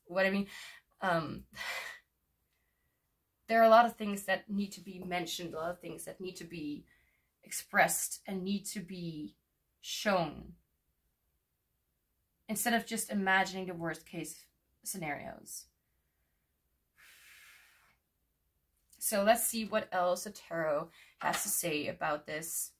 what I mean? There are a lot of things that need to be mentioned, a lot of things that need to be expressed and need to be shown, instead of just imagining the worst case scenarios. So let's see what else the tarot has to say about this.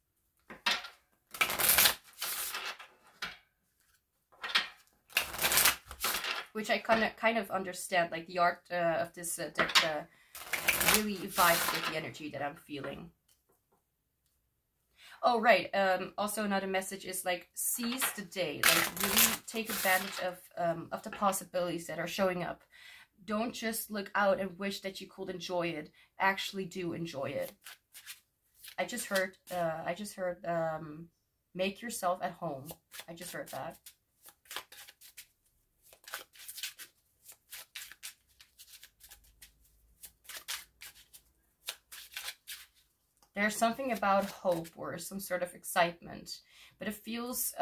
Which I kind of understand, like the art of this deck really vibes with the energy that I'm feeling. Oh, right. Also another message is like, seize the day. Like really take advantage of the possibilities that are showing up. Don't just look out and wish that you could enjoy it. Actually do enjoy it. I just heard make yourself at home. I just heard that. there's something about hope or some sort of excitement, but it feels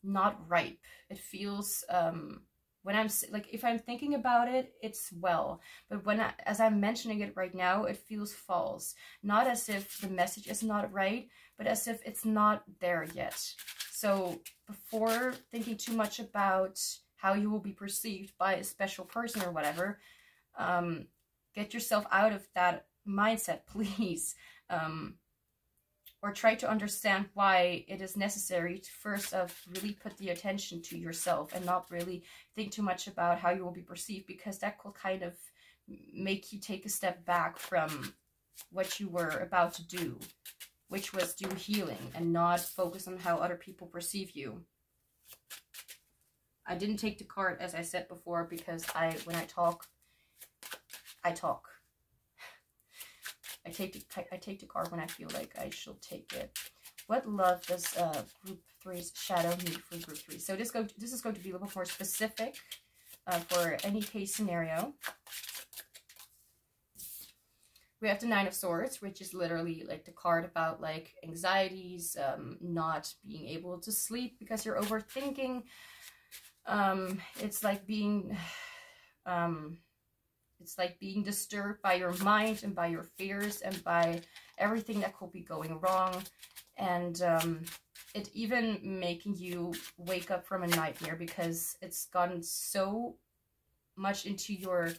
not ripe. It feels, when I'm, like, if I'm thinking about it, it's well. But as I'm mentioning it right now, it feels false. Not as if the message is not right, but as if it's not there yet. So before thinking too much about how you will be perceived by a special person or whatever, get yourself out of that mindset, please. Or try to understand why it is necessary to first really put the attention to yourself and not really think too much about how you will be perceived, because that could kind of make you take a step back from what you were about to do, which was do healing and not focus on how other people perceive you. I didn't take the card, as I said before, because when I talk, I talk. I take the card when I feel like I should take it. What love does Group 3's shadow need for Group 3? So this is going to be a little bit more specific for any case scenario. We have the Nine of Swords, which is literally like the card about like anxieties, not being able to sleep because you're overthinking. It's like being disturbed by your mind and by your fears and by everything that could be going wrong. And it even making you wake up from a nightmare because it's gotten so much into your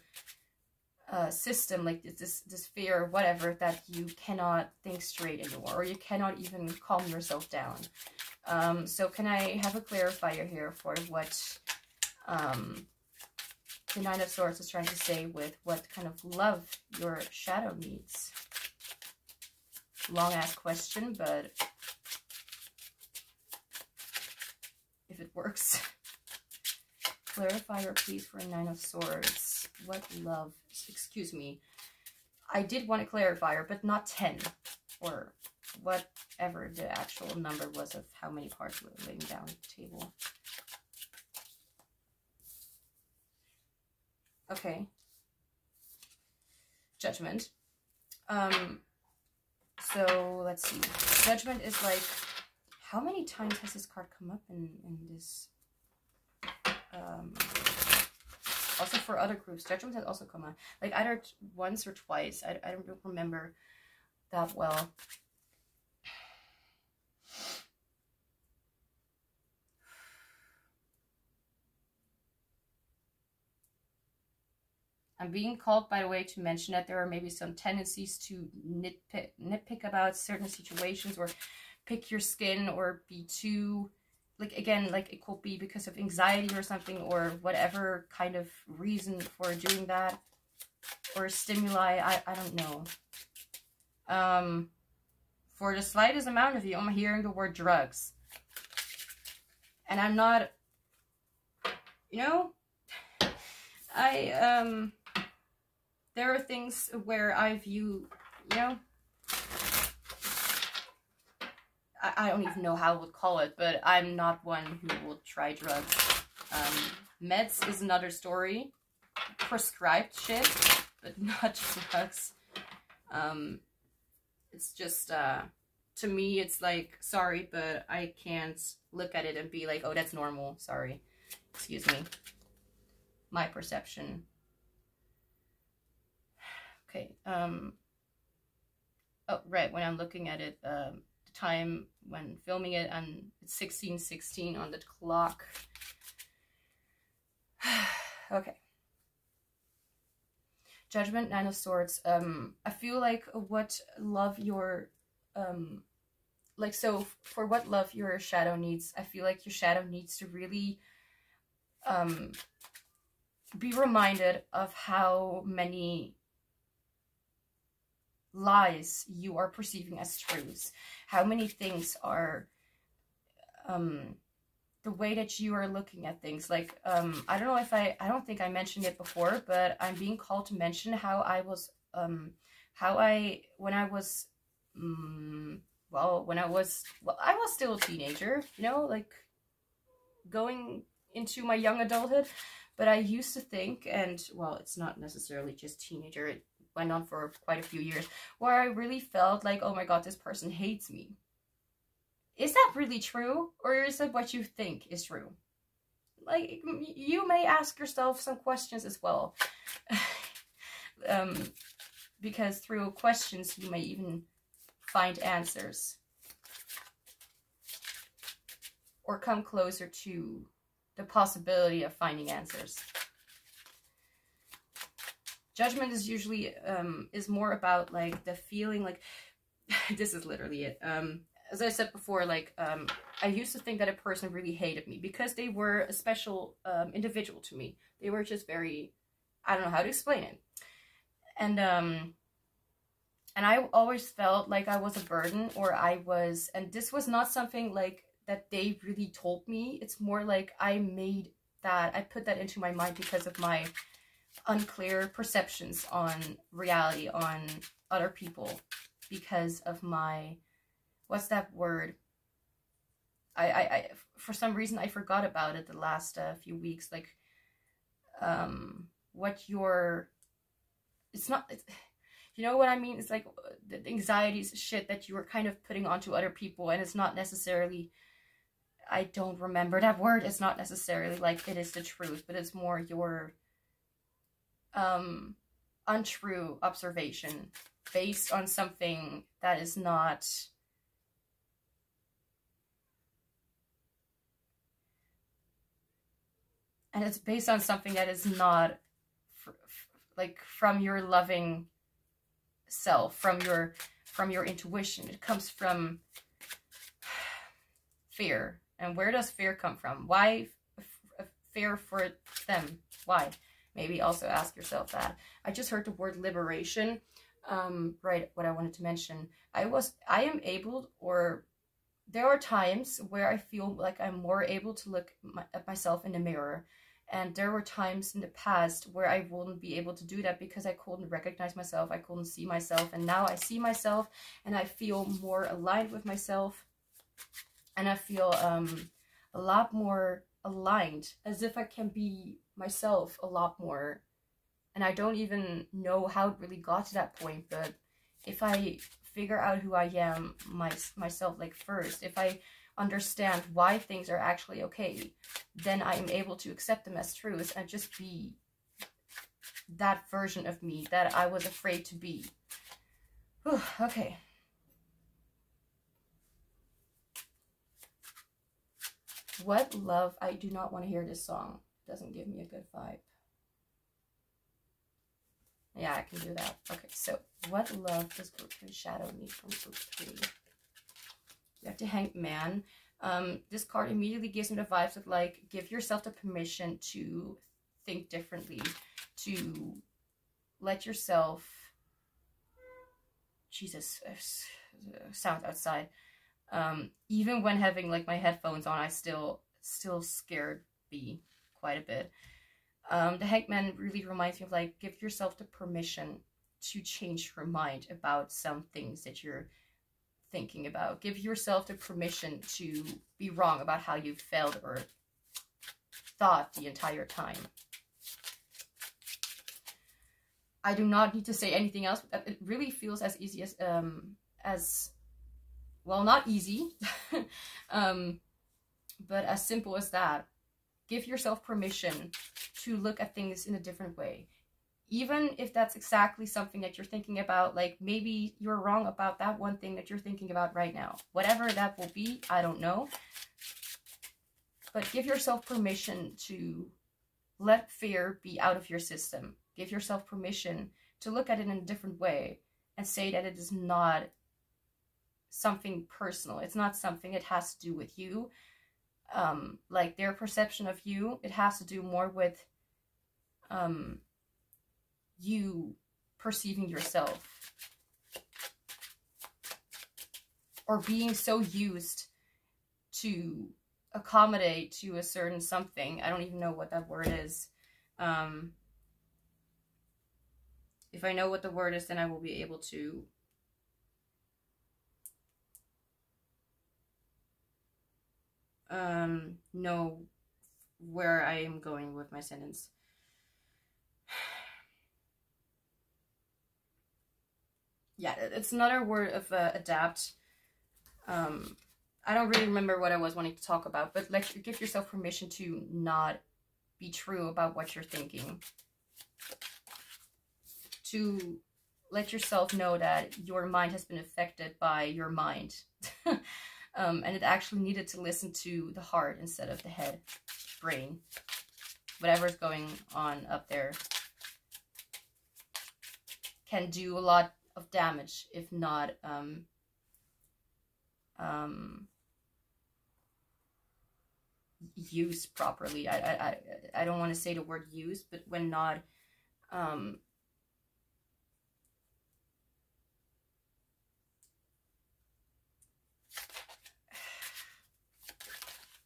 system, like this fear or whatever, that you cannot think straight anymore, or you cannot even calm yourself down. So can I have a clarifier here for what the Nine of Swords is trying to say with what kind of love your shadow needs? Long ass question, but if it works. Clarifier, please, for a Nine of Swords. What love? Excuse me. I did want a clarifier, but not 10. Or whatever the actual number was of how many cards were laying down the table. Okay. Judgment. So let's see. Judgment is like, how many times has this card come up in this? Also for other groups, Judgment has also come up, like either once or twice. I don't remember that well. I'm being called, by the way, to mention that there are maybe some tendencies to nitpick about certain situations, or pick your skin, or be too, like, again, like it could be because of anxiety or something, or whatever kind of reason for doing that, or stimuli, I don't know. For the slightest amount of you, I'm hearing the word drugs. And I'm not, you know, there are things where I view, you know, I don't even know how I would call it, but I'm not one who will try drugs. Meds is another story. Prescribed shit, but not drugs. It's just, to me, it's like, sorry, but I can't look at it and be like, oh, that's normal. Sorry. Excuse me. My perception. Okay. Oh, right. When I'm looking at it, the time when filming it, and it's 16:16 on the clock. Okay. Judgment, Nine of Swords. I feel like what love your, like, so for what love your shadow needs, I feel like your shadow needs to really, be reminded of how many lies you are perceiving as truths, how many things are, the way that you are looking at things. Like, I don't know if I don't think I mentioned it before, but I'm being called to mention how I was, when I was still a teenager, you know, like going into my young adulthood. But I used to think, and well, it's not necessarily just teenager, went on for quite a few years, where I really felt like, oh my god, this person hates me. Is that really true? Or is it what you think is true? Like, you may ask yourself some questions as well. Because through questions, you may even find answers. Or come closer to the possibility of finding answers. Judgment is usually, is more about, like, the feeling, like, this is literally it. As I said before, like, I used to think that a person really hated me because they were a special individual to me. They were just very, I don't know how to explain it. And I always felt like I was a burden, or I was, and this was not something like that they really told me. It's more like I made that, I put that into my mind because of my unclear perceptions on reality, on other people, because of my, what's that word? I for some reason I forgot about it the last few weeks. Like, what your, it's not, it's, you know what I mean? It's like the anxieties, shit that you are kind of putting onto other people, and it's not necessarily, I don't remember that word. It's not necessarily like it is the truth, but it's more your untrue observation based on something that is not, and it's based on something that is not like from your loving self, from your intuition. It comes from fear. And where does fear come from? Why fear for them? Why? Maybe also ask yourself that. I just heard the word liberation. Right, what I wanted to mention. I am able, or there are times where I feel like I'm more able to look at myself in the mirror. And there were times in the past where I wouldn't be able to do that because I couldn't recognize myself. I couldn't see myself. And now I see myself and I feel more aligned with myself. And I feel a lot more aligned, as if I can be myself a lot more. And I don't even know how it really got to that point, but if I figure out who I am myself, like, first, if I understand why things are actually okay, then I am able to accept them as truth and just be that version of me that I was afraid to be. Whew, okay. What love? I do not want to hear this song. It doesn't give me a good vibe. Yeah, I can do that. Okay, so what love does group 3 shadow need from group 3? You have the Hanged Man. This card immediately gives me the vibes of, like, give yourself the permission to think differently, to let yourself, Jesus, sound outside. Even when having, like, my headphones on, I still scared me quite a bit. The Hanged Man really reminds me of, like, give yourself the permission to change your mind about some things that you're thinking about. Give yourself the permission to be wrong about how you felt or thought the entire time. I do not need to say anything else. It really feels as easy as well, not easy, but as simple as that. Give yourself permission to look at things in a different way. Even if that's exactly something that you're thinking about, like, maybe you're wrong about that one thing that you're thinking about right now. Whatever that will be, I don't know. But give yourself permission to let fear be out of your system. Give yourself permission to look at it in a different way and say that it is not something personal. It's not something that has to do with you. Like, their perception of you, it has to do more with you perceiving yourself, or being so used to accommodate to a certain something. I don't even know what that word is. If I know what the word is, then I will be able to know where I am going with my sentence. yeah, it's another word of adapt. I don't really remember what I was wanting to talk about, but like give yourself permission to not be true about what you're thinking. To let yourself know that your mind has been affected by your mind. And it actually needed to listen to the heart instead of the head, brain. Whatever's going on up there can do a lot of damage if not used properly. I don't want to say the word used, but when not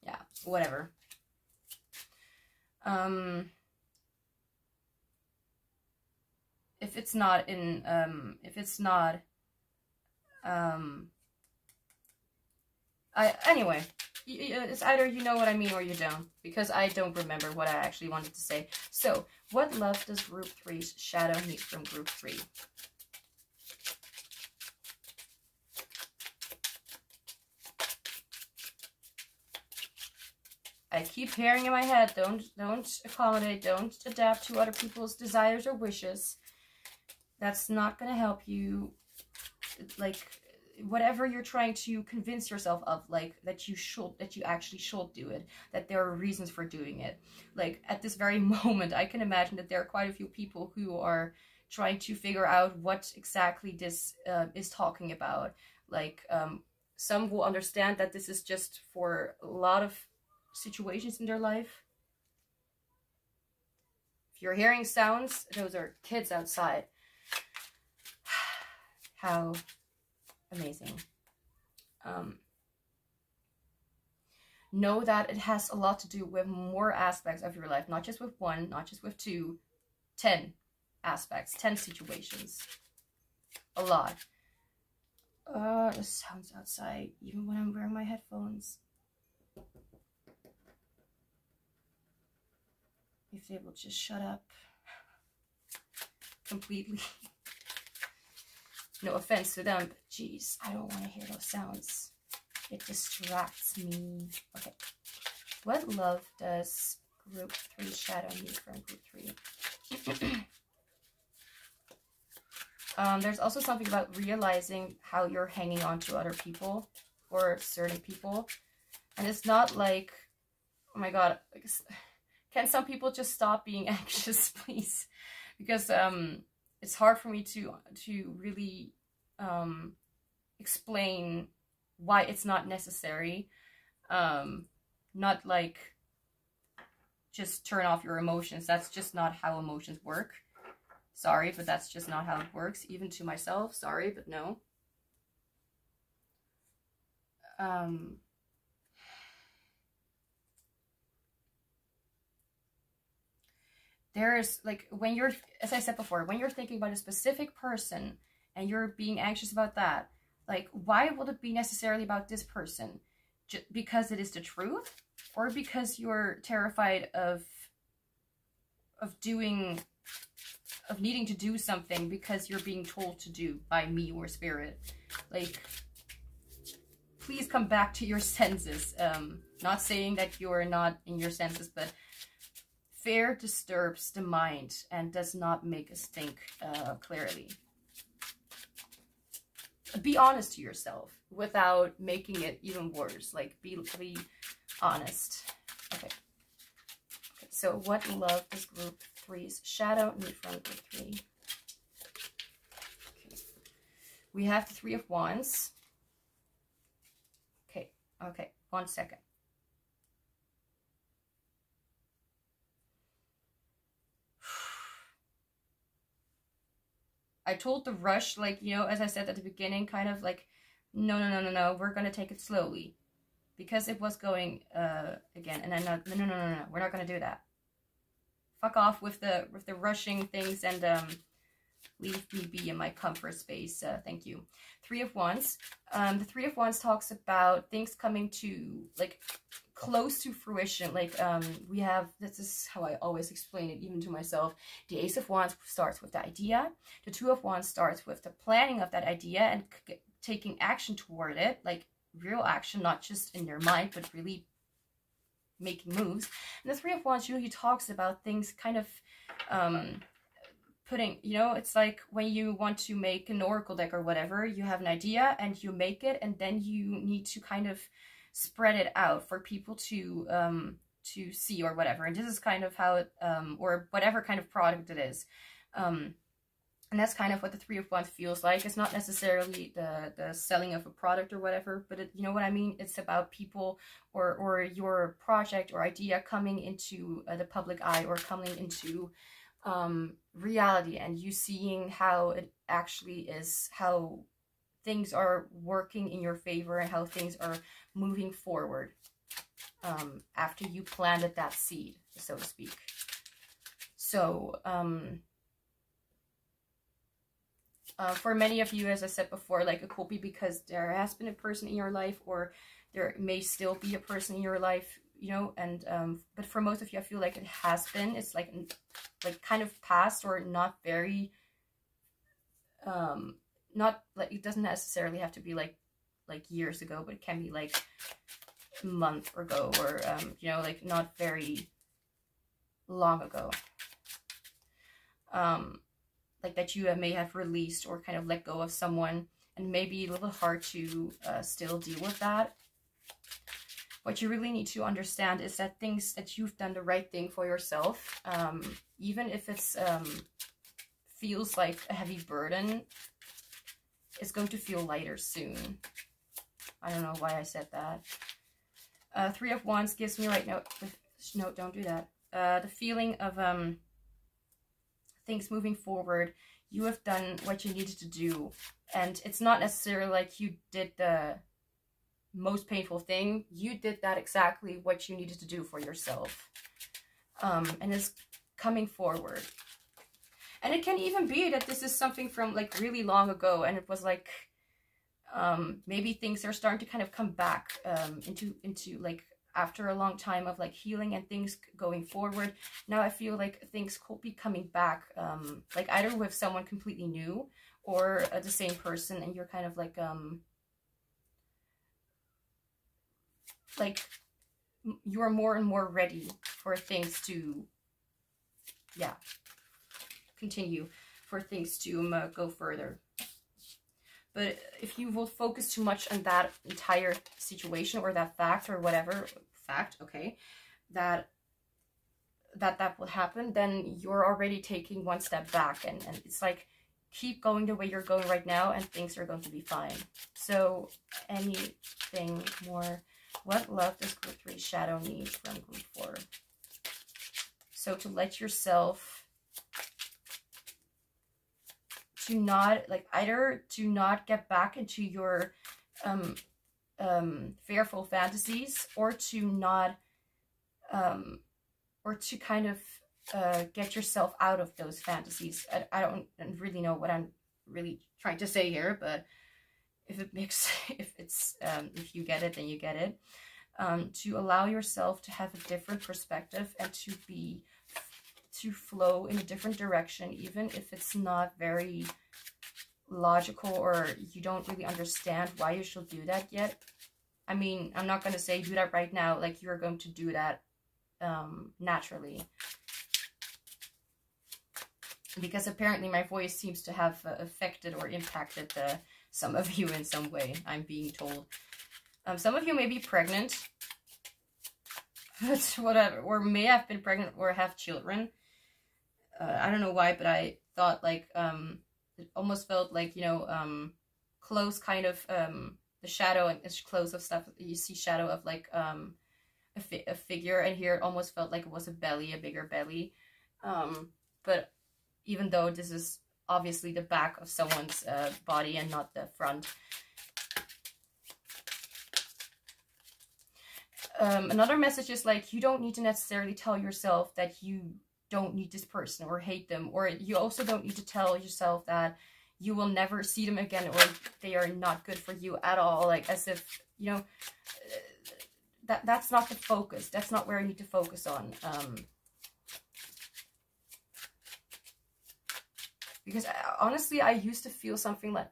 yeah, whatever. If it's not in anyway, it's either you know what I mean or you don't, because I don't remember what I actually wanted to say. So, what love does Group 3's shadow need from Group 3? I keep hearing in my head, don't accommodate, don't adapt to other people's desires or wishes. That's not going to help you. Like, whatever you're trying to convince yourself of, like, that you actually should do it, that there are reasons for doing it. Like, at this very moment, I can imagine that there are quite a few people who are trying to figure out what exactly this is talking about. Like, some will understand that this is just for a lot of situations in their life. If you're hearing sounds, those are kids outside. How amazing. Know that it has a lot to do with more aspects of your life, not just with one, not just with two, 10 aspects, 10 situations. A lot. The sounds outside, even when I'm wearing my headphones. If they will just shut up completely. No offense to them, but geez, I don't want to hear those sounds. It distracts me. Okay. What love does Group 3 shadow need from Group 3? There's also something about realizing how you're hanging on to other people or certain people. And it's not like, oh my god, can some people just stop being anxious, please? Because it's hard for me to really explain why it's not necessary. Not like just turn off your emotions. That's just not how emotions work. Sorry, but that's just not how it works. Even to myself, sorry, but no. There is, like, when you're, as I said before, when you're thinking about a specific person and you're being anxious about that, like, why would it be necessarily about this person? Just because it is the truth? Or because you're terrified of needing to do something because you're being told to do by me or spirit? Like, please come back to your senses. Not saying that you're not in your senses, but fear disturbs the mind and does not make us think clearly. Be honest to yourself without making it even worse. Like, be honest. Okay. So what love does Group 3's shadow need from Group 3? Okay. We have the 3 of Wands. Okay, 1 second. I told the rush, like, you know, as I said at the beginning, kind of like, no, we're going to take it slowly. Because it was going, again, and I'm not, no, we're not going to do that. Fuck off with the rushing things and, Leave me be in my comfort space. Thank you. Three of Wands. The Three of Wands talks about things coming to, like, close to fruition. Like, we have, this is how I always explain it, even to myself. The Ace of Wands starts with the idea. The Two of Wands starts with the planning of that idea and taking action toward it, like real action, not just in their mind, but really making moves. And the Three of Wands usually talks about things kind of putting, you know, it's like when you want to make an oracle deck or whatever, you have an idea and you make it, and then you need to kind of spread it out for people to see or whatever. And this is kind of how it, or whatever kind of product it is. And that's kind of what the Three of Wands feels like. It's not necessarily the selling of a product or whatever, but it, you know what I mean? It's about people or your project or idea coming into the public eye, or coming into reality, and you seeing how it actually is, how things are working in your favor and how things are moving forward after you planted that seed, so to speak. So for many of you, as I said before, like, it could be because there has been a person in your life, or there may still be a person in your life, you know, and but for most of you, I feel like it has been, it's like kind of past, or not very, not like, it doesn't necessarily have to be like years ago, but it can be like a month ago, or you know, like not very long ago, like that you may have released or kind of let go of someone, and maybe a little hard to still deal with that. What you really need to understand is that things that you've done the right thing for yourself, even if it's feels like a heavy burden, it's going to feel lighter soon. I don't know why I said that. Three of Wands gives me right now, no, don't do that. The feeling of things moving forward. You have done what you needed to do, and it's not necessarily like you did the most painful thing. You did that exactly what you needed to do for yourself, and it's coming forward. And it can even be that this is something from like really long ago, and it was like maybe things are starting to kind of come back into like, after a long time of like healing and things going forward. Now I feel like things could be coming back, like either with someone completely new, or the same person, and you're kind of like you're more and more ready for things to, yeah, continue, for things to go further. But if you will focus too much on that entire situation, or that fact, or whatever fact, okay, that will happen, then you're already taking one step back, and it's like, keep going the way you're going right now, and things are going to be fine. So anything more? What love does group 3 shadow need from group 4? So to let yourself, to not, like, either to not get back into your fearful fantasies, or to not, or to kind of get yourself out of those fantasies. I don't really know what I'm really trying to say here, but if it makes, if you get it, then you get it. To allow yourself to have a different perspective, and to flow in a different direction, even if it's not very logical, or you don't really understand why you should do that yet. I mean, I'm not going to say do that right now, like you're going to do that naturally. Because apparently my voice seems to have affected or impacted some of you in some way, I'm being told. Some of you may be pregnant, whatever, or may have been pregnant or have children. I don't know why, but I thought like, it almost felt like, you know, close kind of, the shadow and it's close of stuff. You see shadow of like a figure, and here it almost felt like it was a belly, a bigger belly. But even though this is obviously the back of someone's body and not the front. Another message is like, you don't need to necessarily tell yourself that you don't need this person or hate them, or you also don't need to tell yourself that you will never see them again, or they are not good for you at all, like as if, you know, that's not the focus. That's not where I need to focus on. Because honestly, I used to feel something like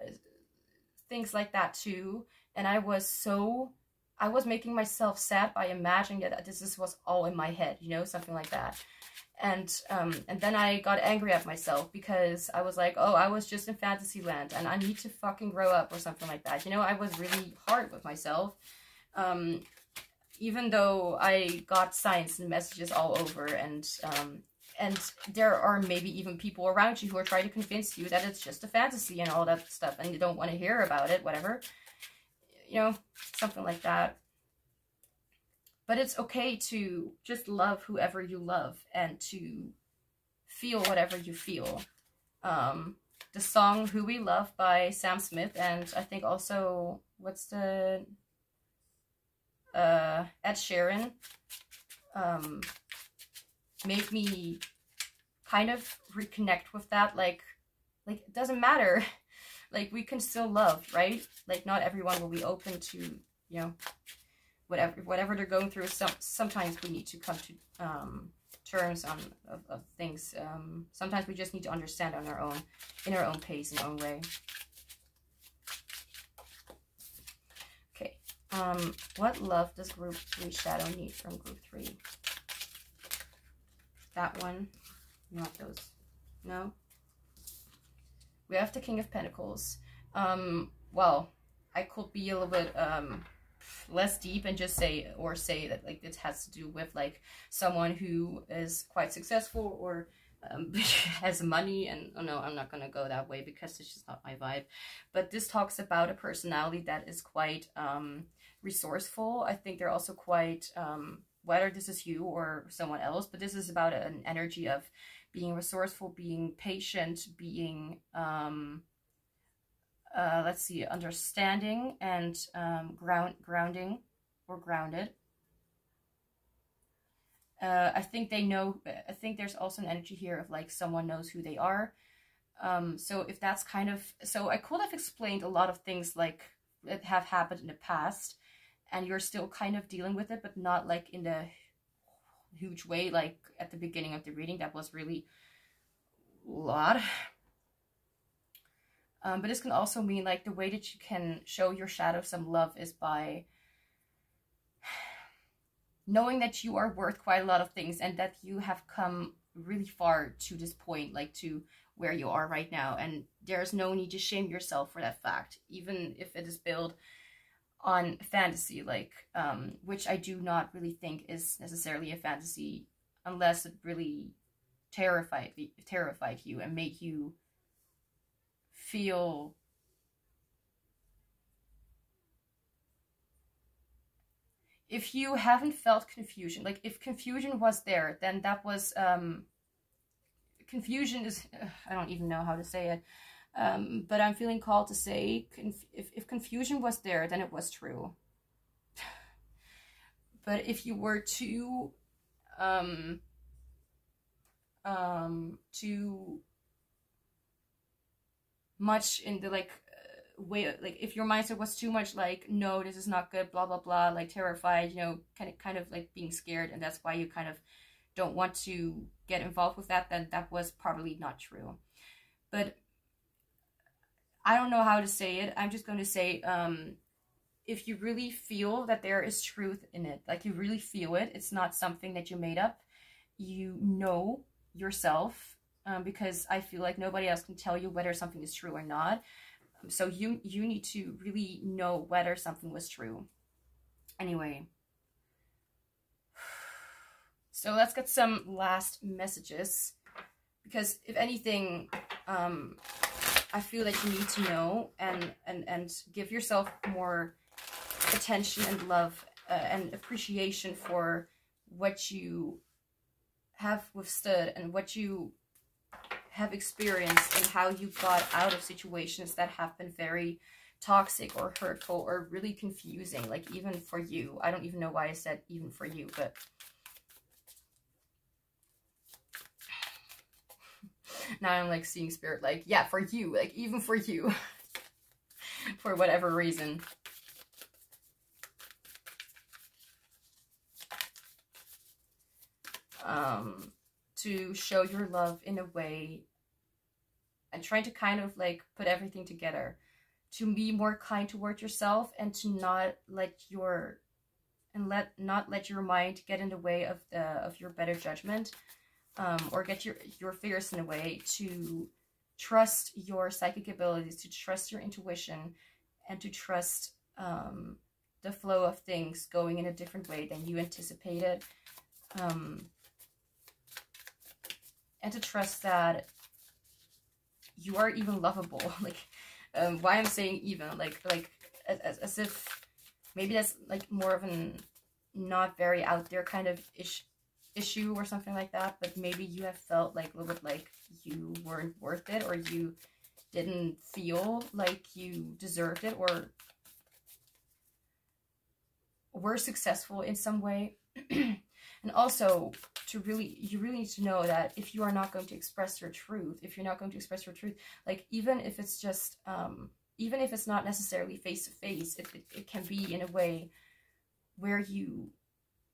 things like that too, and I was making myself sad by imagining that this was all in my head, you know, something like that. And then I got angry at myself because I was like, oh, I was just in fantasy land and I need to fucking grow up or something like that. You know, I was really hard with myself. Even though I got signs and messages all over, and there are maybe even people around you who are trying to convince you that it's just a fantasy and all that stuff and you don't want to hear about it, whatever. You know, something like that. But it's okay to just love whoever you love and to feel whatever you feel. The song Who We Love by Sam Smith, and I think also, what's the... Ed Sheeran, made me kind of reconnect with that. Like it doesn't matter. Like, we can still love, right? Like, not everyone will be open to, you know, whatever they're going through. Sometimes we need to come to terms of things. Sometimes we just need to understand on our own, in our own pace, in our own way. Okay. What love does group 3 shadow need from group 3? That one. Not those. No. We have the King of Pentacles. Well, I could be a little bit less deep and just say that like it has to do with like someone who is quite successful or has money, and oh no, I'm not gonna go that way because it's just not my vibe. But this talks about a personality that is quite resourceful. I think they're also quite whether this is you or someone else, but this is about an energy of being resourceful, being patient, being let's see, understanding, and grounding or grounded. I think they know, I think there's also an energy here of like someone knows who they are. So if that's kind of, so I could have explained a lot of things like that have happened in the past and you're still kind of dealing with it, but not like in the huge way, like at the beginning of the reading. That was really a lot. But this can also mean like the way that you can show your shadow some love is by knowing that you are worth quite a lot of things and that you have come really far to this point, like to where you are right now. And there's no need to shame yourself for that fact, even if it is built on fantasy, like, which I do not really think is necessarily a fantasy unless it really terrified you and made you feel if you haven't felt confusion, like if confusion was there, then that was confusion is I don't even know how to say it, but I'm feeling called to say if confusion was there, then it was true. But if you were too much in the like way, like if your mindset was too much like, no, this is not good, blah blah blah, like terrified, you know, kind of like being scared, and that's why you kind of don't want to get involved with that, then that was probably not true. But I don't know how to say it. I'm just going to say, if you really feel that there is truth in it, like you really feel it, it's not something that you made up, you know yourself, because I feel like nobody else can tell you whether something is true or not. So you need to really know whether something was true. Anyway, so let's get some last messages, because if anything, I feel that you need to know and give yourself more attention and love and appreciation for what you have withstood and what you have experienced and how you got out of situations that have been very toxic or hurtful or really confusing, like even for you. I don't even know why I said even for you, but Now I'm like seeing spirit, like, yeah, for you, like even for you, for whatever reason. To show your love in a way and trying to kind of like put everything together, to be more kind toward yourself and to not let your mind get in the way of your better judgment, or get your fears in a way, to trust your psychic abilities, to trust your intuition, and to trust the flow of things going in a different way than you anticipated. And to trust that you are even lovable. Like, why I'm saying even, like as if maybe that's like more of an not very out there kind of issue or something like that. But maybe you have felt like a little bit like you weren't worth it, or you didn't feel like you deserved it, or were successful in some way. And also, you really need to know that if you are not going to express your truth, like even if it's just, even if it's not necessarily face to face, it can be in a way where you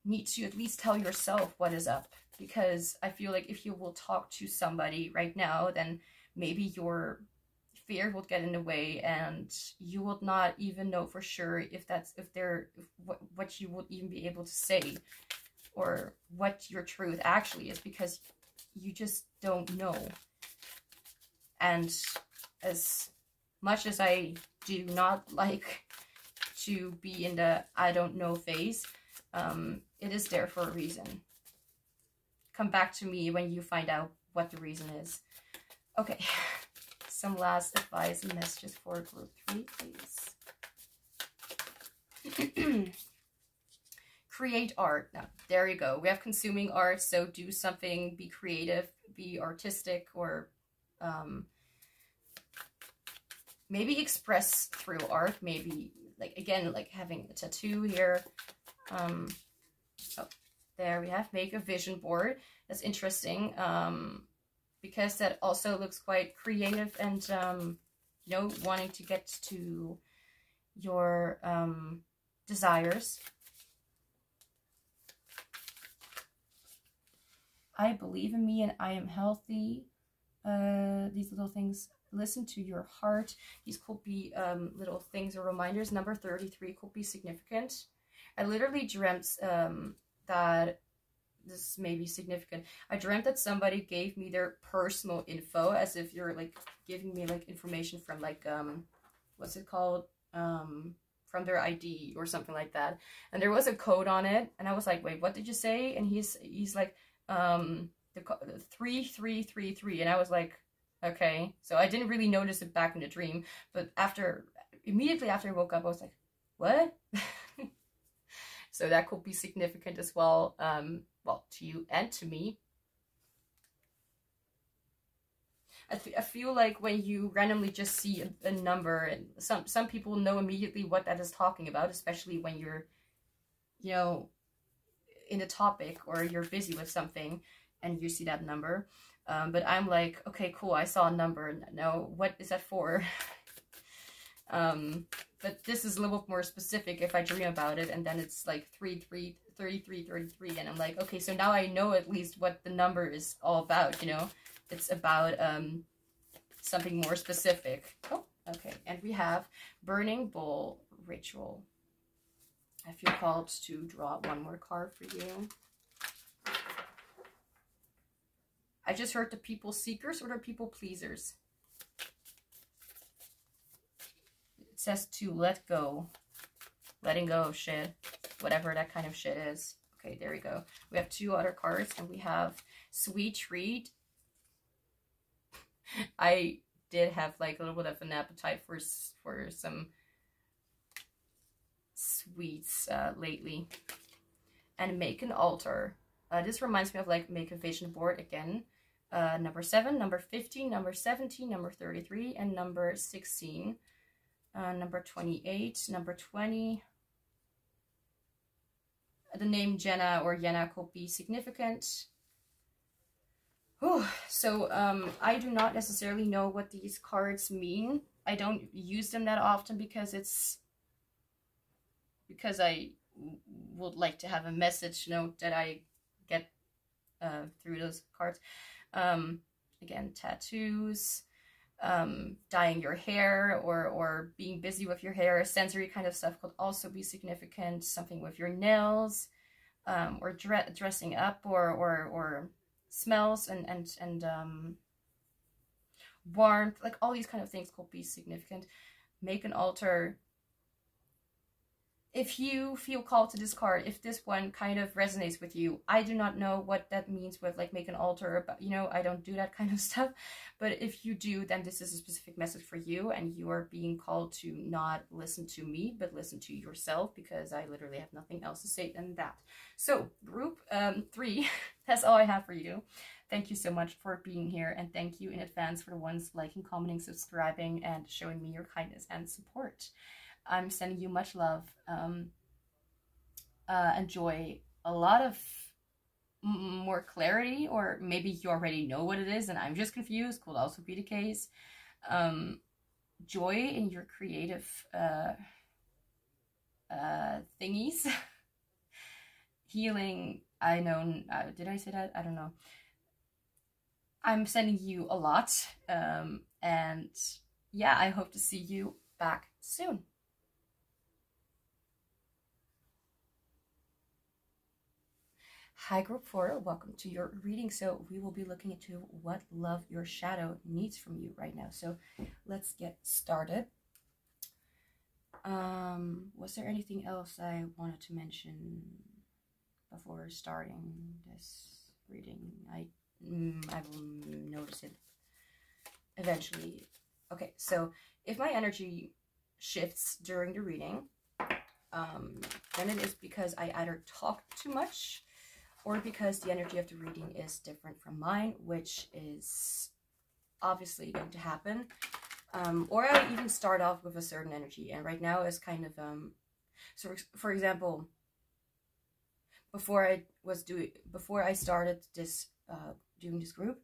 need to at least tell yourself what is up. Because I feel like if you will talk to somebody right now, then maybe your fear will get in the way, and you will not even know for sure if what you would even be able to say, or what your truth actually is, because you just don't know. And as much as I do not like to be in the I don't know phase, it is there for a reason. Come back to me when you find out what the reason is. Okay, some last advice and messages for group 3, please. Create art. Now, there you go. We have consuming art, so do something, be creative, be artistic, or maybe express through art. Maybe, like, again, like having a tattoo here. Oh, there we have, make a vision board. That's interesting, because that also looks quite creative and, you know, wanting to get to your desires. I believe in me and I am healthy. These little things, listen to your heart. These could be little things or reminders. Number 33 could be significant. I literally dreamt that this may be significant. I dreamt that somebody gave me their personal info, as if you're like giving me like information from like, what's it called? From their ID or something like that. And there was a code on it. And I was like, wait, what did you say? And he's like, the 3333, and I was like, okay. So I didn't really notice it back in the dream, but immediately after I woke up, I was like, what? So that could be significant as well, well, to you and to me. I feel like when you randomly just see a number, and some people know immediately what that is talking about, especially when you're, you know, in a topic or you're busy with something and you see that number. But I'm like, okay, cool, I saw a number. Now, what is that for? But this is a little bit more specific if I dream about it, and then it's like 3333, and I'm like, okay, so now I know at least what the number is all about, you know? It's about something more specific. Oh, okay, and we have Burning Bull Ritual. I feel called to draw one more card for you. I just heard the people seekers or the people pleasers. It says to let go. Letting go of shit. Whatever that kind of shit is. Okay, there we go. We have 2 other cards, and we have Sweet Treat. I did have like a little bit of an appetite for some sweets lately. And Make an Altar. This reminds me of like make a vision board again. Number 7, number 15, number 17, number 33, and number 16. Number 28, number 20. The name Jenna or Yenna could be significant. So I do not necessarily know what these cards mean. I don't use them that often because I would like to have a message note that I get through those cards. Again, tattoos, dyeing your hair or being busy with your hair, sensory kind of stuff could also be significant. Something with your nails, or dressing up, or smells and warmth, like all these kind of things could be significant. Make an altar. If you feel called to this card, if this one kind of resonates with you, I do not know what that means with like make an altar, but you know, I don't do that kind of stuff. But if you do, then this is a specific message for you, and you are being called to not listen to me, but listen to yourself, because I literally have nothing else to say than that. So group 3, that's all I have for you. Thank you so much for being here, and thank you in advance for the ones liking, commenting, subscribing, and showing me your kindness and support. I'm sending you much love. Enjoy a lot of more clarity, or maybe you already know what it is and I'm just confused. Could also be the case. Joy in your creative thingies. Healing. I know. Did I say that? I don't know. I'm sending you a lot. And yeah, I hope to see you back soon. Hi group 4, welcome to your reading. So we will be looking into what love your shadow needs from you right now. So let's get started. Was there anything else I wanted to mention before starting this reading? I will notice it eventually. Okay, so if my energy shifts during the reading, then it is because I either talk too much, or because the energy of the reading is different from mine, which is obviously going to happen. Or I even start off with a certain energy, and right now is kind of, so for example, before I started this, doing this group,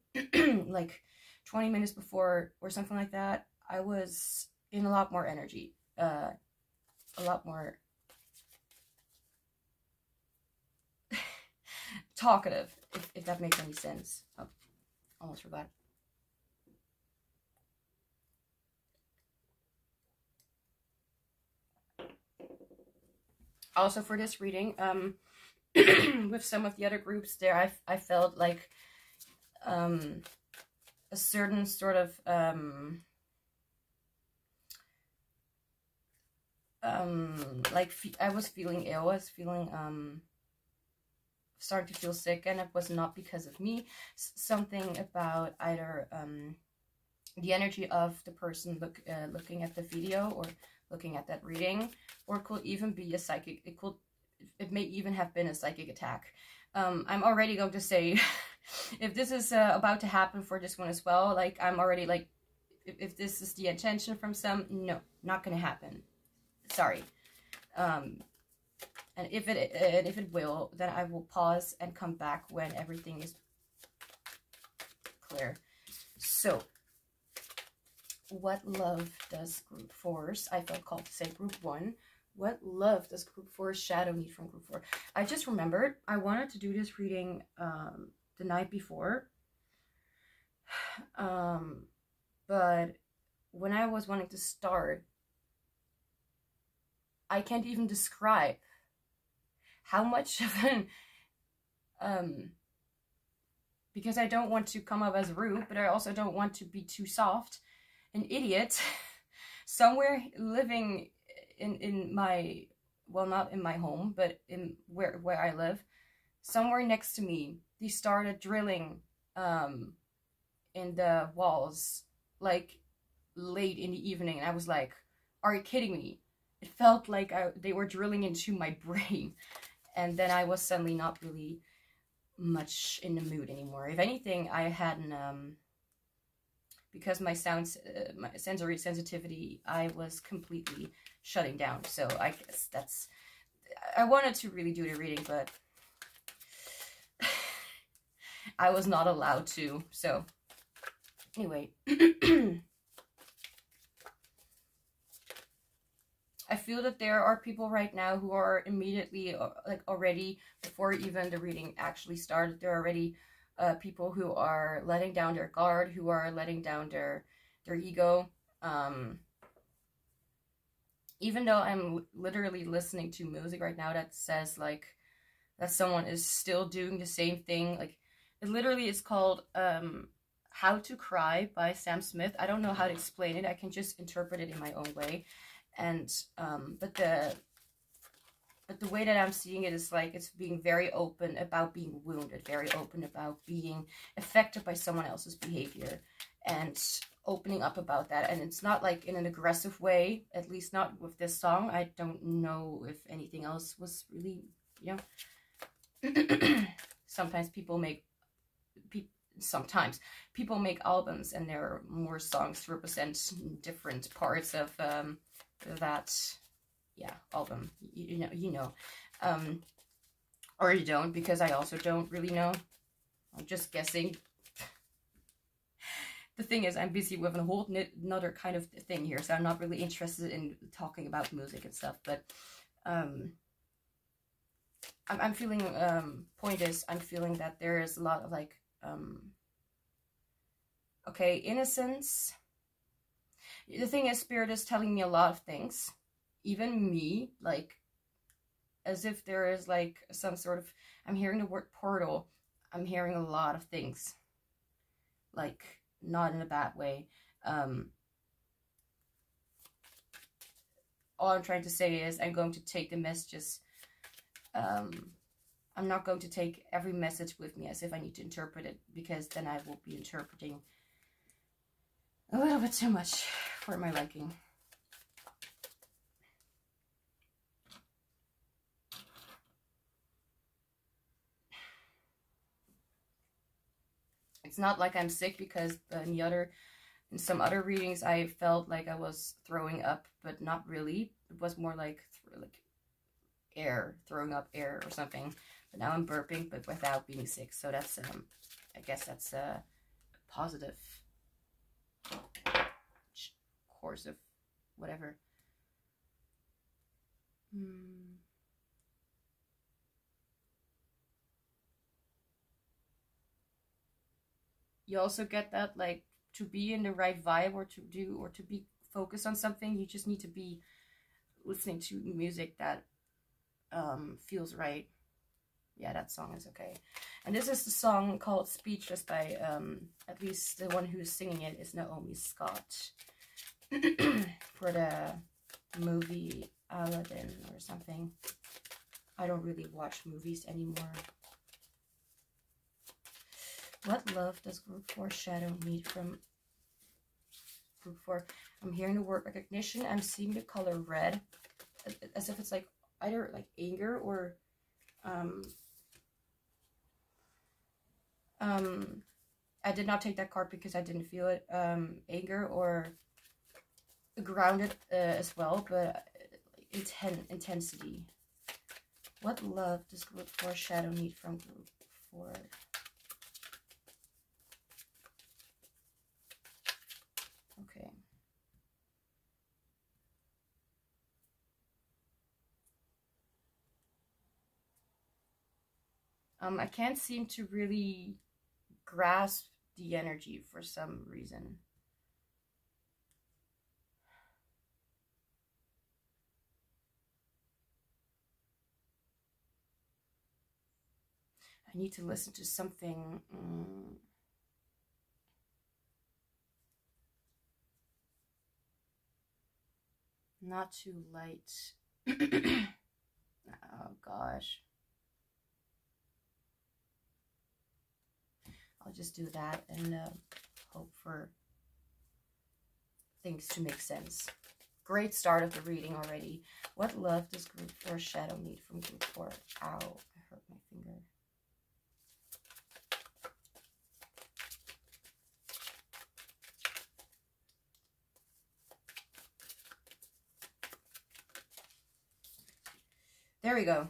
like 20 minutes before or something like that, I was in a lot more energy, a lot more talkative, if that makes any sense. Oh, almost forgot. Also for this reading, with some of the other groups there, I felt like a certain sort of like I was feeling ill. I was feeling starting to feel sick, and it was not because of me. Something about either the energy of the person looking at the video or looking at that reading, or it could even be a psychic. It may even have been a psychic attack. I'm already going to say, if this is about to happen for this one as well, like I'm already like, if this is the intention from some, no, not gonna happen. Sorry. And if it will, then I will pause and come back when everything is clear. So, what love does group 4's? I felt called to say group 1. What love does group 4's shadow need from group 4? I just remembered I wanted to do this reading the night before. But when I was wanting to start, I can't even describe how much of an, because I don't want to come up as rude, but I also don't want to be too soft, an idiot, somewhere living in my, well, not in my home, but in where I live, somewhere next to me, they started drilling in the walls, like, late in the evening, and I was like, are you kidding me? It felt like they were drilling into my brain. And then I was suddenly not really much in the mood anymore. If anything, I had an, because my my sensory sensitivity, I was completely shutting down. So I guess that's, I wanted to really do the reading, but I was not allowed to. So anyway, I feel that there are people right now who are immediately, like already, before even the reading actually started, there are already people who are letting down their guard, who are letting down their ego. Even though I'm literally listening to music right now that says like that someone is still doing the same thing. Like it literally is called How to Cry by Sam Smith. I don't know how to explain it. I can just interpret it in my own way. And but the way that I'm seeing it is like it's being very open about being wounded, very open about being affected by someone else's behavior, and opening up about that. And it's not like in an aggressive way, at least not with this song. I don't know if anything else was really, you know. Sometimes people make albums and there are more songs to represent different parts of that, yeah, album, you know, or you don't, because I also don't really know. I'm just guessing. The thing is, I'm busy with a whole another kind of thing here, so I'm not really interested in talking about music and stuff. But I'm feeling, point is, I'm feeling that there is a lot of like, okay, innocence. The thing is, Spirit is telling me a lot of things, even me, like, as if there is like some sort of, I'm hearing the word portal. I'm hearing a lot of things, like, not in a bad way. All I'm trying to say is I'm going to take the messages. I'm not going to take every message with me as if I need to interpret it, because then I will be interpreting a little bit too much for my liking. It's not like I'm sick, because in some other readings I felt like I was throwing up, but not really. It was more like throwing up air or something. But now I'm burping, but without being sick. So that's I guess that's a positive course of whatever. You also get that, like, to be in the right vibe, or to do, or to be focused on something, you just need to be listening to music that feels right. Yeah, that song is okay. And this is the song called Speechless by, at least the one who's singing it is Naomi Scott. For the movie Aladdin or something. I don't really watch movies anymore. What love does group 4 shadow need from group 4? I'm hearing the word recognition. I'm seeing the color red, as if it's like either like anger or I did not take that card because I didn't feel it. Anger or grounded as well, but intensity. What love does group 4 shadow need from group 4? Okay. I can't seem to really grasp the energy for some reason. I need to listen to something. Not too light. Oh gosh. I'll just do that and hope for things to make sense. Great start of the reading already. What love does group 4 shadow need from group 4? Ow, I hurt my finger. There we go.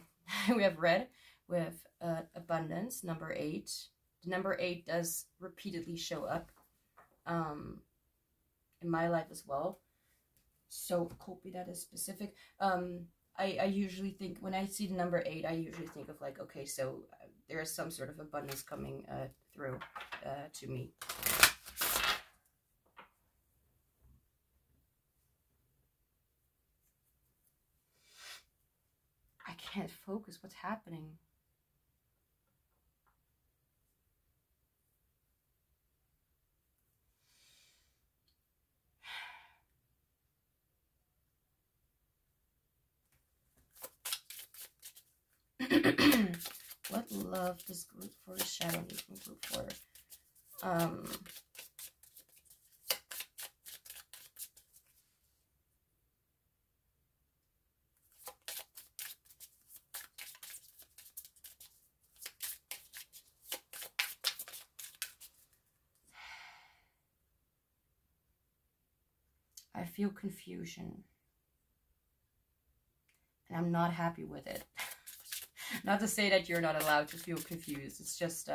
We have red with abundance, number 8. The number 8 does repeatedly show up in my life as well. So could be that is specific. I usually think, when I see the number 8, I usually think of like, okay, so there is some sort of abundance coming through to me. I can't focus. What's happening? What love does group 4 shadow need from group 4? I feel confusion. And I'm not happy with it. Not to say that you're not allowed to feel confused. It's just,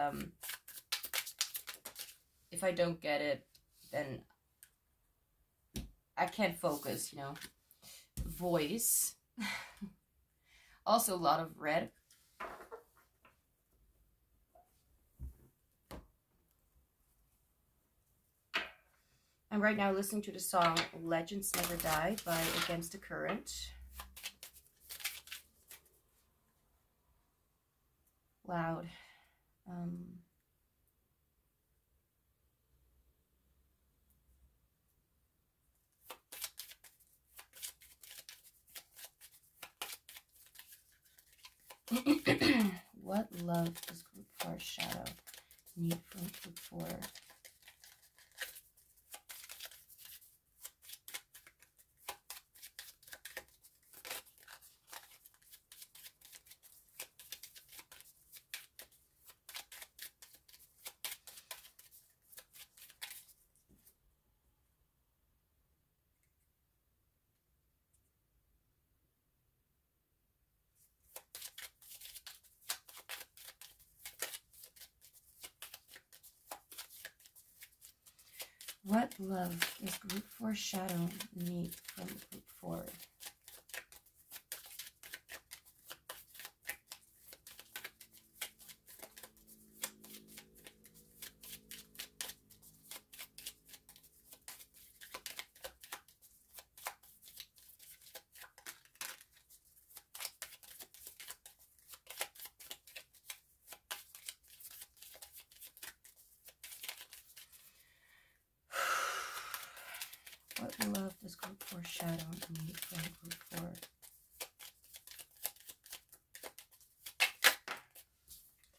if I don't get it, then I can't focus, you know. Voice. Also a lot of red. I'm right now listening to the song Legends Never Die by Against the Current. Loud. What love does group 4 shadow need from group 4? What love does group 4 shadow need from group 4? What love does group 4 shadow need from group 4?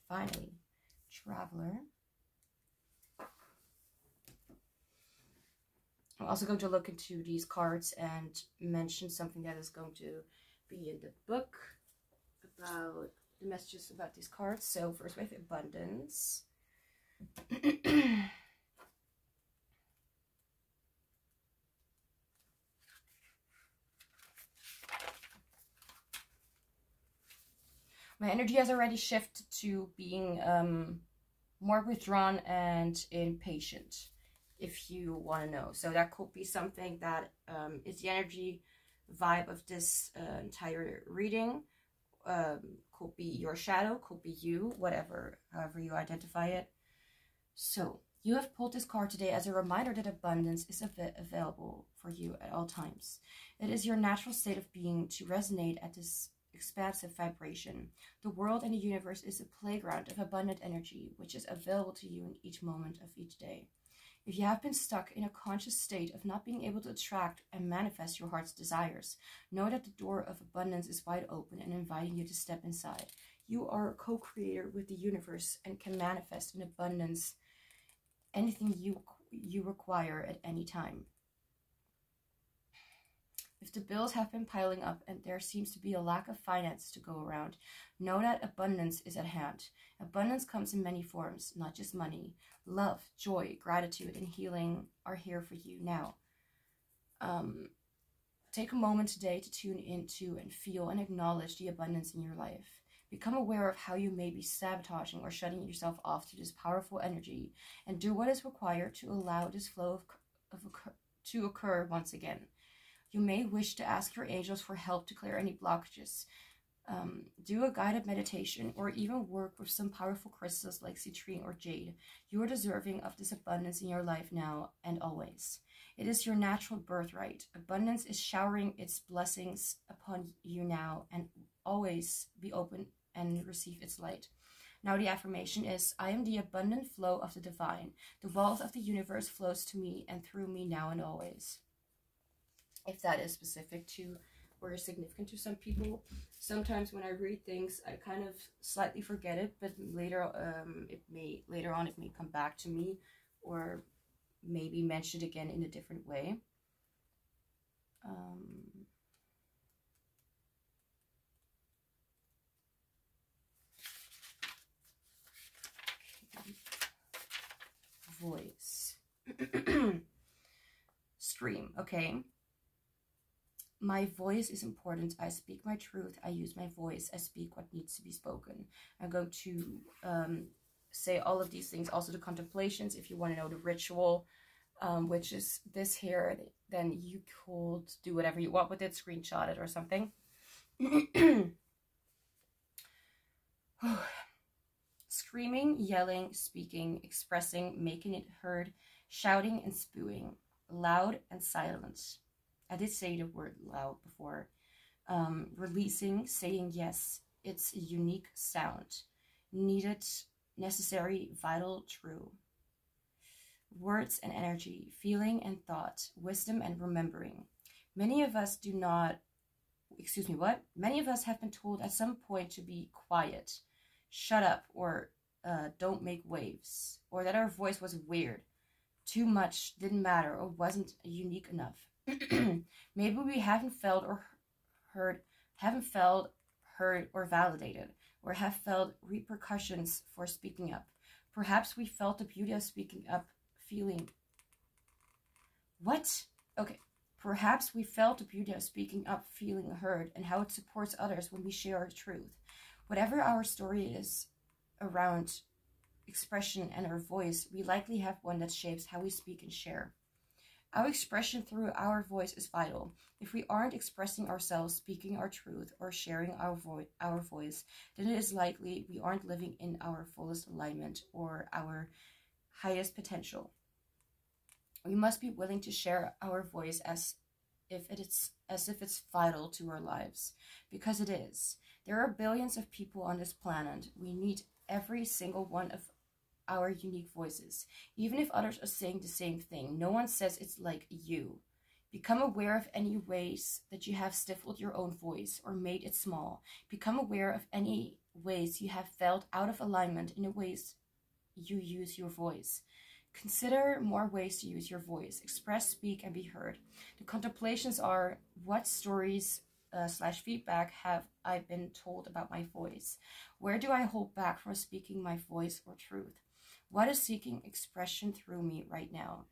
Finally, Traveler. I'm also going to look into these cards and mention something that is going to be in the book about the messages about these cards. So first we have abundance. My energy has already shifted to being more withdrawn and impatient, if you want to know. So that could be something that is the energy vibe of this entire reading. Could be your shadow, could be you, whatever, however you identify it. So you have pulled this card today as a reminder that abundance is available for you at all times. It is your natural state of being to resonate at this expansive vibration. The world and the universe is a playground of abundant energy, which is available to you in each moment of each day. If you have been stuck in a conscious state of not being able to attract and manifest your heart's desires, know that the door of abundance is wide open and inviting you to step inside. You are a co-creator with the universe and can manifest in abundance anything you require at any time. If the bills have been piling up and there seems to be a lack of finance to go around, know that abundance is at hand. Abundance comes in many forms, not just money. Love, joy, gratitude, and healing are here for you now. Take a moment today to tune into and feel and acknowledge the abundance in your life, Become aware of how you may be sabotaging or shutting yourself off to this powerful energy, and do what is required to allow this flow to occur once again. You may wish to ask your angels for help to clear any blockages. Do a guided meditation, or even work with some powerful crystals like citrine or jade. You are deserving of this abundance in your life now and always. It is your natural birthright. Abundance is showering its blessings upon you now, and always be open and receive its light. Now the affirmation is, I am the abundant flow of the divine. The wealth of the universe flows to me and through me now and always. If that is specific to or is significant to some people. Sometimes when I read things, I kind of slightly forget it, but later on it may come back to me, or maybe mentioned again in a different way. Voice. Stream, okay. My voice is important. I speak my truth. I use my voice. I speak what needs to be spoken. I'm going to say all of these things. Also the contemplations, if you want to know the ritual, which is this here, then you could do whatever you want with it, screenshot it or something. Screaming, yelling, speaking, expressing, making it heard, shouting and spewing, loud and silent. I did say the word loud before. Releasing, saying yes, it's a unique sound. Needed, necessary, vital, true. Words and energy, feeling and thought, wisdom and remembering. Many of us do not, Many of us have been told at some point to be quiet, shut up, or don't make waves, or that our voice was weird, too much, didn't matter, or wasn't unique enough. Maybe we haven't felt heard or validated, or have felt repercussions for speaking up. Perhaps we felt the beauty of speaking up, Perhaps we felt the beauty of speaking up, feeling heard, and how it supports others when we share our truth. Whatever our story is around expression and our voice, we likely have one that shapes how we speak and share. Our expression through our voice is vital. If we aren't expressing ourselves, speaking our truth, or sharing our voice, then it is likely we aren't living in our fullest alignment or our highest potential. We must be willing to share our voice as if it's vital to our lives, because it is. There are billions of people on this planet. We need every single one of our unique voices. Even if others are saying the same thing, no one says it's like you. Become aware of any ways that you have stifled your own voice or made it small. Become aware of any ways you have felt out of alignment in the ways you use your voice. Consider more ways to use your voice. Express, speak, and be heard. The contemplations are, what stories / feedback have I been told about my voice? Where do I hold back from speaking my voice or truth? What is seeking expression through me right now?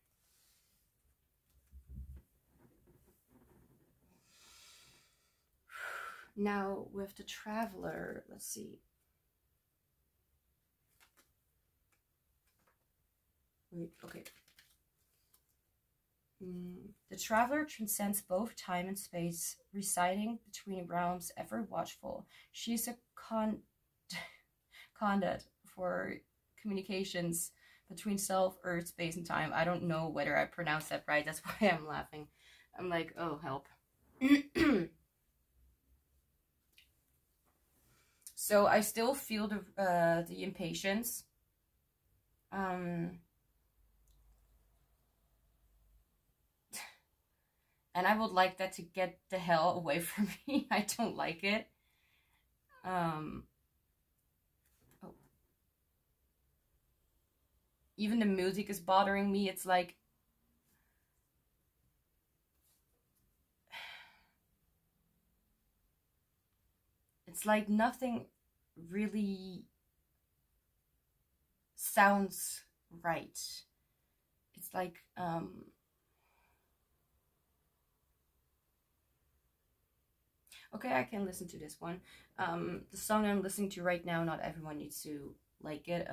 Now with the Traveler, let's see. Wait, okay. The Traveler transcends both time and space, residing between realms, ever watchful. She is a conduit for communications between self, earth, space, and time. I don't know whether I pronounced that right. That's why I'm laughing. I'm like, oh, help. So I still feel the impatience. And I would like that to get the hell away from me. I don't like it. Even the music is bothering me. It's like, nothing really sounds right. It's like, Okay, I can listen to this one. The song I'm listening to right now, not everyone needs to like it,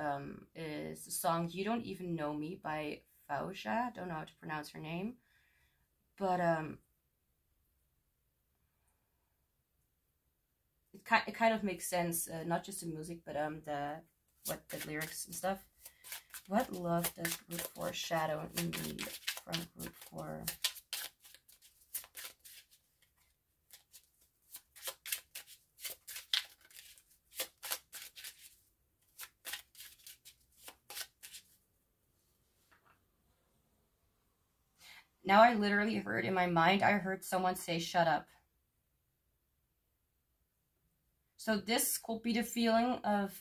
is the song You Don't Even Know Me by Fauja. Don't know how to pronounce her name. But it kind of makes sense, not just the music, but the lyrics and stuff. What love does group 4 shadow need from group 4? Now I literally heard in my mind, I heard someone say, shut up. So this could be the feeling of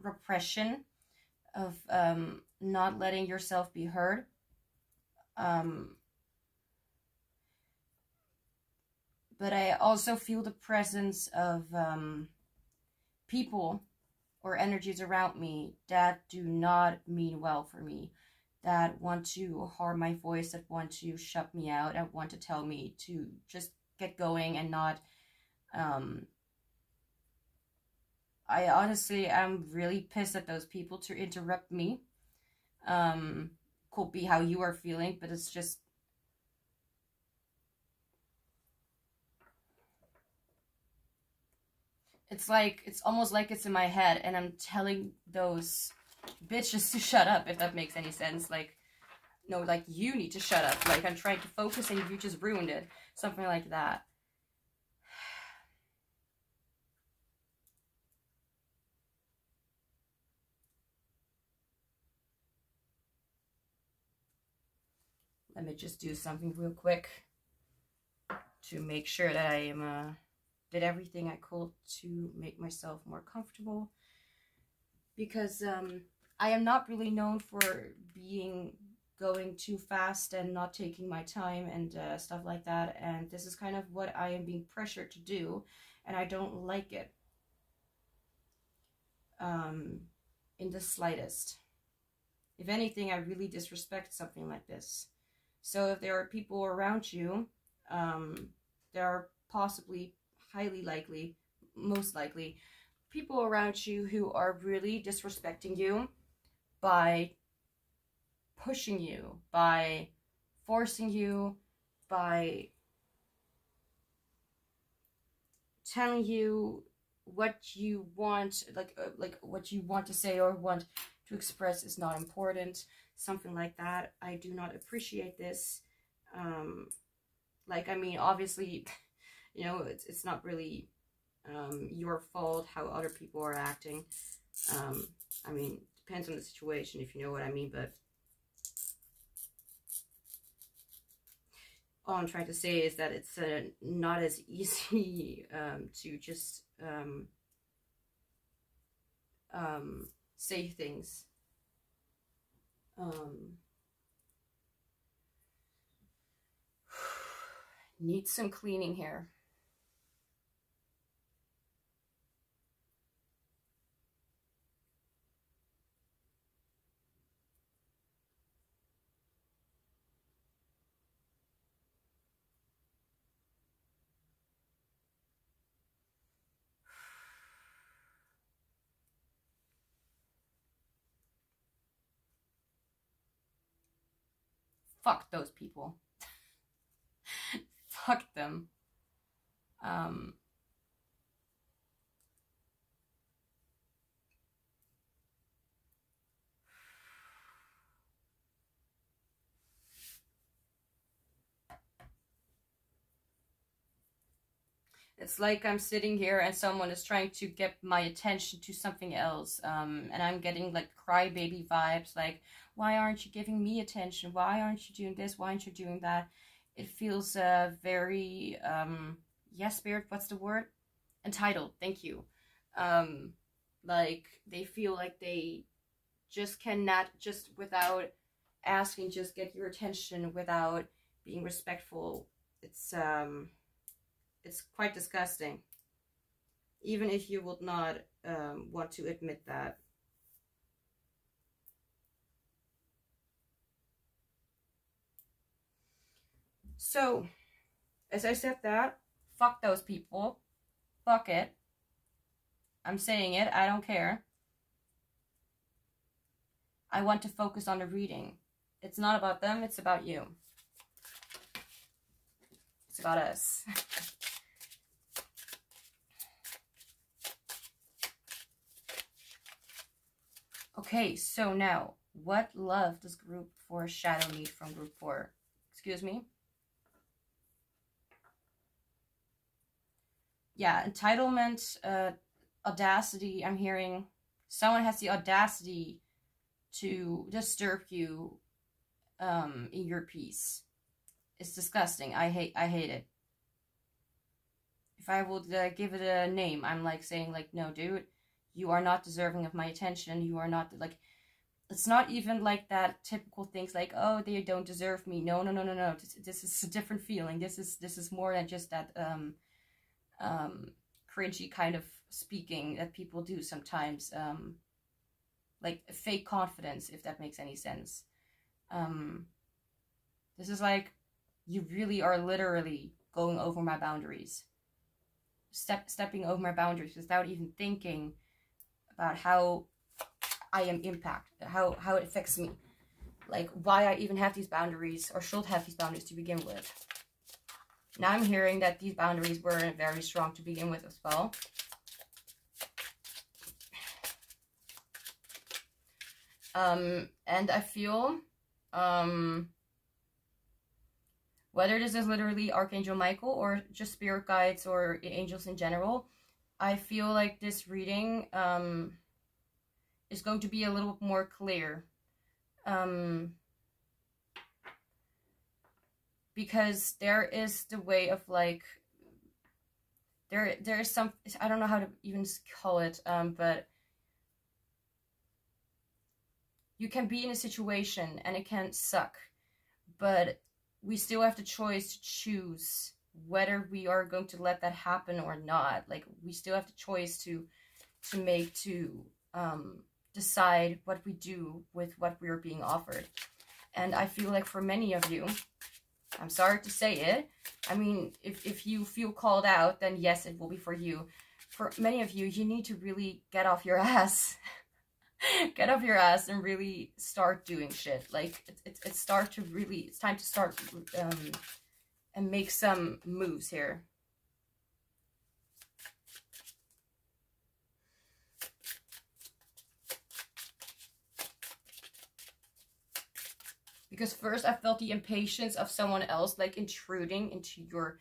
repression, of not letting yourself be heard. But I also feel the presence of people or energies around me that do not mean well for me, that want to harm my voice, that want to shut me out, and want to tell me to just get going and not... I honestly am really pissed at those people to interrupt me. Could be how you are feeling, but it's just... It's almost like it's in my head and I'm telling those bitches to shut up, if that makes any sense. Like, no, like, you need to shut up. Like, I'm trying to focus and you just ruined it. Something like that. Let me just do something real quick to make sure that I am did everything I could to make myself more comfortable, because I am not really known for going too fast and not taking my time and stuff like that, and this is kind of what I am being pressured to do, and I don't like it in the slightest. If anything, I really disrespect something like this. So if there are people around you, there are possibly, highly likely, most likely, people around you who are really disrespecting you by pushing you, by forcing you, by telling you what you want, like what you want to say or want to express is not important, something like that. I do not appreciate this. Like, I mean, obviously, you know, it's not really your fault how other people are acting. I mean, depends on the situation, if you know what I mean, but all I'm trying to say is that it's not as easy to just say things. Need some cleaning here. Fuck those people. Fuck them. It's like I'm sitting here and someone is trying to get my attention to something else. And I'm getting like crybaby vibes, like, why aren't you giving me attention? Why aren't you doing this? Why aren't you doing that? It feels very, yes, Spirit, what's the word? Entitled, thank you. Like, they feel like they just cannot, just without asking, just get your attention without being respectful. It's quite disgusting, even if you would not want to admit that. So, as I said that, fuck those people. Fuck it. I'm saying it. I don't care. I want to focus on the reading. It's not about them. It's about you. It's about us. Okay, so now, what love does group 4 shadow need from group 4? Excuse me? Yeah, entitlement, audacity. I'm hearing someone has the audacity to disturb you in your peace. It's disgusting. I hate it. If I would give it a name, I'm like saying like, no, dude, you are not deserving of my attention. You are not, like, it's not even like that typical things like, oh, they don't deserve me. No. This is a different feeling. This is more than just that cringy kind of speaking that people do sometimes. Like fake confidence, if that makes any sense. This is like, you really are literally going over my boundaries. Stepping over my boundaries without even thinking about how I am impacted, how it affects me. Like why I even have these boundaries or should have these boundaries to begin with. Now I'm hearing that these boundaries weren't very strong to begin with as well. And I feel, whether this is literally Archangel Michael or just spirit guides or angels in general, I feel like this reading is going to be a little more clear. Because there is the way of like, there is some, I don't know how to even call it, but you can be in a situation and it can suck, but we still have the choice to choose whether we are going to let that happen or not. Like we still have the choice to decide what we do with what we are being offered. And I feel like for many of you, I'm sorry to say it, I mean, if you feel called out, then yes, it will be for you. For many of you, you need to really get off your ass. Get off your ass and really start doing shit. Like it's time to start and make some moves here. Because first I felt the impatience of someone else like intruding into your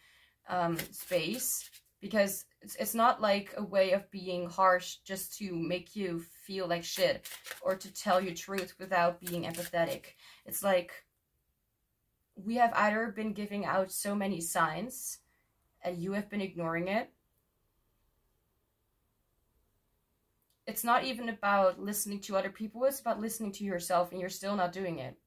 space. Because it's not like a way of being harsh just to make you feel like shit or to tell you truth without being empathetic. It's like we have either been giving out so many signs and you have been ignoring it. It's not even about listening to other people, it's about listening to yourself, and you're still not doing it.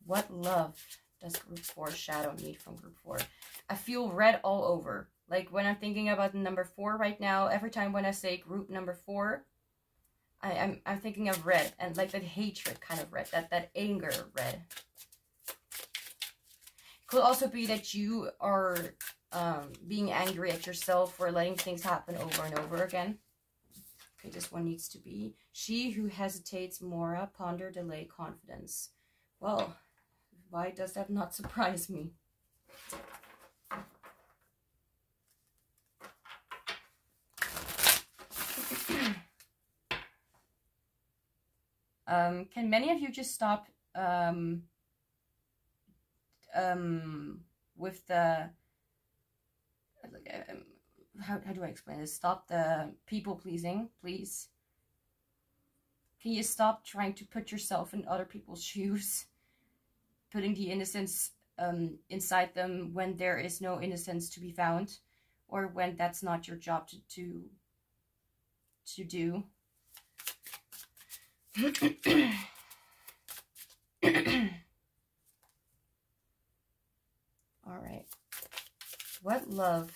What love does group 4 shadow need from group 4? I feel red all over. Like when I'm thinking about the number 4 right now, every time when I say group number 4, I'm thinking of red, and like that hatred kind of red, that anger red. It could also be that you are being angry at yourself for letting things happen over and over again. Okay, this one needs to be she who hesitates, Mora, ponder, delay, confidence. Well, why does that not surprise me? Can many of you just stop with the how do I explain this? Stop the people pleasing, please. Can you stop trying to put yourself in other people's shoes? Putting the innocence inside them when there is no innocence to be found, or when that's not your job to do. All right. What love?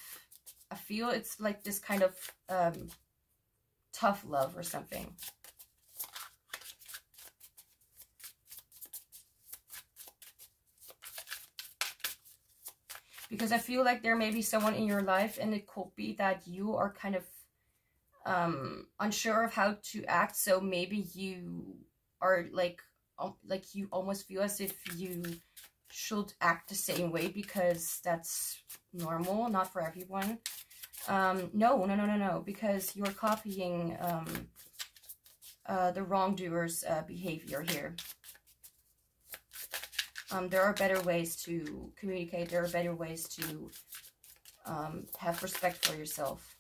I feel it's like this kind of tough love or something. because I feel like there may be someone in your life, and it could be that you are kind of unsure of how to act. So maybe you are like you almost feel as if you should act the same way because that's normal, not for everyone. No, because you're copying the wrongdoer's behavior here. There are better ways to communicate. There are better ways to have respect for yourself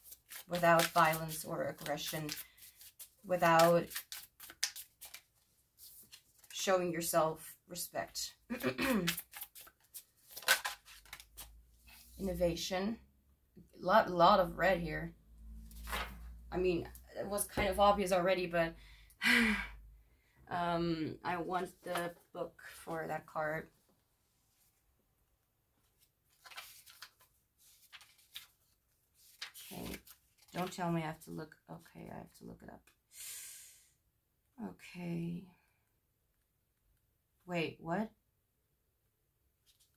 without violence or aggression, without showing yourself respect. Innovation. Lot of red here. I mean, it was kind of obvious already, but I want the book for that card. Okay, don't tell me I have to look. Okay, I have to look it up. Okay. Wait, what?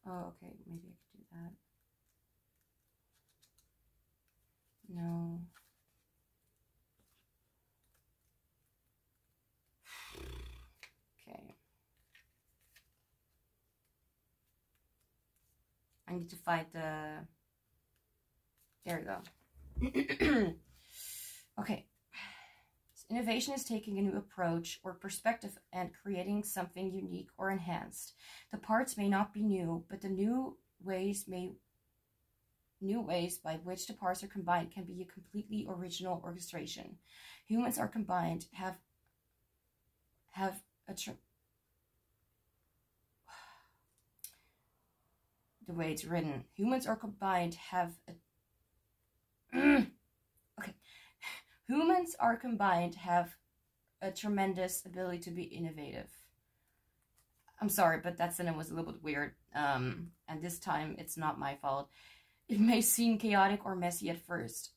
Oh, okay, maybe I could do that. No. Okay. I need to find the... There we go. Okay. Innovation is taking a new approach or perspective and creating something unique or enhanced. The parts may not be new, but the new ways by which the parts are combined can be a completely original orchestration. Humans are combined, have a the way it's written. Humans are combined, have a okay. Humans are combined, have a tremendous ability to be innovative. I'm sorry, but that sentence was a little bit weird. And this time it's not my fault. It may seem chaotic or messy at first.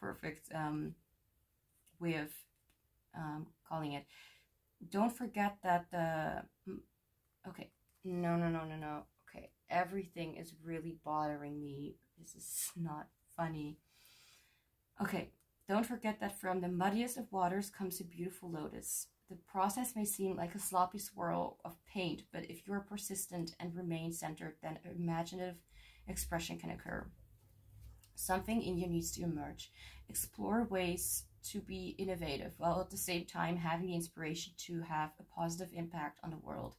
Perfect way of calling it. Don't forget that the... Okay. No. Okay. Everything is really bothering me. This is not funny. Okay. Don't forget that from the muddiest of waters comes a beautiful lotus. The process may seem like a sloppy swirl of paint, but if you're persistent and remain centered, then imaginative expression can occur. Something in you needs to emerge. Explore ways to be innovative, while at the same time having the inspiration to have a positive impact on the world.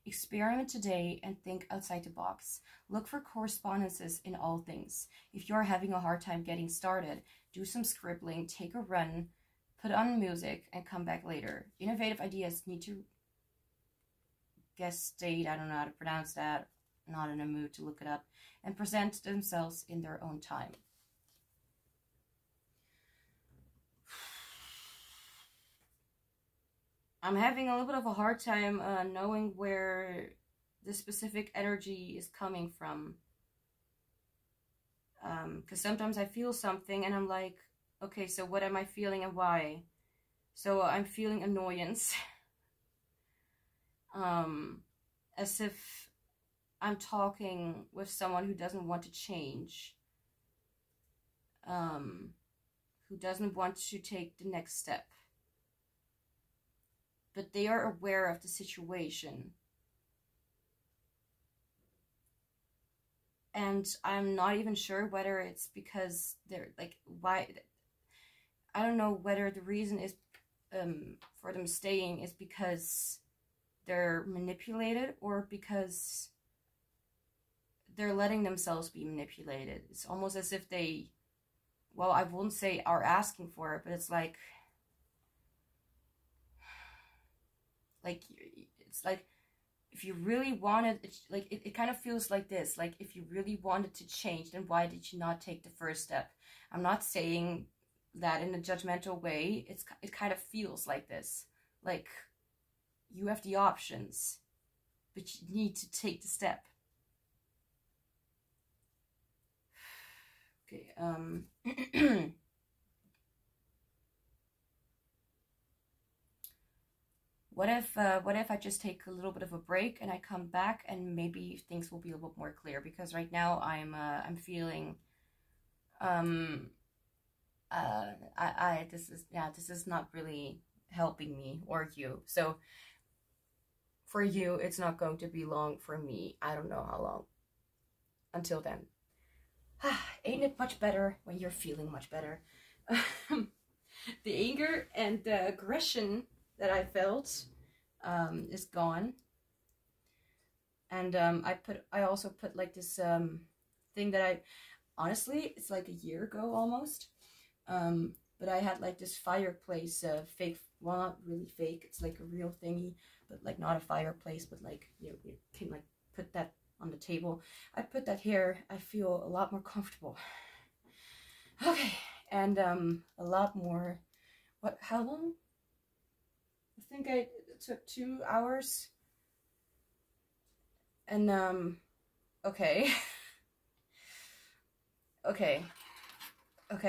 Experiment today and think outside the box. Look for correspondences in all things. If you're having a hard time getting started, do some scribbling, take a run, put on music, and come back later. Innovative ideas need to gestate, I don't know how to pronounce that, not in a mood to look it up, and present themselves in their own time. I'm having a little bit of a hard time knowing where the specific energy is coming from. Because sometimes I feel something and I'm like, okay, so what am I feeling and why? So I'm feeling annoyance. As if I'm talking with someone who doesn't want to change. Who doesn't want to take the next step. But they are aware of the situation. And I'm not even sure whether it's because they're like, why, I don't know whether the reason is for them staying is because they're manipulated or because they're letting themselves be manipulated. It's almost as if they, well, I wouldn't say are asking for it, but it's like it's like if you really wanted it, like it kind of feels like this, like if you really wanted to change, then why did you not take the first step? I'm not saying that in a judgmental way. It kind of feels like this, like you have the options but you need to take the step. what if I just take a little bit of a break and I come back and maybe things will be a little bit more clear, because right now I'm feeling this is not really helping me or you. So for you, it's not going to be long. For me, I don't know how long. Until then. Ain't it much better when you're feeling much better? The anger and the aggression that I felt is gone. And I also put like this thing that I, honestly, it's like a year ago almost. But I had like this fireplace fake, well, not really fake, it's like a real thingy, but like not a fireplace, but like, you can like put that on the table. I put that here. I feel a lot more comfortable. Okay, and a lot more. How long? I think it took 2 hours. And okay. Okay,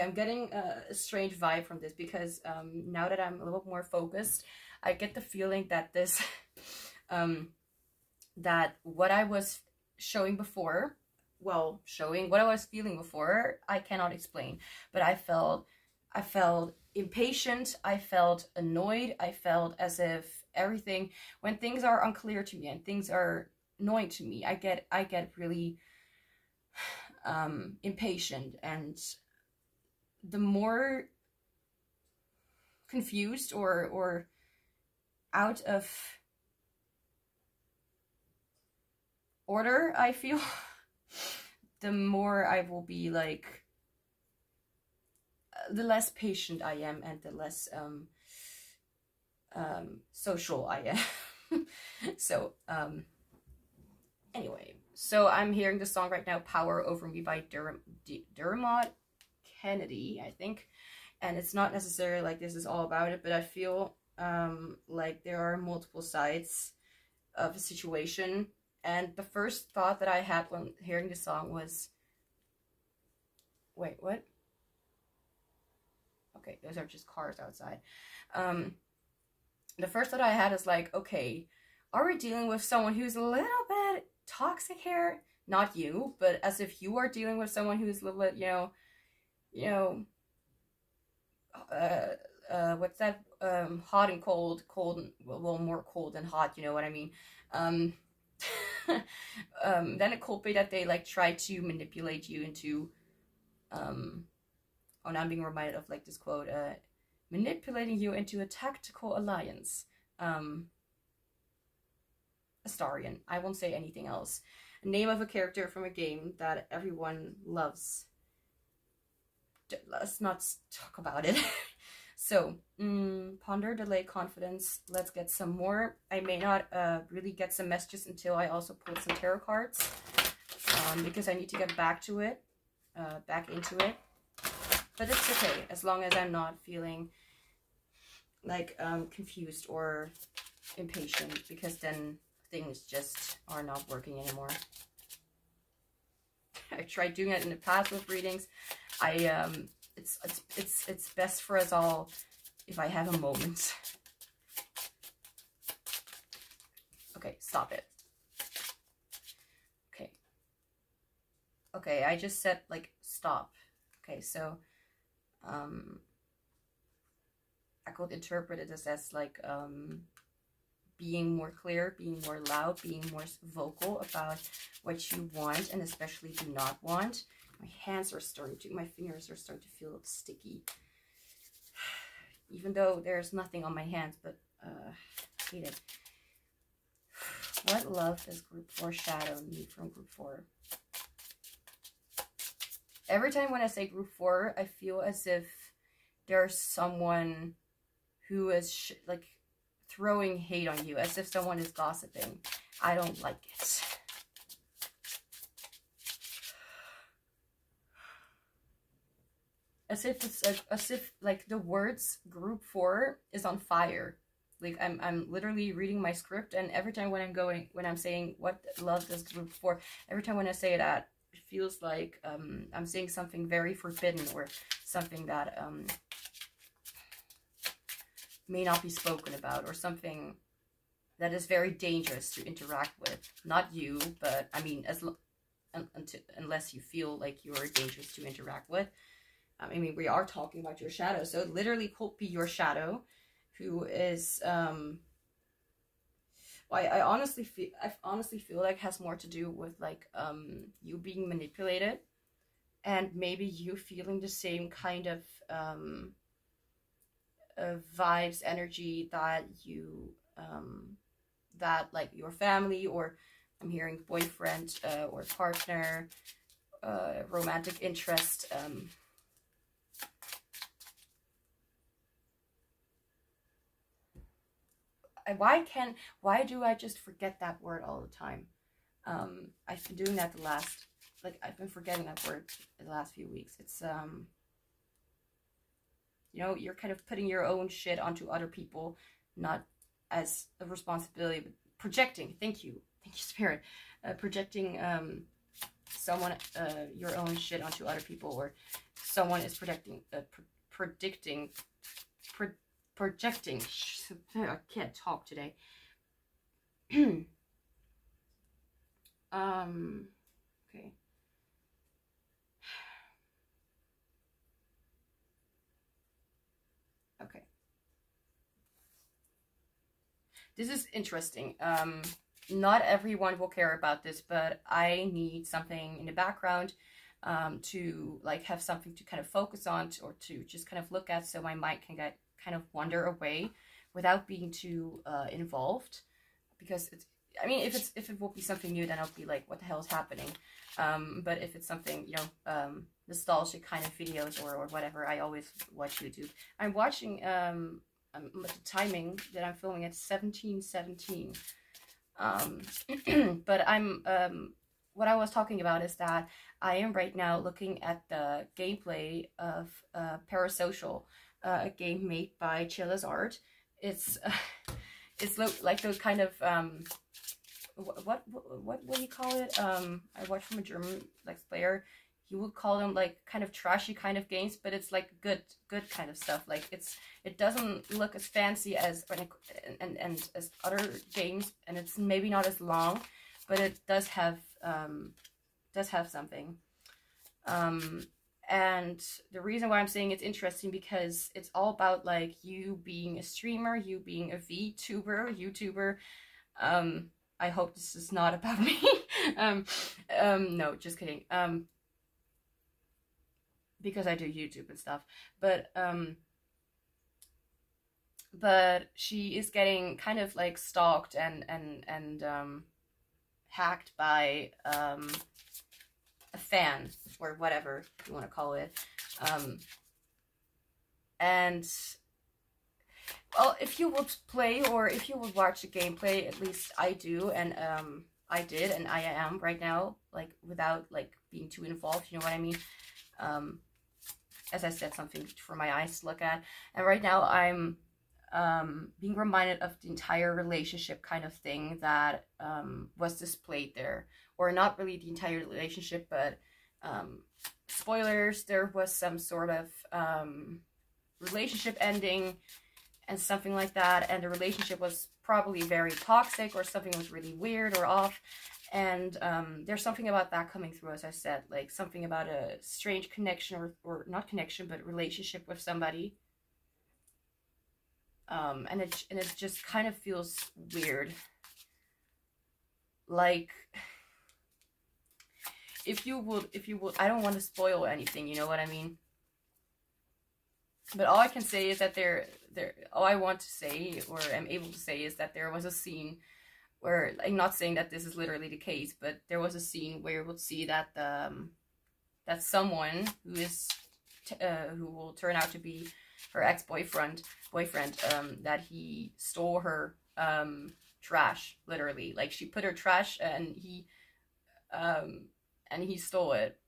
I'm getting a strange vibe from this, because now that I'm a little more focused, I get the feeling that this that what I was showing before, well, showing what I was feeling before, I cannot explain, but I felt impatient, I felt annoyed, I felt as if everything, when things are unclear to me and things are annoying to me, I get really impatient, and the more confused or out of order I feel, the more I will be like, the less patient I am, and the less social I am. So anyway, so I'm hearing the song right now, Power Over Me by Dermot Kennedy, I think. And it's not necessarily like this is all about it, but I feel like there are multiple sides of a situation. And the first thought that I had when hearing the song was, wait, what? Okay, those are just cars outside. The first thought I had is like, okay, are we dealing with someone who's a little bit toxic here? Not you, but as if you are dealing with someone who's a little bit, what's that? Hot and cold, well, more cold than hot, you know what I mean? Then it could be that they like try to manipulate you into, oh, now I'm being reminded of like this quote, manipulating you into a tactical alliance. Astarian. I won't say anything else. A name of a character from a game that everyone loves. Let's not talk about it. So, ponder, delay, confidence. Let's get some more. I may not really get some messages until I also pull some tarot cards, because I need to get back to it, back into it. But it's okay, as long as I'm not feeling like confused or impatient, because then things just are not working anymore. I tried doing it in the past with readings. It's best for us all if I have a moment. Okay, stop it. Okay, I just said like stop. Okay, so I could interpret it as like being more clear, being more loud, being more vocal about what you want and especially do not want. My hands are starting to, my fingers are starting to feel sticky. Even though there's nothing on my hands, but I hate it. What love does group 4 shadow need from group 4? Every time when I say group 4, I feel as if there's someone who is like throwing hate on you, as if someone is gossiping. I don't like it. As if it's as if like the words group 4 is on fire. Like I'm literally reading my script, and every time when I'm saying what love does group 4, every time when I say that, it feels like I'm saying something very forbidden, or something that may not be spoken about, or something that is very dangerous to interact with. Not you, but I mean, unless you feel like you're dangerous to interact with. I mean, we are talking about your shadow, so it literally could be your shadow who is, well, I honestly feel like has more to do with like you being manipulated, and maybe you feeling the same kind of vibes, energy that you that like your family, or I'm hearing boyfriend or partner, romantic interest, why do I just forget that word all the time? I've been doing that I've been forgetting that word the last few weeks. It's you know, you're kind of putting your own shit onto other people, not as a responsibility, but projecting. Thank you, Spirit. Projecting someone, your own shit onto other people, or someone is projecting. I can't talk today. Okay. Okay. This is interesting. Not everyone will care about this, but I need something in the background to like have something to kind of focus on, or to just kind of look at, so my mind can get kind of wander away without being too involved. Because it's, I mean, if it will be something new, then I'll be like, what the hell is happening? But if it's something, you know, nostalgic kind of videos or whatever, I always watch YouTube. I'm watching the timing that I'm filming at 17:17. But what I was talking about is that I am right now looking at the gameplay of Parasocial, a game made by Chilla's Art. It's like those kind of what do you call it? I watched from a German Let's Player. He would call them like kind of trashy kind of games, but it's like good kind of stuff. Like it doesn't look as fancy as and as other games, and it's maybe not as long, but it does have something. And the reason why I'm saying it's interesting, because it's all about like you being a streamer, you being a YouTuber. I hope this is not about me. No, just kidding. Because I do YouTube and stuff, but she is getting kind of like stalked and hacked by a fan, or whatever you want to call it. And well, if you would play, or if you would watch the gameplay, at least I do, and I did, and I am right now, like without like being too involved, you know what I mean? As I said, something for my eyes to look at. And right now I'm being reminded of the entire relationship kind of thing that was displayed there. Or not really the entire relationship, but spoilers, there was some sort of relationship ending and something like that. And the relationship was probably very toxic, or something was really weird or off. And there's something about that coming through, as I said, like something about a strange connection, or not connection, but relationship with somebody. And it just kind of feels weird. Like, if you would, I don't want to spoil anything, you know what I mean? But all I can say is that all I want to say, or am able to say, is that there was a scene where, I'm not saying that this is literally the case, but there was a scene where you would see that that someone who is who will turn out to be her ex-boyfriend, that he stole her trash, literally. Like, she put her trash and he stole it.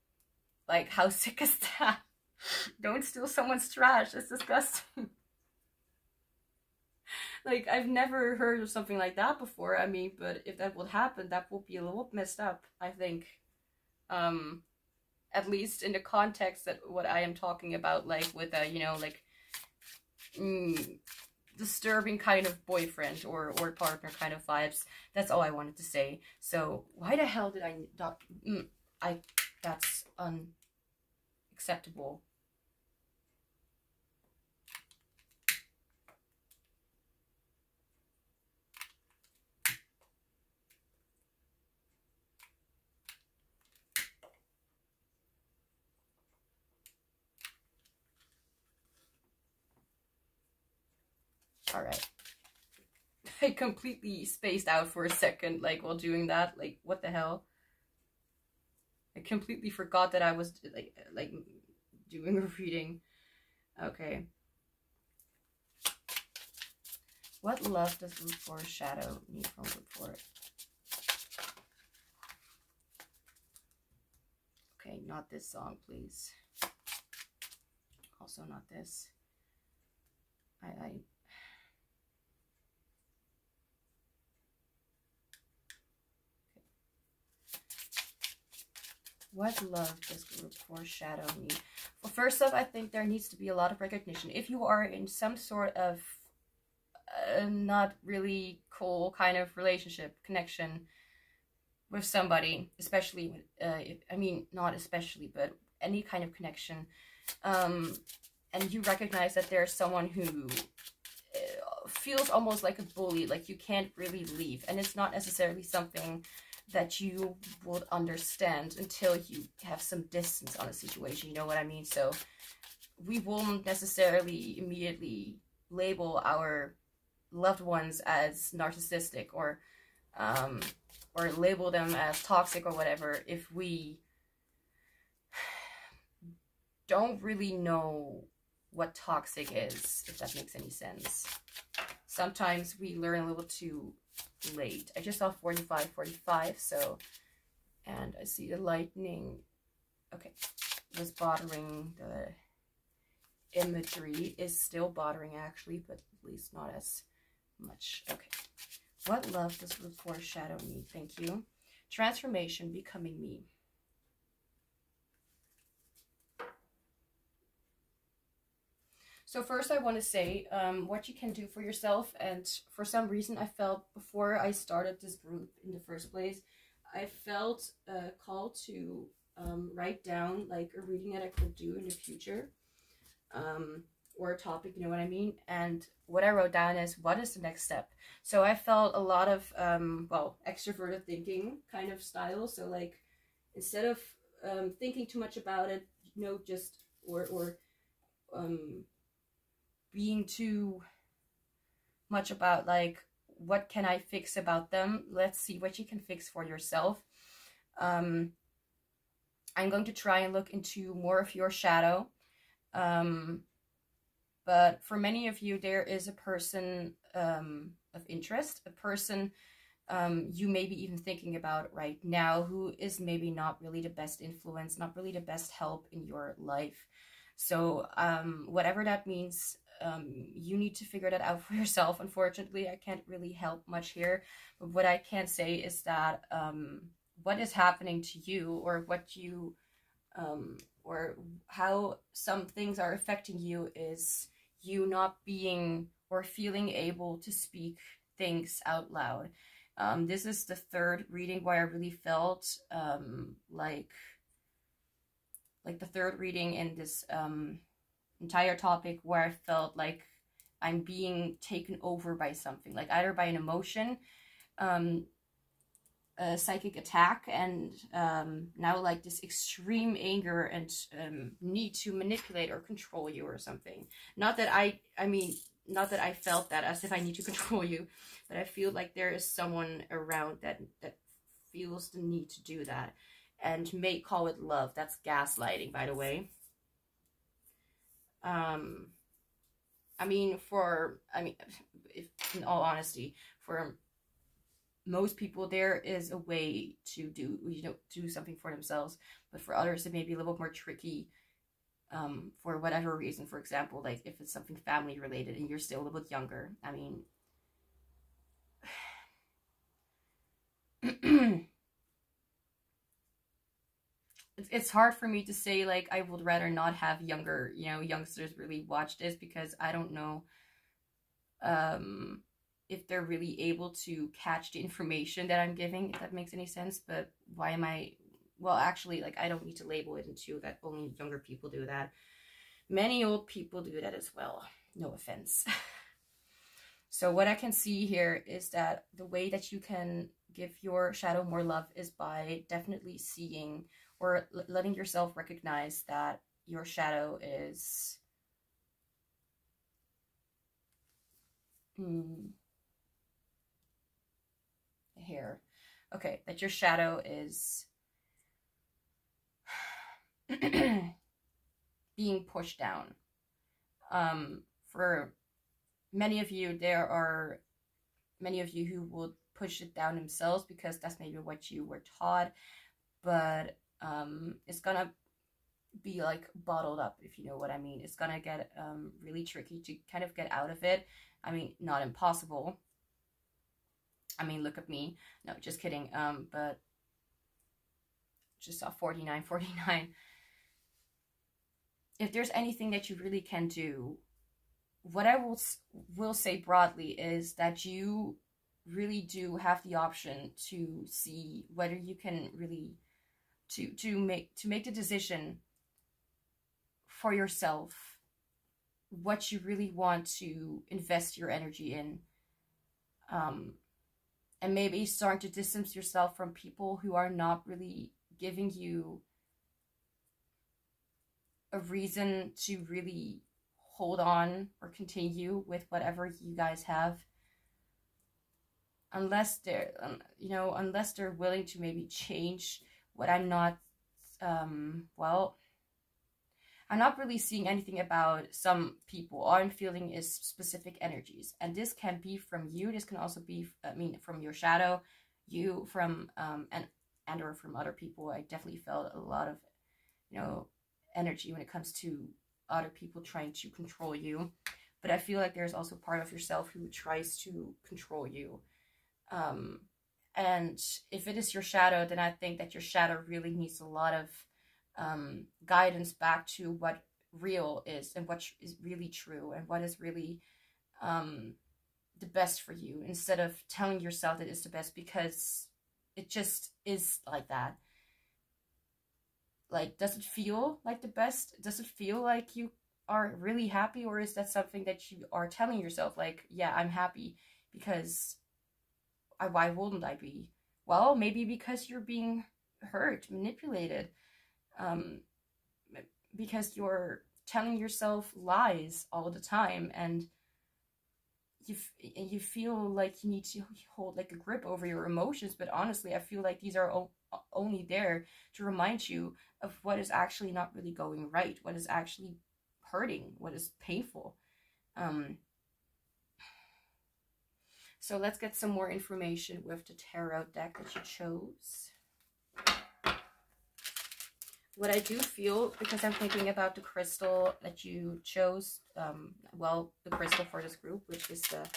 Like, how sick is that? Don't steal someone's trash. It's disgusting. Like, I've never heard of something like that before. I mean, but if that would happen, that would be a little messed up, I think. At least in the context that what I am talking about, like with you know, like disturbing kind of boyfriend or partner kind of vibes. That's all I wanted to say. So why the hell did that's unacceptable. All right. I completely spaced out for a second, like, while doing that. Like, what the hell? I completely forgot that I was, like doing a reading. Okay. What love does root for shadow need from root for it? Okay, not this song, please. Also not this. What love does group for shadow need? Well, first off, I think there needs to be a lot of recognition. If you are in some sort of not really cool kind of relationship, connection with somebody, especially with, I mean, not especially, but any kind of connection, and you recognize that there's someone who feels almost like a bully, like you can't really leave, and it's not necessarily something that you would understand until you have some distance on a situation, you know what I mean? So we won't necessarily immediately label our loved ones as narcissistic or label them as toxic or whatever if we don't really know what toxic is, if that makes any sense. Sometimes we learn a little too late. I just saw 45, so, and I see the lightning. Okay, was bothering. The imagery is still bothering actually, but at least not as much. Okay, what love does root for shadow need? Thank you. Transformation, becoming me. So first I want to say what you can do for yourself, and for some reason I felt before I started this group in the first place, I felt called to write down like a reading that I could do in the future, or a topic, you know what I mean? And what I wrote down is, what is the next step? So I felt a lot of, well, extroverted thinking kind of style. So like, instead of thinking too much about it, you know, just, or being too much about like, what can I fix about them? Let's see what you can fix for yourself. I'm going to try and look into more of your shadow. But for many of you, there is a person of interest, a person you may be even thinking about right now who is maybe not really the best influence, not really the best help in your life. So whatever that means, you need to figure that out for yourself. Unfortunately, I can't really help much here. But what I can say is that what is happening to you, or what you, or how some things are affecting you, is you not being or feeling able to speak things out loud. This is the third reading where I really felt like the third reading in this entire topic where I felt like I'm being taken over by something, like either by an emotion, a psychic attack, and now like this extreme anger and need to manipulate or control you or something. Not that I mean, not that I felt that as if I need to control you, but I feel like there is someone around that feels the need to do that, and may call it love. That's gaslighting, by the way. I mean, if, in all honesty, for most people, there is a way to do, you know, do something for themselves, but for others, it may be a little bit more tricky, for whatever reason. For example, like if it's something family related and you're still a little bit younger. I mean, it's hard for me to say, like, I would rather not have younger, you know, youngsters really watch this, because I don't know if they're really able to catch the information that I'm giving, if that makes any sense. But why am I, well, actually, like, I don't need to label it into that only younger people do that. Many old people do that as well. No offense. So what I can see here is that the way that you can give your shadow more love is by definitely seeing or letting yourself recognize that your shadow is here. Okay, that your shadow is being pushed down. For many of you, there are many of you who will push it down themselves because that's maybe what you were taught, but it's gonna be like bottled up, if you know what I mean. It's gonna get really tricky to kind of get out of it. I mean, not impossible. I mean, look at me. No, just kidding. But just saw 49. If there's anything that you really can do, what I will say broadly is that you really do have the option to see whether you can really to make the decision for yourself what you really want to invest your energy in, and maybe start to distance yourself from people who are not really giving you a reason to really hold on or continue with whatever you guys have, unless they're unless they're willing to maybe change. What I'm not well, I'm not really seeing anything about some people. All I'm feeling is specific energies, and this can be from you. This can also be, I mean, from your shadow, you, from and or from other people. I definitely felt a lot of, energy when it comes to other people trying to control you. But I feel like there's also part of yourself who tries to control you. And if it is your shadow, then I think that your shadow really needs a lot of guidance back to what real is and what is really true and what is really the best for you, instead of telling yourself that it's the best because it just is like that. Like, does it feel like the best? Does it feel like you are really happy? Or is that something that you are telling yourself, like, yeah, I'm happy because why wouldn't I be? Well, maybe because you're being hurt, manipulated, because you're telling yourself lies all the time, and you feel like you need to hold like a grip over your emotions. But honestly, I feel like these are only there to remind you of what is actually not really going right, what is actually hurting, what is painful. So let's get some more information with the tarot deck that you chose. What I do feel, because I'm thinking about the crystal that you chose, well, the crystal for this group, which is the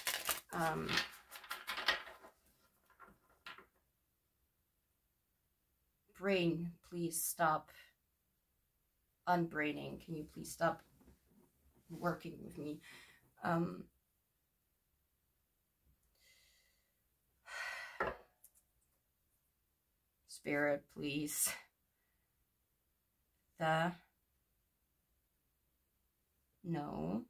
brain. Please stop unbraining. Can you please stop working with me? Spirit, please. No.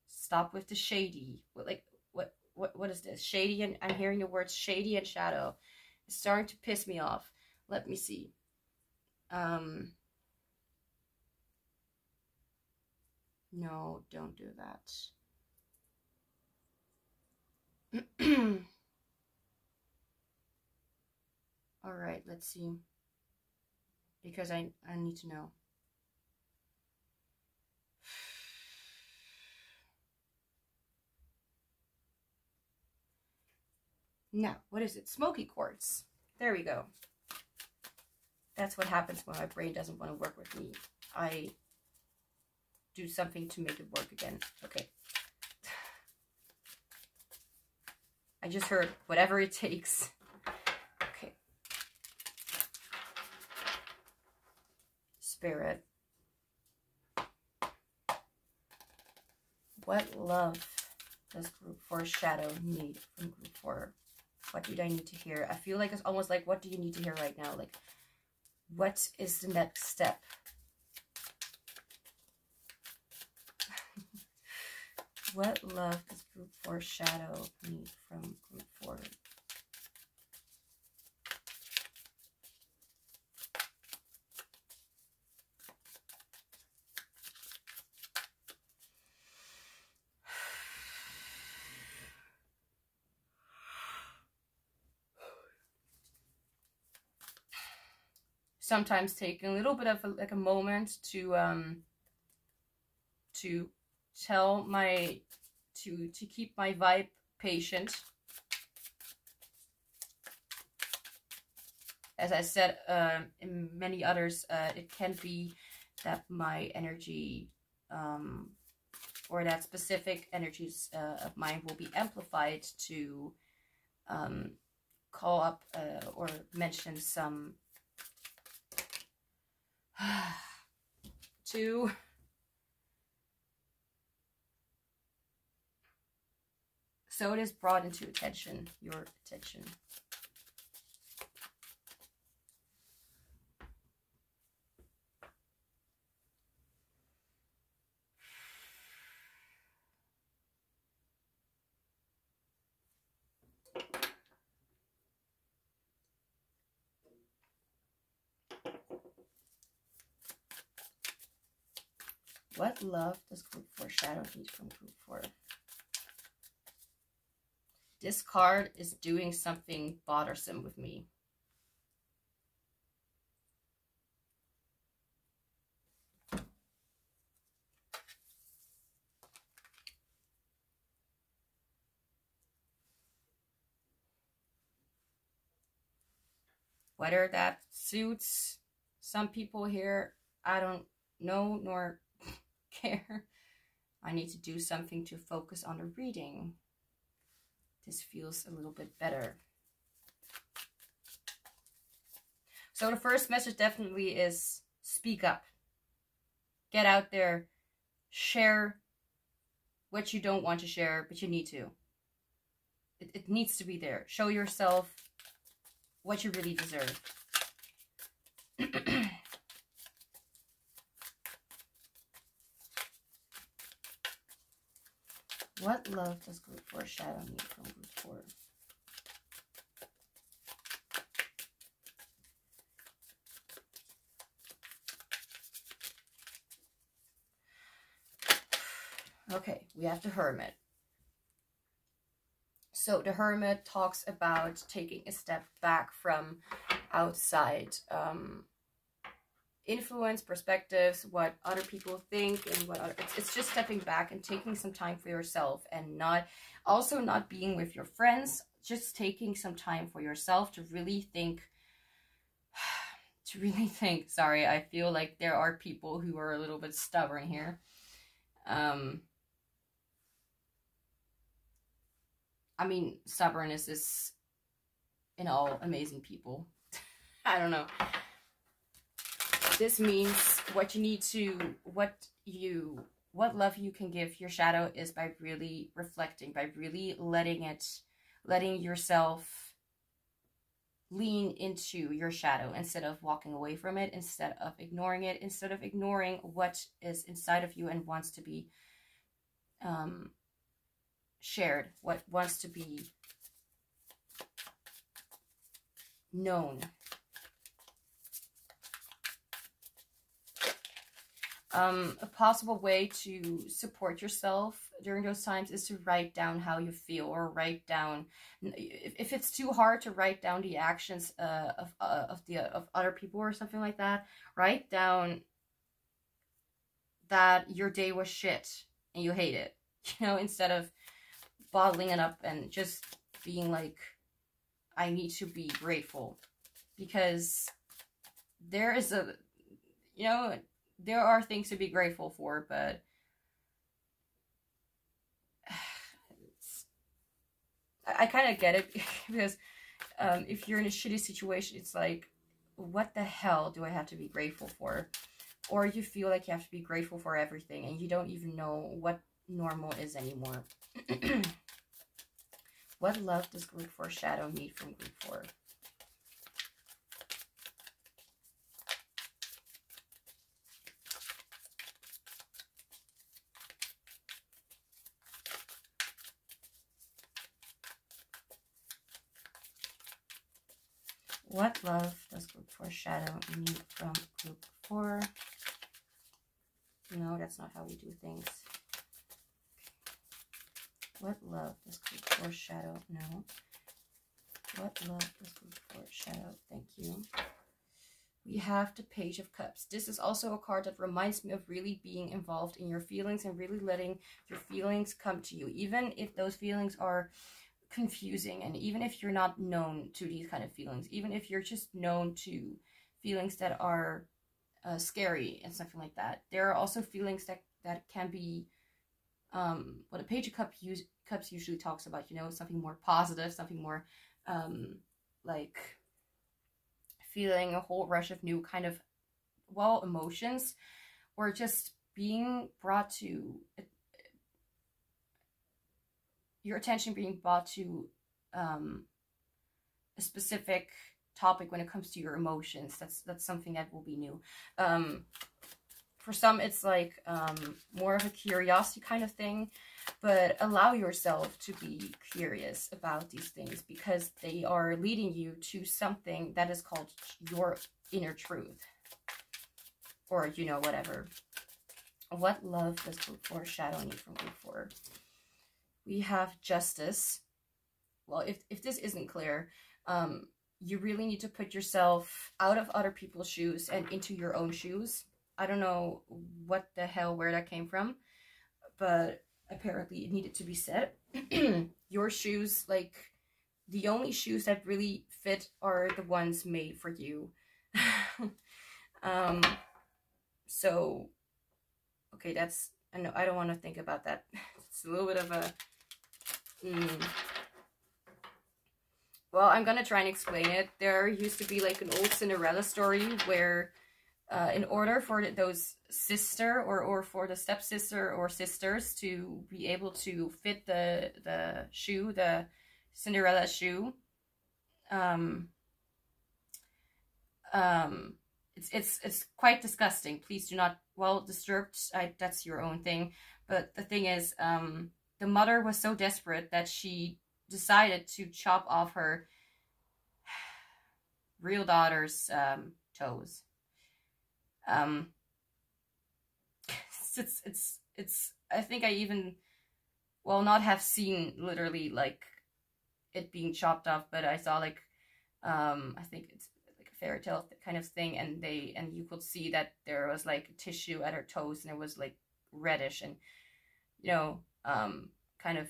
Stop with the shady. What is this? Shady, and I'm hearing the words shady and shadow. It's starting to piss me off. Let me see. No, don't do that. All right, let's see. Because I need to know. Now, what is it? Smoky quartz. There we go. That's what happens when my brain doesn't want to work with me. I do something to make it work again. Okay. I just heard whatever it takes. Okay. Spirit. What love does group 4 shadow need from group 4? What do I need to hear? I feel like it's almost like, what do you need to hear right now? Like, what is the next step? What love does group 4 shadow need from group 4? Sometimes taking a little bit of a moment to tell my to keep my vibe patient. As I said in many others, it can be that my energy or that specific energies of mine will be amplified to call up or mention some so it is brought into attention, your attention. What love does group 4 shadow need from group 4? This card is doing something bothersome with me. Whether that suits some people here, I don't know nor care. I need to do something to focus on the reading. This feels a little bit better. So the first message definitely is speak up. Get out there. Share what you don't want to share, but you need to. It needs to be there. Show yourself what you really deserve. What love does group 4 shadow need from group 4? Okay, we have the Hermit. So the Hermit talks about taking a step back from outside influence, perspectives, what other people think, and what other, it's just stepping back and taking some time for yourself, and not being with your friends, just taking some time for yourself to really think. Sorry, I feel like there are people who are a little bit stubborn here. I mean, stubbornness is in all amazing people. I don't know. This means what you need to, what love you can give your shadow is by really reflecting, by really letting yourself lean into your shadow instead of walking away from it, instead of ignoring it, instead of ignoring what is inside of you and wants to be shared, what wants to be known. A possible way to support yourself during those times is to write down how you feel, or write down, if it's too hard to write down the actions of other people or something like that, write down that your day was shit and you hate it, you know, instead of bottling it up and just being like, I need to be grateful, because there is a, you know, there are things to be grateful for, but I kind of get it, because if you're in a shitty situation, it's like, what the hell do I have to be grateful for? Or you feel like you have to be grateful for everything, and you don't even know normal is anymore. What love does group 4 shadow need from group 4? What love does group 4 shadow need from group 4? No, that's not how we do things. What love does group 4 shadow? No. What love does group 4 shadow? Thank you. We have the Page of Cups. This is also a card that reminds me of really being involved in your feelings and really letting your feelings come to you, even if those feelings are confusing, and even if you're not known to these kind of feelings, even if you're just known to feelings that are scary and something like that. There are also feelings that can be what a Page of Cups usually talks about, you know, something more positive, something more like feeling a whole rush of new kind of, well, emotions, or just being brought to your attention, being brought to a specific topic when it comes to your emotions. That's something that will be new. For some, it's like more of a curiosity kind of thing, but allow yourself to be curious about these things, because they are leading you to something that is called your inner truth, or, you know, whatever. What love does group 4 shadow need from group 4? We have Justice. Well, if this isn't clear, you really need to put yourself out of other people's shoes and into your own shoes. I don't know what the hell, where that came from, but apparently it needed to be said. Your shoes, like, the only shoes that really fit are the ones made for you. So, okay, that's, I don't want to think about that. It's a little bit of a, well, I'm gonna try and explain it. There used to be like an old Cinderella story where in order for those sister or for the stepsister or sisters to be able to fit the shoe, the Cinderella shoe, it's quite disgusting. Please do not, well, disturbed, that's your own thing. But the thing is, the mother was so desperate that she decided to chop off her real daughter's toes. It's I think I even, well, not have seen literally like it being chopped off, but I saw like I think it's like a fairy tale kind of thing, and you could see that there was like tissue at her toes, and it was like reddish and, you know, kind of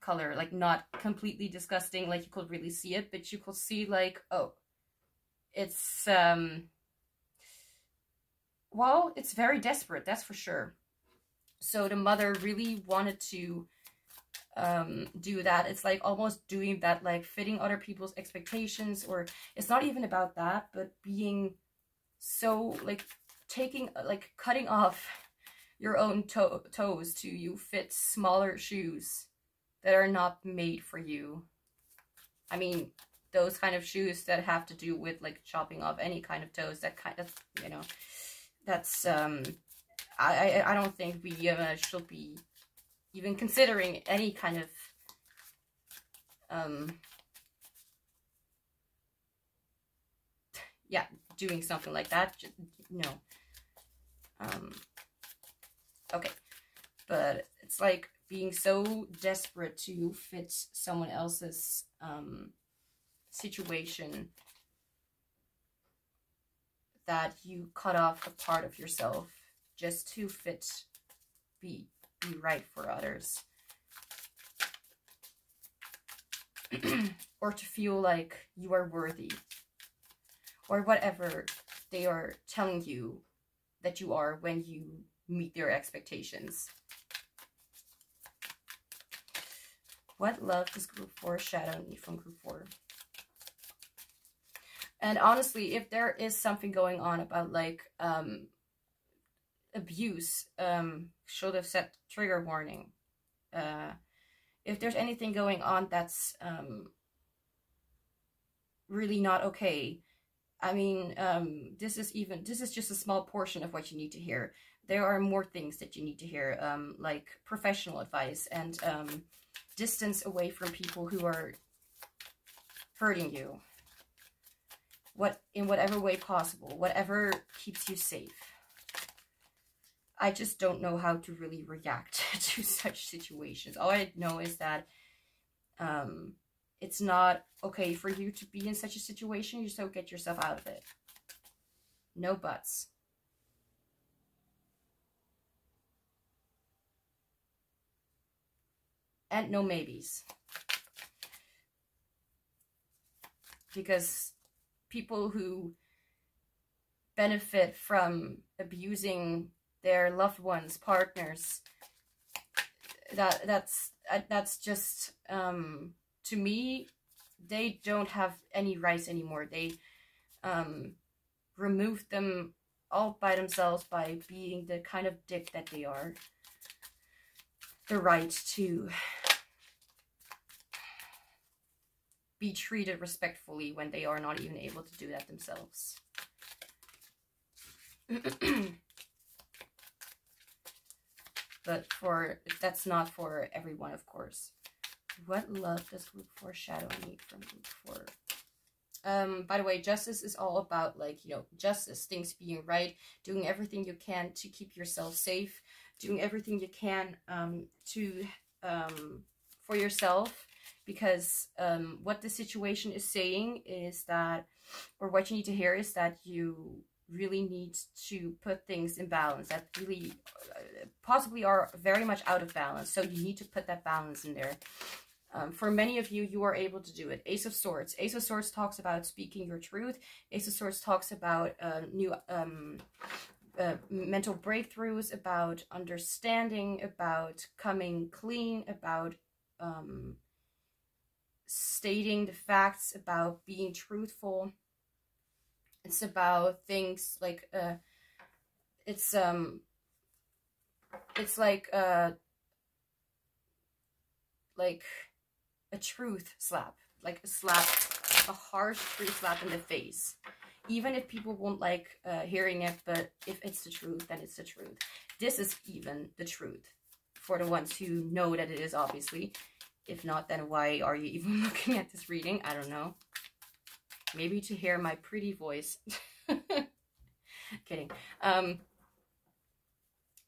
color, like not completely disgusting, like you could really see it, but you could see like, oh, it's well, it's very desperate, that's for sure. So the mother really wanted to do that. It's like almost doing that, like fitting other people's expectations, or it's not even about that, but being so like taking, like cutting off your own toes to you fit smaller shoes that are not made for you. I mean, those kind of shoes that have to do with like chopping off any kind of toes, that kind of, you know, that's I don't think we should be even considering any kind of yeah, doing something like that. No. Okay, but it's like being so desperate to fit someone else's situation that you cut off a part of yourself just to be right for others. Or to feel like you are worthy, or whatever they are telling you that you are when you meet their expectations. What love does group 4 shadow need from group 4? And honestly, if there is something going on about like abuse, should have set trigger warning. If there's anything going on that's really not okay, I mean, this is just a small portion of what you need to hear. There are more things that you need to hear, like professional advice and distance away from people who are hurting you. In whatever way possible, whatever keeps you safe. I just don't know how to really react to such situations. All I know is that it's not okay for you to be in such a situation. You just don't get yourself out of it. No buts. And no maybes. Because people who benefit from abusing their loved ones, partners, that's just, to me, they don't have any rights anymore. They removed them all by themselves by being the kind of dick that they are. The right to be treated respectfully when they are not even able to do that themselves. But that's not for everyone, of course. What love does group 4 shadow need from group 4? By the way, justice is all about, like, you know, justice, things being right, doing everything you can to keep yourself safe, doing everything you can for yourself, because what the situation is saying is that, or what you need to hear is that you really need to put things in balance that really possibly are very much out of balance. So you need to put that balance in there. For many of you, you are able to do it. Ace of Swords. Ace of Swords talks about speaking your truth. Ace of Swords talks about new mental breakthroughs, about understanding, about coming clean, about stating the facts, about being truthful. It's about things like it's like a truth slap, like a harsh truth slap in the face. Even if people won't like hearing it, but if it's the truth, then it's the truth. This is even the truth for the ones who know that it is, obviously. If not, then why are you even looking at this reading? I don't know. Maybe to hear my pretty voice. Kidding.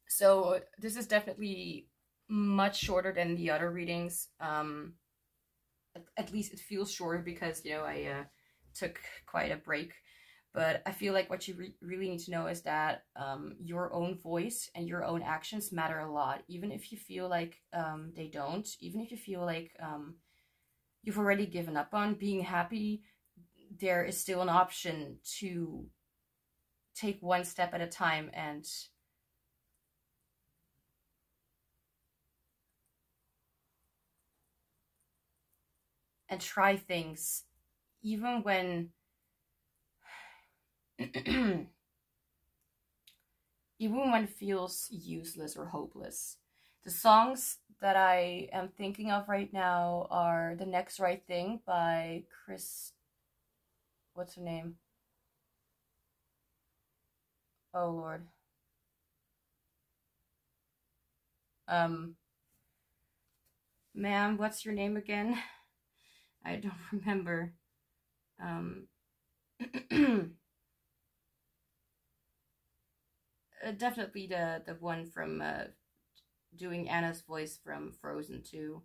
So this is definitely much shorter than the other readings. At least it feels shorter because, you know, I took quite a break. But I feel like what you really need to know is that your own voice and your own actions matter a lot. Even if you feel like they don't. Even if you feel like you've already given up on being happy, there is still an option to take one step at a time and try things, even when even when it feels useless or hopeless. The songs that I am thinking of right now are The Next Right Thing by what's her name? Oh Lord. Ma'am, what's your name again? I don't remember. Definitely the one from doing Anna's voice from Frozen 2.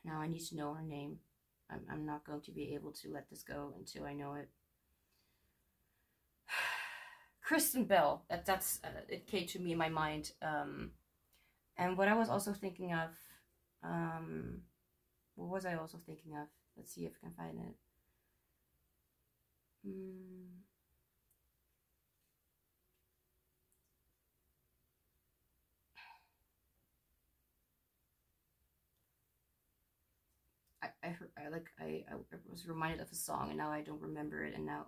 Now I need to know her name. I'm not going to be able to let this go until I know it. Kristen Bell. That's it came to me in my mind. And what I was also thinking of, what was I also thinking of? Let's see if I can find it. I was reminded of a song, and now I don't remember it, and now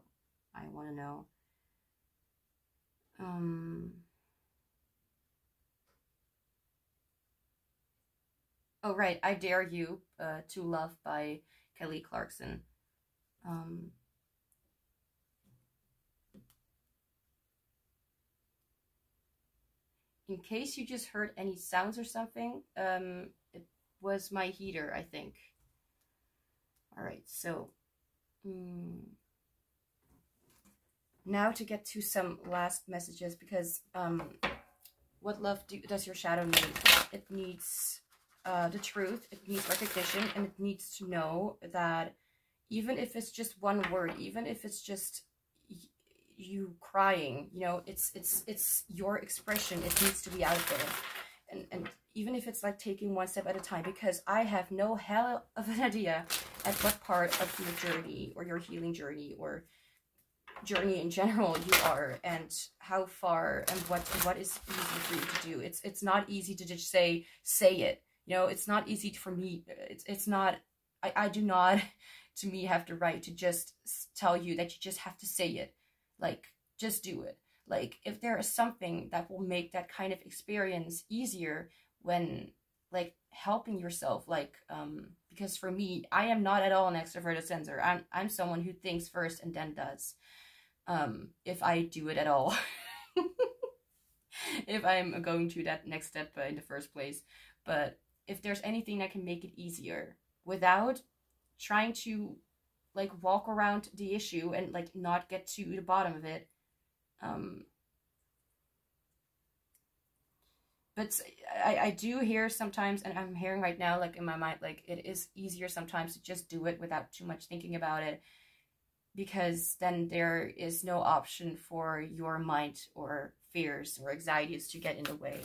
I want to know. Oh, right. I Dare You to Love by Kelly Clarkson. In case you just heard any sounds or something, it was my heater, I think. All right, so now to get to some last messages, because what love does your shadow need? It needs the truth, it needs recognition, and it needs to know that even if it's just one word, even if it's just you crying, you know, it's your expression, it needs to be out there. And even if it's like taking one step at a time, because I have no hell of an idea at what part of your journey or your healing journey or journey in general you are, and how far, and what is easy for you to do. It's not easy to just say it, you know. It's not easy for me. It's not, I do not, to me, have the right to just tell you that you just have to say it. Like, just do it. Like, if there is something that will make that kind of experience easier when, like, helping yourself, like, because for me, I am not at all an extroverted sensor. I'm someone who thinks first and then does. If I do it at all. If I'm going to that next step in the first place. But if there's anything that can make it easier without trying to, like, walk around the issue and, like, not get to the bottom of it. But I do hear sometimes, and I'm hearing right now, like, in my mind, like, it is easier sometimes to just do it without too much thinking about it, because then there is no option for your mind or fears or anxieties to get in the way.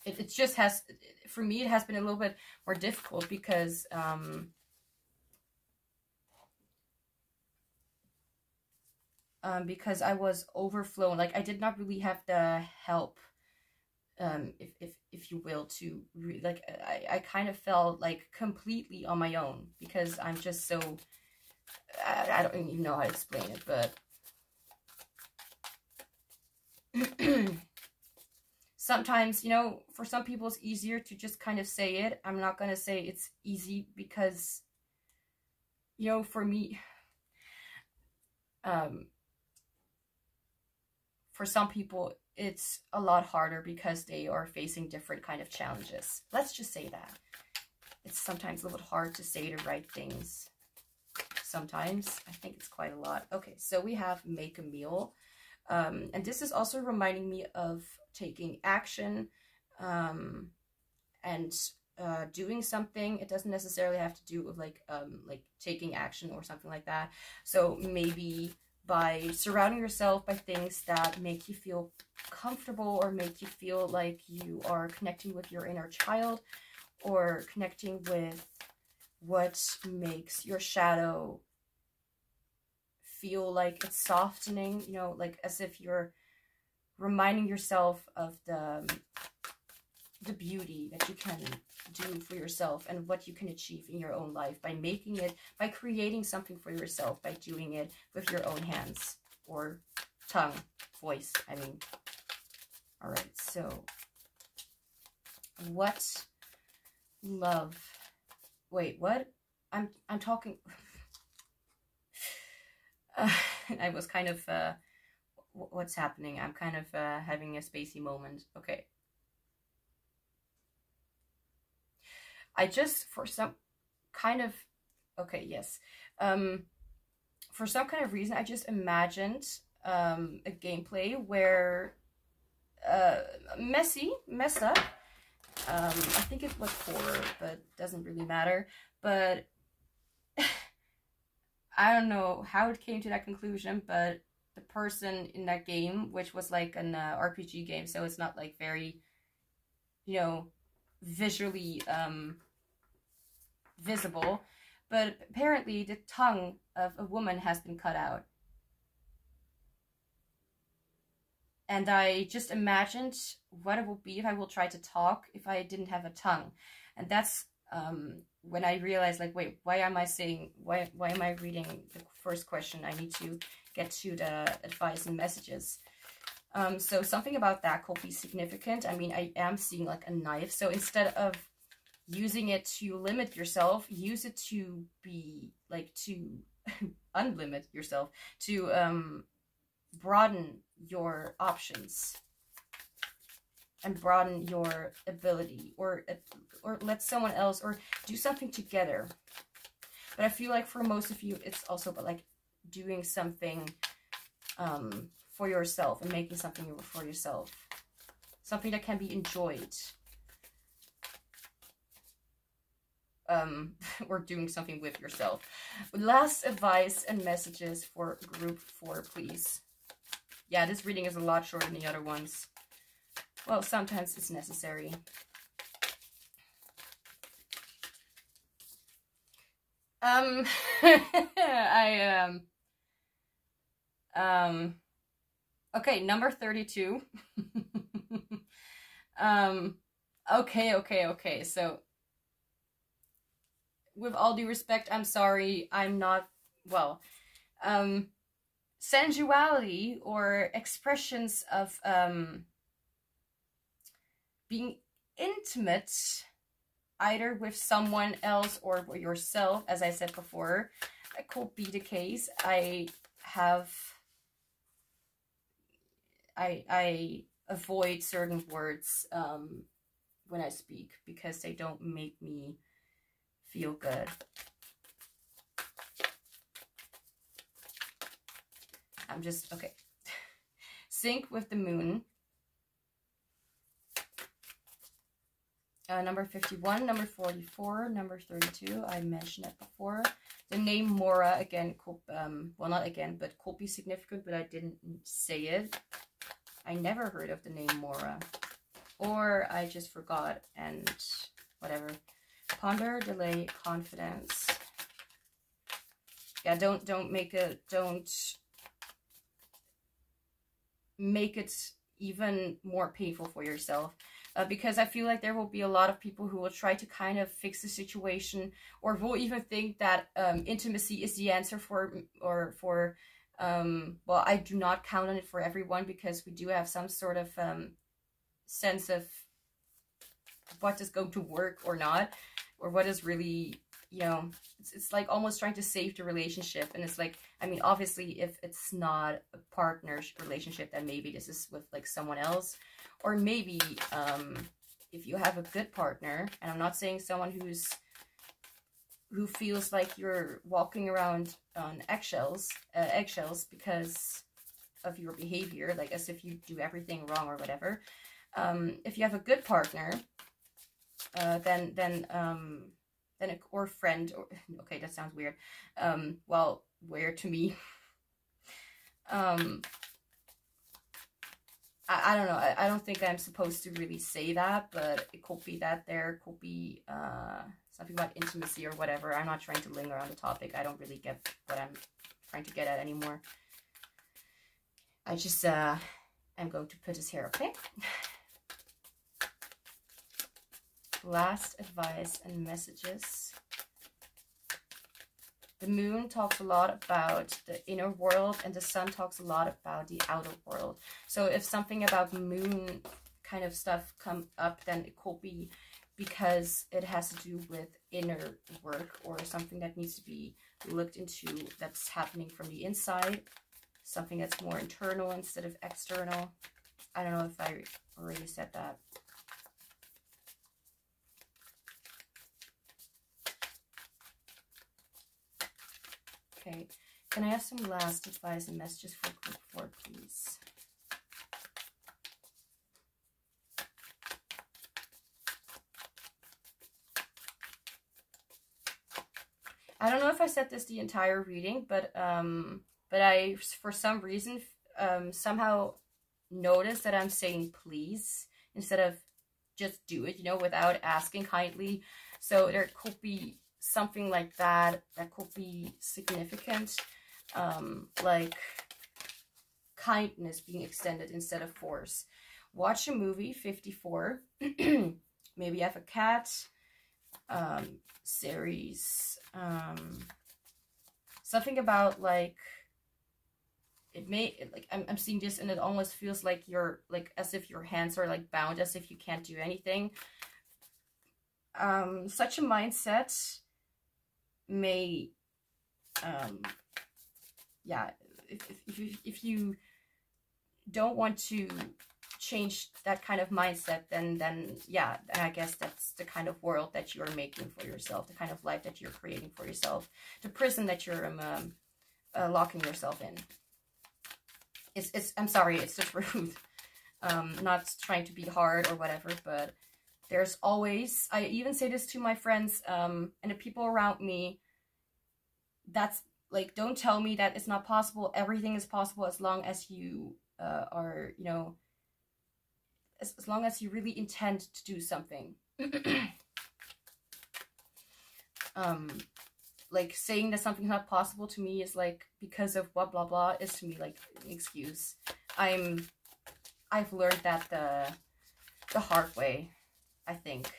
It just has, for me, it has been a little bit more difficult because I was overflown. Like, I did not really have the help, if you will, to like, I kind of felt like completely on my own, because I'm just so, I don't even know how to explain it, but sometimes, you know, for some people it's easier to just kind of say it. I'm not going to say it's easy, because, you know, for me, for some people it's a lot harder because they are facing different kind of challenges. Let's just say that. It's sometimes a little bit hard to say the right things. Sometimes. I think it's quite a lot. Okay, so we have make a meal. And this is also reminding me of taking action and doing something. It doesn't necessarily have to do with like taking action or something like that. So maybe by surrounding yourself by things that make you feel comfortable, or make you feel like you are connecting with your inner child, or connecting with what makes your shadow feel like it's softening, you know, like as if you're reminding yourself of the beauty that you can do for yourself and what you can achieve in your own life by making it, by creating something for yourself, by doing it with your own hands or tongue, voice, I mean. All right, so what love, wait, what? I'm talking, I was kind of, what's happening? I'm kind of having a spacey moment. Okay. I just, for some kind of, okay, yes. For some kind of reason, I just imagined a gameplay where, messed up. I think it was horror, but doesn't really matter. But I don't know how it came to that conclusion, but the person in that game, which was like an RPG game, so it's not like very, you know, visually visible, but apparently the tongue of a woman has been cut out. And I just imagined what it would be if I will try to talk if I didn't have a tongue. And that's when I realized, like, wait, why am I reading the first question? I need to get to the advice and messages. So something about that could be significant. I mean, I am seeing like a knife. So instead of using it to limit yourself, use it to be like to unlimit yourself, to broaden your options and broaden your ability, or let someone else, or do something together. But I feel like for most of you, it's also about like doing something for yourself and making something for yourself. Something that can be enjoyed. Or doing something with yourself. Last advice and messages for group 4, please. Yeah, this reading is a lot shorter than the other ones. Well, sometimes it's necessary. Okay, number 32. Okay. So, with all due respect, I'm sorry, I'm not, well, sensuality or expressions of being intimate, either with someone else or yourself, as I said before, that could be the case. I avoid certain words when I speak because they don't make me feel good. I'm just, okay. Sync with the moon. Number 51, number 44, number 32. I mentioned it before. The name Mora, again, could, well, not again, but could be significant, but I didn't say it. I never heard of the name Mora. Or I just forgot and whatever. Ponder, delay, confidence. Yeah, don't make it even more painful for yourself. Because I feel like there will be a lot of people who will try to kind of fix the situation, or will even think that intimacy is the answer well, I do not count on it for everyone, because we do have some sort of sense of what is going to work or not, or what is really, you know, it's like almost trying to save the relationship. And it's like, I mean, obviously, if it's not a partner relationship, then maybe this is with like someone else. Or maybe if you have a good partner, and I'm not saying someone who feels like you're walking around on eggshells because of your behavior, like as if you do everything wrong or whatever. If you have a good partner, then or friend, or okay, that sounds weird. Well, weird to me. I don't know. I don't think I'm supposed to really say that, but it could be that there could be something about intimacy or whatever. I'm not trying to linger on the topic. I don't really get what I'm trying to get at anymore. I just am going to put his hair, okay? Last advice and messages. The moon talks a lot about the inner world, and the sun talks a lot about the outer world. So if something about moon kind of stuff come up, then it could be because it has to do with inner work, or something that needs to be looked into that's happening from the inside. Something that's more internal instead of external. I don't know if I already said that. Okay, can I have some last advice and messages for group 4, please? I don't know if I said this the entire reading, but I, for some reason, somehow noticed that I'm saying please instead of just do it, you know, without asking kindly. So there could be something like that could be significant, like kindness being extended instead of force. Watch a movie, 54. Maybe you have a cat. series. Something about like, it may, like, I'm seeing this and it almost feels like you're, like, as if your hands are like bound, as if you can't do anything. Such a mindset may, yeah, if you don't want to change that kind of mindset, then yeah, I guess that's the kind of world that you're making for yourself, the kind of life that you're creating for yourself, the prison that you're locking yourself in. I'm sorry, it's the truth. Not trying to be hard or whatever, but there's always, I even say this to my friends and the people around me, that's like, don't tell me that it's not possible. Everything is possible as long as you are, you know, as long as you really intend to do something. Like, saying that something's not possible to me is like, because of blah blah blah, is to me like an excuse. I've learned that the hard way, I think.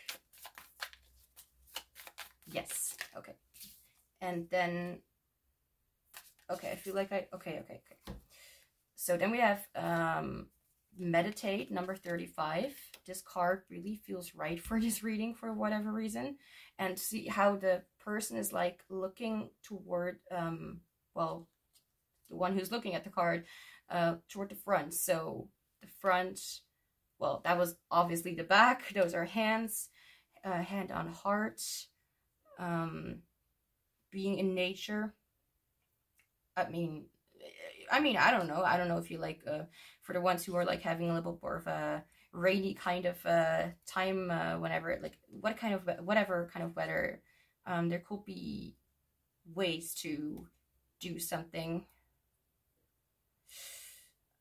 Yes. Okay. And then, okay, I feel like okay. So then we have meditate, number 35. This card really feels right for this reading for whatever reason, and see how the person is like looking toward, well, the one who's looking at the card, toward the front. So the front, well, that was obviously the back. Those are hands, hand on heart, being in nature. I mean, I don't know if you like, for the ones who are like having a little bit more of a rainy kind of time, whenever, like, whatever kind of weather, there could be ways to do something.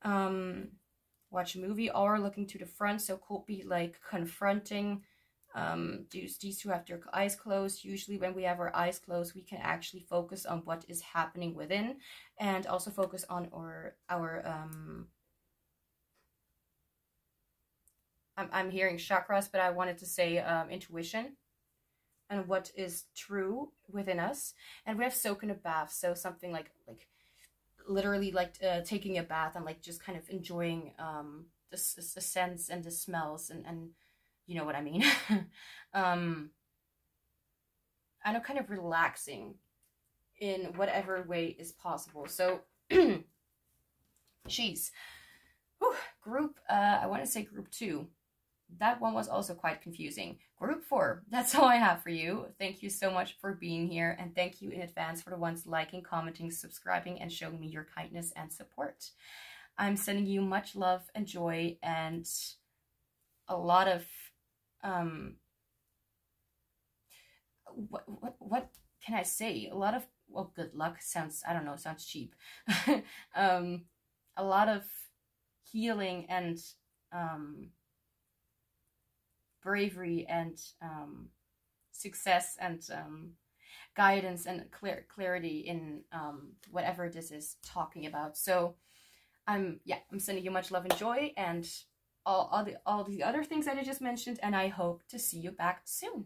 Watch a movie or looking to the front, so could be like confronting. These who have their eyes closed. Usually when we have our eyes closed, we can actually focus on what is happening within, and also focus on our I'm hearing chakras, but I wanted to say intuition and what is true within us. And we have soak in a bath, so something like literally like taking a bath and like just kind of enjoying the scents and the smells and you know what I mean. I know, kind of relaxing in whatever way is possible. So, jeez. Group, I want to say group 2. That one was also quite confusing. Group 4, that's all I have for you. Thank you so much for being here, and thank you in advance for the ones liking, commenting, subscribing, and showing me your kindness and support. I'm sending you much love and joy and a lot of what can I say? A lot of, well, good luck sounds, I don't know, sounds cheap. A lot of healing and bravery and success and guidance and clarity in whatever this is talking about. So I'm sending you much love and joy and all the other things that I just mentioned, and I hope to see you back soon.